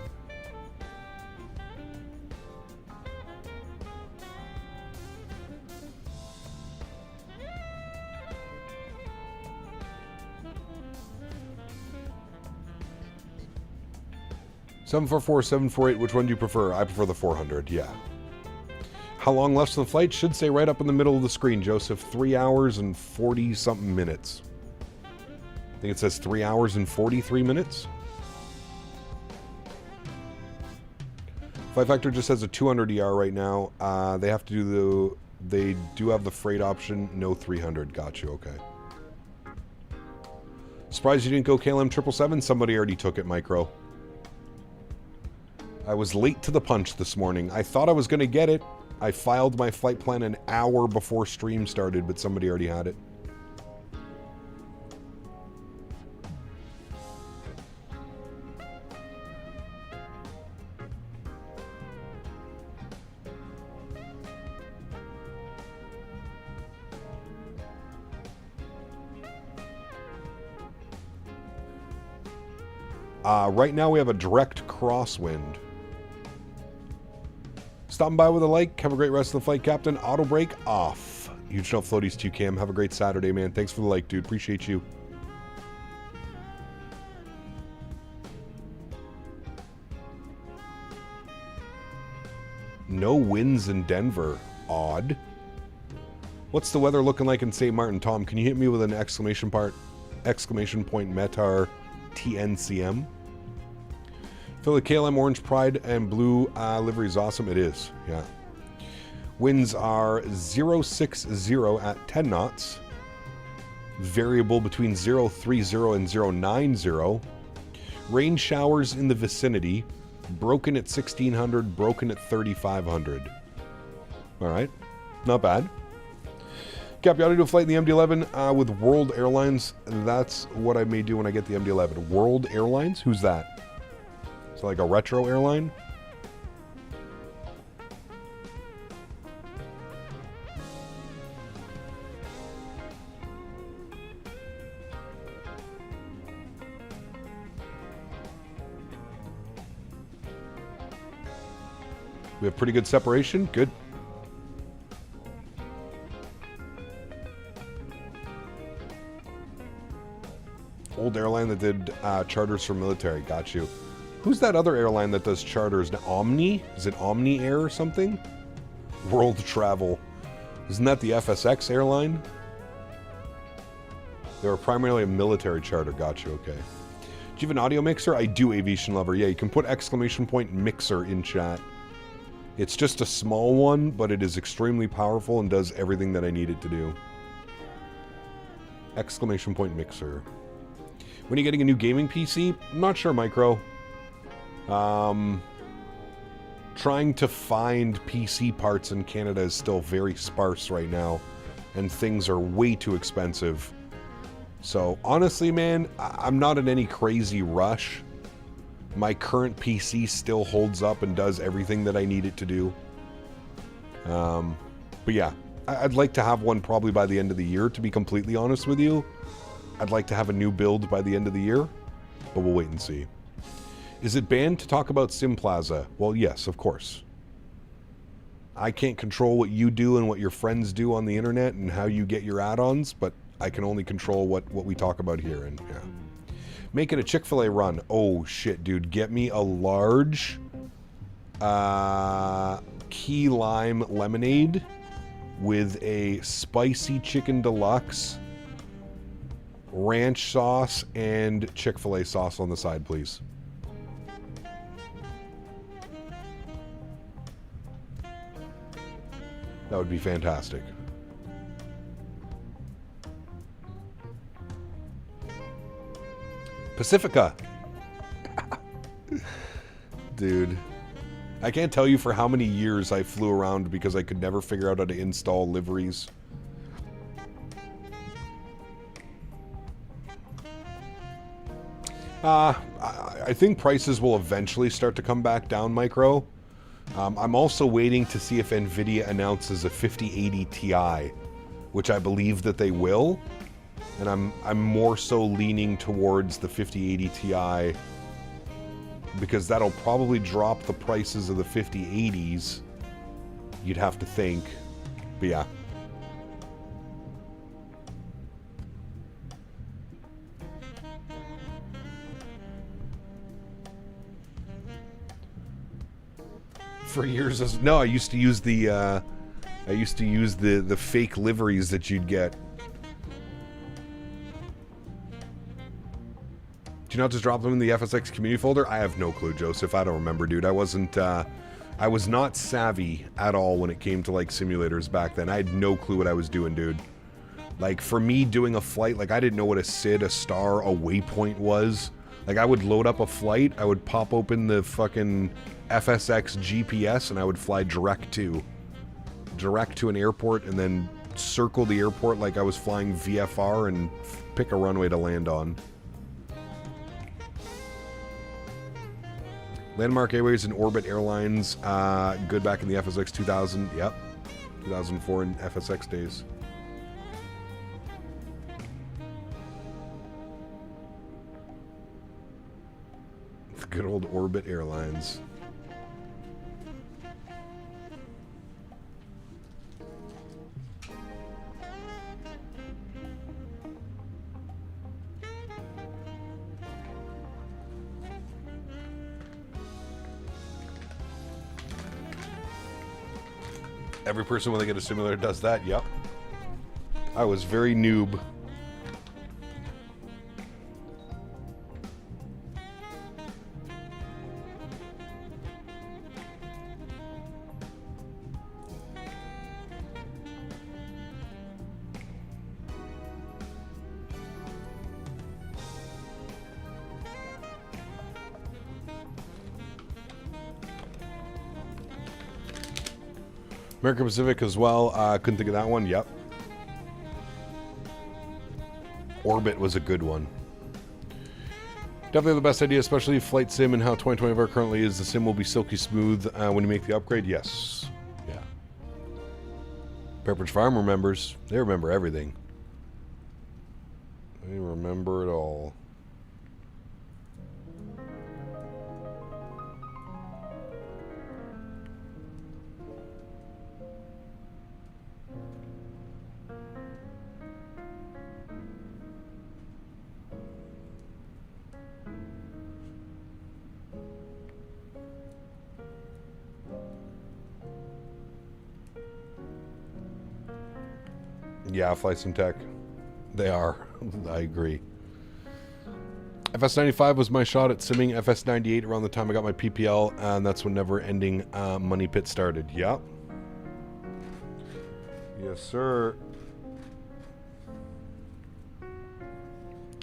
$744, $748, which one do you prefer? I prefer the 400, yeah. How long left on the flight? Should say right up in the middle of the screen, Joseph. 3 hours and 40-something minutes. I think it says 3 hours and 43 minutes. Flight Factor just has a 200 ER right now. They have to do they do have the freight option, no 300. Got you, okay. Surprised you didn't go KLM 777? Somebody already took it, Micro. I was late to the punch this morning. I thought I was going to get it. I filed my flight plan an hour before stream started, but somebody already had it. Right now we have a direct crosswind. Stopping by with a like. Have a great rest of the flight, Captain. Auto brake off. Huge note floaties 2cam. Have a great Saturday, man. Thanks for the like, dude. Appreciate you. No winds in Denver. Odd. What's the weather looking like in St. Maarten? Tom, can you hit me with an exclamation point Metar TNCM? Feel the KLM orange pride and blue livery is awesome. It is, yeah. Winds are 060 at 10 knots. Variable between 030 and 090. Rain showers in the vicinity. Broken at 1600, broken at 3500. Alright, not bad. Cap, you ought to do a flight in the MD-11 with World Airlines. That's what I may do when I get the MD-11. World Airlines? Who's that? So like a retro airline? We have pretty good separation. Good. Old airline that did charters for military. Got you. Who's that other airline that does charters? Omni? Is it Omni Air or something? World Travel. Isn't that the FSX airline? They were primarily a military charter. Got you. Okay. Do you have an audio mixer? I do, Aviation Lover. Yeah, you can put exclamation point mixer in chat. It's just a small one, but it is extremely powerful and does everything that I need it to do. Exclamation point mixer. When are you getting a new gaming PC? I'm not sure, Micro. Trying to find PC parts in Canada is still very sparse right now, and things are way too expensive. So, honestly, man, I'm not in any crazy rush. My current PC still holds up and does everything that I need it to do. But yeah, I'd like to have one probably by the end of the year, to be completely honest with you. I'd like to have a new build by the end of the year, but we'll wait and see. Is it banned to talk about Sim Plaza? Well, yes, of course. I can't control what you do and what your friends do on the internet and how you get your add-ons, but I can only control what we talk about here, and yeah. Make it a Chick-fil-A run. Oh, shit, dude. Get me a large key lime lemonade with a spicy chicken deluxe, ranch sauce, and Chick-fil-A sauce on the side, please. That would be fantastic. Pacifica. Dude. I can't tell you for how many years I flew around because I could never figure out how to install liveries. I think prices will eventually start to come back down, Micro. I'm also waiting to see if NVIDIA announces a 5080 Ti, which I believe that they will. And I'm more so leaning towards the 5080 Ti because that'll probably drop the prices of the 5080s. You'd have to think. But yeah. For years, no, I used to use the fake liveries that you'd get. Do you not just drop them in the FSX community folder? I have no clue, Joseph. I don't remember, dude. I wasn't I was not savvy at all when it came to like simulators back then. I had no clue what I was doing, dude. Like for me doing a flight, like I didn't know what a SID, a star, a waypoint was. Like I would load up a flight, I would pop open the fucking FSX GPS and I would fly direct to an airport and then circle the airport like I was flying VFR and pick a runway to land on. Landmark Airways and Orbit Airlines, good back in the FSX 2000, yep. 2004 and FSX days. The good old Orbit Airlines. Every person when they get a simulator does that, yep. I was very noob. American Pacific as well. Couldn't think of that one. Yep. Orbit was a good one. Definitely the best idea, especially flight sim and how 2024 currently is. The sim will be silky smooth when you make the upgrade. Yes. Yeah. Pepperidge Farm remembers. They remember everything. They remember it all. Yeah, Flight Sim Tech. They are. I agree. FS95 was my shot at simming FS98 around the time I got my PPL, and that's when never-ending Money Pit started. Yep. Yes, sir.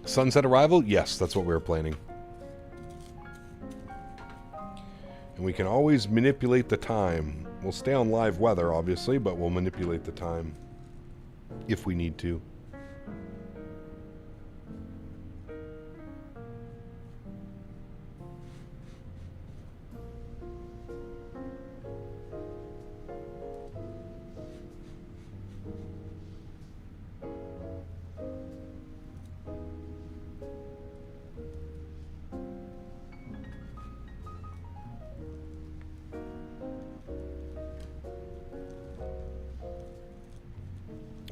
Sunset Arrival? Yes, that's what we were planning. And we can always manipulate the time. We'll stay on live weather, obviously, but we'll manipulate the time. If we need to.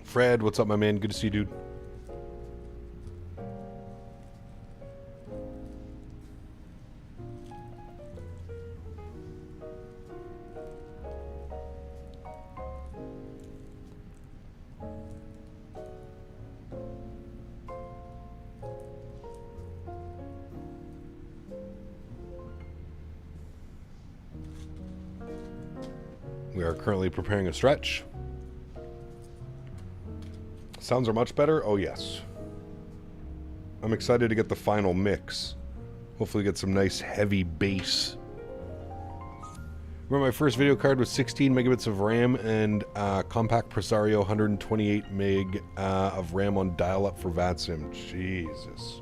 Fred, what's up, my man? Good to see you, dude. We are currently preparing a stretch. Sounds are much better? Oh, yes. I'm excited to get the final mix. Hopefully get some nice heavy bass. Remember my first video card was 16 megabits of RAM and compact Presario 128 meg of RAM on dial-up for VATSIM. Jesus.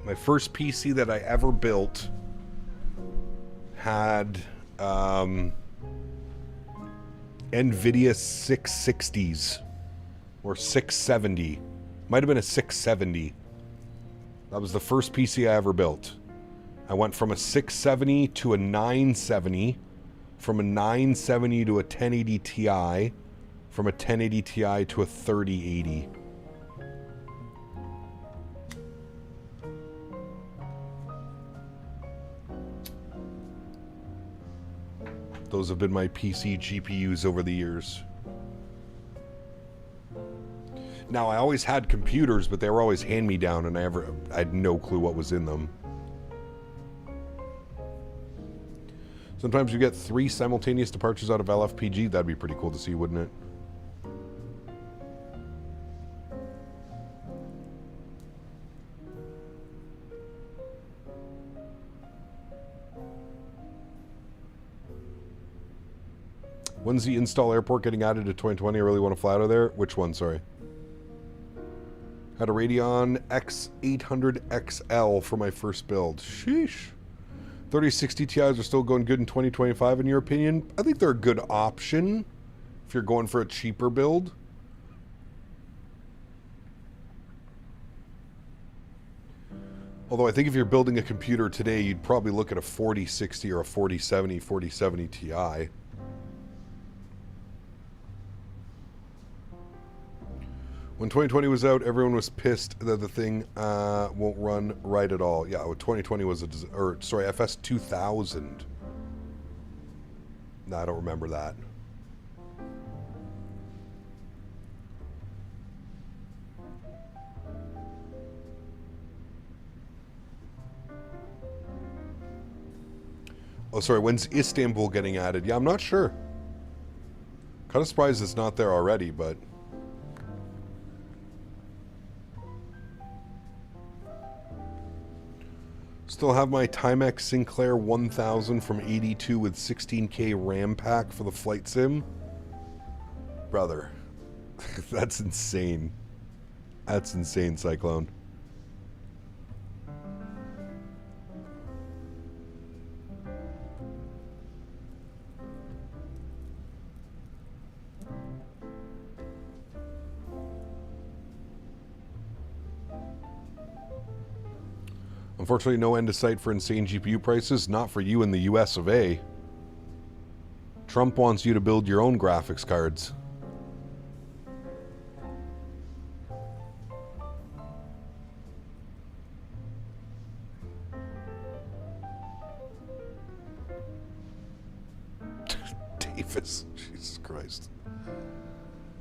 My first PC that I ever built had NVIDIA 660s or 670. Might have been a 670. That was the first PC I ever built. I went from a 670 to a 970, from a 970 to a 1080 Ti, from a 1080 Ti to a 3080. Those have been my PC GPUs over the years. Now, I always had computers, but they were always hand-me-down, and I had no clue what was in them. Sometimes you get 3 simultaneous departures out of LFPG. That'd be pretty cool to see, wouldn't it? When's the install airport getting added to 2020? I really want to fly out of there. Which one, sorry? Had a Radeon X800XL for my first build. Sheesh. 3060 Ti's are still going good in 2025 in your opinion? I think they're a good option if you're going for a cheaper build. Although I think if you're building a computer today, you'd probably look at a 4060 or a 4070 Ti. When 2020 was out, everyone was pissed that the thing won't run right at all. Yeah, 2020 was FS 2000. No, I don't remember that. Oh, sorry, when's Istanbul getting added? Yeah, I'm not sure. Kind of surprised it's not there already, but... Still have my Timex Sinclair 1000 from 82 with 16K RAM pack for the flight sim. Brother, that's insane. That's insane, Cyclone. Unfortunately, no end to sight for insane GPU prices. Not for you in the US of A. Trump wants you to build your own graphics cards. Davis. Jesus Christ.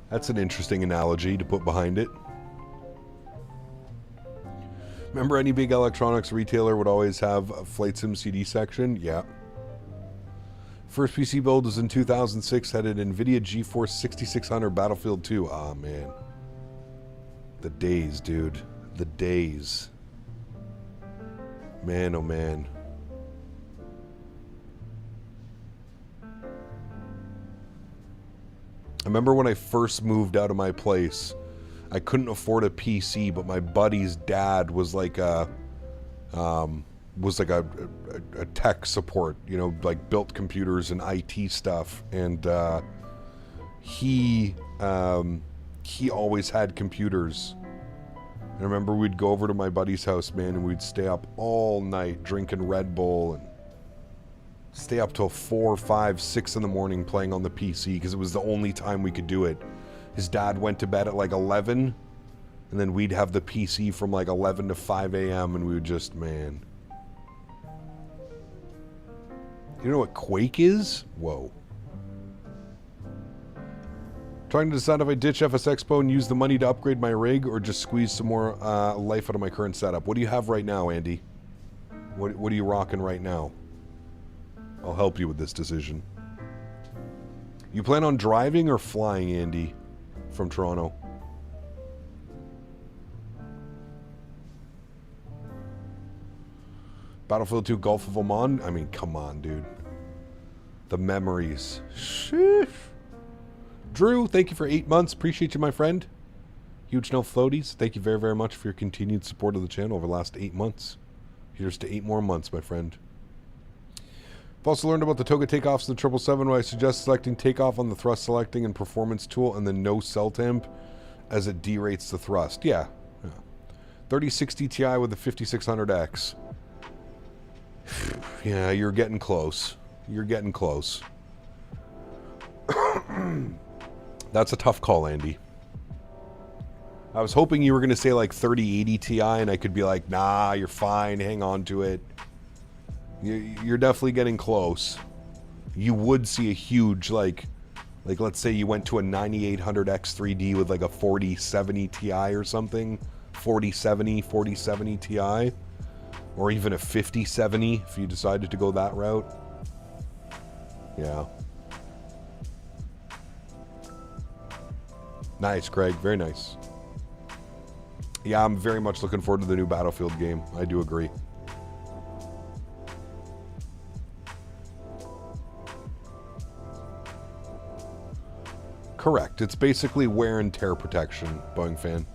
That's an interesting analogy to put behind it. Remember any big electronics retailer would always have a Flight Sim CD section? Yeah. First PC build was in 2006, had an NVIDIA GeForce 6600 Battlefield 2. Ah, man. The days, dude. The days. Man, oh man. I remember when I first moved out of my place, I couldn't afford a PC, but my buddy's dad was like a tech support, you know, like built computers and IT stuff, and he always had computers. And I remember we'd go over to my buddy's house, man, and we'd stay up all night drinking Red Bull and stay up till 4, 5, 6 in the morning playing on the PC because it was the only time we could do it. His dad went to bed at like 11, and then we'd have the PC from like 11 to 5 a.m. and we would just, man. You know what Quake is? Whoa. Trying to decide if I ditch FS Expo and use the money to upgrade my rig or just squeeze some more life out of my current setup. What do you have right now, Andy? What are you rocking right now? I'll help you with this decision. You plan on driving or flying, Andy? From Toronto. Battlefield 2 Gulf of Oman? I mean, come on, dude. The memories. Sheesh. Drew, thank you for 8 months. Appreciate you, my friend. Huge No Floaties, thank you very, very much for your continued support of the channel over the last 8 months. Here's to 8 more months, my friend. I've also learned about the Toga takeoffs in the 777, where I suggest selecting takeoff on the thrust selecting and performance tool and then no cell temp as it derates the thrust. Yeah. 3060 Ti with the 5600X. Yeah, you're getting close. You're getting close. That's a tough call, Andy. I was hoping you were going to say like 3080 Ti and I could be like, nah, you're fine, hang on to it. You're definitely getting close. You would see a huge, like, Like, let's say you went to a 9800 X3D with like a 4070 Ti or something. 4070 Ti. Or even a 5070 if you decided to go that route. Yeah. Nice, Craig. Very nice. Yeah, I'm very much looking forward to the new Battlefield game. I do agree. Correct. It's basically wear and tear protection, Boeing fan.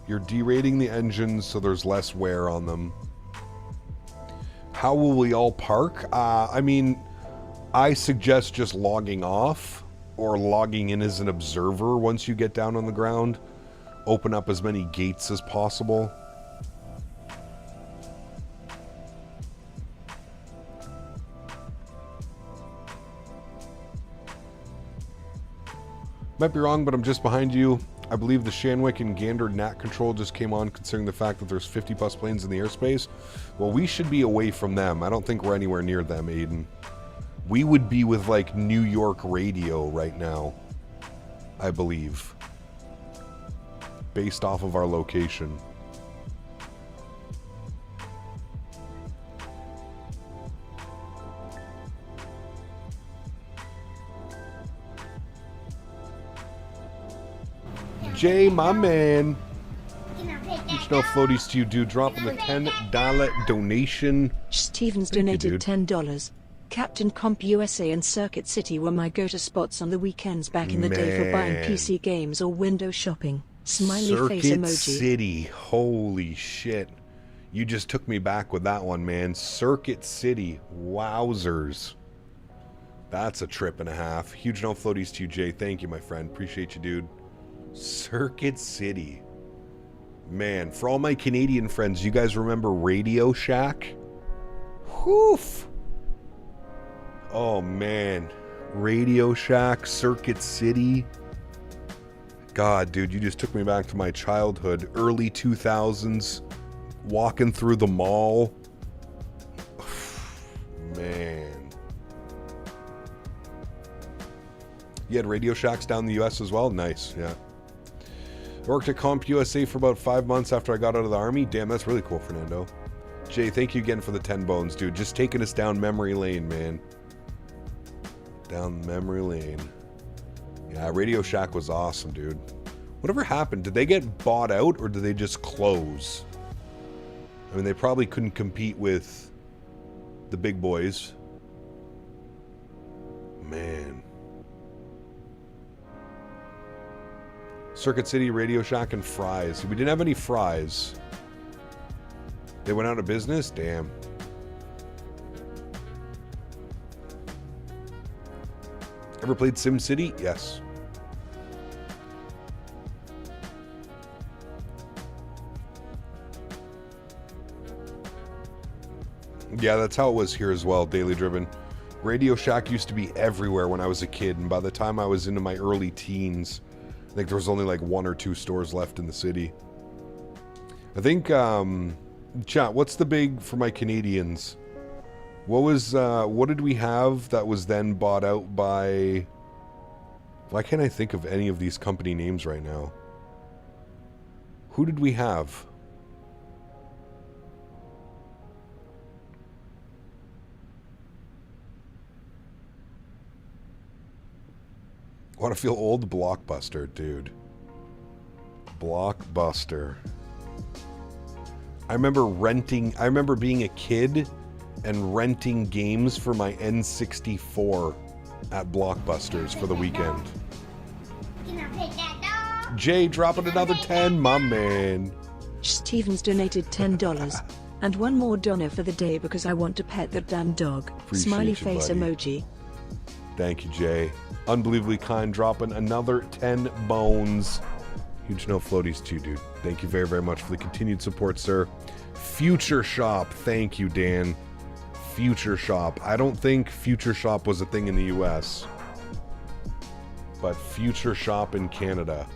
You're derating the engines so there's less wear on them. How will we all park? I mean, I suggest just logging off or logging in as an observer once you get down on the ground. Open up as many gates as possible. Might be wrong, but I'm just behind you. I believe the Shanwick and Gander NAT control just came on, considering the fact that there's 50 plus planes in the airspace. Well, we should be away from them. I don't think we're anywhere near them, Aiden. We would be with, like, New York radio right now, I believe, based off of our location. Jay, my man. Huge no floaties to you, dude. Dropping the $10 donation. Stevens Thank you, donated dude. $10. Captain Comp USA and Circuit City were my go-to spots on the weekends back in the day for buying Man. PC games or window shopping. Smiley face Circuit emoji. City. Holy shit. You just took me back with that one, man. Circuit City. Wowzers. That's a trip and a half. Huge no floaties to you, Jay. Thank you, my friend. Appreciate you, dude. Circuit City. Man, for all my Canadian friends, you guys remember Radio Shack? Whoof. Oh, man. Radio Shack, Circuit City. God, dude, you just took me back to my childhood. Early 2000s. Walking through the mall. Man. You had Radio Shacks down in the U.S. as well? Nice, yeah. I worked at Comp USA for about 5 months after I got out of the Army. Damn, that's really cool, Fernando. Jay, thank you again for the 10 bones, dude. Just taking us down memory lane, man. Down memory lane. Yeah, Radio Shack was awesome, dude. Whatever happened? Did they get bought out or did they just close? I mean, they probably couldn't compete with the big boys. Man. Circuit City, Radio Shack, and Fries. We didn't have any Fries. They went out of business? Damn. Ever played Sim City? Yes. Yeah, that's how it was here as well, Daily Driven. Radio Shack used to be everywhere when I was a kid, and by the time I was into my early teens, I think there was only like 1 or 2 stores left in the city. I think, chat, what's the big for my Canadians? What was, what did we have that was then bought out by... Why can't I think of any of these company names right now? Who did we have? I want to feel old. Blockbuster, dude. Blockbuster. I remember being a kid and renting games for my N64 at Blockbusters for the weekend. Jay dropping another 10, my man. Stevens donated $10. And one more donor for the day because I want to pet that damn dog. Appreciate Smiley you, face buddy. emoji. Thank you, Jay. Unbelievably kind, dropping another 10 bones. Huge no floaties too, dude. Thank you very, very much for the continued support, sir. Future Shop. Thank you, Dan. Future Shop. I don't think Future Shop was a thing in the US, but Future Shop in Canada.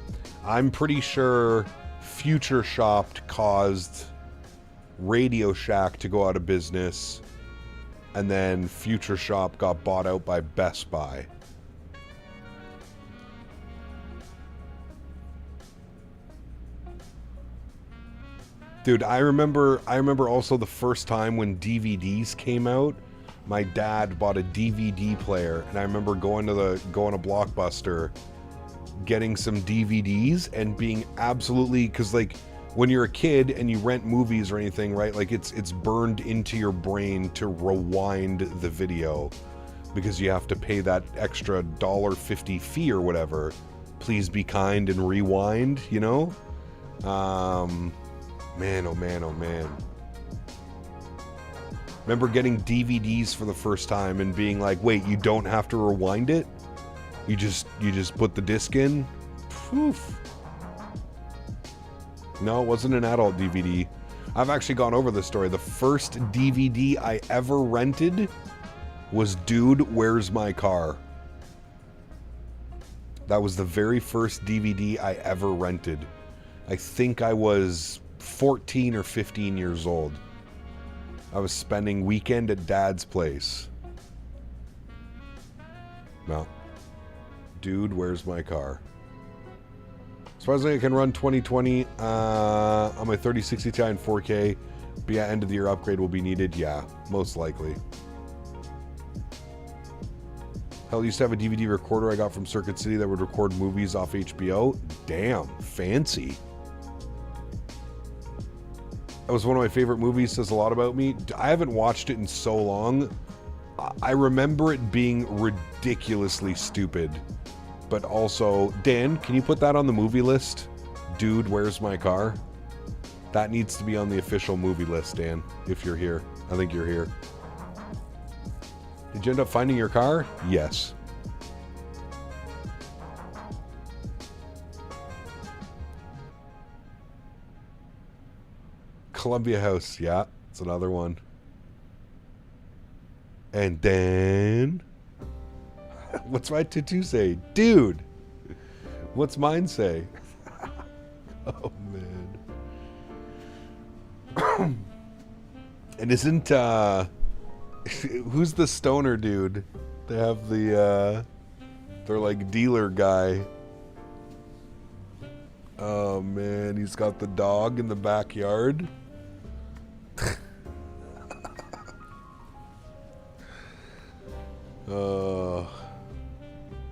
I'm pretty sure Future Shop caused Radio Shack to go out of business, and then Future Shop got bought out by Best Buy. Dude, I remember also the first time when DVDs came out. My dad bought a DVD player, and I remember going to Blockbuster, getting some DVDs, and being absolutely, because like when you're a kid and you rent movies or anything, right? Like it's burned into your brain to rewind the video, because you have to pay that extra $1.50 fee or whatever. Please be kind and rewind, you know? Man, oh man, oh man. Remember getting DVDs for the first time and being like, wait, you don't have to rewind it? You just put the disc in? Poof. No, it wasn't an adult DVD. I've actually gone over this story. The first DVD I ever rented was Dude, Where's My Car? That was the very first DVD I ever rented. I think I was 14 or 15 years old. I was spending weekend at Dad's place. No. Dude, Where's My Car? Surprisingly, I can run 2020 on my 3060 Ti in 4K. But yeah, end of the year upgrade will be needed. Yeah, most likely. Hell, I used to have a DVD recorder I got from Circuit City that would record movies off HBO. Damn, fancy. That was one of my favorite movies, says a lot about me. I haven't watched it in so long. I remember it being ridiculously stupid. But also, Dan, can you put that on the movie list? Dude, Where's My Car? That needs to be on the official movie list, Dan, if you're here. I think you're here. Did you end up finding your car? Yes. Columbia House, yeah, it's another one. And then, what's my tattoo say? Dude, what's mine say? Oh, man. And isn't, who's the stoner dude? They have the, they're like dealer guy. Oh, man, he's got the dog in the backyard.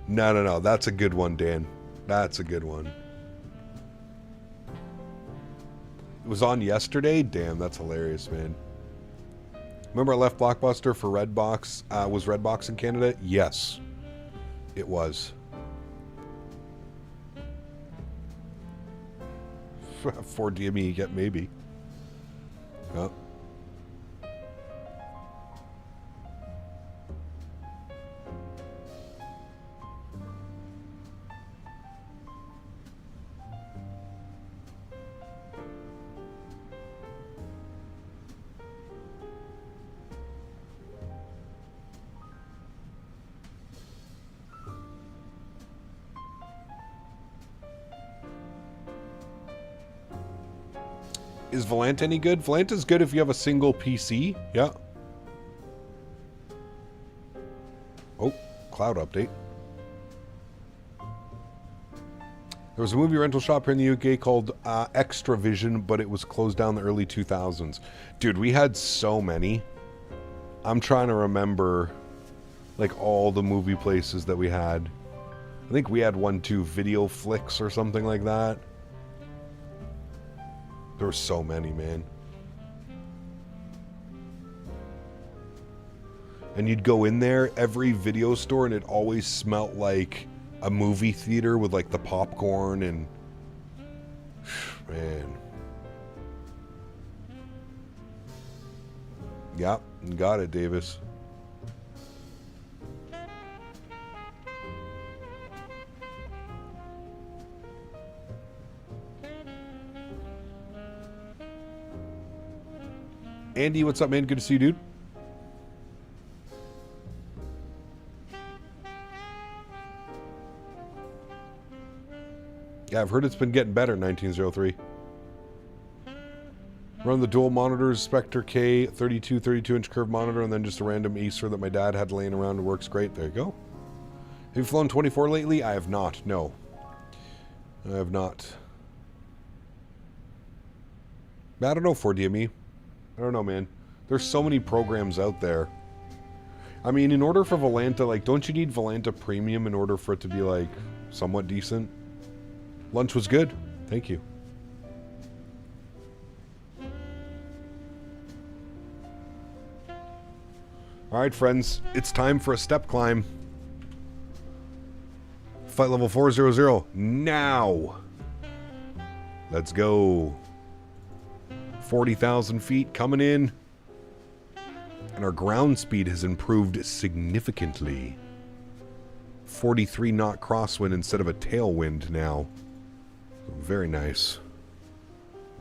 No. That's a good one, Dan. That's a good one. It was on yesterday? Damn, that's hilarious, man. Remember I left Blockbuster for Redbox? Was Redbox in Canada? Yes. It was. For DME, you get maybe. Oh. Is Volante any good? Volante's good if you have a single PC. Yeah. Oh, cloud update. There was a movie rental shop here in the UK called Extra Vision, but it was closed down in the early 2000s. Dude, we had so many. I'm trying to remember, like, all the movie places that we had. I think we had one, too, Video Flicks or something like that. There were so many, man. And you'd go in there, every video store, and it always smelt like a movie theater with like the popcorn and... Man. Yep, got it, Davis. Andy, what's up, man? Good to see you, dude. Yeah, I've heard it's been getting better, 1903. Run the dual monitors, Spectre K, 32-inch curved monitor, and then just a random Acer that my dad had laying around. It works great. There you go. Have you flown 24 lately? I have not. No. I have not. I don't know, 4DME. I don't know, man. There's so many programs out there. I mean, in order for Volanta, like, don't you need Volanta Premium in order for it to be, like, somewhat decent? Lunch was good. Thank you. Alright, friends. It's time for a step climb. Flight level 400. Now! Let's go. 40,000 feet coming in. And our ground speed has improved significantly. 43 knot crosswind instead of a tailwind now. Very nice.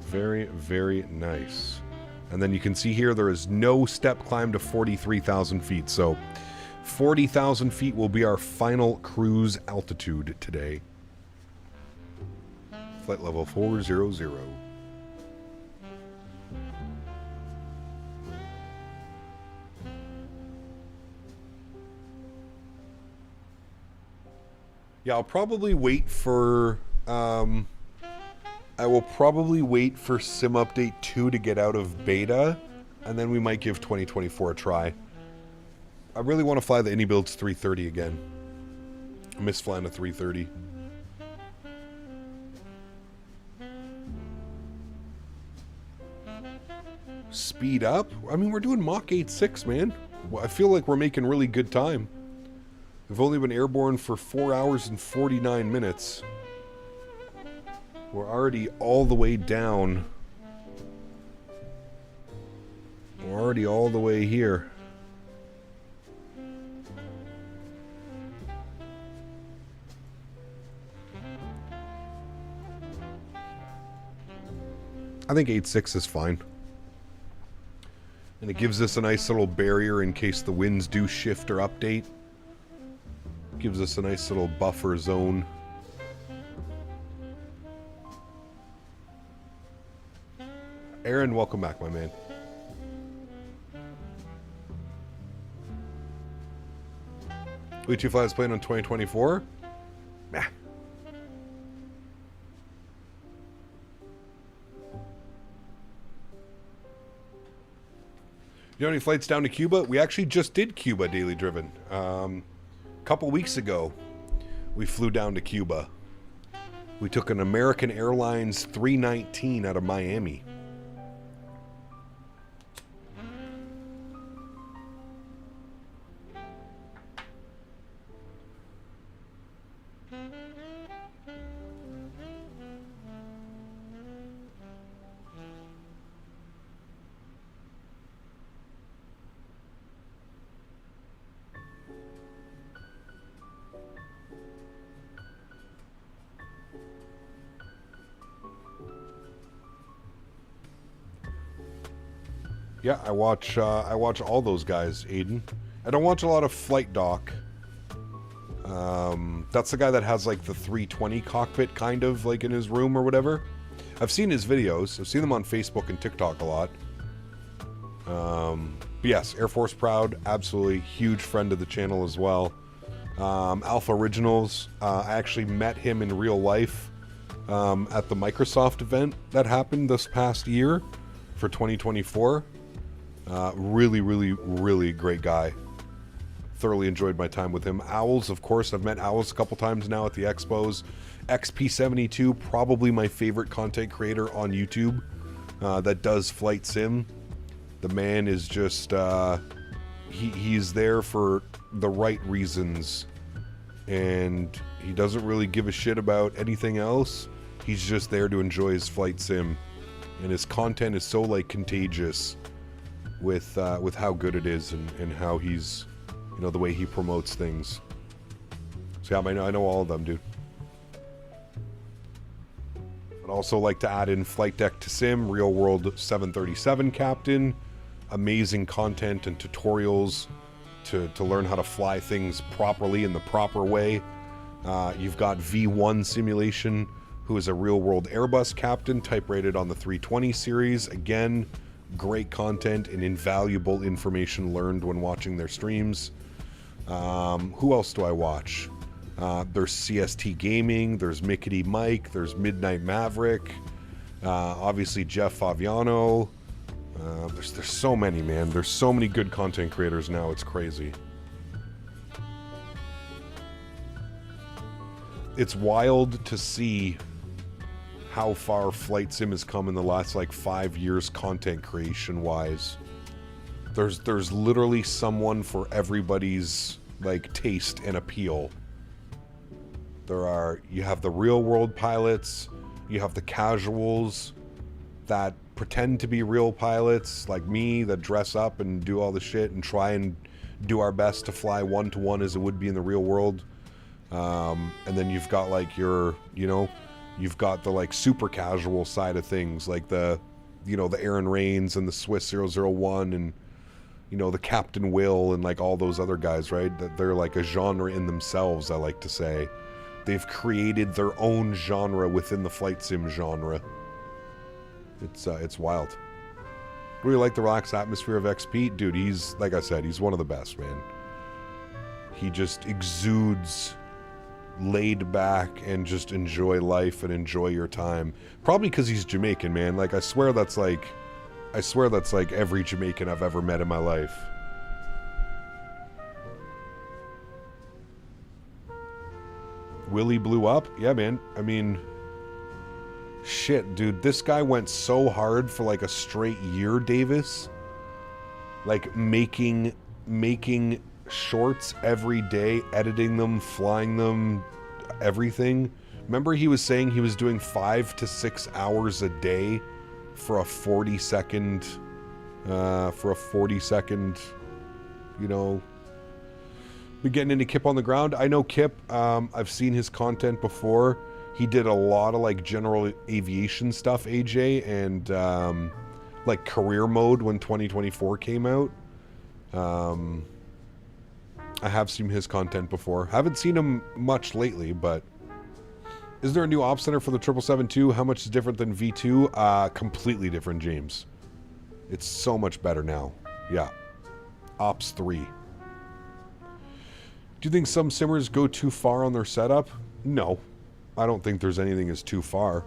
Very, very nice. And then you can see here there is no step climb to 43,000 feet. So 40,000 feet will be our final cruise altitude today. Flight level 400. Yeah, I'll probably wait for... I will probably wait for Sim Update 2 to get out of beta, and then we might give 2024 a try. I really want to fly the IndyBuilds 330 again. I miss flying a 330. Speed up? I mean, we're doing Mach 8.6, man. I feel like we're making really good time. We've only been airborne for 4 hours and 49 minutes. We're already all the way down. We're already all the way here. I think 8.6 is fine. And it gives us a nice little barrier in case the winds do shift or update. Gives us a nice little buffer zone. Erin, welcome back, my man. We2 Fly is playing on 2024? Nah. You know any flights down to Cuba? We actually just did Cuba daily driven. A couple weeks ago, we flew down to Cuba. We took an American Airlines 319 out of Miami. Yeah, I watch all those guys, Aiden. I don't watch a lot of Flight Doc. That's the guy that has like the 320 cockpit kind of like in his room or whatever. I've seen his videos. I've seen them on Facebook and TikTok a lot. But yes, Air Force Proud, absolutely huge friend of the channel as well. Alpha Originals, I actually met him in real life at the Microsoft event that happened this past year for 2024. Really, really, really great guy. Thoroughly enjoyed my time with him. Owls, of course, I've met Owls a couple times now at the expos. XP72, probably my favorite content creator on YouTube that does flight sim. The man is just, he's there for the right reasons. And he doesn't really give a shit about anything else. He's just there to enjoy his flight sim. And his content is so, like, contagious with how good it is and how he's, you know, the way he promotes things. So yeah, I know all of them, dude. I'd also like to add in Flight Deck to Sim, Real World 737 Captain. Amazing content and tutorials to learn how to fly things properly in the proper way. You've got V1 Simulation, who is a real-world Airbus captain, type-rated on the 320 series. Again, great content and invaluable information learned when watching their streams. Who else do I watch? There's CST Gaming, there's Mickety Mike, there's Midnight Maverick, obviously Jeff Faviano. There's so many, man. There's so many good content creators now, it's crazy. It's wild to see how far Flight Sim has come in the last like 5 years content creation wise. There's literally someone for everybody's like taste and appeal. You have the real world pilots, you have the casuals that pretend to be real pilots like me, that dress up and do all the shit and try and do our best to fly one-to-one as it would be in the real world. And then you've got like you've got the like super casual side of things, like the Erin Rains and the Swiss 001 and the Captain Will and like all those other guys, right? That they're like a genre in themselves, I like to say. They've created their own genre within the flight sim genre. It's wild. Really like the relaxed atmosphere of XP. Dude, he's, like I said, he's one of the best, man. He just exudes laid back and just enjoy life and enjoy your time. Probably because he's Jamaican, man. Like, I swear that's like every Jamaican I've ever met in my life. Willie blew up? Yeah, man. I mean, shit, dude. This guy went so hard for like a straight year, Davis. Like, making shorts every day, editing them, flying them, everything. Remember he was saying he was doing 5 to 6 hours a day for a 40-second, We're getting into Kip on the ground. I know Kip. I've seen his content before. He did a lot of like general aviation stuff, AJ, and like career mode when 2024 came out. I have seen his content before. Haven't seen him much lately, but is there a new op center for the 777-2? How much is different than V2? Completely different, James. It's so much better now. Yeah. Ops 3. Do you think some simmers go too far on their setup? No. I don't think there's anything is too far.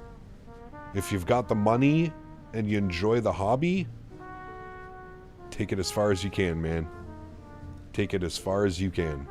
If you've got the money and you enjoy the hobby, take it as far as you can, man. Take it as far as you can.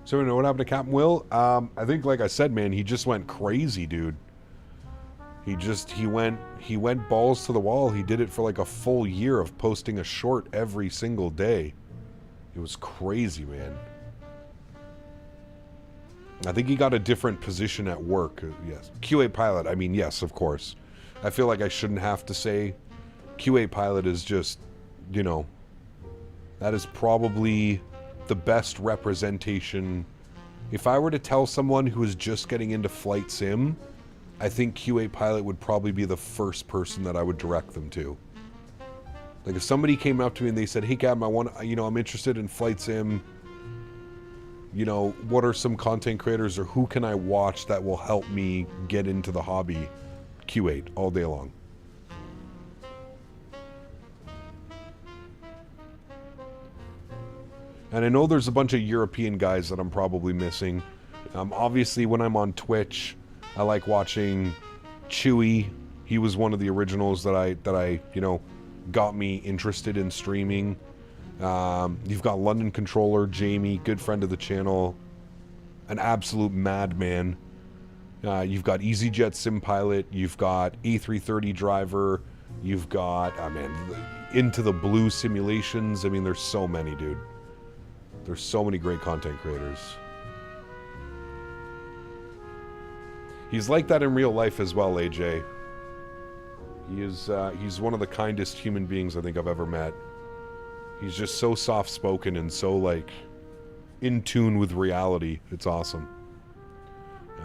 So, what happened to Captain Will? I think, like I said, man, he just went crazy, dude. He went balls to the wall. He did it for like a full year of posting a short every single day. It was crazy, man. I think he got a different position at work. Yes. QA pilot, I mean, yes, of course. I feel like I shouldn't have to say QA pilot is just, that is probably the best representation. If I were to tell someone who is just getting into flight sim, I think QA pilot would probably be the first person that I would direct them to. Like if somebody came up to me and they said, "Hey Captain, I'm interested in flight sim. What are some content creators or who can I watch that will help me get into the hobby?" Q8 all day long. And I know there's a bunch of European guys that I'm probably missing. Obviously, when I'm on Twitch, I like watching Chewy. He was one of the originals that I got me interested in streaming. You've got London Controller, Jamie, good friend of the channel, an absolute madman. You've got EasyJet Sim Pilot. You've got A330 Driver. You've got, Into the Blue Simulations. I mean, there's so many, dude. There's so many great content creators. He's like that in real life as well, AJ. He's one of the kindest human beings I think I've ever met. He's just so soft-spoken and so, like, in tune with reality. It's awesome.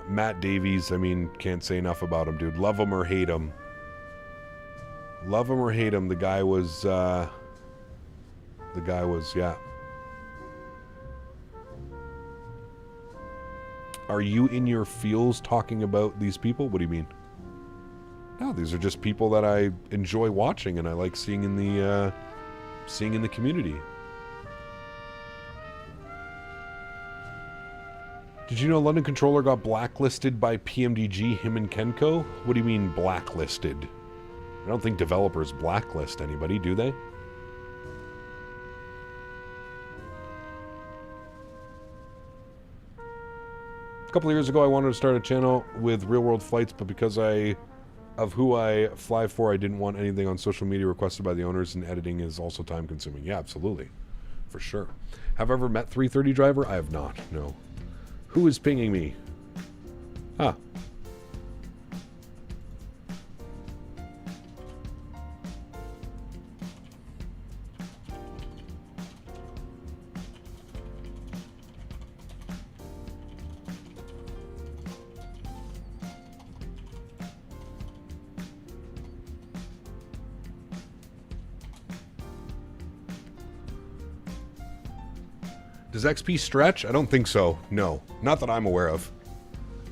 Matt Davies, I mean, can't say enough about him, dude. Love him or hate him. Love him or hate him, the guy was, yeah. Are you in your feels talking about these people? What do you mean? No, these are just people that I enjoy watching and I like seeing in the community. Did you know London Controller got blacklisted by PMDG, him and Kenko? What do you mean blacklisted? I don't think developers blacklist anybody, do they? A couple of years ago, I wanted to start a channel with real-world flights, but because of who I fly for, I didn't want anything on social media requested by the owners, and editing is also time-consuming. Yeah, absolutely. For sure. Have I ever met 330 driver? I have not, no. Who is pinging me? Ah. Does XP stretch? I don't think so. No. Not that I'm aware of.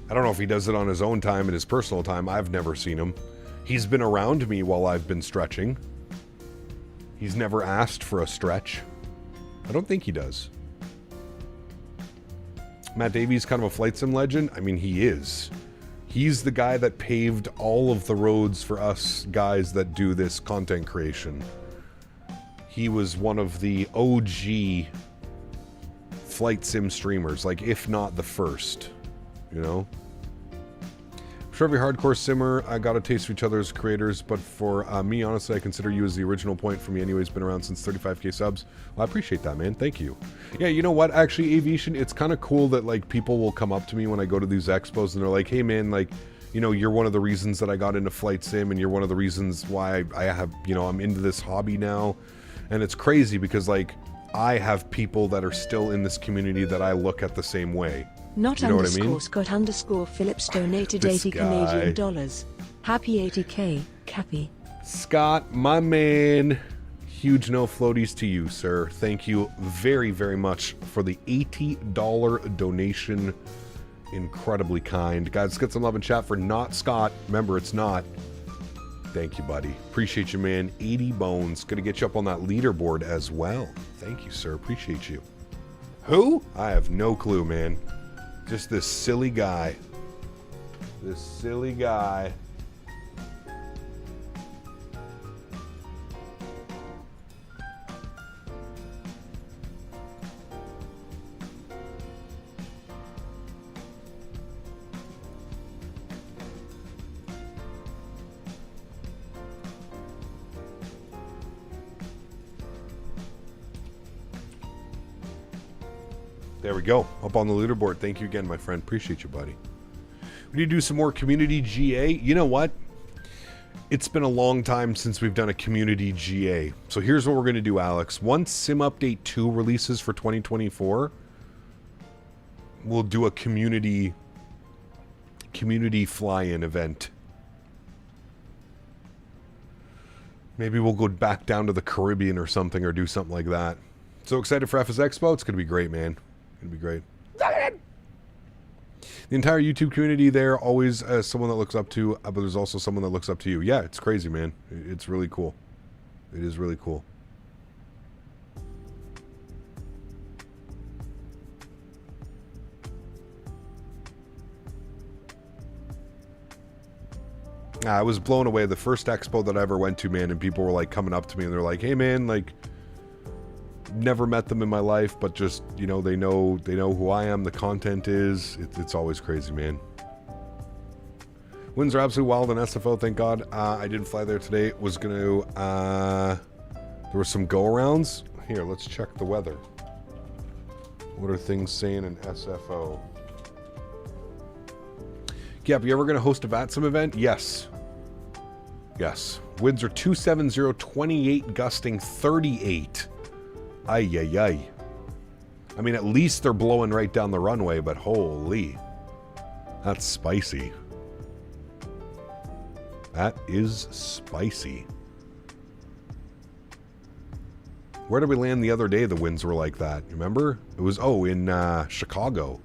I don't know if he does it on his own time and his personal time. I've never seen him. He's been around me while I've been stretching. He's never asked for a stretch. I don't think he does. Matt Davies, kind of a flight sim legend? I mean, he is. He's the guy that paved all of the roads for us guys that do this content creation. He was one of the OG flight sim streamers, like if not the first, you know. I'm sure every hardcore simmer got a taste of each other's creators, but for me, honestly, I consider you as the original point for me anyways. Been around since 35k subs. Well, I appreciate that, man. Thank you. Yeah, you know what, actually, Aviation, it's kind of cool that like people will come up to me when I go to these expos and they're like, hey man, like, you know, you're one of the reasons that I got into flight sim and you're one of the reasons why I have, you know, I'm into this hobby now. And it's crazy because like I have people that are still in this community that I look at the same way. Not you know underscore what I mean? Scott underscore Phillips donated This 80 guy. Canadian dollars. Happy 80k, Cappy. Scott, my man. Huge no floaties to you, sir. Thank you very, very much for the $80 donation. Incredibly kind. Guys, let's get some love in chat for Not Scott. Remember, it's not. Thank you, buddy. Appreciate you, man. 80 bones. Gonna get you up on that leaderboard as well. Thank you, sir. Appreciate you. Who? I have no clue, man. Just this silly guy. This silly guy. There we go. Up on the leaderboard. Thank you again, my friend. Appreciate you, buddy. We need to do some more community GA. You know what? It's been a long time since we've done a community GA. So here's what we're going to do, Alex. Once Sim Update 2 releases for 2024, we'll do a community fly-in event. Maybe we'll go back down to the Caribbean or something, or do something like that. So excited for FS Expo. It's going to be great, man. It's going to be great. The entire YouTube community there, always someone that looks up to, but there's also someone that looks up to you. Yeah, it's crazy, man. It's really cool. It is really cool. I was blown away. The first expo that I ever went to, man, and people were like coming up to me and they're like, hey man, like, never met them in my life, but just, you know, they know who I am, the content is, it's always crazy, man. Winds are absolutely wild in SFO, thank God. I didn't fly there today. Was gonna, there were some go-arounds. Here, let's check the weather. What are things saying in SFO? Yeah, but you ever gonna host a VATSIM event? Yes. Yes. Winds are 270, 28, gusting 38. Ay, ay, ay. I mean, at least they're blowing right down the runway, but holy. That's spicy. That is spicy. Where did we land the other day? The winds were like that. Remember? It was, oh, in Chicago.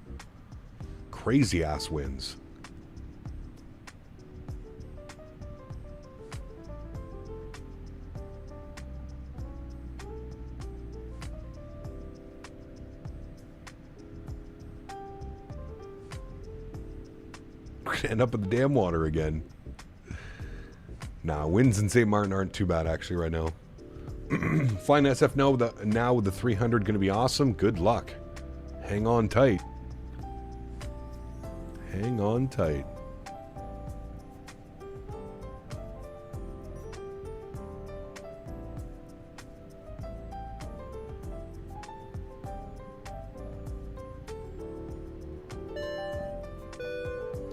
Crazy ass winds. We're gonna end up in the damn water again. Nah, winds in St.Maarten aren't too bad actually right now. Flying SF now with the 300 going to be awesome. Good luck. Hang on tight. Hang on tight.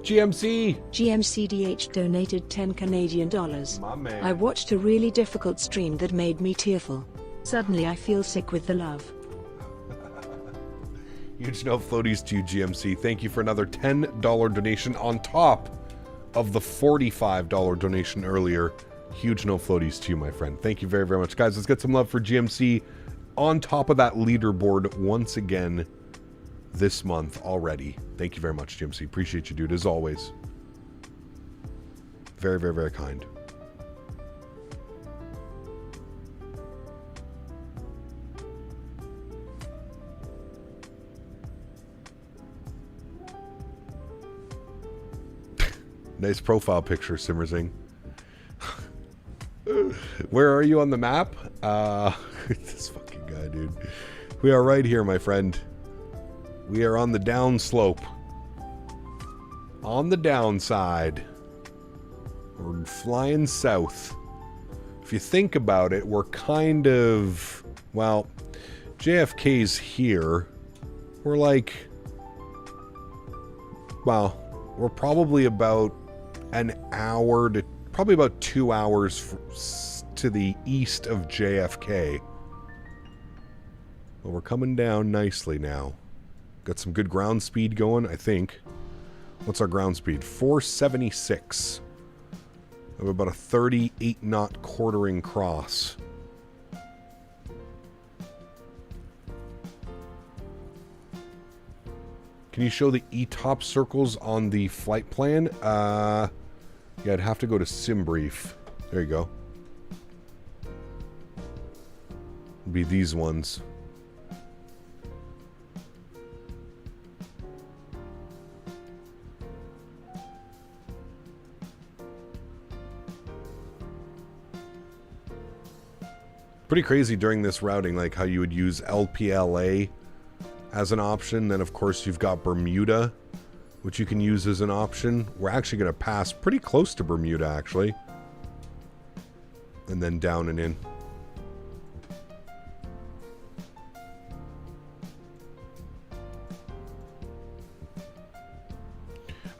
GMC! GMCDH donated 10 Canadian dollars. My man. I watched a really difficult stream that made me tearful. Suddenly I feel sick with the love. Huge no floaties to you, GMC. Thank you for another $10 donation on top of the $45 donation earlier. Huge no floaties to you, my friend. Thank you very, very much. Guys, let's get some love for GMC on top of that leaderboard once again this month already. Thank you very much, GMC. Appreciate you, dude, as always. Very, very, very kind. Nice profile picture, Simmerzing. Where are you on the map? This fucking guy, dude. We are right here, my friend. We are on the down slope. On the downside. We're flying south. If you think about it, we're kind of... Well, JFK's here. We're like... Well, we're probably about an hour to... Probably about 2 hours to the east of JFK. Well, we're coming down nicely now. Got some good ground speed going, I think. What's our ground speed? 476. We have about a 38 knot quartering cross. Can you show the E-top circles on the flight plan? Yeah, I'd have to go to SimBrief. There you go. It'd be these ones. Pretty crazy during this routing, like how you would use LPLA as an option. Then, of course, you've got Bermuda, which you can use as an option. We're actually going to pass pretty close to Bermuda, actually. And then down and in.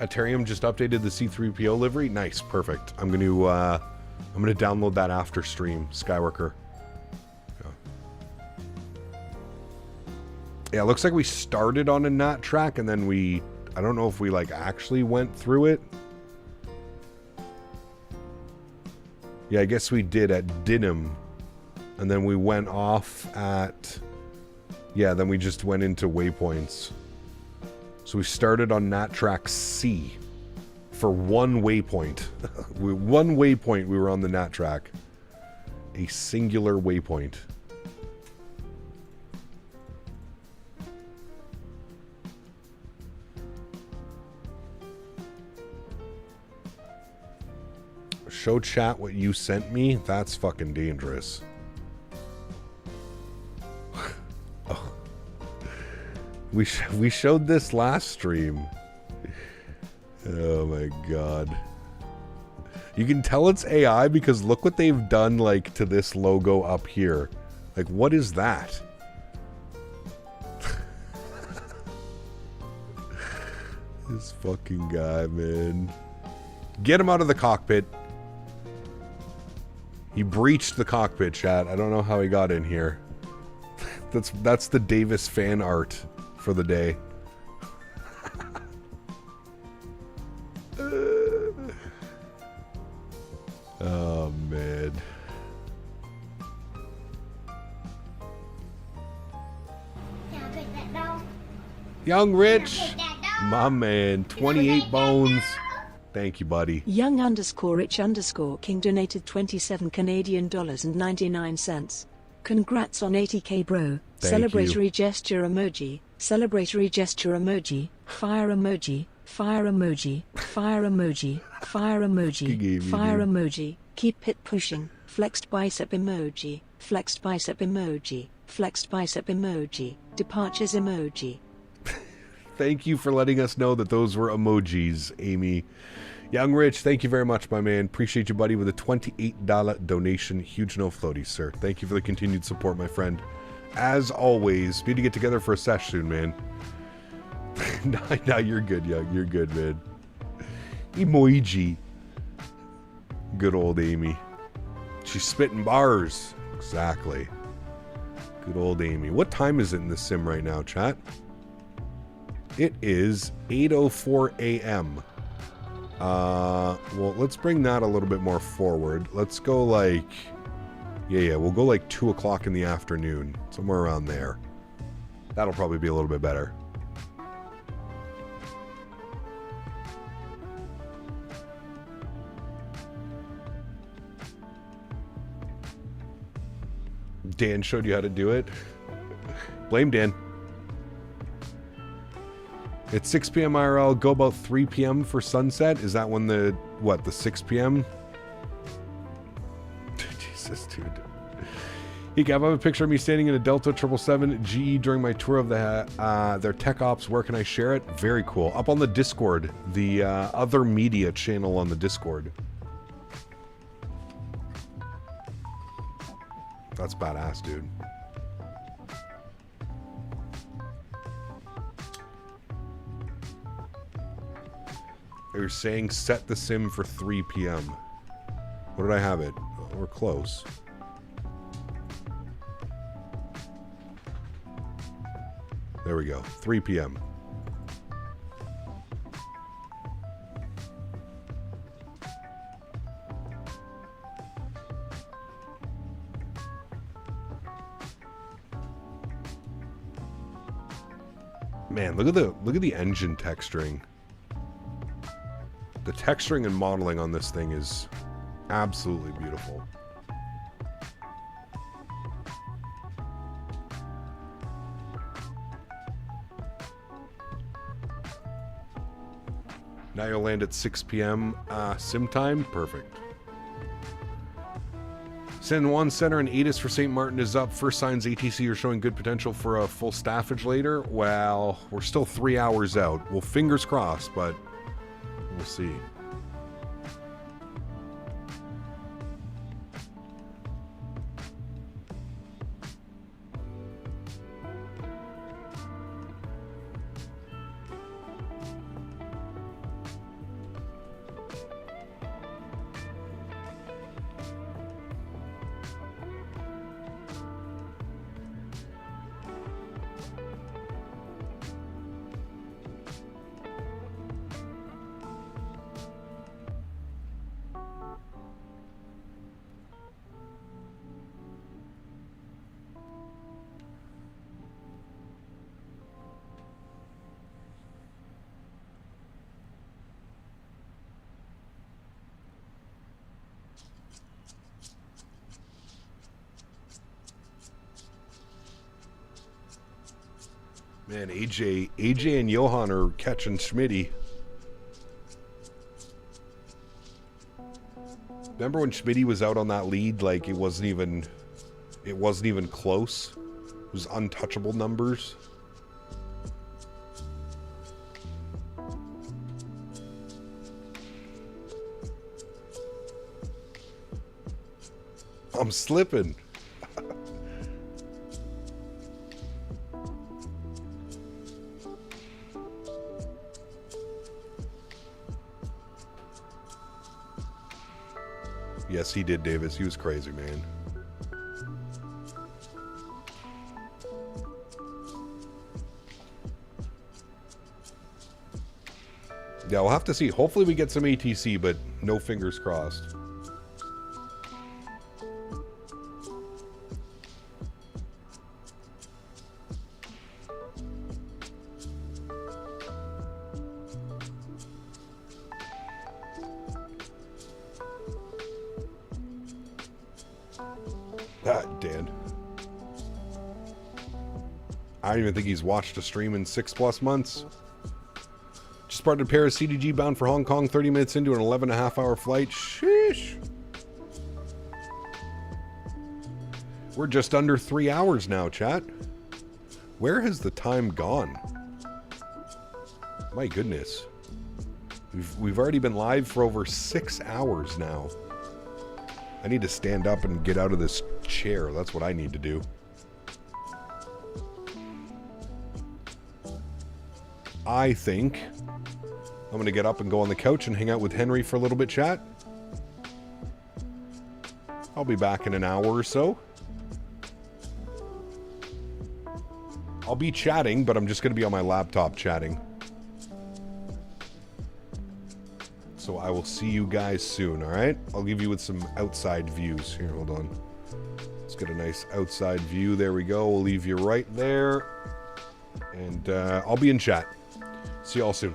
Aterium just updated the C3PO livery. Nice, perfect. I'm going to download that after stream, Skyworker. Yeah, it looks like we started on a knot track and then I don't know if we like actually went through it. Yeah, I guess we did at Dinham. And then we went off at, yeah, then we just went into waypoints. So we started on knot track C for one waypoint. One waypoint we were on the knot track. A singular waypoint. Show chat what you sent me? That's fucking dangerous. Oh. We showed this last stream. Oh my god. You can tell it's AI because look what they've done like to this logo up here. Like, what is that? This fucking guy, man. Get him out of the cockpit. He breached the cockpit, chat. I don't know how he got in here. That's the Davis fan art for the day. Oh man. Young Rich, my man, 28 bones. Thank you, buddy. Young _ Rich _ King donated 27 Canadian dollars and 99 cents. Congrats on 80k, bro. Thank Celebratory you. gesture emoji. Celebratory gesture emoji. Fire emoji. Fire emoji. Fire emoji. Fire He emoji. gave me, Fire dude. emoji. Keep it pushing. Flexed bicep emoji. Flexed bicep emoji. Flexed bicep emoji. Departures emoji. Thank you for letting us know that those were emojis, Amy. Young Rich, thank you very much, my man. Appreciate you, buddy, with a $28 donation. Huge no floaties, sir. Thank you for the continued support, my friend. As always, need to get together for a sesh soon, man. No, you're good, Young. You're good, man. Emoji. Good old Amy. She's spitting bars. Exactly. Good old Amy. What time is it in the sim right now, chat? It is 8:04 a.m. Well, let's bring that a little bit more forward. Let's go like, yeah, we'll go like 2 o'clock in the afternoon, somewhere around there. That'll probably be a little bit better. Dan showed you how to do it. Blame Dan. It's 6 p.m. IRL. Go about 3 p.m. for sunset. Is that when the 6 p.m.? Jesus, dude. Hey, Gav, I have a picture of me standing in a Delta 777 GE during my tour of their tech ops. Where can I share it? Very cool. Up on the Discord, the other media channel on the Discord. That's badass, dude. They're saying set the sim for 3 p.m. What did I have it? Oh, we're close. There we go. 3 p.m. Man, look at the engine texturing. The texturing and modeling on this thing is absolutely beautiful. Now you'll land at 6 p.m. Sim time? Perfect. San Juan Center and ATIS for St.Maarten is up. First signs ATC are showing good potential for a full staffage later. Well, we're still 3 hours out. Well, fingers crossed, but we'll see. Man, AJ and Johan are catching Smitty. Remember when Smitty was out on that lead? Like it wasn't even close. It was untouchable numbers. I'm slipping. Yes, he did, Davis. He was crazy, man. Yeah, we'll have to see. Hopefully we get some ATC, but no fingers crossed. Dan. I don't even think he's watched a stream in 6+ months. Just spotted a pair of CDG bound for Hong Kong, 30 minutes into an 11.5-hour flight. Sheesh. We're just under 3 hours now, chat. Where has the time gone? My goodness. We've already been live for over 6 hours now. I need to stand up and get out of this chair. That's what I need to do. I think I'm going to get up and go on the couch and hang out with Henry for a little bit, chat. I'll be back in an hour or so. I'll be chatting, but I'm just going to be on my laptop chatting. So I will see you guys soon, alright? I'll give you with some outside views. Here, hold on. Let's get a nice outside view. There we go. We'll leave you right there. And I'll be in chat. See y'all soon.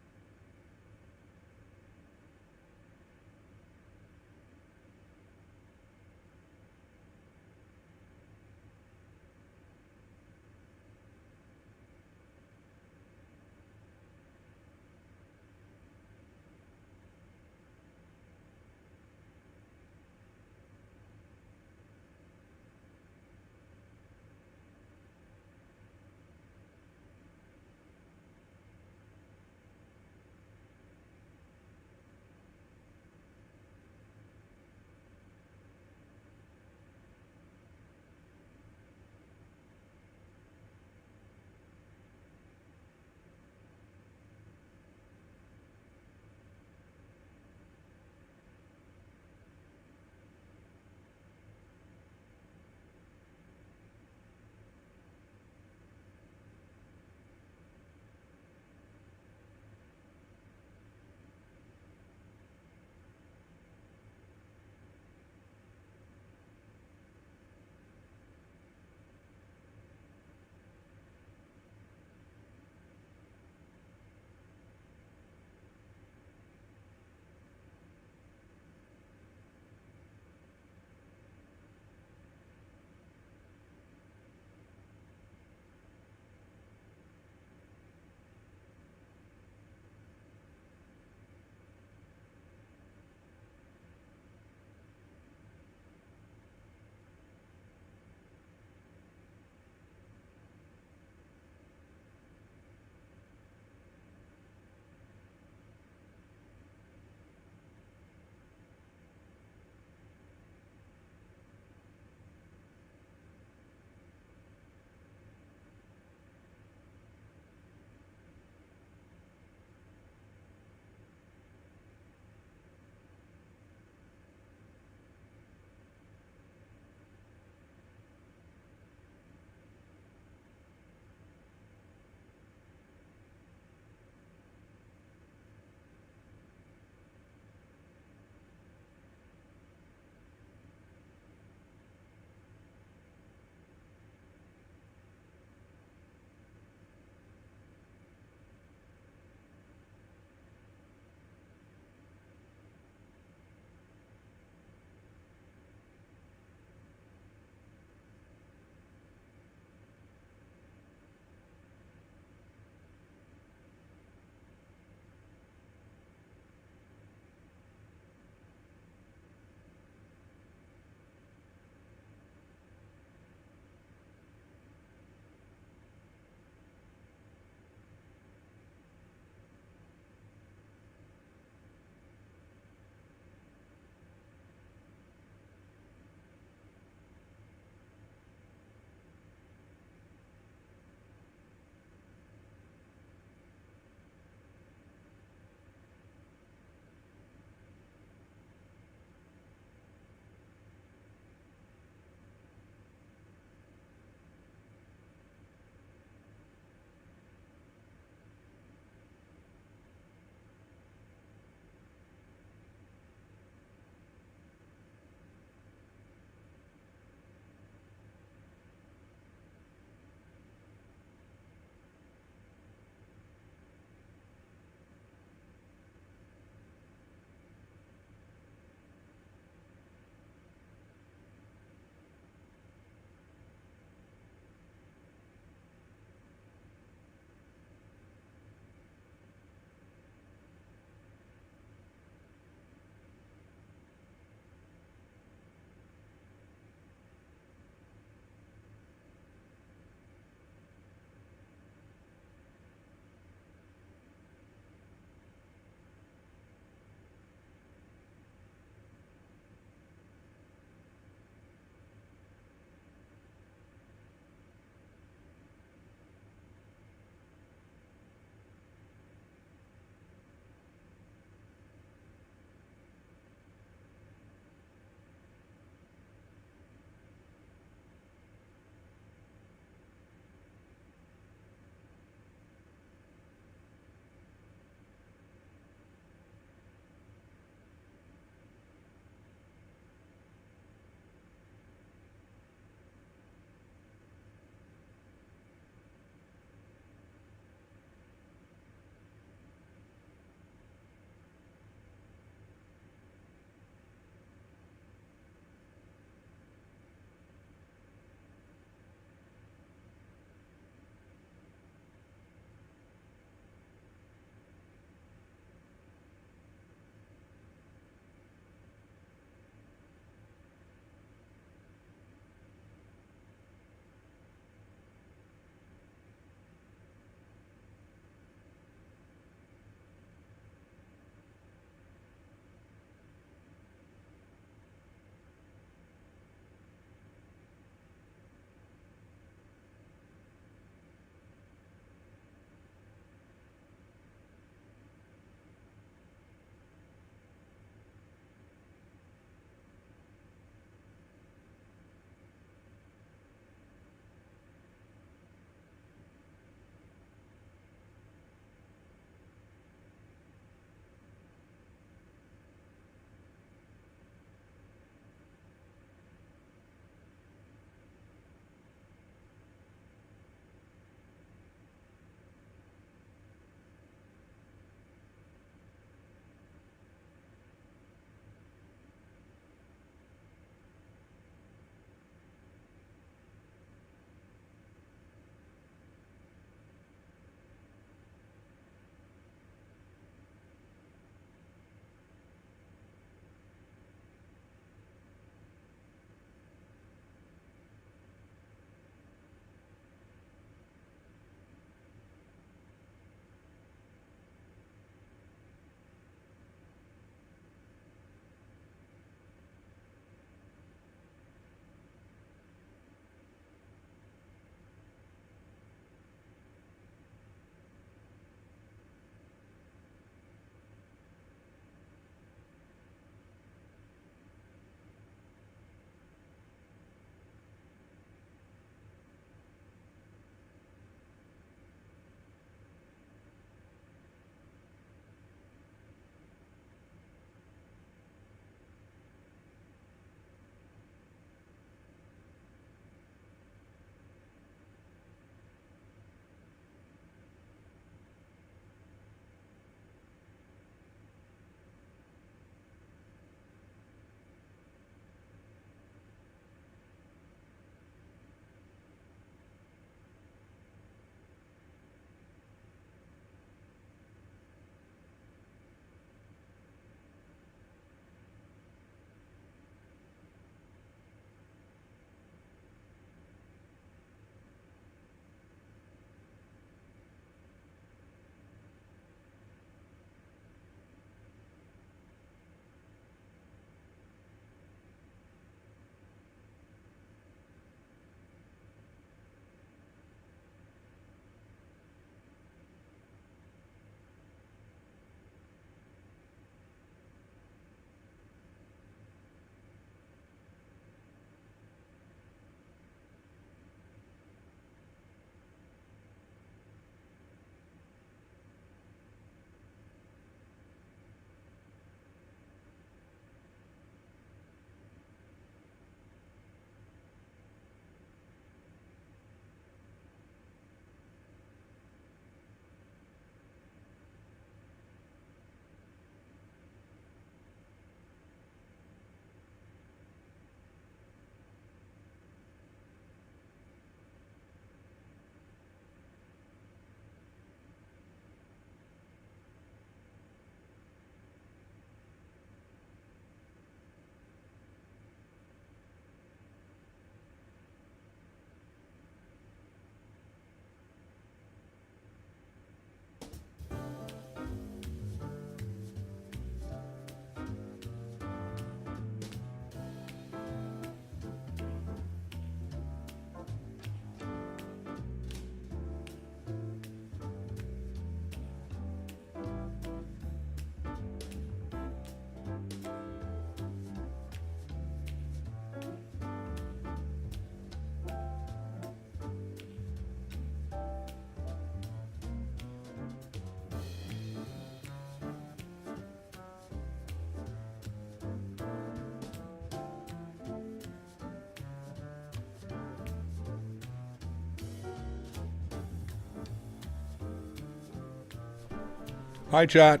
Hi, chat.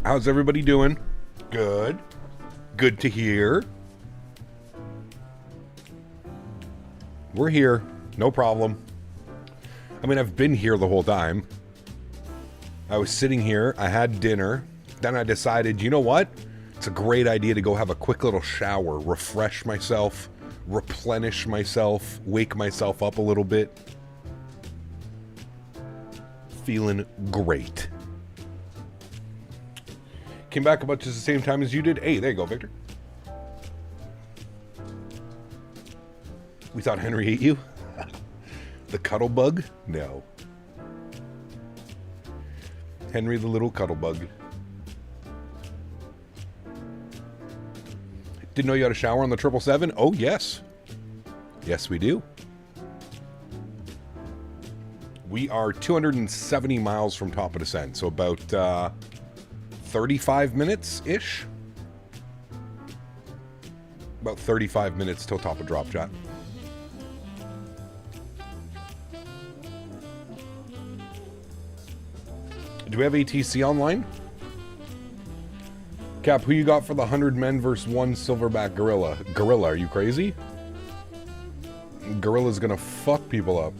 How's everybody doing? Good. Good to hear. We're here. No problem. I mean, I've been here the whole time. I was sitting here. I had dinner. Then I decided, you know what? It's a great idea to go have a quick little shower, refresh myself, replenish myself, wake myself up a little bit. Feeling great. Came back about just the same time as you did. Hey, there you go, Victor. We thought Henry ate you? The cuddle bug? No. Henry the little cuddle bug. Didn't know you had a shower on the 777? Oh, yes. Yes, we do. We are 270 miles from top of descent, so about 35 minutes-ish. About 35 minutes till top of drop, chat. Do we have ATC online? Cap, who you got for the 100 men versus 1 silverback gorilla? Gorilla, are you crazy? Gorilla's gonna fuck people up.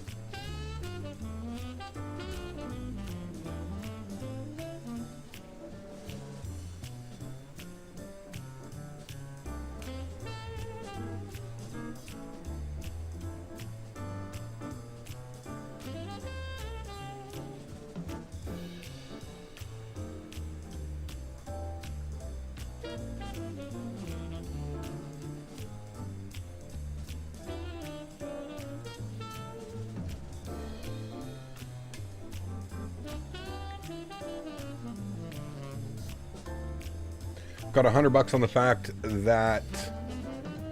Got $100 on the fact that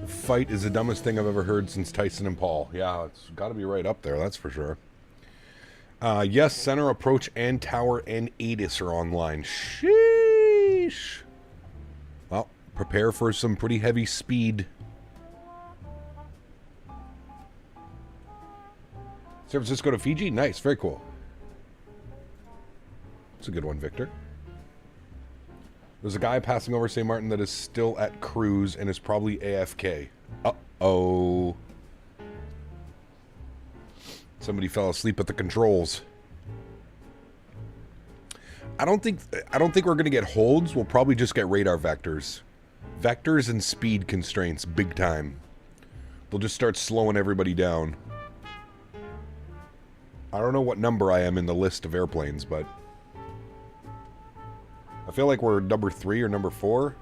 fight is the dumbest thing I've ever heard since Tyson and Paul. Yeah, it's got to be right up there, that's for sure. Yes, center approach and tower and ATIS are online. Sheesh. Well, prepare for some pretty heavy speed. San Francisco to Fiji? Nice, very cool. It's a good one, Victor. There's a guy passing over St.Maarten that is still at cruise and is probably AFK. Uh-oh. Somebody fell asleep at the controls. I don't think we're going to get holds. We'll probably just get radar vectors. Vectors and speed constraints, big time. They'll just start slowing everybody down. I don't know what number I am in the list of airplanes, but I feel like we're number 3 or number 4.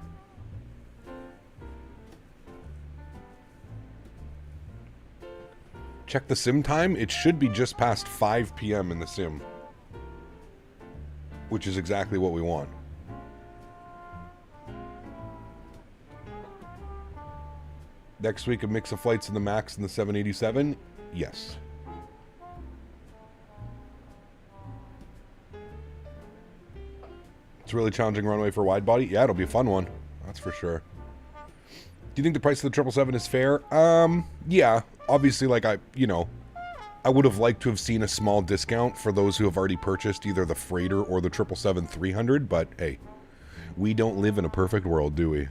Check the sim time. It should be just past 5 p.m. in the sim, which is exactly what we want. Next week, a mix of flights in the MAX and the 787? Yes. It's a really challenging runway for wide body. Yeah, it'll be a fun one. That's for sure. Do you think the price of the 777 is fair? Yeah. Obviously, like, I would have liked to have seen a small discount for those who have already purchased either the freighter or the 777-300, but hey, we don't live in a perfect world, do we?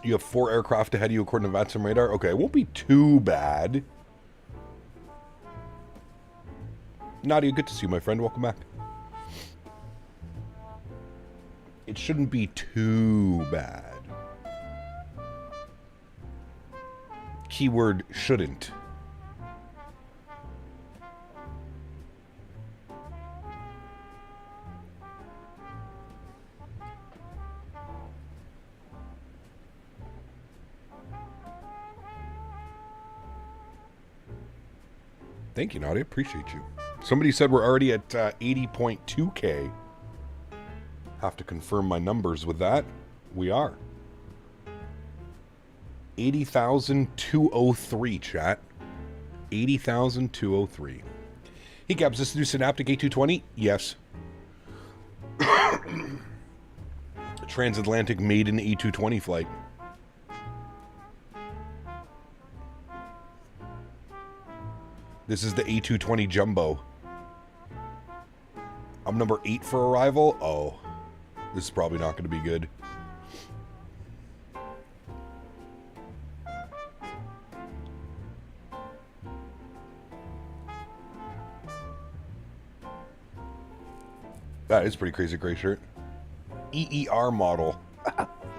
You have 4 aircraft ahead of you according to VATSIM radar? Okay, it won't be too bad. Nadya, good to see you, my friend. Welcome back. It shouldn't be too bad. Keyword shouldn't. Thank you, Nadya. Appreciate you. Somebody said we're already at 80.2K. Have to confirm my numbers with that. We are. 80,203, chat. 80,203. Hey, Gabs, this new Synaptic A220? Yes. Transatlantic maiden A220 flight. This is the A220 Jumbo. I'm number 8 for arrival. Oh, this is probably not going to be good. That is pretty crazy, gray shirt. EER model.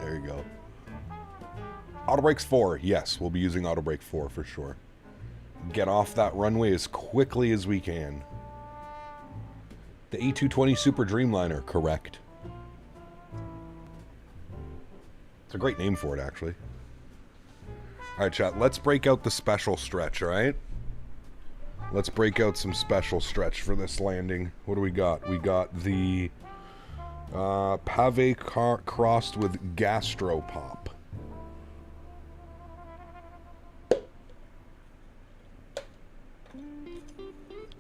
There you go. Auto brakes 4. Yes, we'll be using auto brake 4 for sure. Get off that runway as quickly as we can. The A220 Super Dreamliner, correct. It's a great name for it, actually. Alright, chat, let's break out the special stretch, alright? Let's break out some special stretch for this landing. What do we got? We got the pave crossed with gastropop.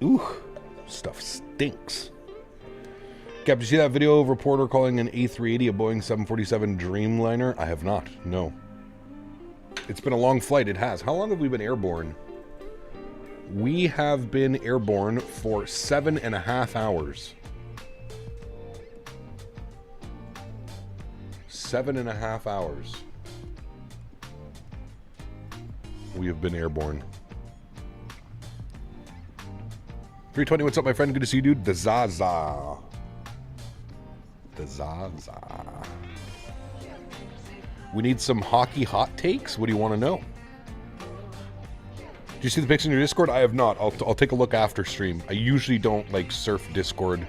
Ooh, stuff stinks. Cap, did you see that video of a reporter calling an A380 a Boeing 747 Dreamliner? I have not, no. It's been a long flight, it has. How long have we been airborne? We have been airborne for 7.5 hours. 7.5 hours. We have been airborne. 320, what's up, my friend? Good to see you, dude. The Zaza. The Zaza. We need some hockey hot takes. What do you want to know? Do you see the pics in your Discord? I have not. I'll take a look after stream. I usually don't like surf Discord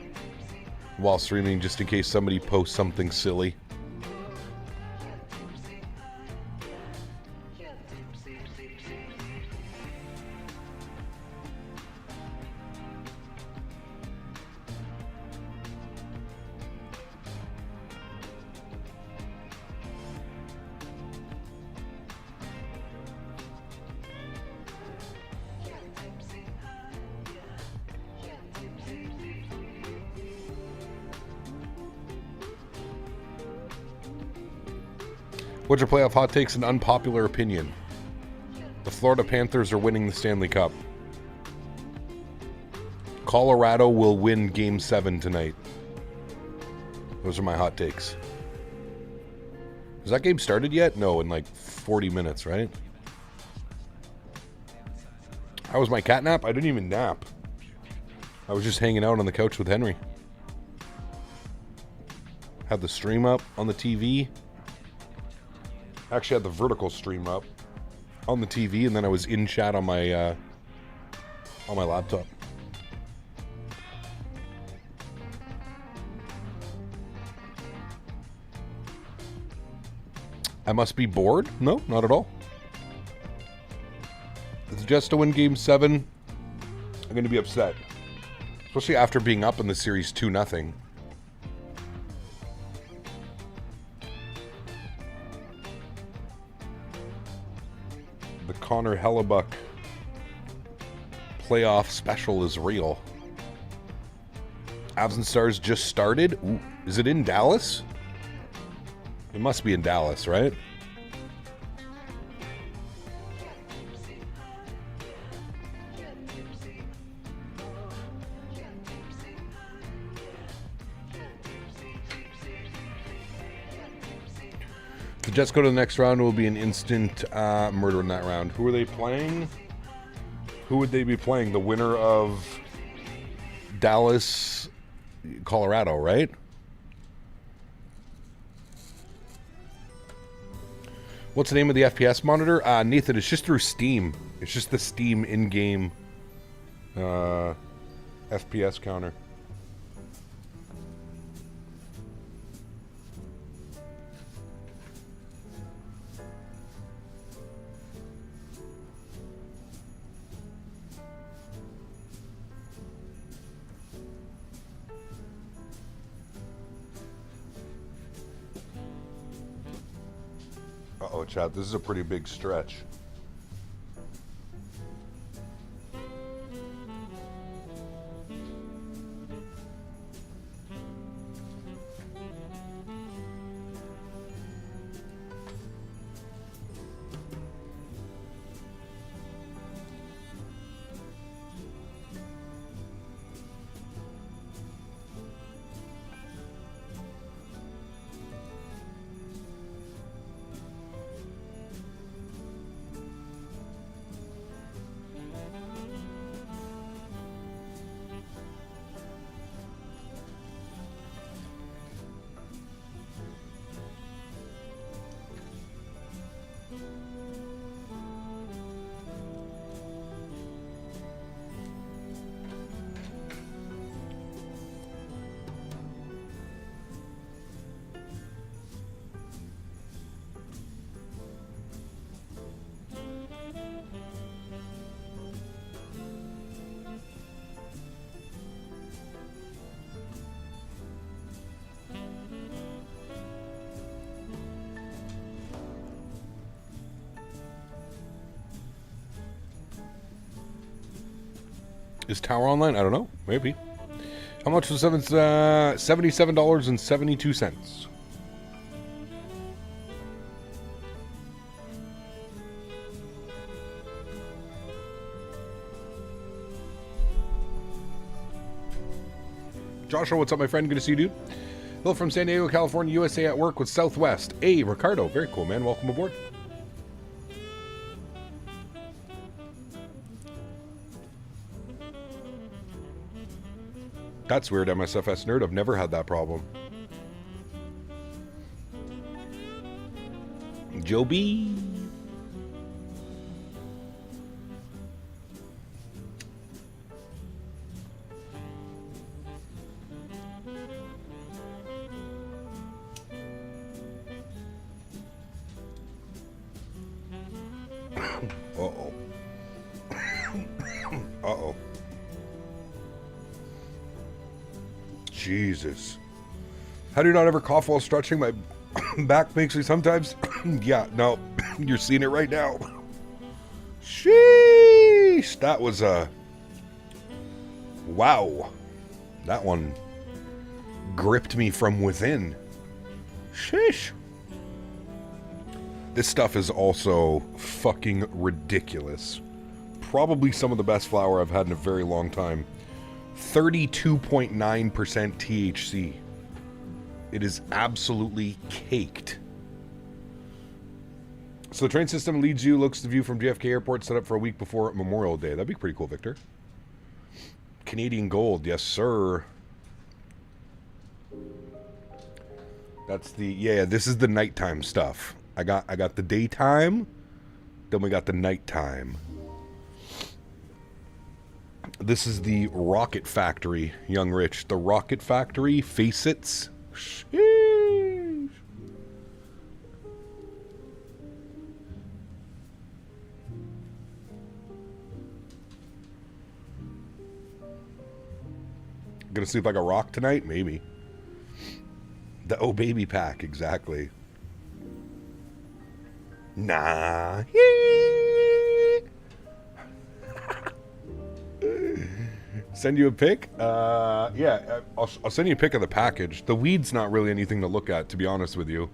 while streaming just in case somebody posts something silly. What's your playoff hot takes and unpopular opinion? The Florida Panthers are winning the Stanley Cup. Colorado will win Game 7 tonight. Those are my hot takes. Has that game started yet? No, in like 40 minutes, right? How was my cat nap? I didn't even nap. I was just hanging out on the couch with Henry. Had the stream up on the TV. Actually had the vertical stream up on the TV, and then I was in chat on my laptop. I must be bored? No, not at all. If it's just to win Game 7, I'm going to be upset. Especially after being up in the series 2-0. The Connor Hellebuck playoff special is real. Avs and Stars just started. Ooh, is it in Dallas? It must be in Dallas, right? The Jets go to the next round. It will be an instant murder in that round. Who are they playing? Who would they be playing? The winner of Dallas, Colorado, right? What's the name of the FPS monitor? Nathan, it's just through Steam. It's just the Steam in-game FPS counter. Uh-oh, chat, this is a pretty big stretch. Is Tower online? I don't know. Maybe. How much was $77.72? Joshua, what's up, my friend? Good to see you, dude. Hello from San Diego, California, USA, at work with Southwest. Hey, Ricardo. Very cool, man. Welcome aboard. That's weird, MSFS nerd. I've never had that problem. Joe B. Uh-oh. Uh-oh. Jesus. How do you not ever cough while stretching? My back makes me sometimes. Yeah, no. You're seeing it right now. Sheesh. That was wow. That one gripped me from within. Sheesh. This stuff is also fucking ridiculous. Probably some of the best flour I've had in a very long time. 32.9% THC. It is absolutely caked. So the train system leads you, looks the view from JFK Airport, set up for a week before Memorial Day. That'd be pretty cool, Victor. Canadian Gold, yes sir. That's the, yeah, this is the nighttime stuff. I got the daytime, then we got the nighttime. This is the Rocket Factory, Young Rich. The Rocket Factory, Facets. Sheesh. Gonna sleep like a rock tonight? Maybe. The Oh Baby pack, exactly. Nah. Send you a pic? Yeah, I'll send you a pic of the package. The weed's not really anything to look at, to be honest with you.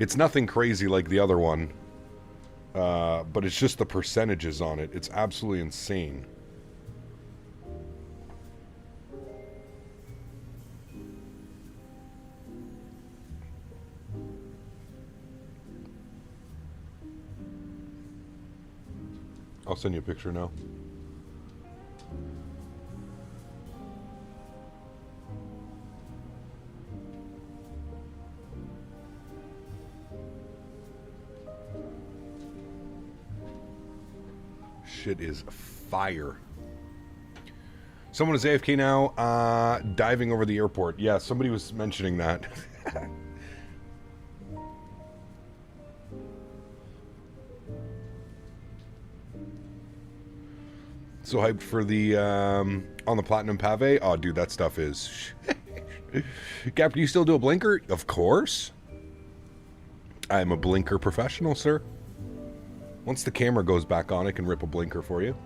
It's nothing crazy like the other one. But it's just the percentages on it. It's absolutely insane. I'll send you a picture now. Shit is fire. Someone is AFK now, diving over the airport. Yeah, somebody was mentioning that. So hyped for the, on the Platinum Pave? Oh, dude, that stuff is... Cap, do you still do a blinker? Of course. I'm a blinker professional, sir. Once the camera goes back on, I can rip a blinker for you.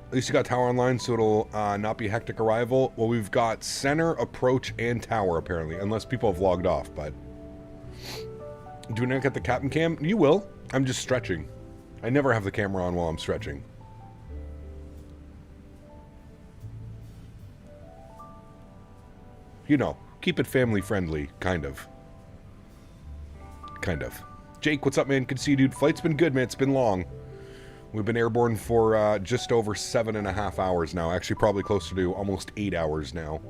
At least you got tower online, so it'll not be a hectic arrival. Well, we've got center, approach, and tower, apparently. Unless people have logged off, but... Do we not get the captain cam? You will. I'm just stretching. I never have the camera on while I'm stretching. You know, keep it family friendly, kind of. Kind of. Jake, what's up, man? Good to see you, dude. Flight's been good, man. It's been long. We've been airborne for just over 7.5 hours now. Actually, probably closer to almost 8 hours now.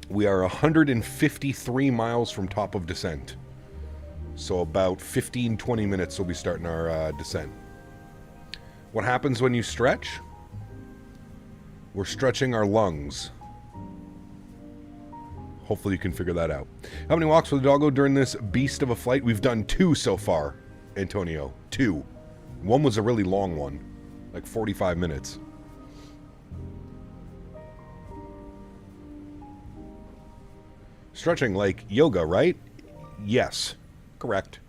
We are 153 miles from top of descent. So about 15-20 minutes we'll be starting our descent. What happens when you stretch? We're stretching our lungs. Hopefully you can figure that out. How many walks with the doggo during this beast of a flight? We've done 2 so far, Antonio. 2. One was a really long one. Like 45 minutes. Stretching like yoga, right? Yes. Correct.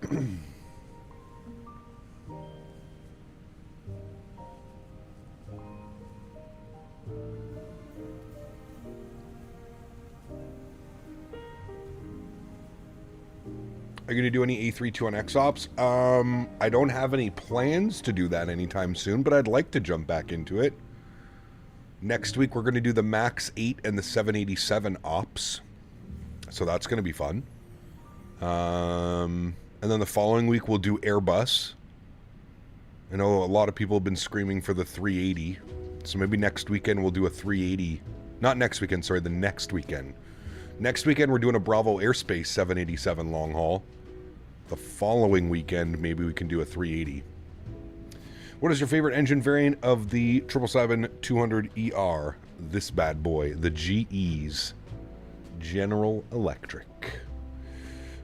Are you going to do any A32 on XOps? I don't have any plans to do that anytime soon, but I'd like to jump back into it. Next week, we're going to do the Max 8 and the 787 ops. So that's going to be fun. And then the following week, we'll do Airbus. I know a lot of people have been screaming for the 380. So maybe next weekend, we'll do a 380. Not next weekend, sorry, the next weekend. Next weekend, we're doing a Bravo Airspace 787 long haul. The following weekend, maybe we can do a 380. What is your favorite engine variant of the 777-200ER? This bad boy, the GE's. General Electric.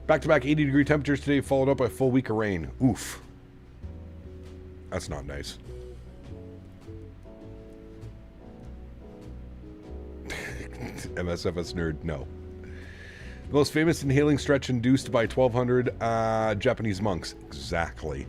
Back-to-back 80-degree temperatures today, followed up by a full week of rain. Oof. That's not nice. MSFS nerd, no. The most famous inhaling stretch induced by 1,200 Japanese monks. Exactly.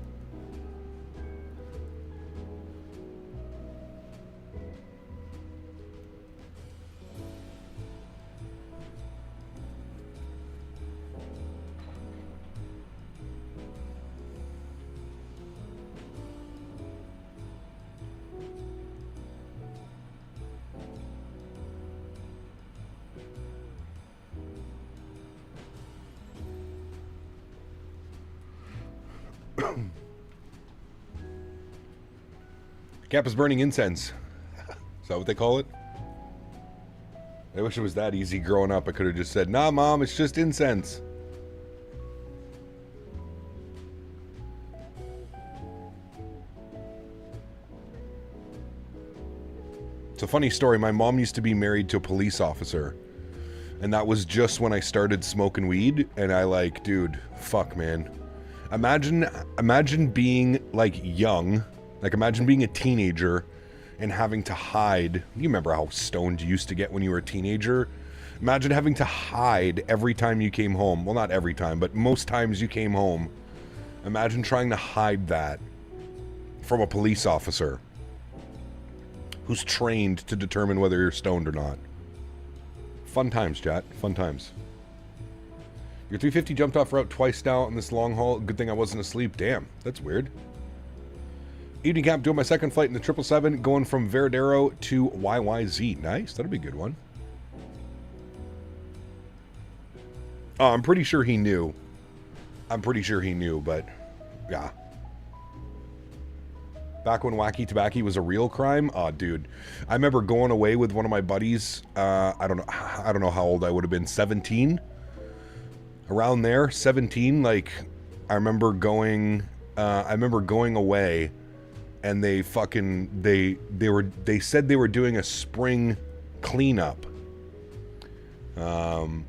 Cap is burning incense. Is that what they call it? I wish it was that easy growing up. I could have just said, nah, Mom, it's just incense. It's a funny story. My mom used to be married to a police officer. And that was just when I started smoking weed. And I like, dude, fuck, man. Imagine being, like, young. Like, imagine being a teenager and having to hide. You remember how stoned you used to get when you were a teenager? Imagine having to hide every time you came home. Well, not every time, but most times you came home. Imagine trying to hide that from a police officer who's trained to determine whether you're stoned or not. Fun times, chat. Fun times. Your 350 jumped off route twice now on this long haul. Good thing I wasn't asleep. Damn, that's weird. Evening camp, doing my second flight in the 777, going from Veradero to YYZ. Nice, that'll be a good one. Oh, I'm pretty sure he knew. But yeah. Back when Wacky Tobacco was a real crime? Oh, dude. I remember going away with one of my buddies. I don't know how old I would have been. 17? Around there, 17. Like, I remember going away. And they said they were doing a spring cleanup.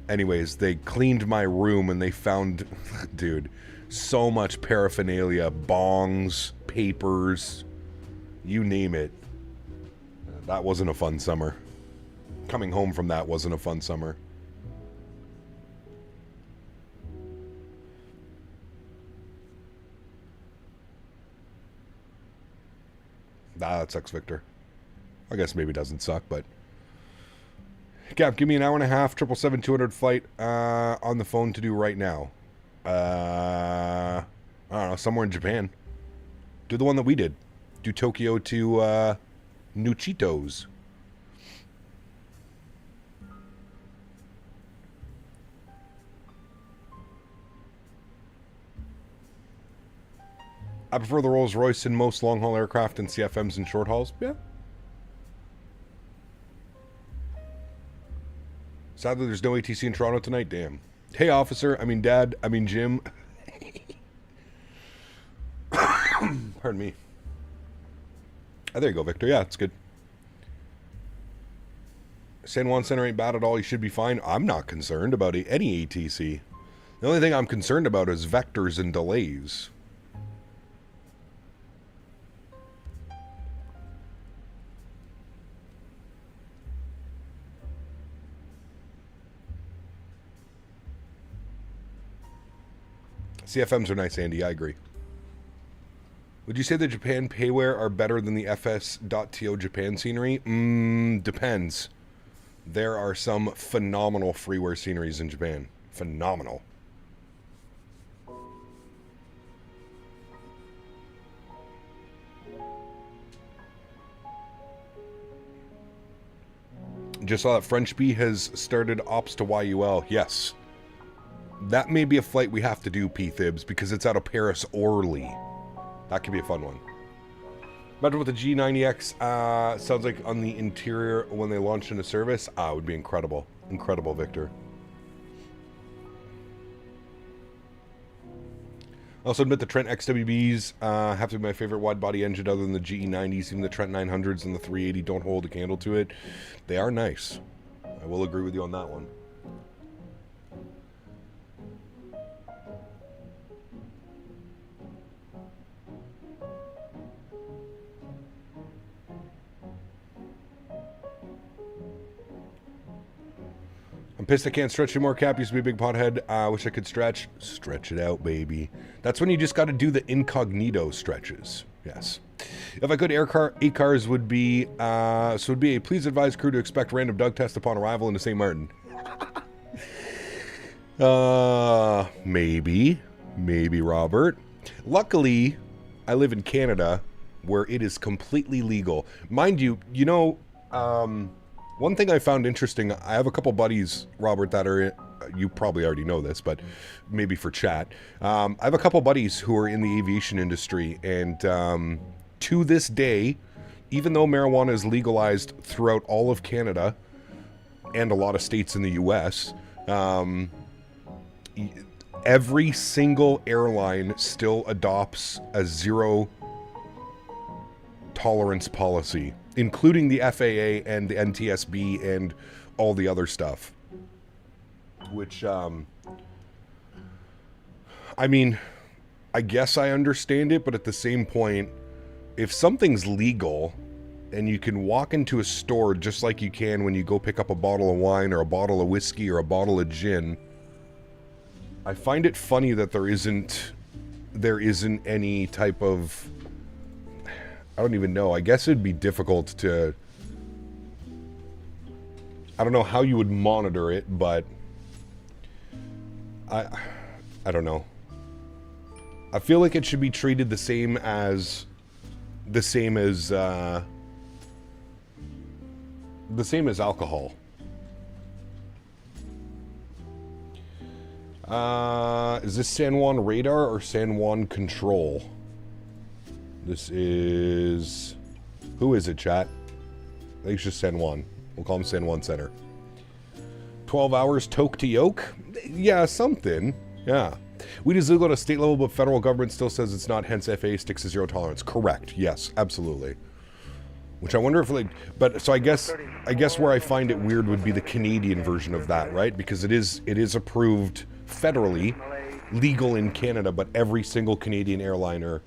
Anyways, they cleaned my room and they found, dude, so much paraphernalia, bongs, papers, you name it. That wasn't a fun summer. Coming home from that wasn't a fun summer. That sucks, Victor. I guess maybe it doesn't suck, but... Cap, give me an hour and a half, 777-200 flight on the phone to do right now. I don't know, somewhere in Japan. Do the one that we did. Do Tokyo to New Cheetos. I prefer the Rolls-Royce in most long-haul aircraft and CFMs in short hauls. Yeah. Sadly, there's no ATC in Toronto tonight. Damn. Hey, officer. I mean, Dad. I mean, Jim. Pardon me. Oh, there you go, Victor. Yeah, it's good. San Juan Center ain't bad at all. You should be fine. I'm not concerned about any ATC. The only thing I'm concerned about is vectors and delays. CFMs are nice, Andy. I agree. Would you say the Japan payware are better than the FS.to Japan scenery? Depends. There are some phenomenal freeware sceneries in Japan. Phenomenal. Just saw that French Bee has started ops to YUL. Yes. That may be a flight we have to do, P-Thibs, because it's out of Paris Orly. That could be a fun one. Imagine with the G90X, sounds like on the interior when they launch into service. It would be incredible. Incredible, Victor. I also admit the Trent XWBs have to be my favorite wide-body engine other than the GE90s. Even the Trent 900s and the 380 don't hold a candle to it. They are nice. I will agree with you on that one. I'm pissed I can't stretch anymore. Cap used to be a big pothead. Wish I could stretch. Stretch it out, baby. That's when you just got to do the incognito stretches. Yes. If I could, ACARs would be, please advise crew to expect random Doug test upon arrival into St.Maarten. Maybe, Robert. Luckily, I live in Canada, where it is completely legal. Mind you, one thing I found interesting, I have a couple buddies, Robert, that are, you probably already know this, but maybe for chat. I have a couple buddies who are in the aviation industry, and to this day, even though marijuana is legalized throughout all of Canada and a lot of states in the US, every single airline still adopts a zero tolerance policy, including the FAA and the NTSB and all the other stuff. Which, I mean, I guess I understand it, but at the same point, if something's legal and you can walk into a store just like you can when you go pick up a bottle of wine or a bottle of whiskey or a bottle of gin, I find it funny that there isn't any type of, I don't even know. I guess it'd be difficult to, I don't know how you would monitor it, but I don't know. I feel like it should be treated the same as alcohol. Is this San Juan radar or San Juan control? This is... Who is it, chat? I think it's just San Juan. We'll call him San Juan Center. 12 hours toke to yoke? Yeah, something. Yeah. Weed is legal at a state level, but federal government still says it's not, hence FAA sticks to zero tolerance. Correct. Yes, absolutely. Which I wonder if, like... But, so I guess where I find it weird would be the Canadian version of that, right? Because it is approved federally, legal in Canada, but every single Canadian airliner,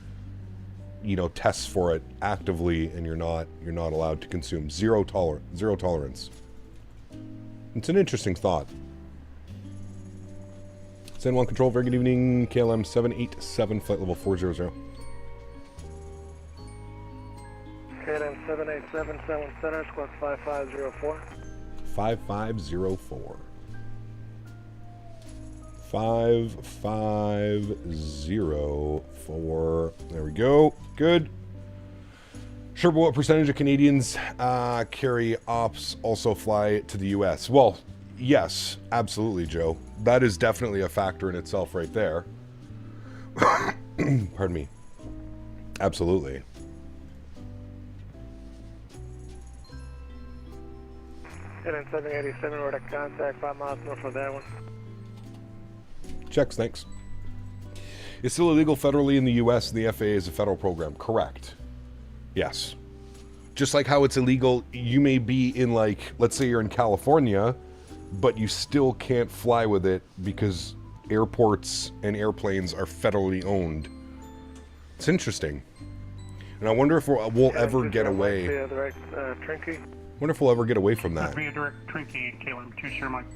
tests for it actively, and you're not allowed to consume. Zero tolerance. It's an interesting thought. San Juan Control, very good evening. KLM 787, flight level 400. KLM 787, San Juan Center, squawk 5504. 5504. 5504. There we go. Good. Sure, but what percentage of Canadians carry ops also fly to the US? Well, yes, absolutely, Joe. That is definitely a factor in itself right there. Pardon me. Absolutely. KLM 787, we're at contact 5 miles north of that one. Checks, thanks. It's still illegal federally in the US, and the FAA is a federal program. Correct. Yes. Just like how it's illegal, you may be in, like, let's say you're in California, but you still can't fly with it because airports and airplanes are federally owned. It's interesting. And I wonder if we'll ever get away. Wonder if we'll ever get away from that. Be a direct Trinky, KLM 2 Sure Mike.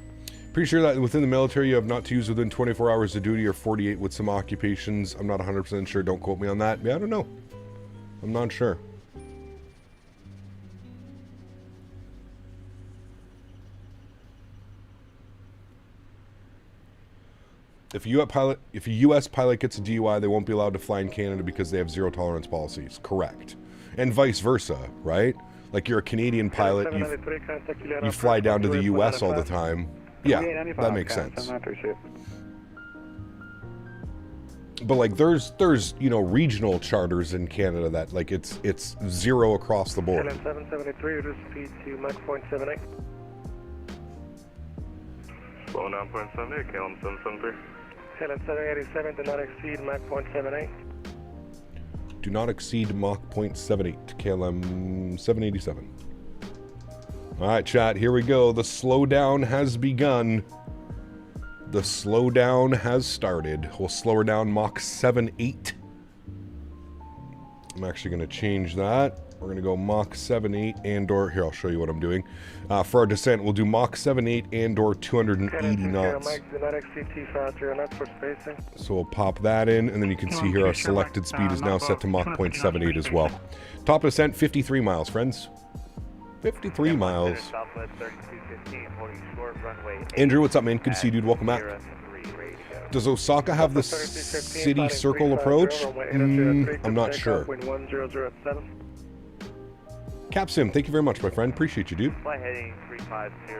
Pretty sure that within the military you have not to use within 24 hours of duty or 48 with some occupations. I'm not 100% sure. Don't quote me on that. Yeah, I don't know. I'm not sure. If a U.S. pilot gets a DUI, they won't be allowed to fly in Canada because they have zero tolerance policies. Correct. And vice versa, right? Like you're a Canadian pilot, you fly down to the U.S. all the time. Yeah, that makes sense. But like there's you know, regional charters in Canada that like it's zero across the board. 773, reduce speed to Mach 0.78. Slow 9.78, KLM 773. KLM 787, do not exceed Mach 0.78. Do not exceed Mach 0.78, KLM 787. All right, chat, here we go. The slowdown has begun. The slowdown has started. We'll slow her down Mach 7.8. I'm actually going to change that. We're going to go Mach 7.8 and or, here, I'll show you what I'm doing. For our descent, we'll do Mach 7.8 and or 280 knots. So we'll pop that in, and then you can see here our selected speed is now set to Mach 0.78 as well. Top of descent, 53 miles, friends. 53 miles. Andrew, what's up, man? Good to see you, dude. Welcome back. Does Osaka have the city circle approach? I'm not sure. Capsim, thank you very much, my friend. Appreciate you, dude. Flight heading 350,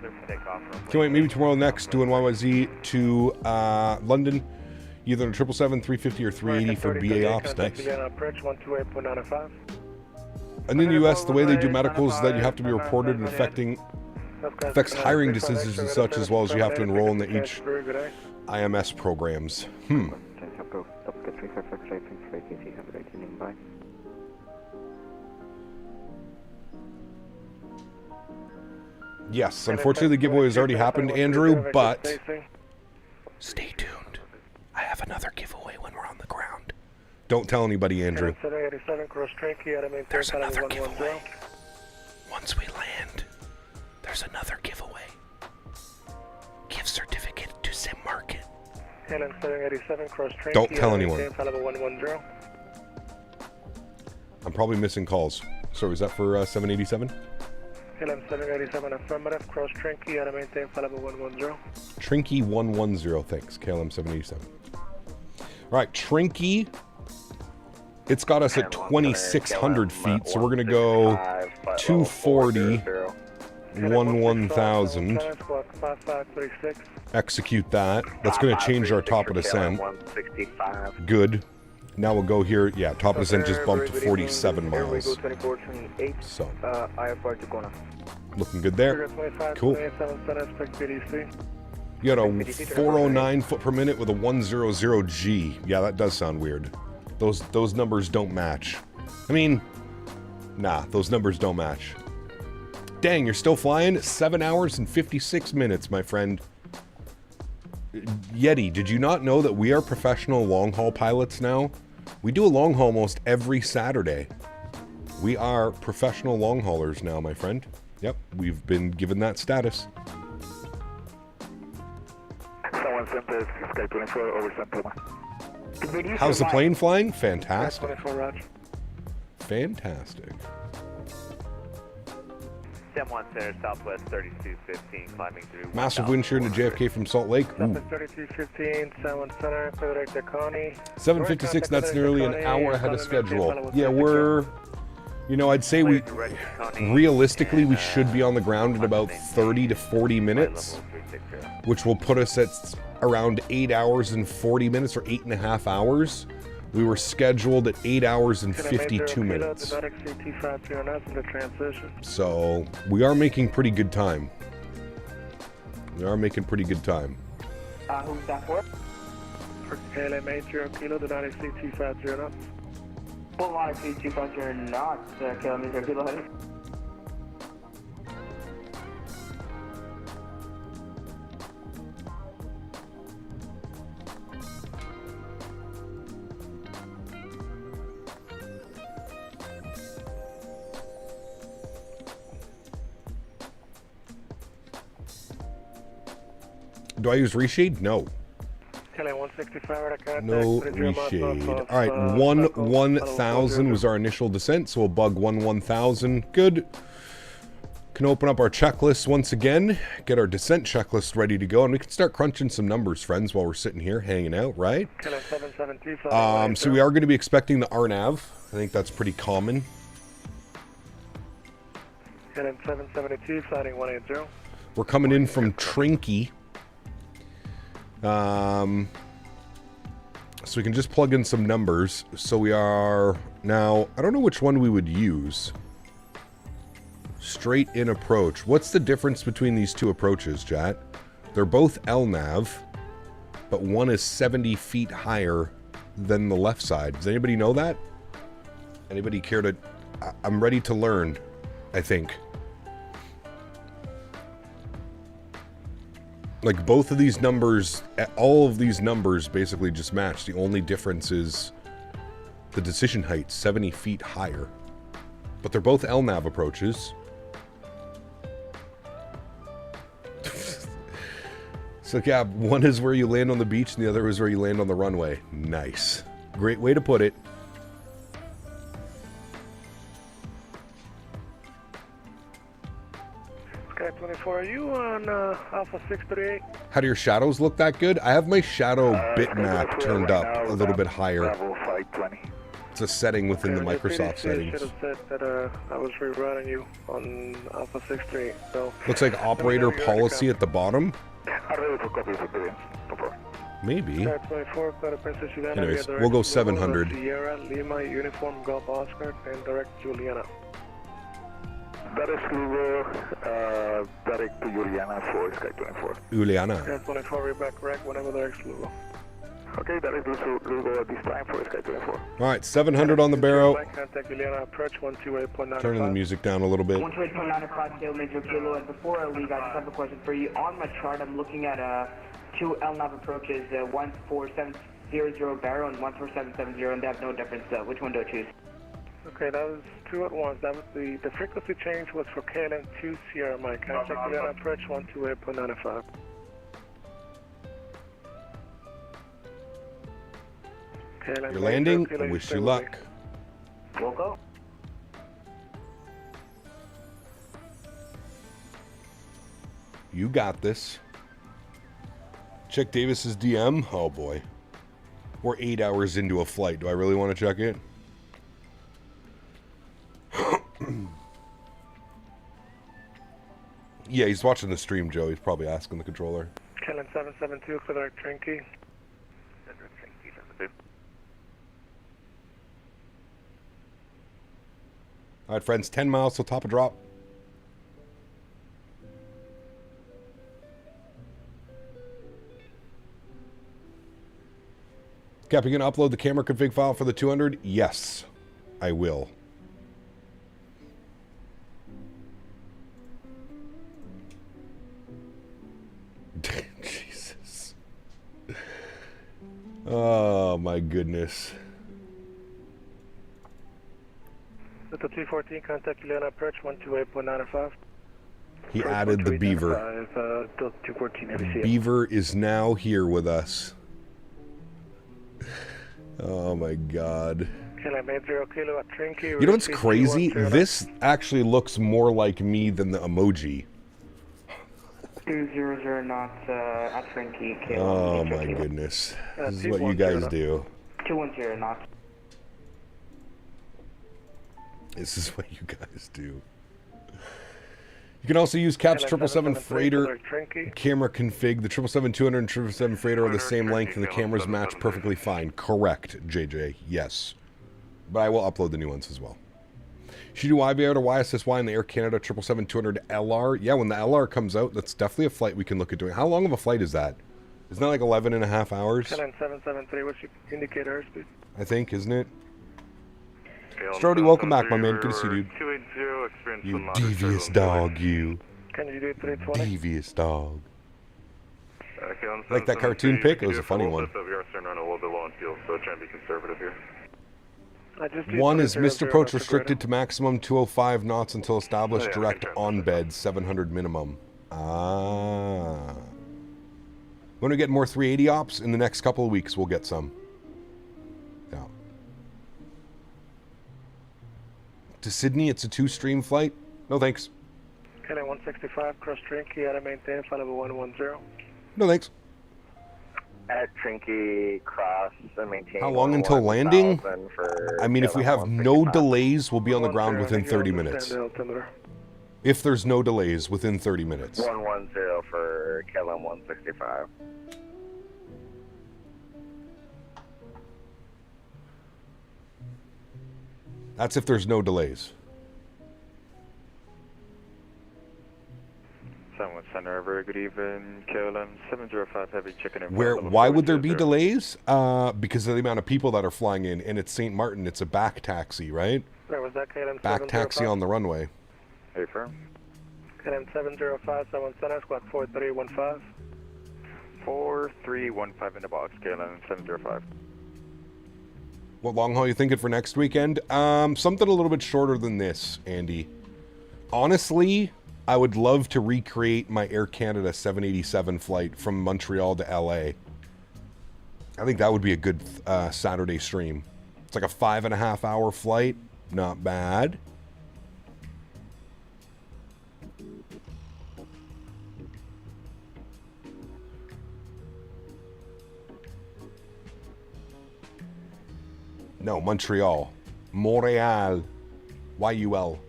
clear for takeoff. Can't wait, maybe tomorrow next, doing YYZ to London. Either a 777, 350, or 380 for BA Ops. Nice. And in the US, the way they do medicals is that you have to be reported and affects hiring decisions and such, as well as you have to enroll in the each IMS programs. Yes, unfortunately the giveaway has already happened, Andrew, but stay tuned. I have another giveaway when we're on the ground. Don't tell anybody, Andrew. There's another giveaway. Once we land, there's another giveaway. Gift certificate to St.Maarten. Don't tell anyone. I'm probably missing calls. So is that for 787? KLM 787 affirmative, cross Trinky, and maintain flight level 110. Trinky 110, thanks. KLM 787. Alright, Trinky. It's got us at 2,600 feet, so we're going to go 240, 1000. Execute that. That's going to change our top of descent. Good. Now we'll go here. Yeah, top of descent just bumped to 47 miles. So, looking good there. Cool. You got a 409 foot per minute with a 100G. Yeah, that does sound weird. Those numbers don't match. I mean, nah, those numbers don't match. Dang, you're still flying? 7 hours and 56 minutes, my friend. Yeti, did you not know that we are professional long-haul pilots now? We do a long haul almost every Saturday. We are professional long haulers now, my friend. Yep, we've been given that status. How's the plane flying? Fantastic. Fantastic. Southwest 3215, climbing through. Massive wind shear into JFK from Salt Lake. Ooh. 756, that's nearly an hour ahead of schedule. Yeah, we're, you know, I'd say we, realistically, we should be on the ground in about 30 to 40 minutes, which will put us at around 8 hours and 40 minutes, or 8.5 hours. We were scheduled at 8 hours and 52 minutes. So, we are making pretty good time. We are making pretty good time. Who's that for? For KLM 80 kilo, do not exceed 250 knots. Full line exceed 250 knots, KLM 80 kilo heading. Do I use reshade? No. Kelly 165, No reshade. All right, 1-1000 was our initial descent, so we'll bug 1-1000. Good. Can open up our checklist once again, get our descent checklist ready to go, and we can start crunching some numbers, friends, while we're sitting here hanging out, right? So we are going to be expecting the RNAV. I think that's pretty common. KLM 772, flying 180. We're coming in from Trinky. So we can just plug in some numbers. So we are now, I don't know which one we would use. Straight in approach. What's the difference between these two approaches, chat? They're both LNAV, but one is 70 feet higher than the left side. Does anybody know that? Anybody care to... I'm ready to learn, I think. Like, both of these numbers, all of these numbers basically just match. The only difference is the decision height, 70 feet higher. But they're both LNAV approaches. So yeah, one is where you land on the beach and the other is where you land on the runway. Nice. Great way to put it. Sky 24, are you on Alpha 638? How do your shadows look that good? I have my shadow bitmap turned up a little bit higher. It's a setting within the Microsoft settings. I should have said that I was rerunning you on Alpha 638. So looks like operator policy at the bottom. Maybe. Anyways, we'll go 700. Sierra, Lima, Uniform, Golf, Oscar, and direct Juliana. Direct Lugo, direct to Juliana for Sky 24. Juliana. Sky 24, we're back correct whenever direct Lugo. Okay, direct Lugo at this time for Sky 24. Alright, 700 on the barrow. Contact Juliana, approach 128.95. Turning the music down a little bit. 128.95, Tail Major Kilo, and before I leave, I just have a question for you. On my chart, I'm looking at two LNAV approaches, 14700 barrel and 14770, and they have no difference. Which one do I choose? Okay, that was two at once. That was the frequency change was for KLM 2 Sierra Mike. Contact Juliana, approach 128.95. You're landing. I wish you luck. We'll go. You got this. Check Davis's DM. Oh boy. We're 8 hours into a flight. Do I really want to check it? Yeah, he's watching the stream, Joe. He's probably asking the controller. KLM 772 for the Trinky. All right, friends, 10 miles till top of drop. Cap, you gonna upload the camera config file for the 200? Yes, I will. Jesus. Oh my goodness. With the 214, contact Juliana, approach 128.95. He added the beaver. 214, Beaver is now here with us. Oh my god. You know what's crazy? This actually looks more like me than the emoji. 200 knots at Trinky. Oh my goodness. This is what you guys do. 210 knots. This is what you guys do. You can also use Cap's 777 Freighter camera config. The 777-200 and 777 Freighter are the same length and the cameras match perfectly fine. Correct, JJ. Yes. But I will upload the new ones as well. Should you do IBR to YSSY in the Air Canada 777-200 LR? Yeah, when the LR comes out, that's definitely a flight we can look at doing. How long of a flight is that? Isn't that like 11 and a half hours? 773, what's your indicator airspeed? I think, isn't it? Strody, welcome back, my man. Good to see you, dude. You devious dog, you. Can you do 320? Devious dog. Like that cartoon pic? It was a funny one. One is missed approach restricted to maximum 205 knots until established direct on bed 700 minimum. Ah. When we get more 380 ops in the next couple of weeks, we'll get some. Yeah. To Sydney, it's a 2-stream flight. No thanks. KLM 165, cross Trinky, out of maintain, flight level 110. No thanks. At Trinky, cross and maintain. How long until landing? I mean, if we have no 165. delays, we'll be on the ground within 30 minutes. If there's no delays, within 30 minutes. 110 for KLM 165. That's if there's no delays. Someone Center, very good evening. KLM 705 Heavy checking in. Why would there be delays? Because of the amount of people that are flying in, and it's St.Maarten. It's a back taxi, right? Where was that, KLM Back taxi on the runway. Hey, firm. KLM 705, someone Center, squad 4315. 4315 in the box, KLM 705. What long haul you thinking for next weekend? Something a little bit shorter than this, Andy. Honestly, I would love to recreate my Air Canada 787 flight from Montreal to LA. I think that would be a good Saturday stream. It's like a 5.5 hour flight. Not bad. No, Montreal. Montreal. YUL.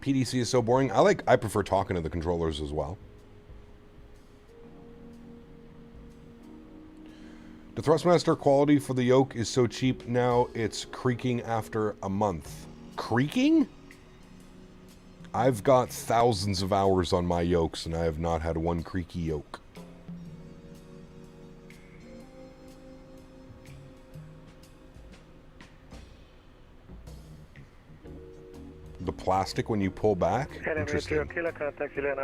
PDC is so boring. I prefer talking to the controllers as well. The Thrustmaster quality for the yoke is so cheap now it's creaking after a month. Creaking? I've got thousands of hours on my yokes and I have not had one creaky yoke. The plastic when you pull back? Interesting.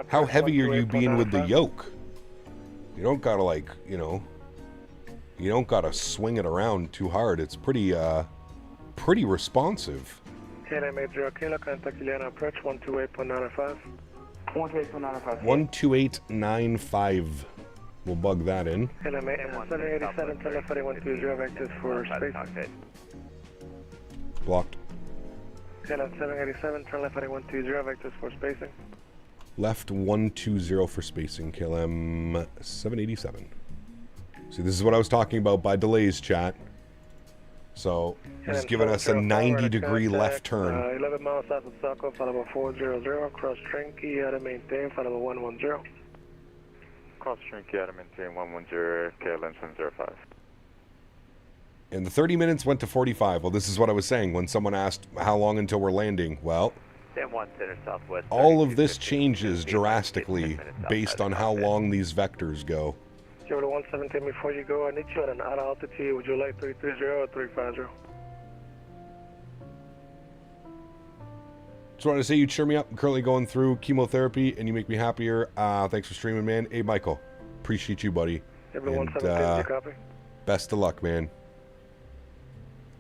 How heavy are you being with the yoke? You don't gotta like, you don't gotta swing it around too hard. It's pretty responsive. KLM 80 Kilo, contact Kilian approach 128.95. 128.95. 12895. We'll bug that in. KLM 787, turn left 120, vectors for space. Blocked. KLM 787, turn left 120, vectors for spacing. Left 120 for spacing, KLM 787. See, this is what I was talking about by delays, chat. So, he's giving us a 90-degree left turn. 11 miles south of Saco, follow 400, cross Trinky, out of maintain, follow 110. Cross Trinky, out of maintain, 110, KLM 705. And the 30 minutes went to 45. Well, this is what I was saying when someone asked how long until we're landing. Well, all of this changes drastically based on how long these vectors go. 117 before you go, I need you at an out altitude. Would you like 330 or 350? Just wanted to say you cheer me up. I'm currently going through chemotherapy and you make me happier. Thanks for streaming, man. Hey, Michael. Appreciate you, buddy. And, copy. Best of luck, man.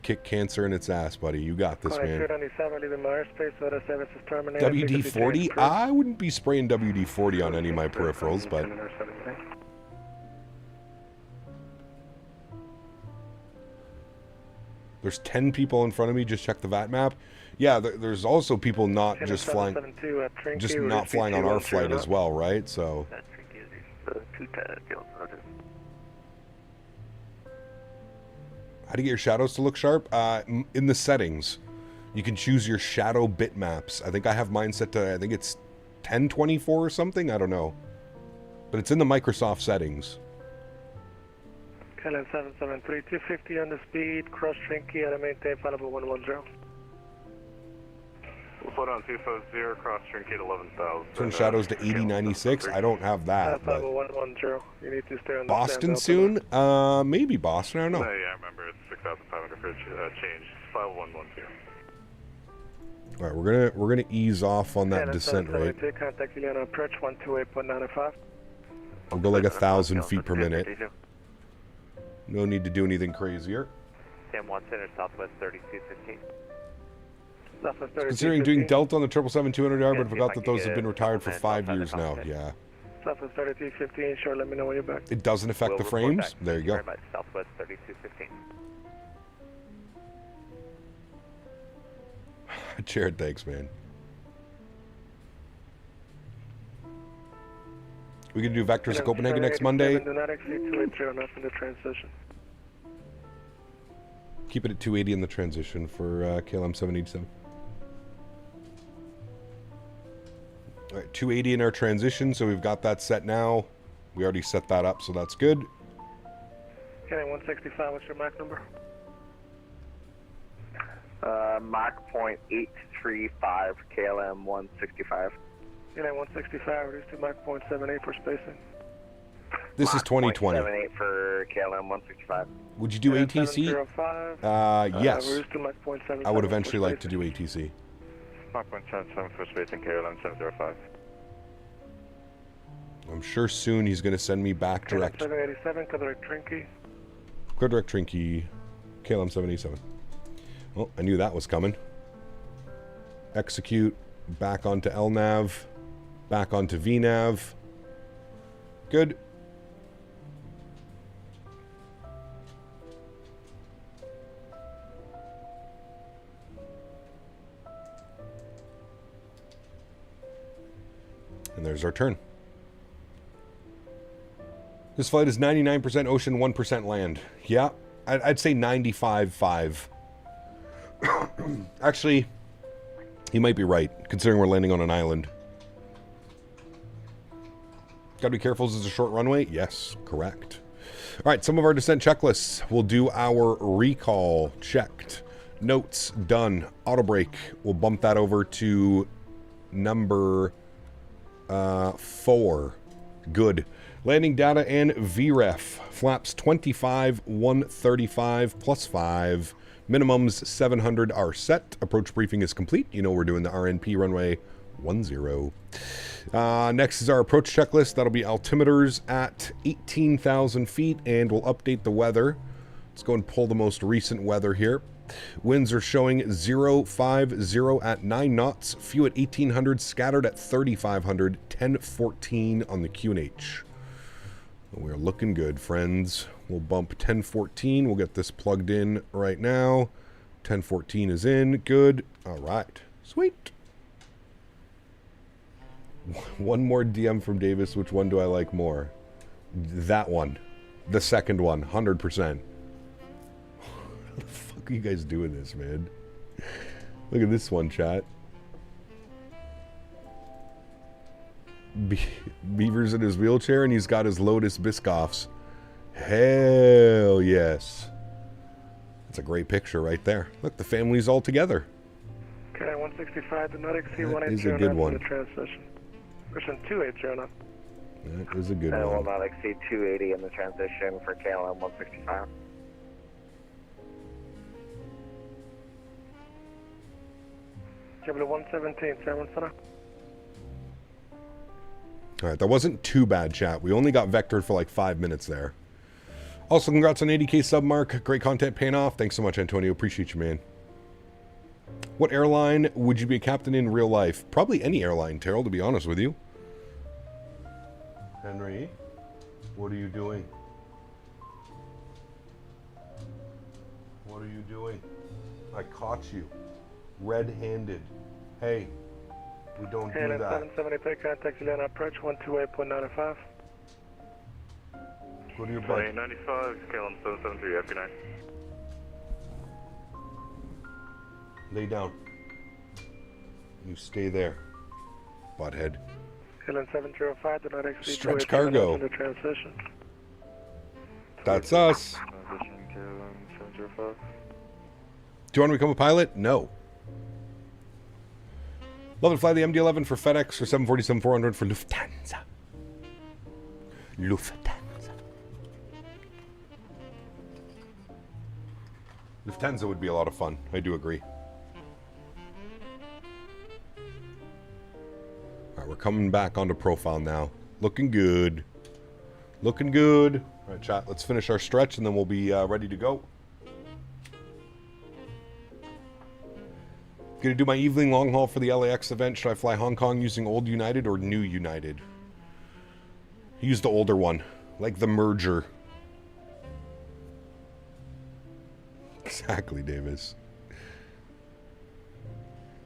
Kick cancer in its ass, buddy. You got this, man. WD-40? I wouldn't be spraying WD-40 on any of my peripherals, but... There's 10 people in front of me. Just check the VAT map. Yeah, there's also people not just flying, not flying on our flight as well, right? So. How to get your shadows to look sharp? In the settings, you can choose your shadow bitmaps. I think I have mine set to, I think it's 1024 or something. I don't know, but it's in the Microsoft settings. KLM 773, 250 on the speed, cross Trinky, out of maintain, follow 110. We'll put on 250, cross Trinky at 11,000. Turn shadows to 8096. I don't have that. But 110. You need to stay on the Boston soon? Maybe Boston. I don't know. Yeah, I remember. It's 6,500 for change. 5112. All right, we're gonna ease off on that descent rate. Contact you on approach 128.95. We'll go like 1,000 feet per minute. No need to do anything crazier. Sam 1 Center, Southwest 3215. Southwest Considering doing 3215. Delta on the 777-200R, but I see forgot if I that can those have get been retired for Southwest 5 outside years the now. cockpit. Yeah. Southwest 3215, sure, let me know when you're back. It doesn't affect We'll the report frames. back. There you Thank go. very much. Southwest 3215. Jared, thanks, man. We can do vectors to Copenhagen next Monday. Do not exceed 280 enough in the transition. Keep it at 280 in the transition for KLM 787. All right, 280 in our transition, so we've got that set now. We already set that up, so that's good. Okay, 165, what's your Mach number? Mach .835, KLM 165. Okay, 165, reduce to Mach .78 for spacing. This is 2020. 78 for KLM 165. Would you do ATC? 705. Yes. Reduce to Mach .77 I would for eventually like to spacing. do ATC. Mach 177 for space in KLM 705. I'm sure soon he's going to send me back Okay, direct. 787, Direct Trinky. Clear direct Trinky, KLM 787. Well, I knew that was coming. Execute, back onto LNAV, back onto VNAV. Good. And there's our turn. This flight is 99% ocean, 1% land. Yeah, I'd say 95.5. Actually, he might be right, considering we're landing on an island. Gotta be careful, this is a short runway? Yes, correct. All right, some of our descent checklists. We'll do our recall checked. Notes done. Auto brake. We'll bump that over to number 4. Good. Landing data and VREF. Flaps 25, 135 plus 5. Minimums 700 are set. Approach briefing is complete. You know we're doing the RNP runway 10. Next is our approach checklist. That'll be altimeters at 18,000 feet, and we'll update the weather. Let's go and pull the most recent weather here. Winds are showing 050 at 9 knots, few at 1800, scattered at 3500, 1014 on the QNH. We're looking good, friends. We'll bump 1014. We'll get this plugged in right now. 1014 is in. Good. All right. Sweet. One more DM from Davis. Which one do I like more? That one. The second one. 100%. How the fuck are you guys doing this, man? Look at this one, chat. Beaver's in his wheelchair and he's got his Lotus Biscoffs. Hell yes. That's a great picture right there. Look, the family's all together. Okay, 165, do not exceed That 180 is a good knots one. in the transition. Person 280 knots. That is a good And will one. not exceed 280 in the transition for KLM 165. Jebel 117, 7 Sana. All right, that wasn't too bad, chat. We only got vectored for like 5 minutes there. Also, congrats on 80K sub mark. Great content paying off. Thanks so much, Antonio. Appreciate you, man. What airline would you be a captain in real life? Probably any airline, Terrell, to be honest with you. Henry, what are you doing? What are you doing? I caught you. Red-handed. Hey, we don't do KLM that. 770, take contact Juliana approach 128.95. Go to your butt. 95, KLM 773, FP9. Lay down. You stay there, butthead. KLM 705, do not exceed Stretch 280 cargo. knots in the transition. That's us. Transition KLM 705. Do you want to become a pilot? No. Love to fly the MD-11 for FedEx or 747-400 for Lufthansa. Lufthansa. Lufthansa would be a lot of fun. I do agree. All right, we're coming back onto profile now. Looking good. Looking good. All right, chat, let's finish our stretch and then we'll be ready to go. Gonna do my evening long haul for the LAX event. Should I fly Hong Kong using old United or new United? Use the older one, like the merger. Exactly, Davis. I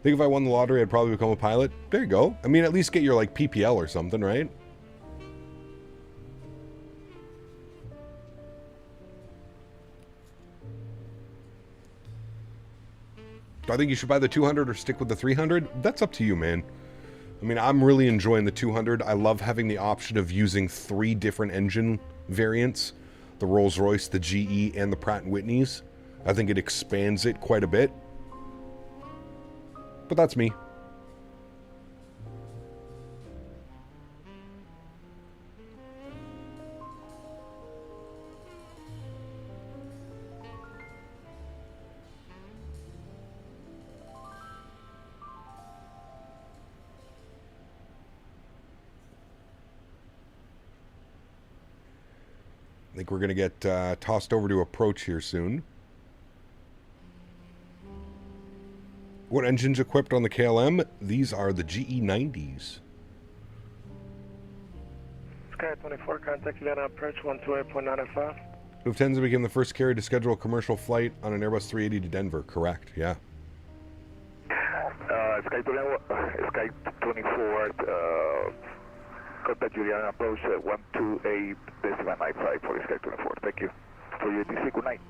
think if I won the lottery, I'd probably become a pilot. There you go. I mean, at least get your, like, PPL or something, right? Do I think you should buy the 200 or stick with the 300? That's up to you, man. I mean, I'm really enjoying the 200. I love having the option of using 3 different engine variants. The Rolls-Royce, the GE, and the Pratt & Whitney's. I think it expands it quite a bit. But that's me. I think we're going to get tossed over to approach here soon. What engines equipped on the KLM? These are the GE90s. Sky 24, contact Vienna approach 128.95. Lufthansa became the first carrier to schedule a commercial flight on an Airbus 380 to Denver. Correct, yeah. Sky 24, contact Julian approach 128.95 for Sky 24. Thank you. For your DC, good night.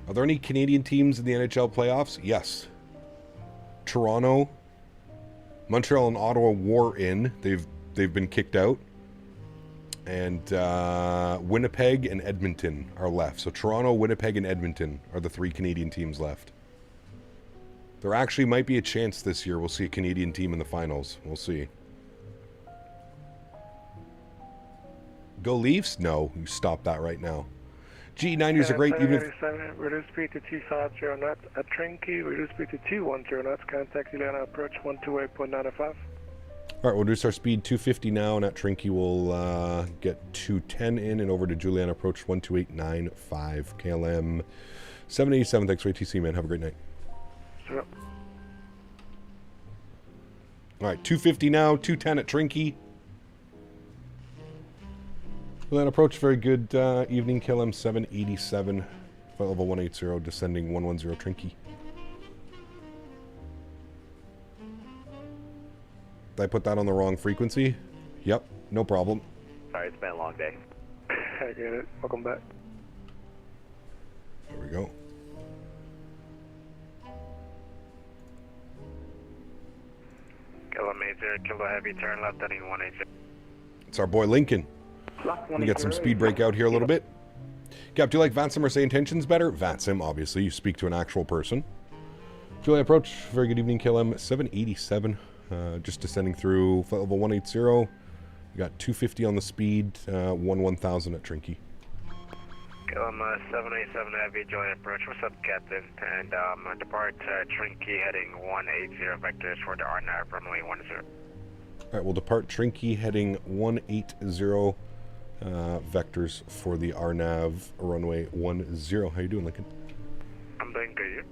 Are there any Canadian teams in the NHL playoffs? Yes. Toronto, Montreal, and Ottawa were in. They've been kicked out. And Winnipeg and Edmonton are left. So Toronto, Winnipeg, and Edmonton are the 3 Canadian teams left. There actually might be a chance this year we'll see a Canadian team in the finals. We'll see. Go Leafs? No, you stop that right now. GE90s are great. Even if... Reduce speed to 250 knots at Trinky. Reduce speed to 210 knots. Contact Juliana approach 128.95. All right, we'll reduce our speed 250 now, and at Trinky we'll get 210 in and over to Juliana approach 128.95. KLM 787. Thanks for ATC, man. Have a great night. Sure. All right, 250 now, 210 at Trinky. Juliana approach, very good evening. KLM 787. Flight level 180, descending 110 Trinky. Did I put that on the wrong frequency? Yep, no problem. Sorry, it's been a long day. I get it. Welcome back. There we go. KLM 80, Kilo Heavy, turn left heading 180. It's our boy Lincoln. We get some speed break out here a little bit. Cap, do you like Vansim or say intentions better? Vansim, obviously. You speak to an actual person. Julia approach. Very good evening, KLM 787. Just descending through flight level 180. You got 250 on the speed, 1000 at Trinky. KLM 787 Heavy, Julia approach. What's up, Captain? And depart Trinky heading 180 vectors for the RNAV runway 10. All right, we'll depart Trinky heading 180 vectors for the RNAV runway 10. How you doing, Lincoln? I'm doing good.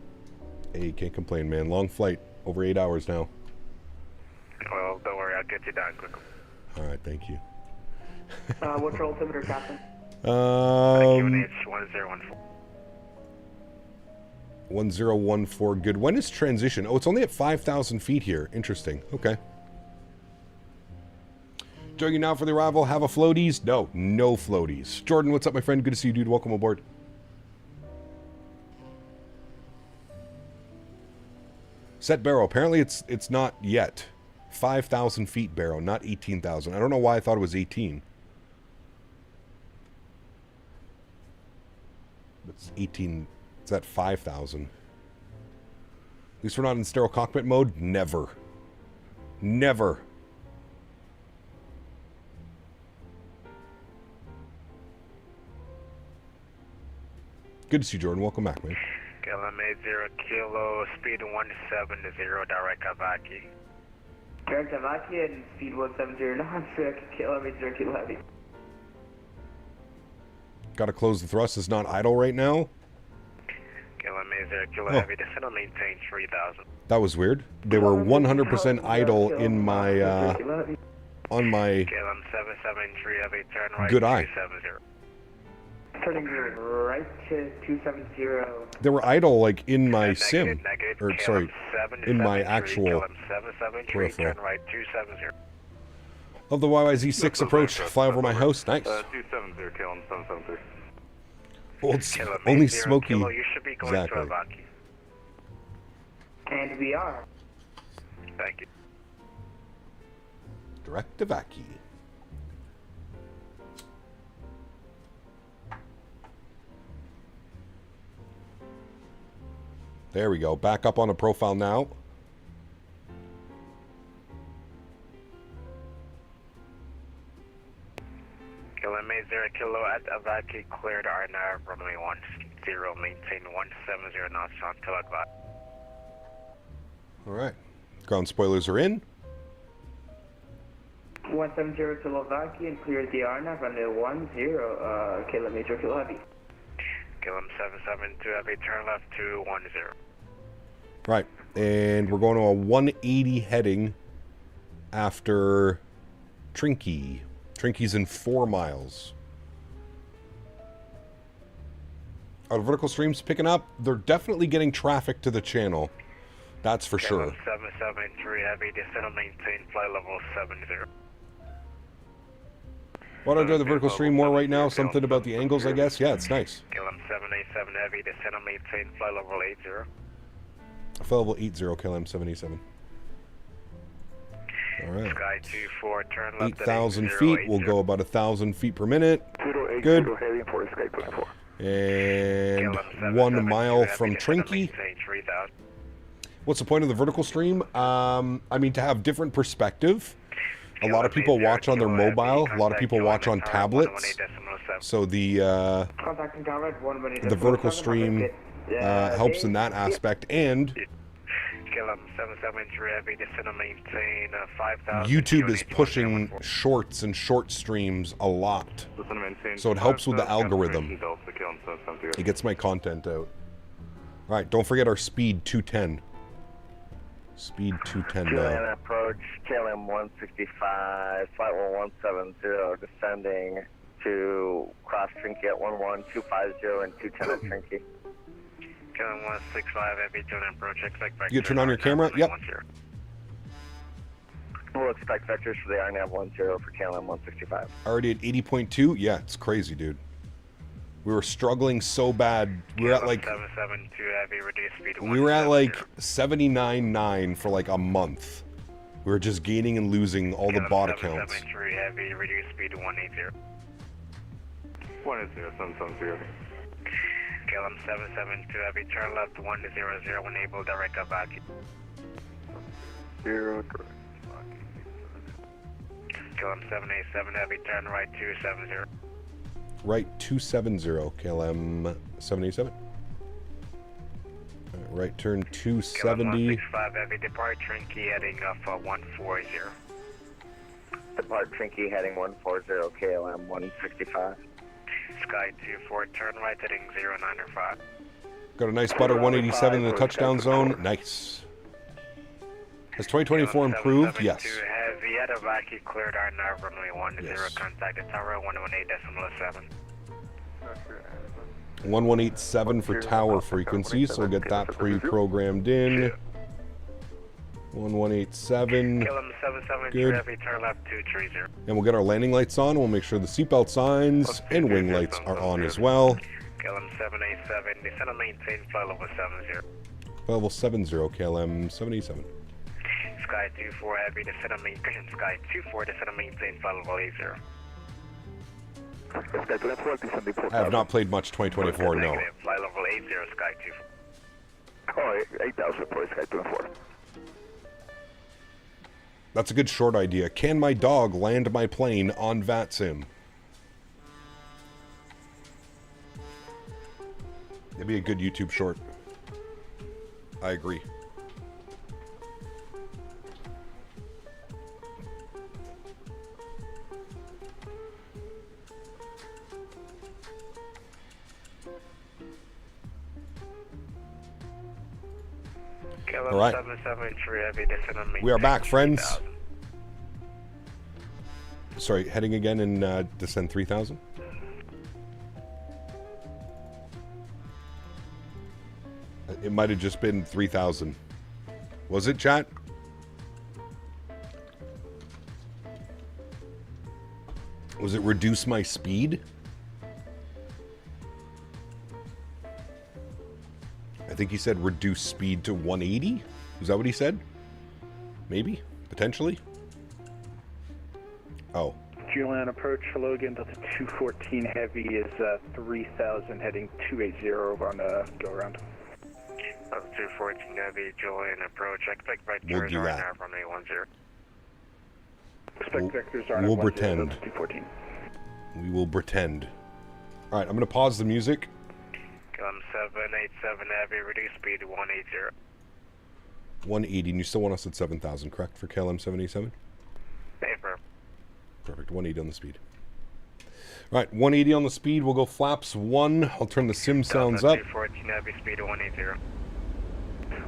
Hey, can't complain, man. Long flight, over 8 hours now. Well, don't worry, I'll get you down quickly. All right, thank you. What's your altimeter, Captain? QNH 1014. 1014, good. When is transition? Oh, it's only at 5,000 feet here. Interesting. Okay. Joining you now for the arrival. Have a floaties? No, no floaties. Jordan, what's up, my friend? Good to see you, dude. Welcome aboard. Set barrow. Apparently it's not yet. 5,000 feet barrow, not 18,000. I don't know why I thought it was 18. It's 18. It's at 5,000. At least we're not in sterile cockpit mode. Never. Never. Good to see you, Jordan. Welcome back, man. KLM 80 Kilo, speed 170, direct Kavaki. Direct Kavaki and speed 170 knots, KLM 80 Kilo Heavy. Got to close the thrust. It's not idle right now. Kilo Heavy, descend and maintain 3000. That was weird. They were 100% idle in my on my KLM 773 Heavy, turn right good eye. 270. Turning right to 270. They were idle like in my Negative, sim, negative. or KLM sorry, in my 773, actual KLM 773, peripheral. turn right 270. Of the YYZ6 approach, fly over my house. Nice. 270, KLM 773. Old, KLM only 80 smoky. Kilo, you should be going Exactly. to Avaki. And we are. Thank you. Direct to Vaki. There we go. Back up on the profile now. KLM 80 Kilo at Avaki, cleared RNR, runway 10, maintain 170 knots on till Avaki. All right. Ground spoilers are in. 170 Slovakia and cleared the RNAV runway 10, kilometer Kilo Heavy. KLM 772 Heavy, turn left 210. Right. And we're going to a 180 heading after Trinky. Trinky's in 4 miles. Are the vertical streams picking up? They're definitely getting traffic to the channel. That's for sure. KLM 773 Heavy, descend and maintain flight level 70. Why do I do the vertical stream more right now? Something about the angles, I guess? Yeah, it's nice. KLM 787 Heavy, descend and maintain flight level 80. Flight level 80, KLM 787. All right. Sky 24, turn left 8,000 feet. We'll go about 1,000 feet per minute. Good. heading for Sky 24. And 1 mile from Trinky. What's the point of the vertical stream? I mean, to have different perspective. A lot of people watch on their mobile. A lot of people watch on tablets. So the vertical stream helps in that aspect. And YouTube is pushing shorts and short streams a lot. So it helps with the algorithm. It gets my content out. All right, don't forget our speed 210. Speed 210 now. QLM approach, KLM 165, flight level 170, descending to cross Trinky at 11250 and 210 at Trinky. KLM 165 Heavy, turn approach, expect vectors. You turn on your camera? Yep. We'll expect vectors for the RNAV 10 for KLM 165. Already at 80.2? Yeah, it's crazy, dude. We were struggling so bad. We were at like 772 Heavy, reduce speed. we were at like 79.9 for like a month. We were just gaining and losing all the bot accounts. 773 Heavy, reduce speed 180. 180, 770. KLM 772 Heavy, turn left 100, enable direct Avaki. 0, KLM 787 Heavy, turn right 270. Right 270, KLM 787. Right turn 270. 165 Heavy, depart Trinky, heading off 140. Depart Trinky heading 140, KLM 165. Sky 24, turn right heading 095. Got a nice butter 187 in the touchdown zone. Nice. Has 2024 improved? Yes. Heavy at Avaki, cleared our nav runway 10, Yes. contact the tower 118.7. 1187 for tower frequency, so we'll get that pre-programmed in. 1187. KLM 773 Good. Heavy, turn left 230. And we'll get our landing lights on. We'll make sure the seatbelt signs and wing lights are on as well. KLM 787, descend and maintain flight level 70. Level 70, KLM 787. Sky 24 Heavy, descend and maintain, Sky 24, descend and maintain flight level 80. I have not played much 2024, no. Negative, flight level 80, Sky 24. Oh, 8,000 for Sky 24. That's a good short idea. Can my dog land my plane on VATSIM? It'd be a good YouTube short. I agree. KLM All right. 773 Heavy, descend on We are back, friends. 3000. Sorry, heading again in descend 3000. It might have just been 3000. Was it, chat? Was it reduce my speed? I think he said reduce speed to 180. Is that what he said? Maybe? Potentially? Oh. Ajueland approach for Logan, Delta 214 Heavy is 3000 heading 280 over on the go around. 214 Heavy, Julian approach. Expect We'll vectors do are that. now from 810. Expect vectors are We'll 10, pretend. Delta 214. We will pretend. Alright, I'm going to pause the music. KLM 787 Heavy, reduce speed to 180. 180, and you still want us at 7,000, correct, for KLM 787? Paper. Perfect, 180 on the speed. Alright, 180 on the speed. We'll go flaps 1. I'll turn the sim sounds up. 214 Heavy, speed to 180.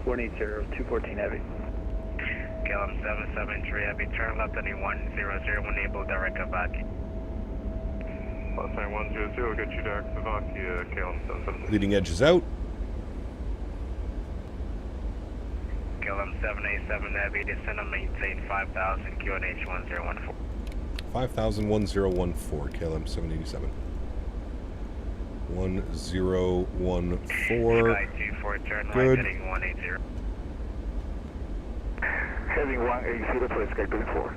180, 214 Heavy. KLM 773 Heavy, turn left heading 100, enable direct Kavaki. Last time 100, get you direct Kavaki, KLM 773. Leading edge is out. KLM 787 Heavy, descend and maintain 5000, QNH 1014. 5,000, 1014, KLM 787. 1014. Sky 24, turn right Good. heading 180. Heading 180 for Sky 24.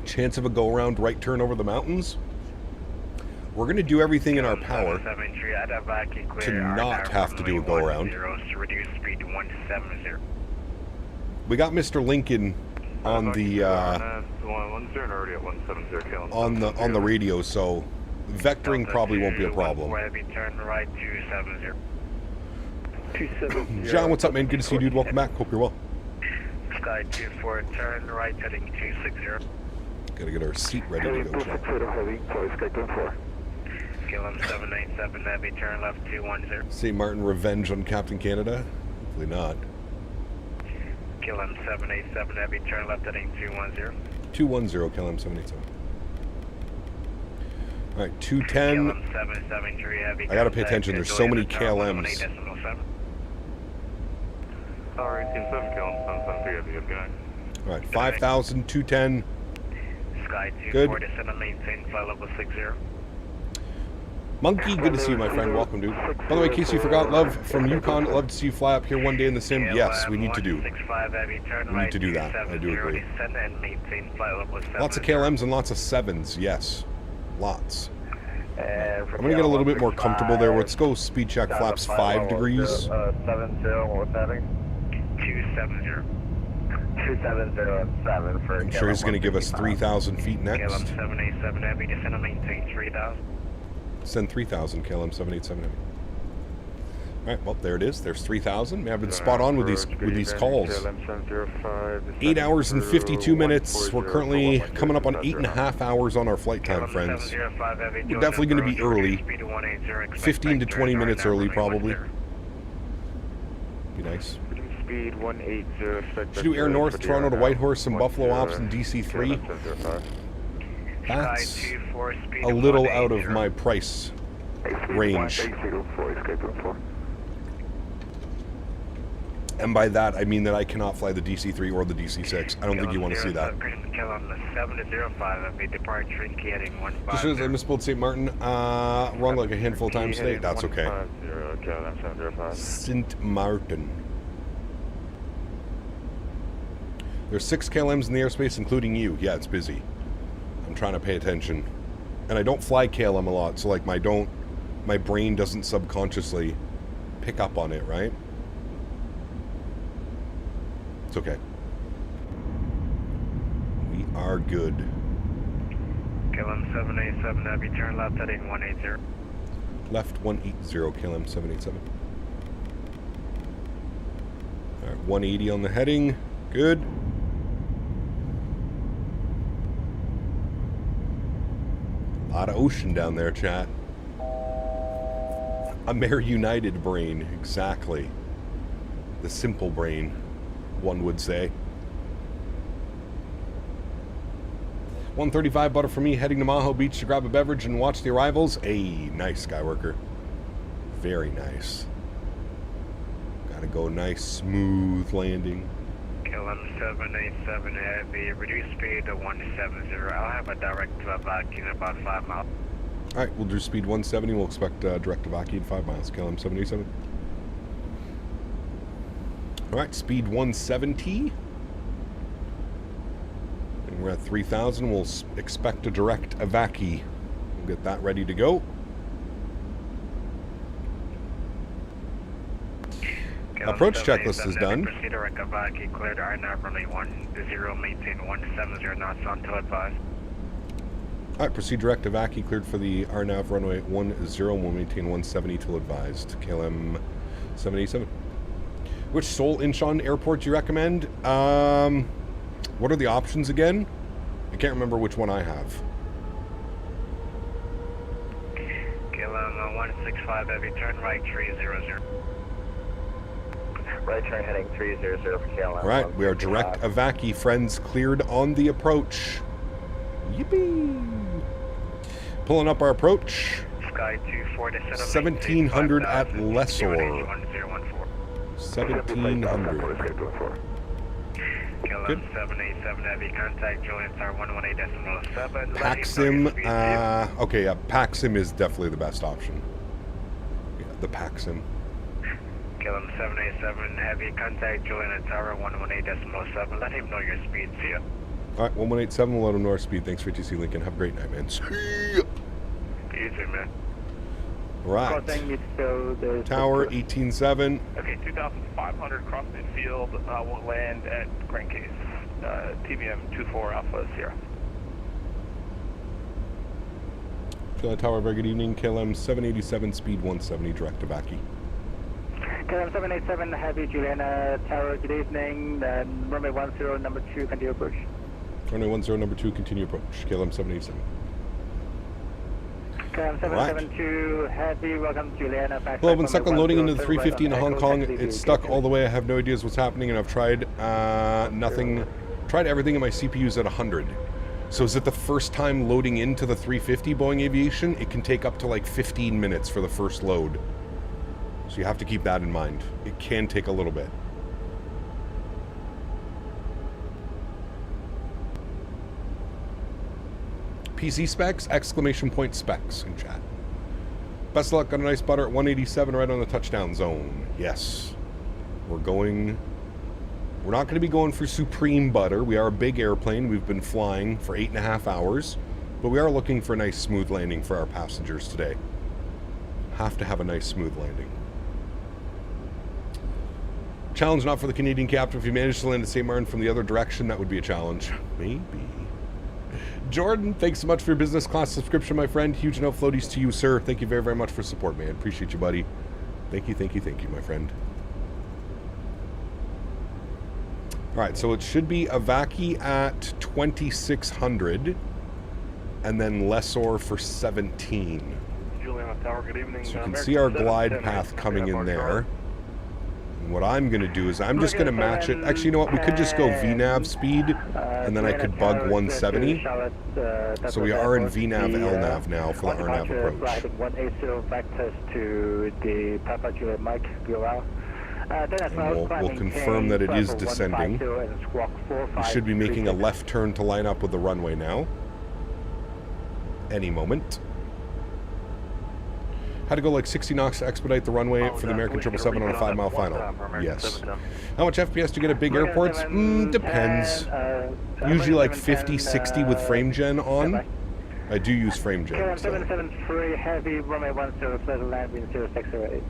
Chance of a go-around right turn over the mountains. We're going to do everything in our power to not have to do a go-around. Reduce speed to 170. We got Mr. Lincoln on the on the radio, so vectoring probably won't be a problem. Turn right 270. 270. John, what's up, man? Good to see you, dude. Welcome back. Hope you're well. Sky 24, turn right heading 260. Gotta get our seat ready to go, John. Heavy for Sky 24. KLM 797 Heavy, turn left 210. St.Maarten revenge on Captain Canada? Hopefully not. KLM 787 Heavy, turn left heading 210. 210, KLM 787. Alright, 210. KLM 773 Heavy. I gotta pay attention, there's so many KLMs. Alright, Team 7, KLM 773 Heavy, good guy. Alright, 5,000, 210. Sky 24, Good. descend and maintain flight level 60. Monkey, good to see you, my friend. Welcome, dude. By the way, in case you forgot, love from Yukon. Love to see you fly up here one day in the sim. Yes, we need to do. We need to do that. I do agree. Lots of KLMs and lots of 7s. Yes, lots. I'm gonna get a little bit more comfortable there. Let's go speed check flaps 5 degrees. 70, what's happening? 270. 2707 for I'm sure he's gonna give us 3,000 feet next. KLM 787 Heavy, descend and maintain 3000. Send 3,000, KLM 787 Heavy. Alright, well, there it is. There's 3,000. Man, I've been spot on with these calls. 8 hours and 52 minutes. We're currently coming up on 8.5 hours on our flight time, friends. We're definitely going to be early. 15 to 20 minutes early, probably. Be nice. Speed 180. Should do Air North, Toronto to Whitehorse, some Buffalo Ops, and DC3. That's a little out of my price range. And by that, I mean that I cannot fly the DC-3 or the DC-6. I don't think you want to see that. Just as I misspelled St.Maarten, wrong like a handful of times today. That's okay. St.Maarten. There's 6 KLMs in the airspace, including you. Yeah, it's busy. I'm trying to pay attention. And I don't fly KLM a lot, so like my brain doesn't subconsciously pick up on it, right? It's okay. We are good. KLM 787 Heavy, turn left heading 180. Left 180, KLM 787. Alright, 180 on the heading. Good. A lot of ocean down there, chat. A Mare United brain, exactly. The simple brain, one would say. 135 butter for me, heading to Maho Beach to grab a beverage and watch the arrivals. Hey, nice, Skyworker. Very nice. Gotta go nice, smooth landing. KLM 787 Heavy, reduce speed to 170. I'll have a direct evac in about 5 miles. Alright, we'll do speed 170. We'll expect direct evac in 5 miles. KLM 787. Alright, speed 170. And we're at 3,000. We'll expect a direct evac. We'll get that ready to go. Approach checklist is done. Proceed direct evac, cleared RNAV runway 10, maintain 170 knots until advised. Alright, proceed direct evac, cleared for the RNAV runway 10, we'll maintain 170 till advised. KLM 787. Which Seoul Incheon airport do you recommend? What are the options again? I can't remember which one I have. KLM 165 Heavy, turn right 300. Right turn heading 300 for KLM. Alright, we are direct evac, friends, cleared on the approach. Yippee! Pulling up our approach. Sky 24 to 1700 at Lessor. 1700. Good. KLM 787 Heavy, contact Julian Tower 118.7. Paxim, okay, yeah, Paxim is definitely the best option. Yeah, the Paxim. KLM 787 Heavy, contact Julian Tower 118.7. Let him know your speed. See ya. Alright, 1187, we'll let him know our speed. Thanks for TC Lincoln. Have a great night, man. See ya. You too, man. Right. Tower 18.7. Okay, 2,500 across midfield. We'll land at Grand Case. TBM 24 Alpha Sierra. Tower, very good evening. KLM 787, speed 170, direct to Vaki. KLM 787 Heavy, Juliana Tower, good evening. Runway 10, number 2, continue approach. Runway 10, number 2, continue approach. KLM 787. KLM 772 Heavy, welcome Juliana. Hello, been stuck on loading into the 350 in Hong Kong. It's stuck all the way. I have no idea what's happening, and I've tried nothing. Tried everything, and my CPU's at 100. So is it the first time loading into the 350 Boeing Aviation? It can take up to like 15 minutes for the first load. So you have to keep that in mind. It can take a little bit. PC specs, exclamation point specs in chat. Best of luck, got a nice butter at 187 right on the touchdown zone. Yes. We're not going to be going for supreme butter. We are a big airplane. We've been flying for 8.5 hours. But we are looking for a nice smooth landing for our passengers today. Have to have a nice smooth landing. Challenge not for the Canadian captain. If you manage to land at St.Maarten from the other direction, that would be a challenge. Maybe. Jordan, thanks so much for your business class subscription, my friend. Huge enough floaties to you, sir. Thank you very, very much for support, man. Appreciate you, buddy. Thank you, thank you, thank you, my friend. All right, so it should be Avaki at 2,600 and then Lessor for 17. Juliana Tower, good evening. So you can see our glide path coming in there. And what I'm going to do is I'm just going to match it. Actually, you know what? We could just go VNAV speed, and then I could bug 170. So we are in VNAV LNAV now for the RNAV approach. 180 vectors to the Papa Juliet Mike Bureau. We'll confirm that it is descending. We should be making a left turn to line up with the runway now. Any moment. Had to go like 60 knots to expedite the runway for the American 777 on a 5-mile final. Yes. How much FPS do you get at big airports? Depends. Usually like 50, 60 with frame gen on. I do use frame gen. 773 Heavy, runway 10, pleasant land, wind 0608.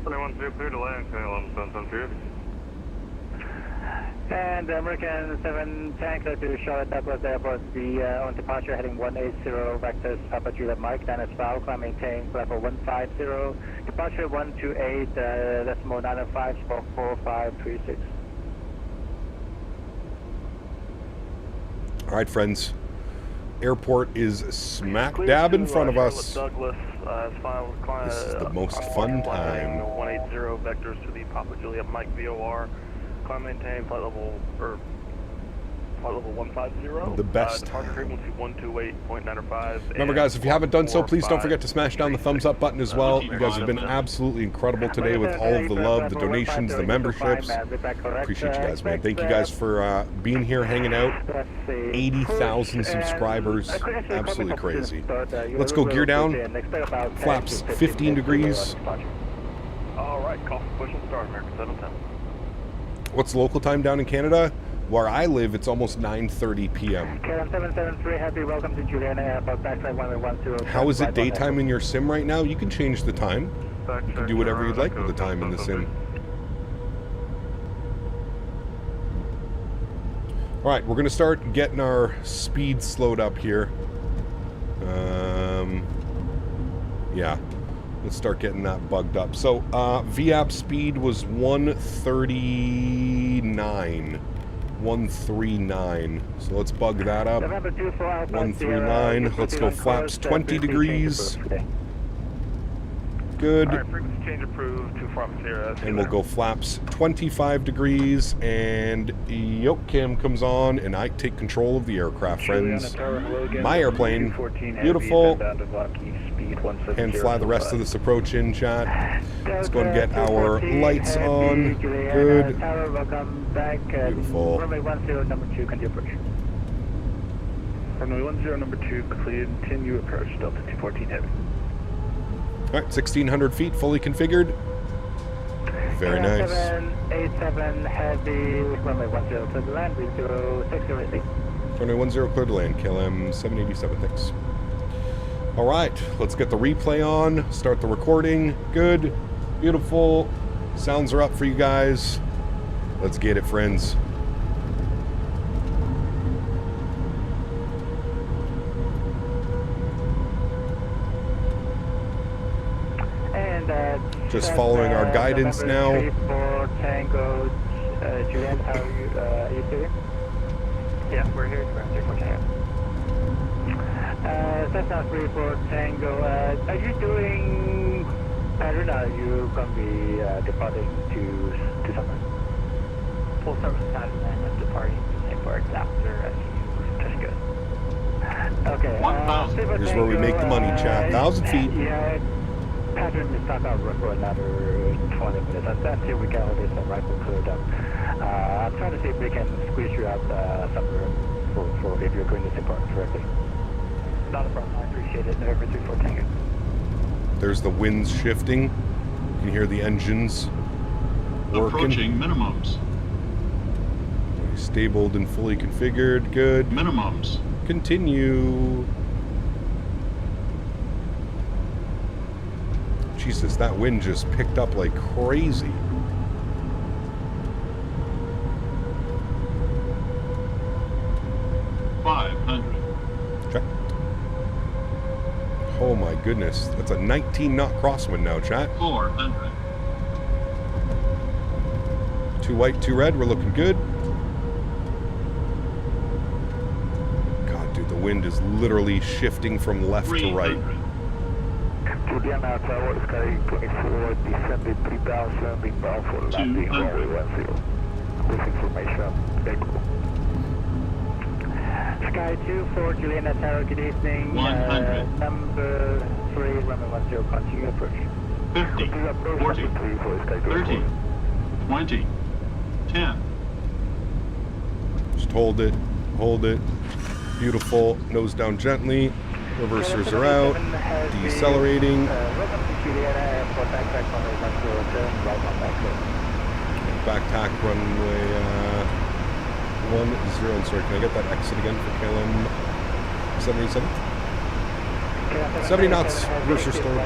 710, clear to land, KLM 773. And American 7 tanker to Charlotte Douglas Airport, on departure heading 180, vectors Papa Juliet Mike, Dennis Foul, climb maintain, level 150, departure 128, decimal 905, squawk 4536. All right, friends. Airport is smack dab in front of us. Douglas, This is the most fun time. 180 vectors to the Papa Juliet Mike VOR. Climb maintain flight level 150. The best. Target frequency 128.95. Remember, guys, if you haven't done so, please don't forget to smash down the thumbs up button as well. You guys have been absolutely incredible today with all of the love, the donations, the memberships. Appreciate you guys, man. Thank you guys for being here, hanging out. 80,000 subscribers. Absolutely crazy. Let's go gear down. Flaps 15 degrees. All right, call for push and start, American 710. What's the local time down in Canada? Where I live, it's almost 9:30 p.m. KLM 773 Heavy, welcome to Juliana Airport, backside 1110. How is it daytime in your sim right now? You can change the time. You can do whatever you'd like with the time in the sim. All right, we're going to start getting our speed slowed up here. Yeah, let's start getting that bugged up. So, VAP speed was 139. 139. So let's bug that up. 139. Let's go flaps 20 degrees. Good. Alright, frequency change approved, 24 Sierra. And we'll go flaps 25 degrees, and yoke cam comes on, and I take control of the aircraft, friends. My airplane, beautiful, and fly the rest of this approach in, chat. Let's go and get our lights on. Good. Beautiful. Runway 10, number 2, continue approach. Runway 10, number 2, continue approach, Delta 214 Heavy. All right, 1,600 feet, fully configured. Very nice. 87 Heavy, runway 10, clear to land, 0608. Runway 10, clear to land, KLM 787, thanks. All right, let's get the replay on, start the recording. Good, beautiful. Sounds are up for you guys. Let's get it, friends. Just following our guidance now. Tango, Julian, how are you doing? Yeah, we're here. Cessna 34 Tango, are you doing pattern? Are you going to be departing to somewhere? Full service pattern and departing to St. Maarten after just good. Okay. Here's where we make the money, chat. 1,000 feet. Yeah. Pattern is stuck out for another 20 minutes until we get all this rifle cleared up. I'm trying to see if we can squeeze you out somewhere for if you're going to depart correctly. Not a problem, I appreciate it. November 34 Tango. There's the winds shifting. You can hear the engines working. Approaching minimums. Stabled and fully configured. Good. Minimums. Continue. Jesus, that wind just picked up like crazy. Check. Oh my goodness. That's a 19 knot crosswind now, chat. 400. 2 white, 2 red. We're looking good. God, dude, the wind is literally shifting from left to right. Juliana Tower, Sky 24, descended 3,000, inbound for landing, runway 10. With information, echo. Sky 24, Juliana Tower, good evening. 100. Number 3, runway 10, continue approach. 50, 40, 30, 20, 10. Just hold it, beautiful, nose down gently, reversers are out, decelerating, back tack runway 10, I'm sorry, can I get that exit again for KLM 787? 70 knots, reverser storm.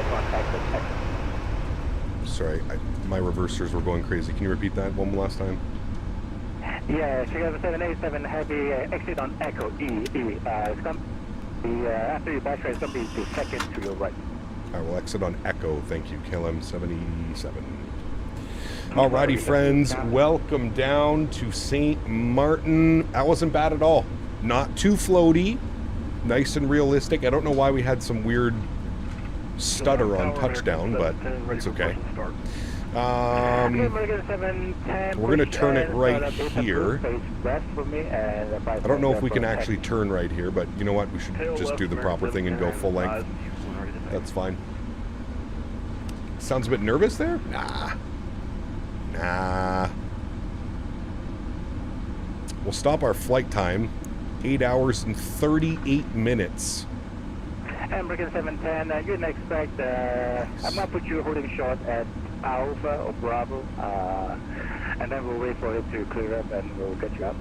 Sorry, my reversers were going crazy. Can you repeat that one last time? Yeah, Chicago 787 Heavy, exit on Echo, it's going to be, after your back it's going to be the second to your right. I will exit on Echo, thank you, KLM 787. Alrighty, friends, welcome down to St. Maarten. That wasn't bad at all. Not too floaty, Nice and realistic. I don't know why we had some weird stutter on touchdown, but it's okay. We're going to turn it right here. I don't know if we can actually turn right here, but you know what? We should just do the proper thing and go full length. That's fine. Sounds a bit nervous there? Nah. We'll stop our flight time. 8 hours and 38 minutes. American 710, you can expect, I'm going to put you holding short at Alpha or Bravo, and then we'll wait for it to clear up and we'll get you up.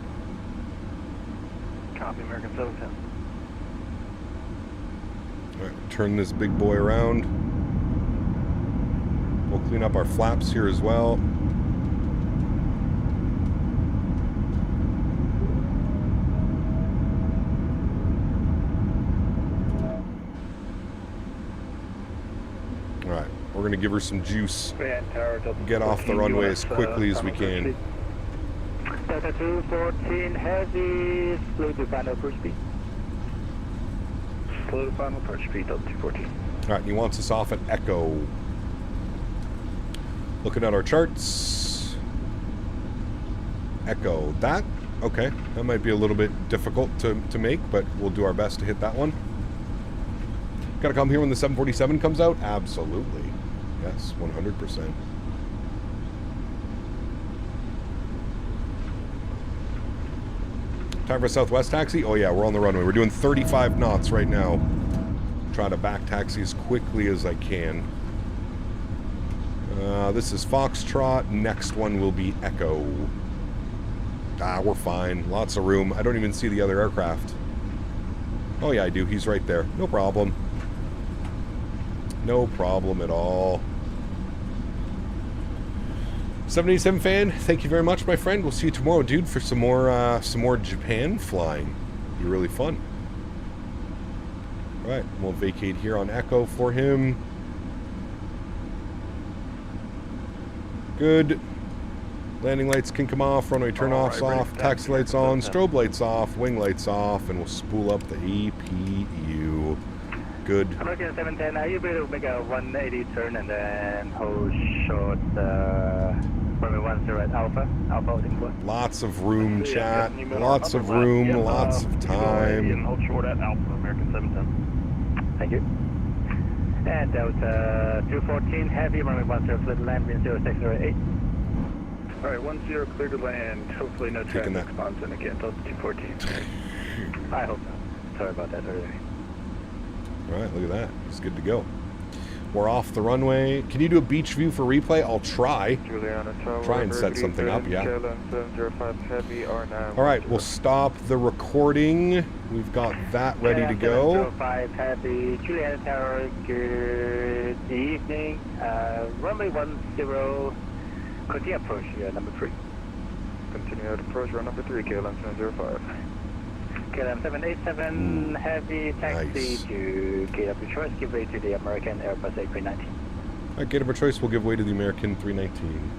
Copy, American 710. Alright, turn this big boy around. We'll clean up our flaps here as well. Alright, we're going to give her some juice. Get off the runway as quickly as we can. Delta 214 heavy, slow to final approach speed. Slow to final approach speed, Delta 214. Alright, he wants us off at Echo. Looking at our charts. Echo. That? Okay. That might be a little bit difficult to make, but we'll do our best to hit that one. Gotta come here when the 747 comes out? Absolutely. Yes, 100%. Time for a Southwest taxi? Oh yeah, we're on the runway. We're doing 35 knots right now. Trying to back taxi as quickly as I can. This is Foxtrot. Next one will be Echo. We're fine. Lots of room. I don't even see the other aircraft. Oh yeah, I do. He's right there. No problem. No problem at all. 787 fan, thank you very much, my friend. We'll see you tomorrow, dude, for some more Japan flying. Be really fun. All right, we'll vacate here on Echo for him. Good. Landing lights can come off, runway turn-offs off, taxi lights on, strobe lights off, wing lights off, and we'll spool up the APU. Good. American 710, are you able to make a 180 turn and then hold short runway 10 at Alpha holding point? Lots of room, chat. Lots of room, lots of time. Hold short at Alpha, American 710. Thank you. And Delta 214 heavy, runway 10, flight land, wind 0608. Alright, 10 clear to land. Hopefully no traffic spawns in again. Delta 214. I hope not. Sorry about that earlier. Alright, look at that. It's good to go. We're off the runway. Can you do a beach view for replay? I'll try. Try and set something up, yeah. Alright, we'll stop the recording. We've got that ready to go. 705 heavy, Juliana Tower, good evening. Runway 10, continue approach, number 3. Continue to approach, run number 3, KLM 705. KLM 787 heavy taxi to gate of your choice, give way to the American Airbus A319. Alright, gate of our choice, we'll give way to the American 319.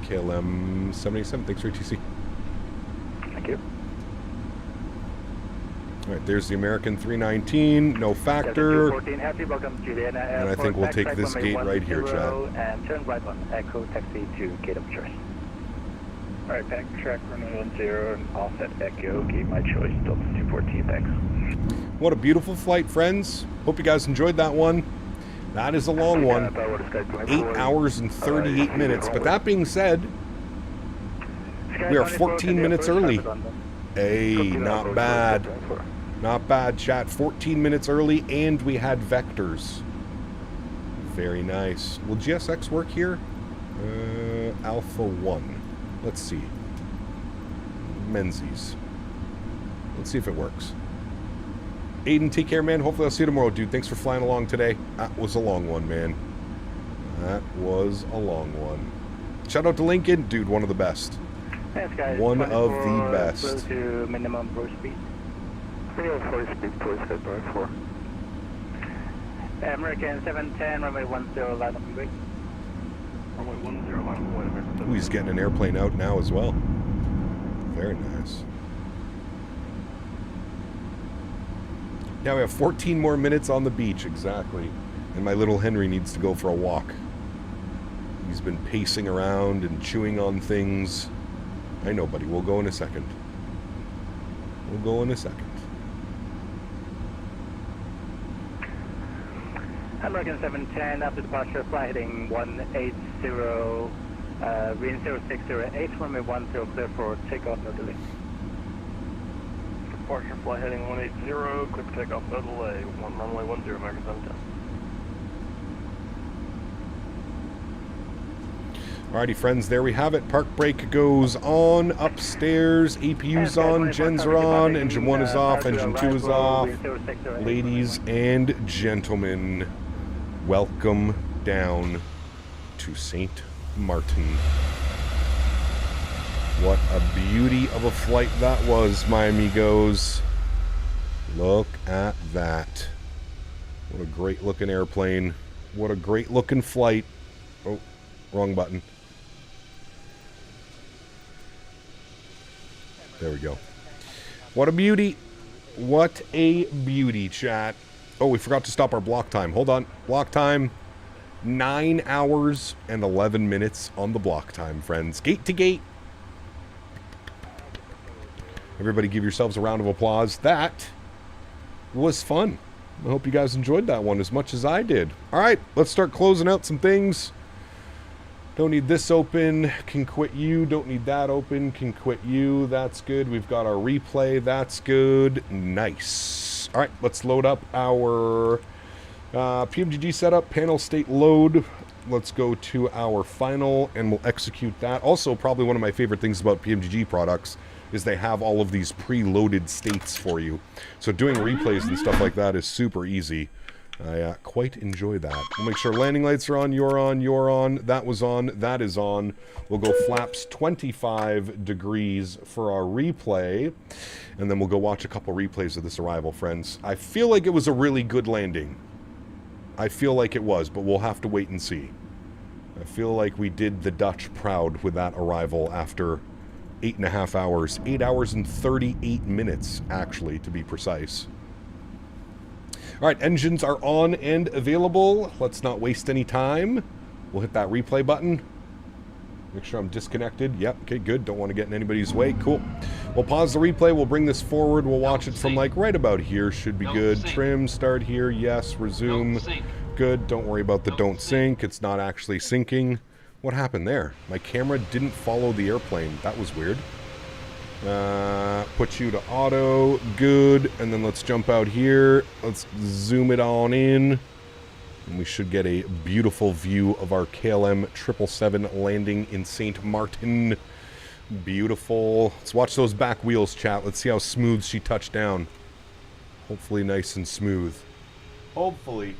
KLM 787, thanks for ATC. Thank you. Alright, there's the American 319, no factor. 14 happy, welcome to Juliana Airport. And I think we'll take this gate right here, Chad. And turn right on Echo taxi to gate of choice. Alright, back track runway 10 and offset Echo, gate my choice, Delta 214, thanks. What a beautiful flight, friends. Hope you guys enjoyed that one. That is a long one. 8 hours and 38 minutes. But that being said, we are 14 minutes early. Hey, not bad. Not bad, chat. 14 minutes early, and we had vectors. Very nice. Will GSX work here? Alpha 1. Let's see. Menzies. Let's see if it works. Aiden, take care, man. Hopefully I'll see you tomorrow, dude. Thanks for flying along today. That was a long one, man. That was a long one. Shout out to Lincoln. Dude, one of the best. Thanks, guys. One of the best. Slow to minimum approach speed. 304 speed, please, head by 4. American 710, runway 10, line up quick. Runway 10, line up American. Ooh, he's getting an airplane out now as well. Very nice. Now we have 14 more minutes on the beach, exactly. And my little Henry needs to go for a walk. He's been pacing around and chewing on things. I know, buddy. We'll go in a second. We'll go in a second. American 710 after departure, fly heading 180, wind 0608, runway 10, clear for takeoff, no delay. Departure flight heading 180, clear for takeoff, no delay, runway 10, American 710. Alrighty, friends, there we have it. Park brake goes on upstairs. APU's on, gens are on, engine 1 is off, engine 2 is off. Ladies and gentlemen, welcome down to St. Maarten. What a beauty of a flight that was, my amigos. Look at that. What a great looking airplane. What a great looking flight. Oh, wrong button. There we go. What a beauty. What a beauty, chat. Oh, we forgot to stop our block time. Hold on. Block time. 9 hours and 11 minutes on the block time, friends. Gate to gate. Everybody give yourselves a round of applause. That was fun. I hope you guys enjoyed that one as much as I did. All right, let's start closing out some things. Don't need this open, can quit you. Don't need that open, can quit you. That's good. We've got our replay. That's good. Nice. All right, let's load up our PMGG setup, panel state load. Let's go to our final, and we'll execute that. Also, probably one of my favorite things about PMGG products is they have all of these preloaded states for you. So doing replays and stuff like that is super easy. I quite enjoy that. We'll make sure landing lights are on, you're on, that was on, that is on. We'll go flaps 25 degrees for our replay, and then we'll go watch a couple replays of this arrival, friends. I feel like it was a really good landing. I feel like it was, but we'll have to wait and see. I feel like we did the Dutch proud with that arrival after 8.5 hours. 8 hours and 38 minutes, actually, to be precise. All right, engines are on and available. Let's not waste any time. We'll hit that replay button. Make sure I'm disconnected. Yep, okay, good. Don't want to get in anybody's way. Cool. We'll pause the replay. We'll bring this forward. We'll watch it from like right about here. Should be good. Trim, start here. Yes, resume. Good. Don't worry about the don't sync. It's not actually syncing. What happened there? My camera didn't follow the airplane. That was weird. Put you to auto. Good. And then let's jump out here. Let's zoom it on in. And we should get a beautiful view of our KLM 777 landing in St. Maarten. Beautiful. Let's watch those back wheels, chat. Let's see how smooth she touched down. Hopefully nice and smooth. Hopefully.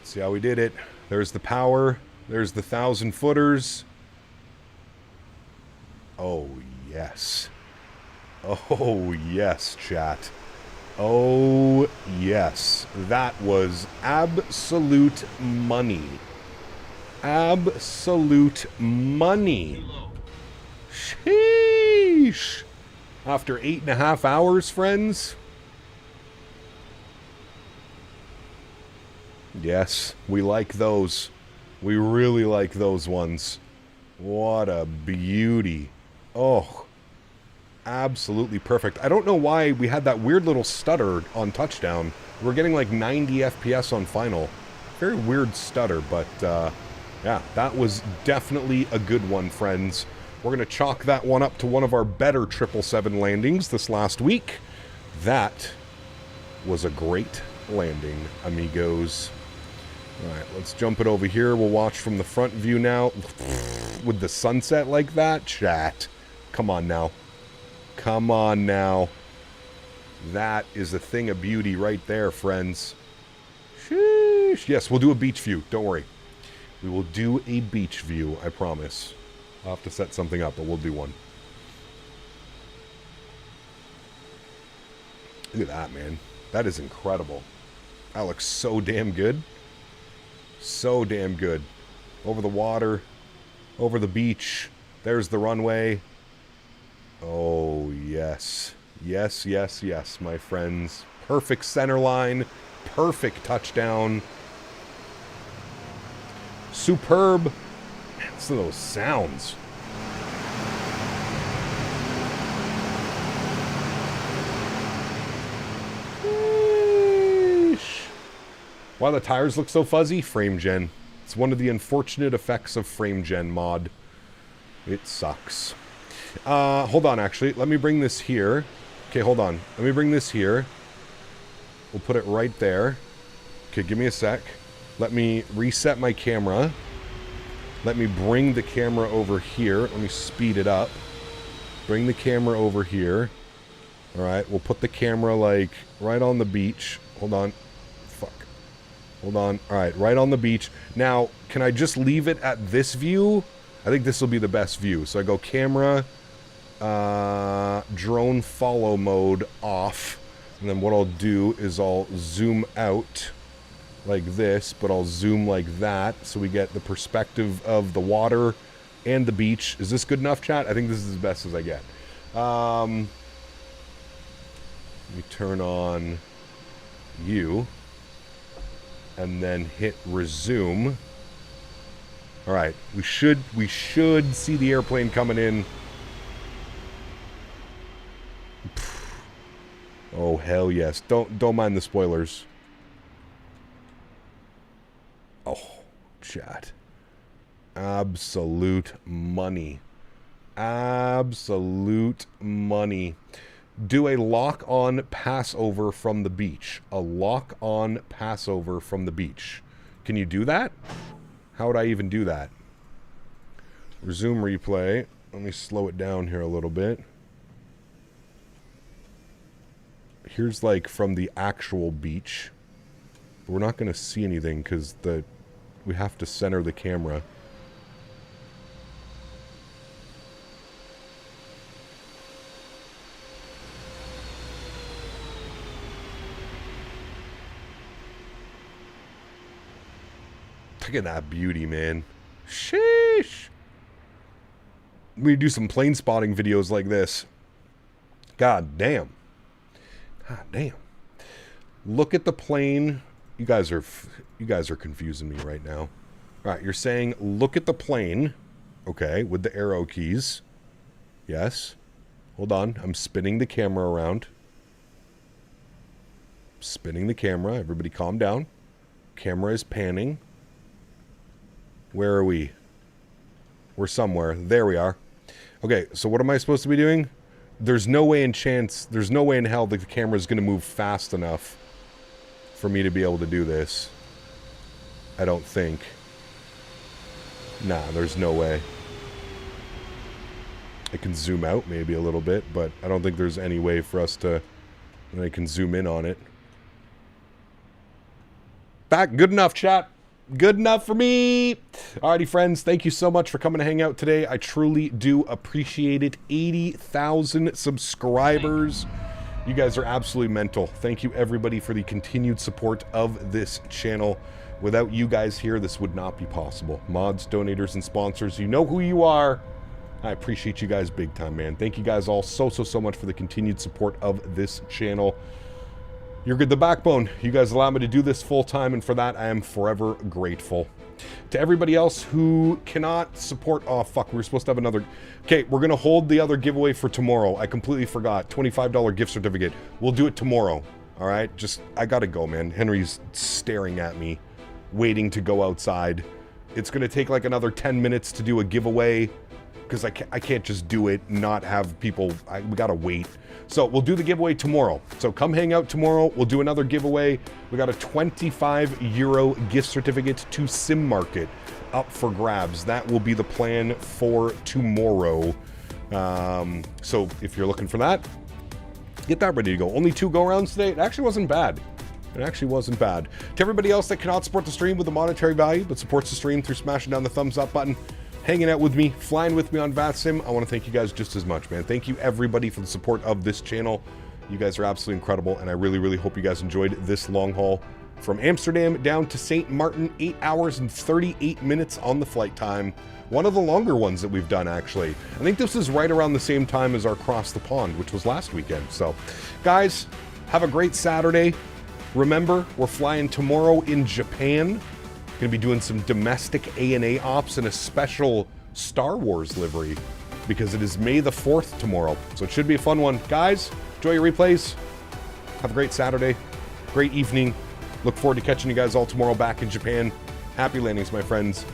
See how we did it. There's the power. There's the 1,000 footers. Oh, yes. Oh, yes, chat. Oh, yes. That was absolute money. Absolute money. Sheesh. After 8.5 hours, friends. Yes, we like those. We really like those ones. What a beauty. Oh, absolutely perfect. I don't know why we had that weird little stutter on touchdown. We're getting like 90 FPS on final. Very weird stutter, but yeah, that was definitely a good one, friends. We're going to chalk that one up to one of our better 777 landings this last week. That was a great landing, amigos. Alright, let's jump it over here. We'll watch from the front view now. With the sunset like that? Chat. Come on now. Come on now. That is a thing of beauty right there, friends. Sheesh. Yes, we'll do a beach view. Don't worry. We will do a beach view, I promise. I'll have to set something up, but we'll do one. Look at that, man. That is incredible. That looks so damn good. So damn good. Over the water, over the beach. There's the runway. Oh, yes. Yes, yes, yes, my friends. Perfect center line. Perfect touchdown. Superb. Man, listen to those sounds. Why the tires look so fuzzy? Frame gen. It's one of the unfortunate effects of frame gen mod. It sucks. Hold on, actually. Let me bring this here. Okay, hold on. Let me bring this here. We'll put it right there. Okay, give me a sec. Let me reset my camera. Let me bring the camera over here. Let me speed it up. Bring the camera over here. Alright, we'll put the camera, like, right on the beach. Hold on. Fuck. Hold on. Alright, right on the beach. Now, can I just leave it at this view? I think this will be the best view. So I go camera, drone follow mode off. And then what I'll do is I'll zoom out like this, but I'll zoom like that so we get the perspective of the water and the beach. Is this good enough, chat? I think this is as best as I get. Let me turn on you and then hit resume. All right, we should see the airplane coming in. Oh hell yes! Don't mind the spoilers. Oh, chat. Absolute money. Absolute money. Do a lock-on passover from the beach. A lock-on passover from the beach. Can you do that? How would I even do that? Resume replay. Let me slow it down here a little bit. Here's like from the actual beach. But we're not going to see anything because we have to center the camera. Look at that beauty, man. Sheesh. We do some plane spotting videos like this. God damn. God damn. Look at the plane. You guys are confusing me right now. All right, you're saying look at the plane. Okay, with the arrow keys. Yes. Hold on. I'm spinning the camera around. Spinning the camera. Everybody calm down. Camera is panning. Where are we? We're somewhere. There we are. Okay, so what am I supposed to be doing? There's no way in hell that the camera is going to move fast enough for me to be able to do this. I don't think. Nah, there's no way. I can zoom out maybe a little bit, but I don't think there's any way for us to... And I can zoom in on it. Back, good enough, chat. Good enough for me. Alrighty, friends. Thank you so much for coming to hang out today. I truly do appreciate it. 80,000 subscribers. You guys are absolutely mental. Thank you, everybody, for the continued support of this channel. Without you guys here, this would not be possible. Mods, donators, and sponsors, you know who you are. I appreciate you guys big time, man. Thank you guys all so much for the continued support of this channel. You're good, the backbone. You guys allow me to do this full time, and for that, I am forever grateful. To everybody else who cannot support... Oh, fuck, we were supposed to have another... Okay, we're going to hold the other giveaway for tomorrow. I completely forgot. $25 gift certificate. We'll do it tomorrow. All right? Just, I got to go, man. Henry's staring at me, waiting to go outside. It's going to take like another 10 minutes to do a giveaway, because I can't just do it and not have people... we got to wait. So we'll do the giveaway tomorrow. So come hang out tomorrow. We'll do another giveaway. We got a €25 gift certificate to Sim Market up for grabs. That will be the plan for tomorrow. So if you're looking for that, get that ready to go. Only 2 go-arounds today. It actually wasn't bad. It actually wasn't bad. To everybody else that cannot support the stream with a monetary value, but supports the stream through smashing down the thumbs up button, hanging out with me, flying with me on VATSIM, I want to thank you guys just as much, man. Thank you, everybody, for the support of this channel. You guys are absolutely incredible, and I really hope you guys enjoyed this long haul from Amsterdam down to St. Maarten, 8 hours and 38 minutes on the flight time. One of the longer ones that we've done, actually. I think this is right around the same time as our Cross the Pond, which was last weekend. So, guys, have a great Saturday. Remember, we're flying tomorrow in Japan. Going to be doing some domestic ANA ops and a special Star Wars livery because it is May the 4th tomorrow. So it should be a fun one. Guys, enjoy your replays. Have a great Saturday. Great evening. Look forward to catching you guys all tomorrow back in Japan. Happy landings, my friends.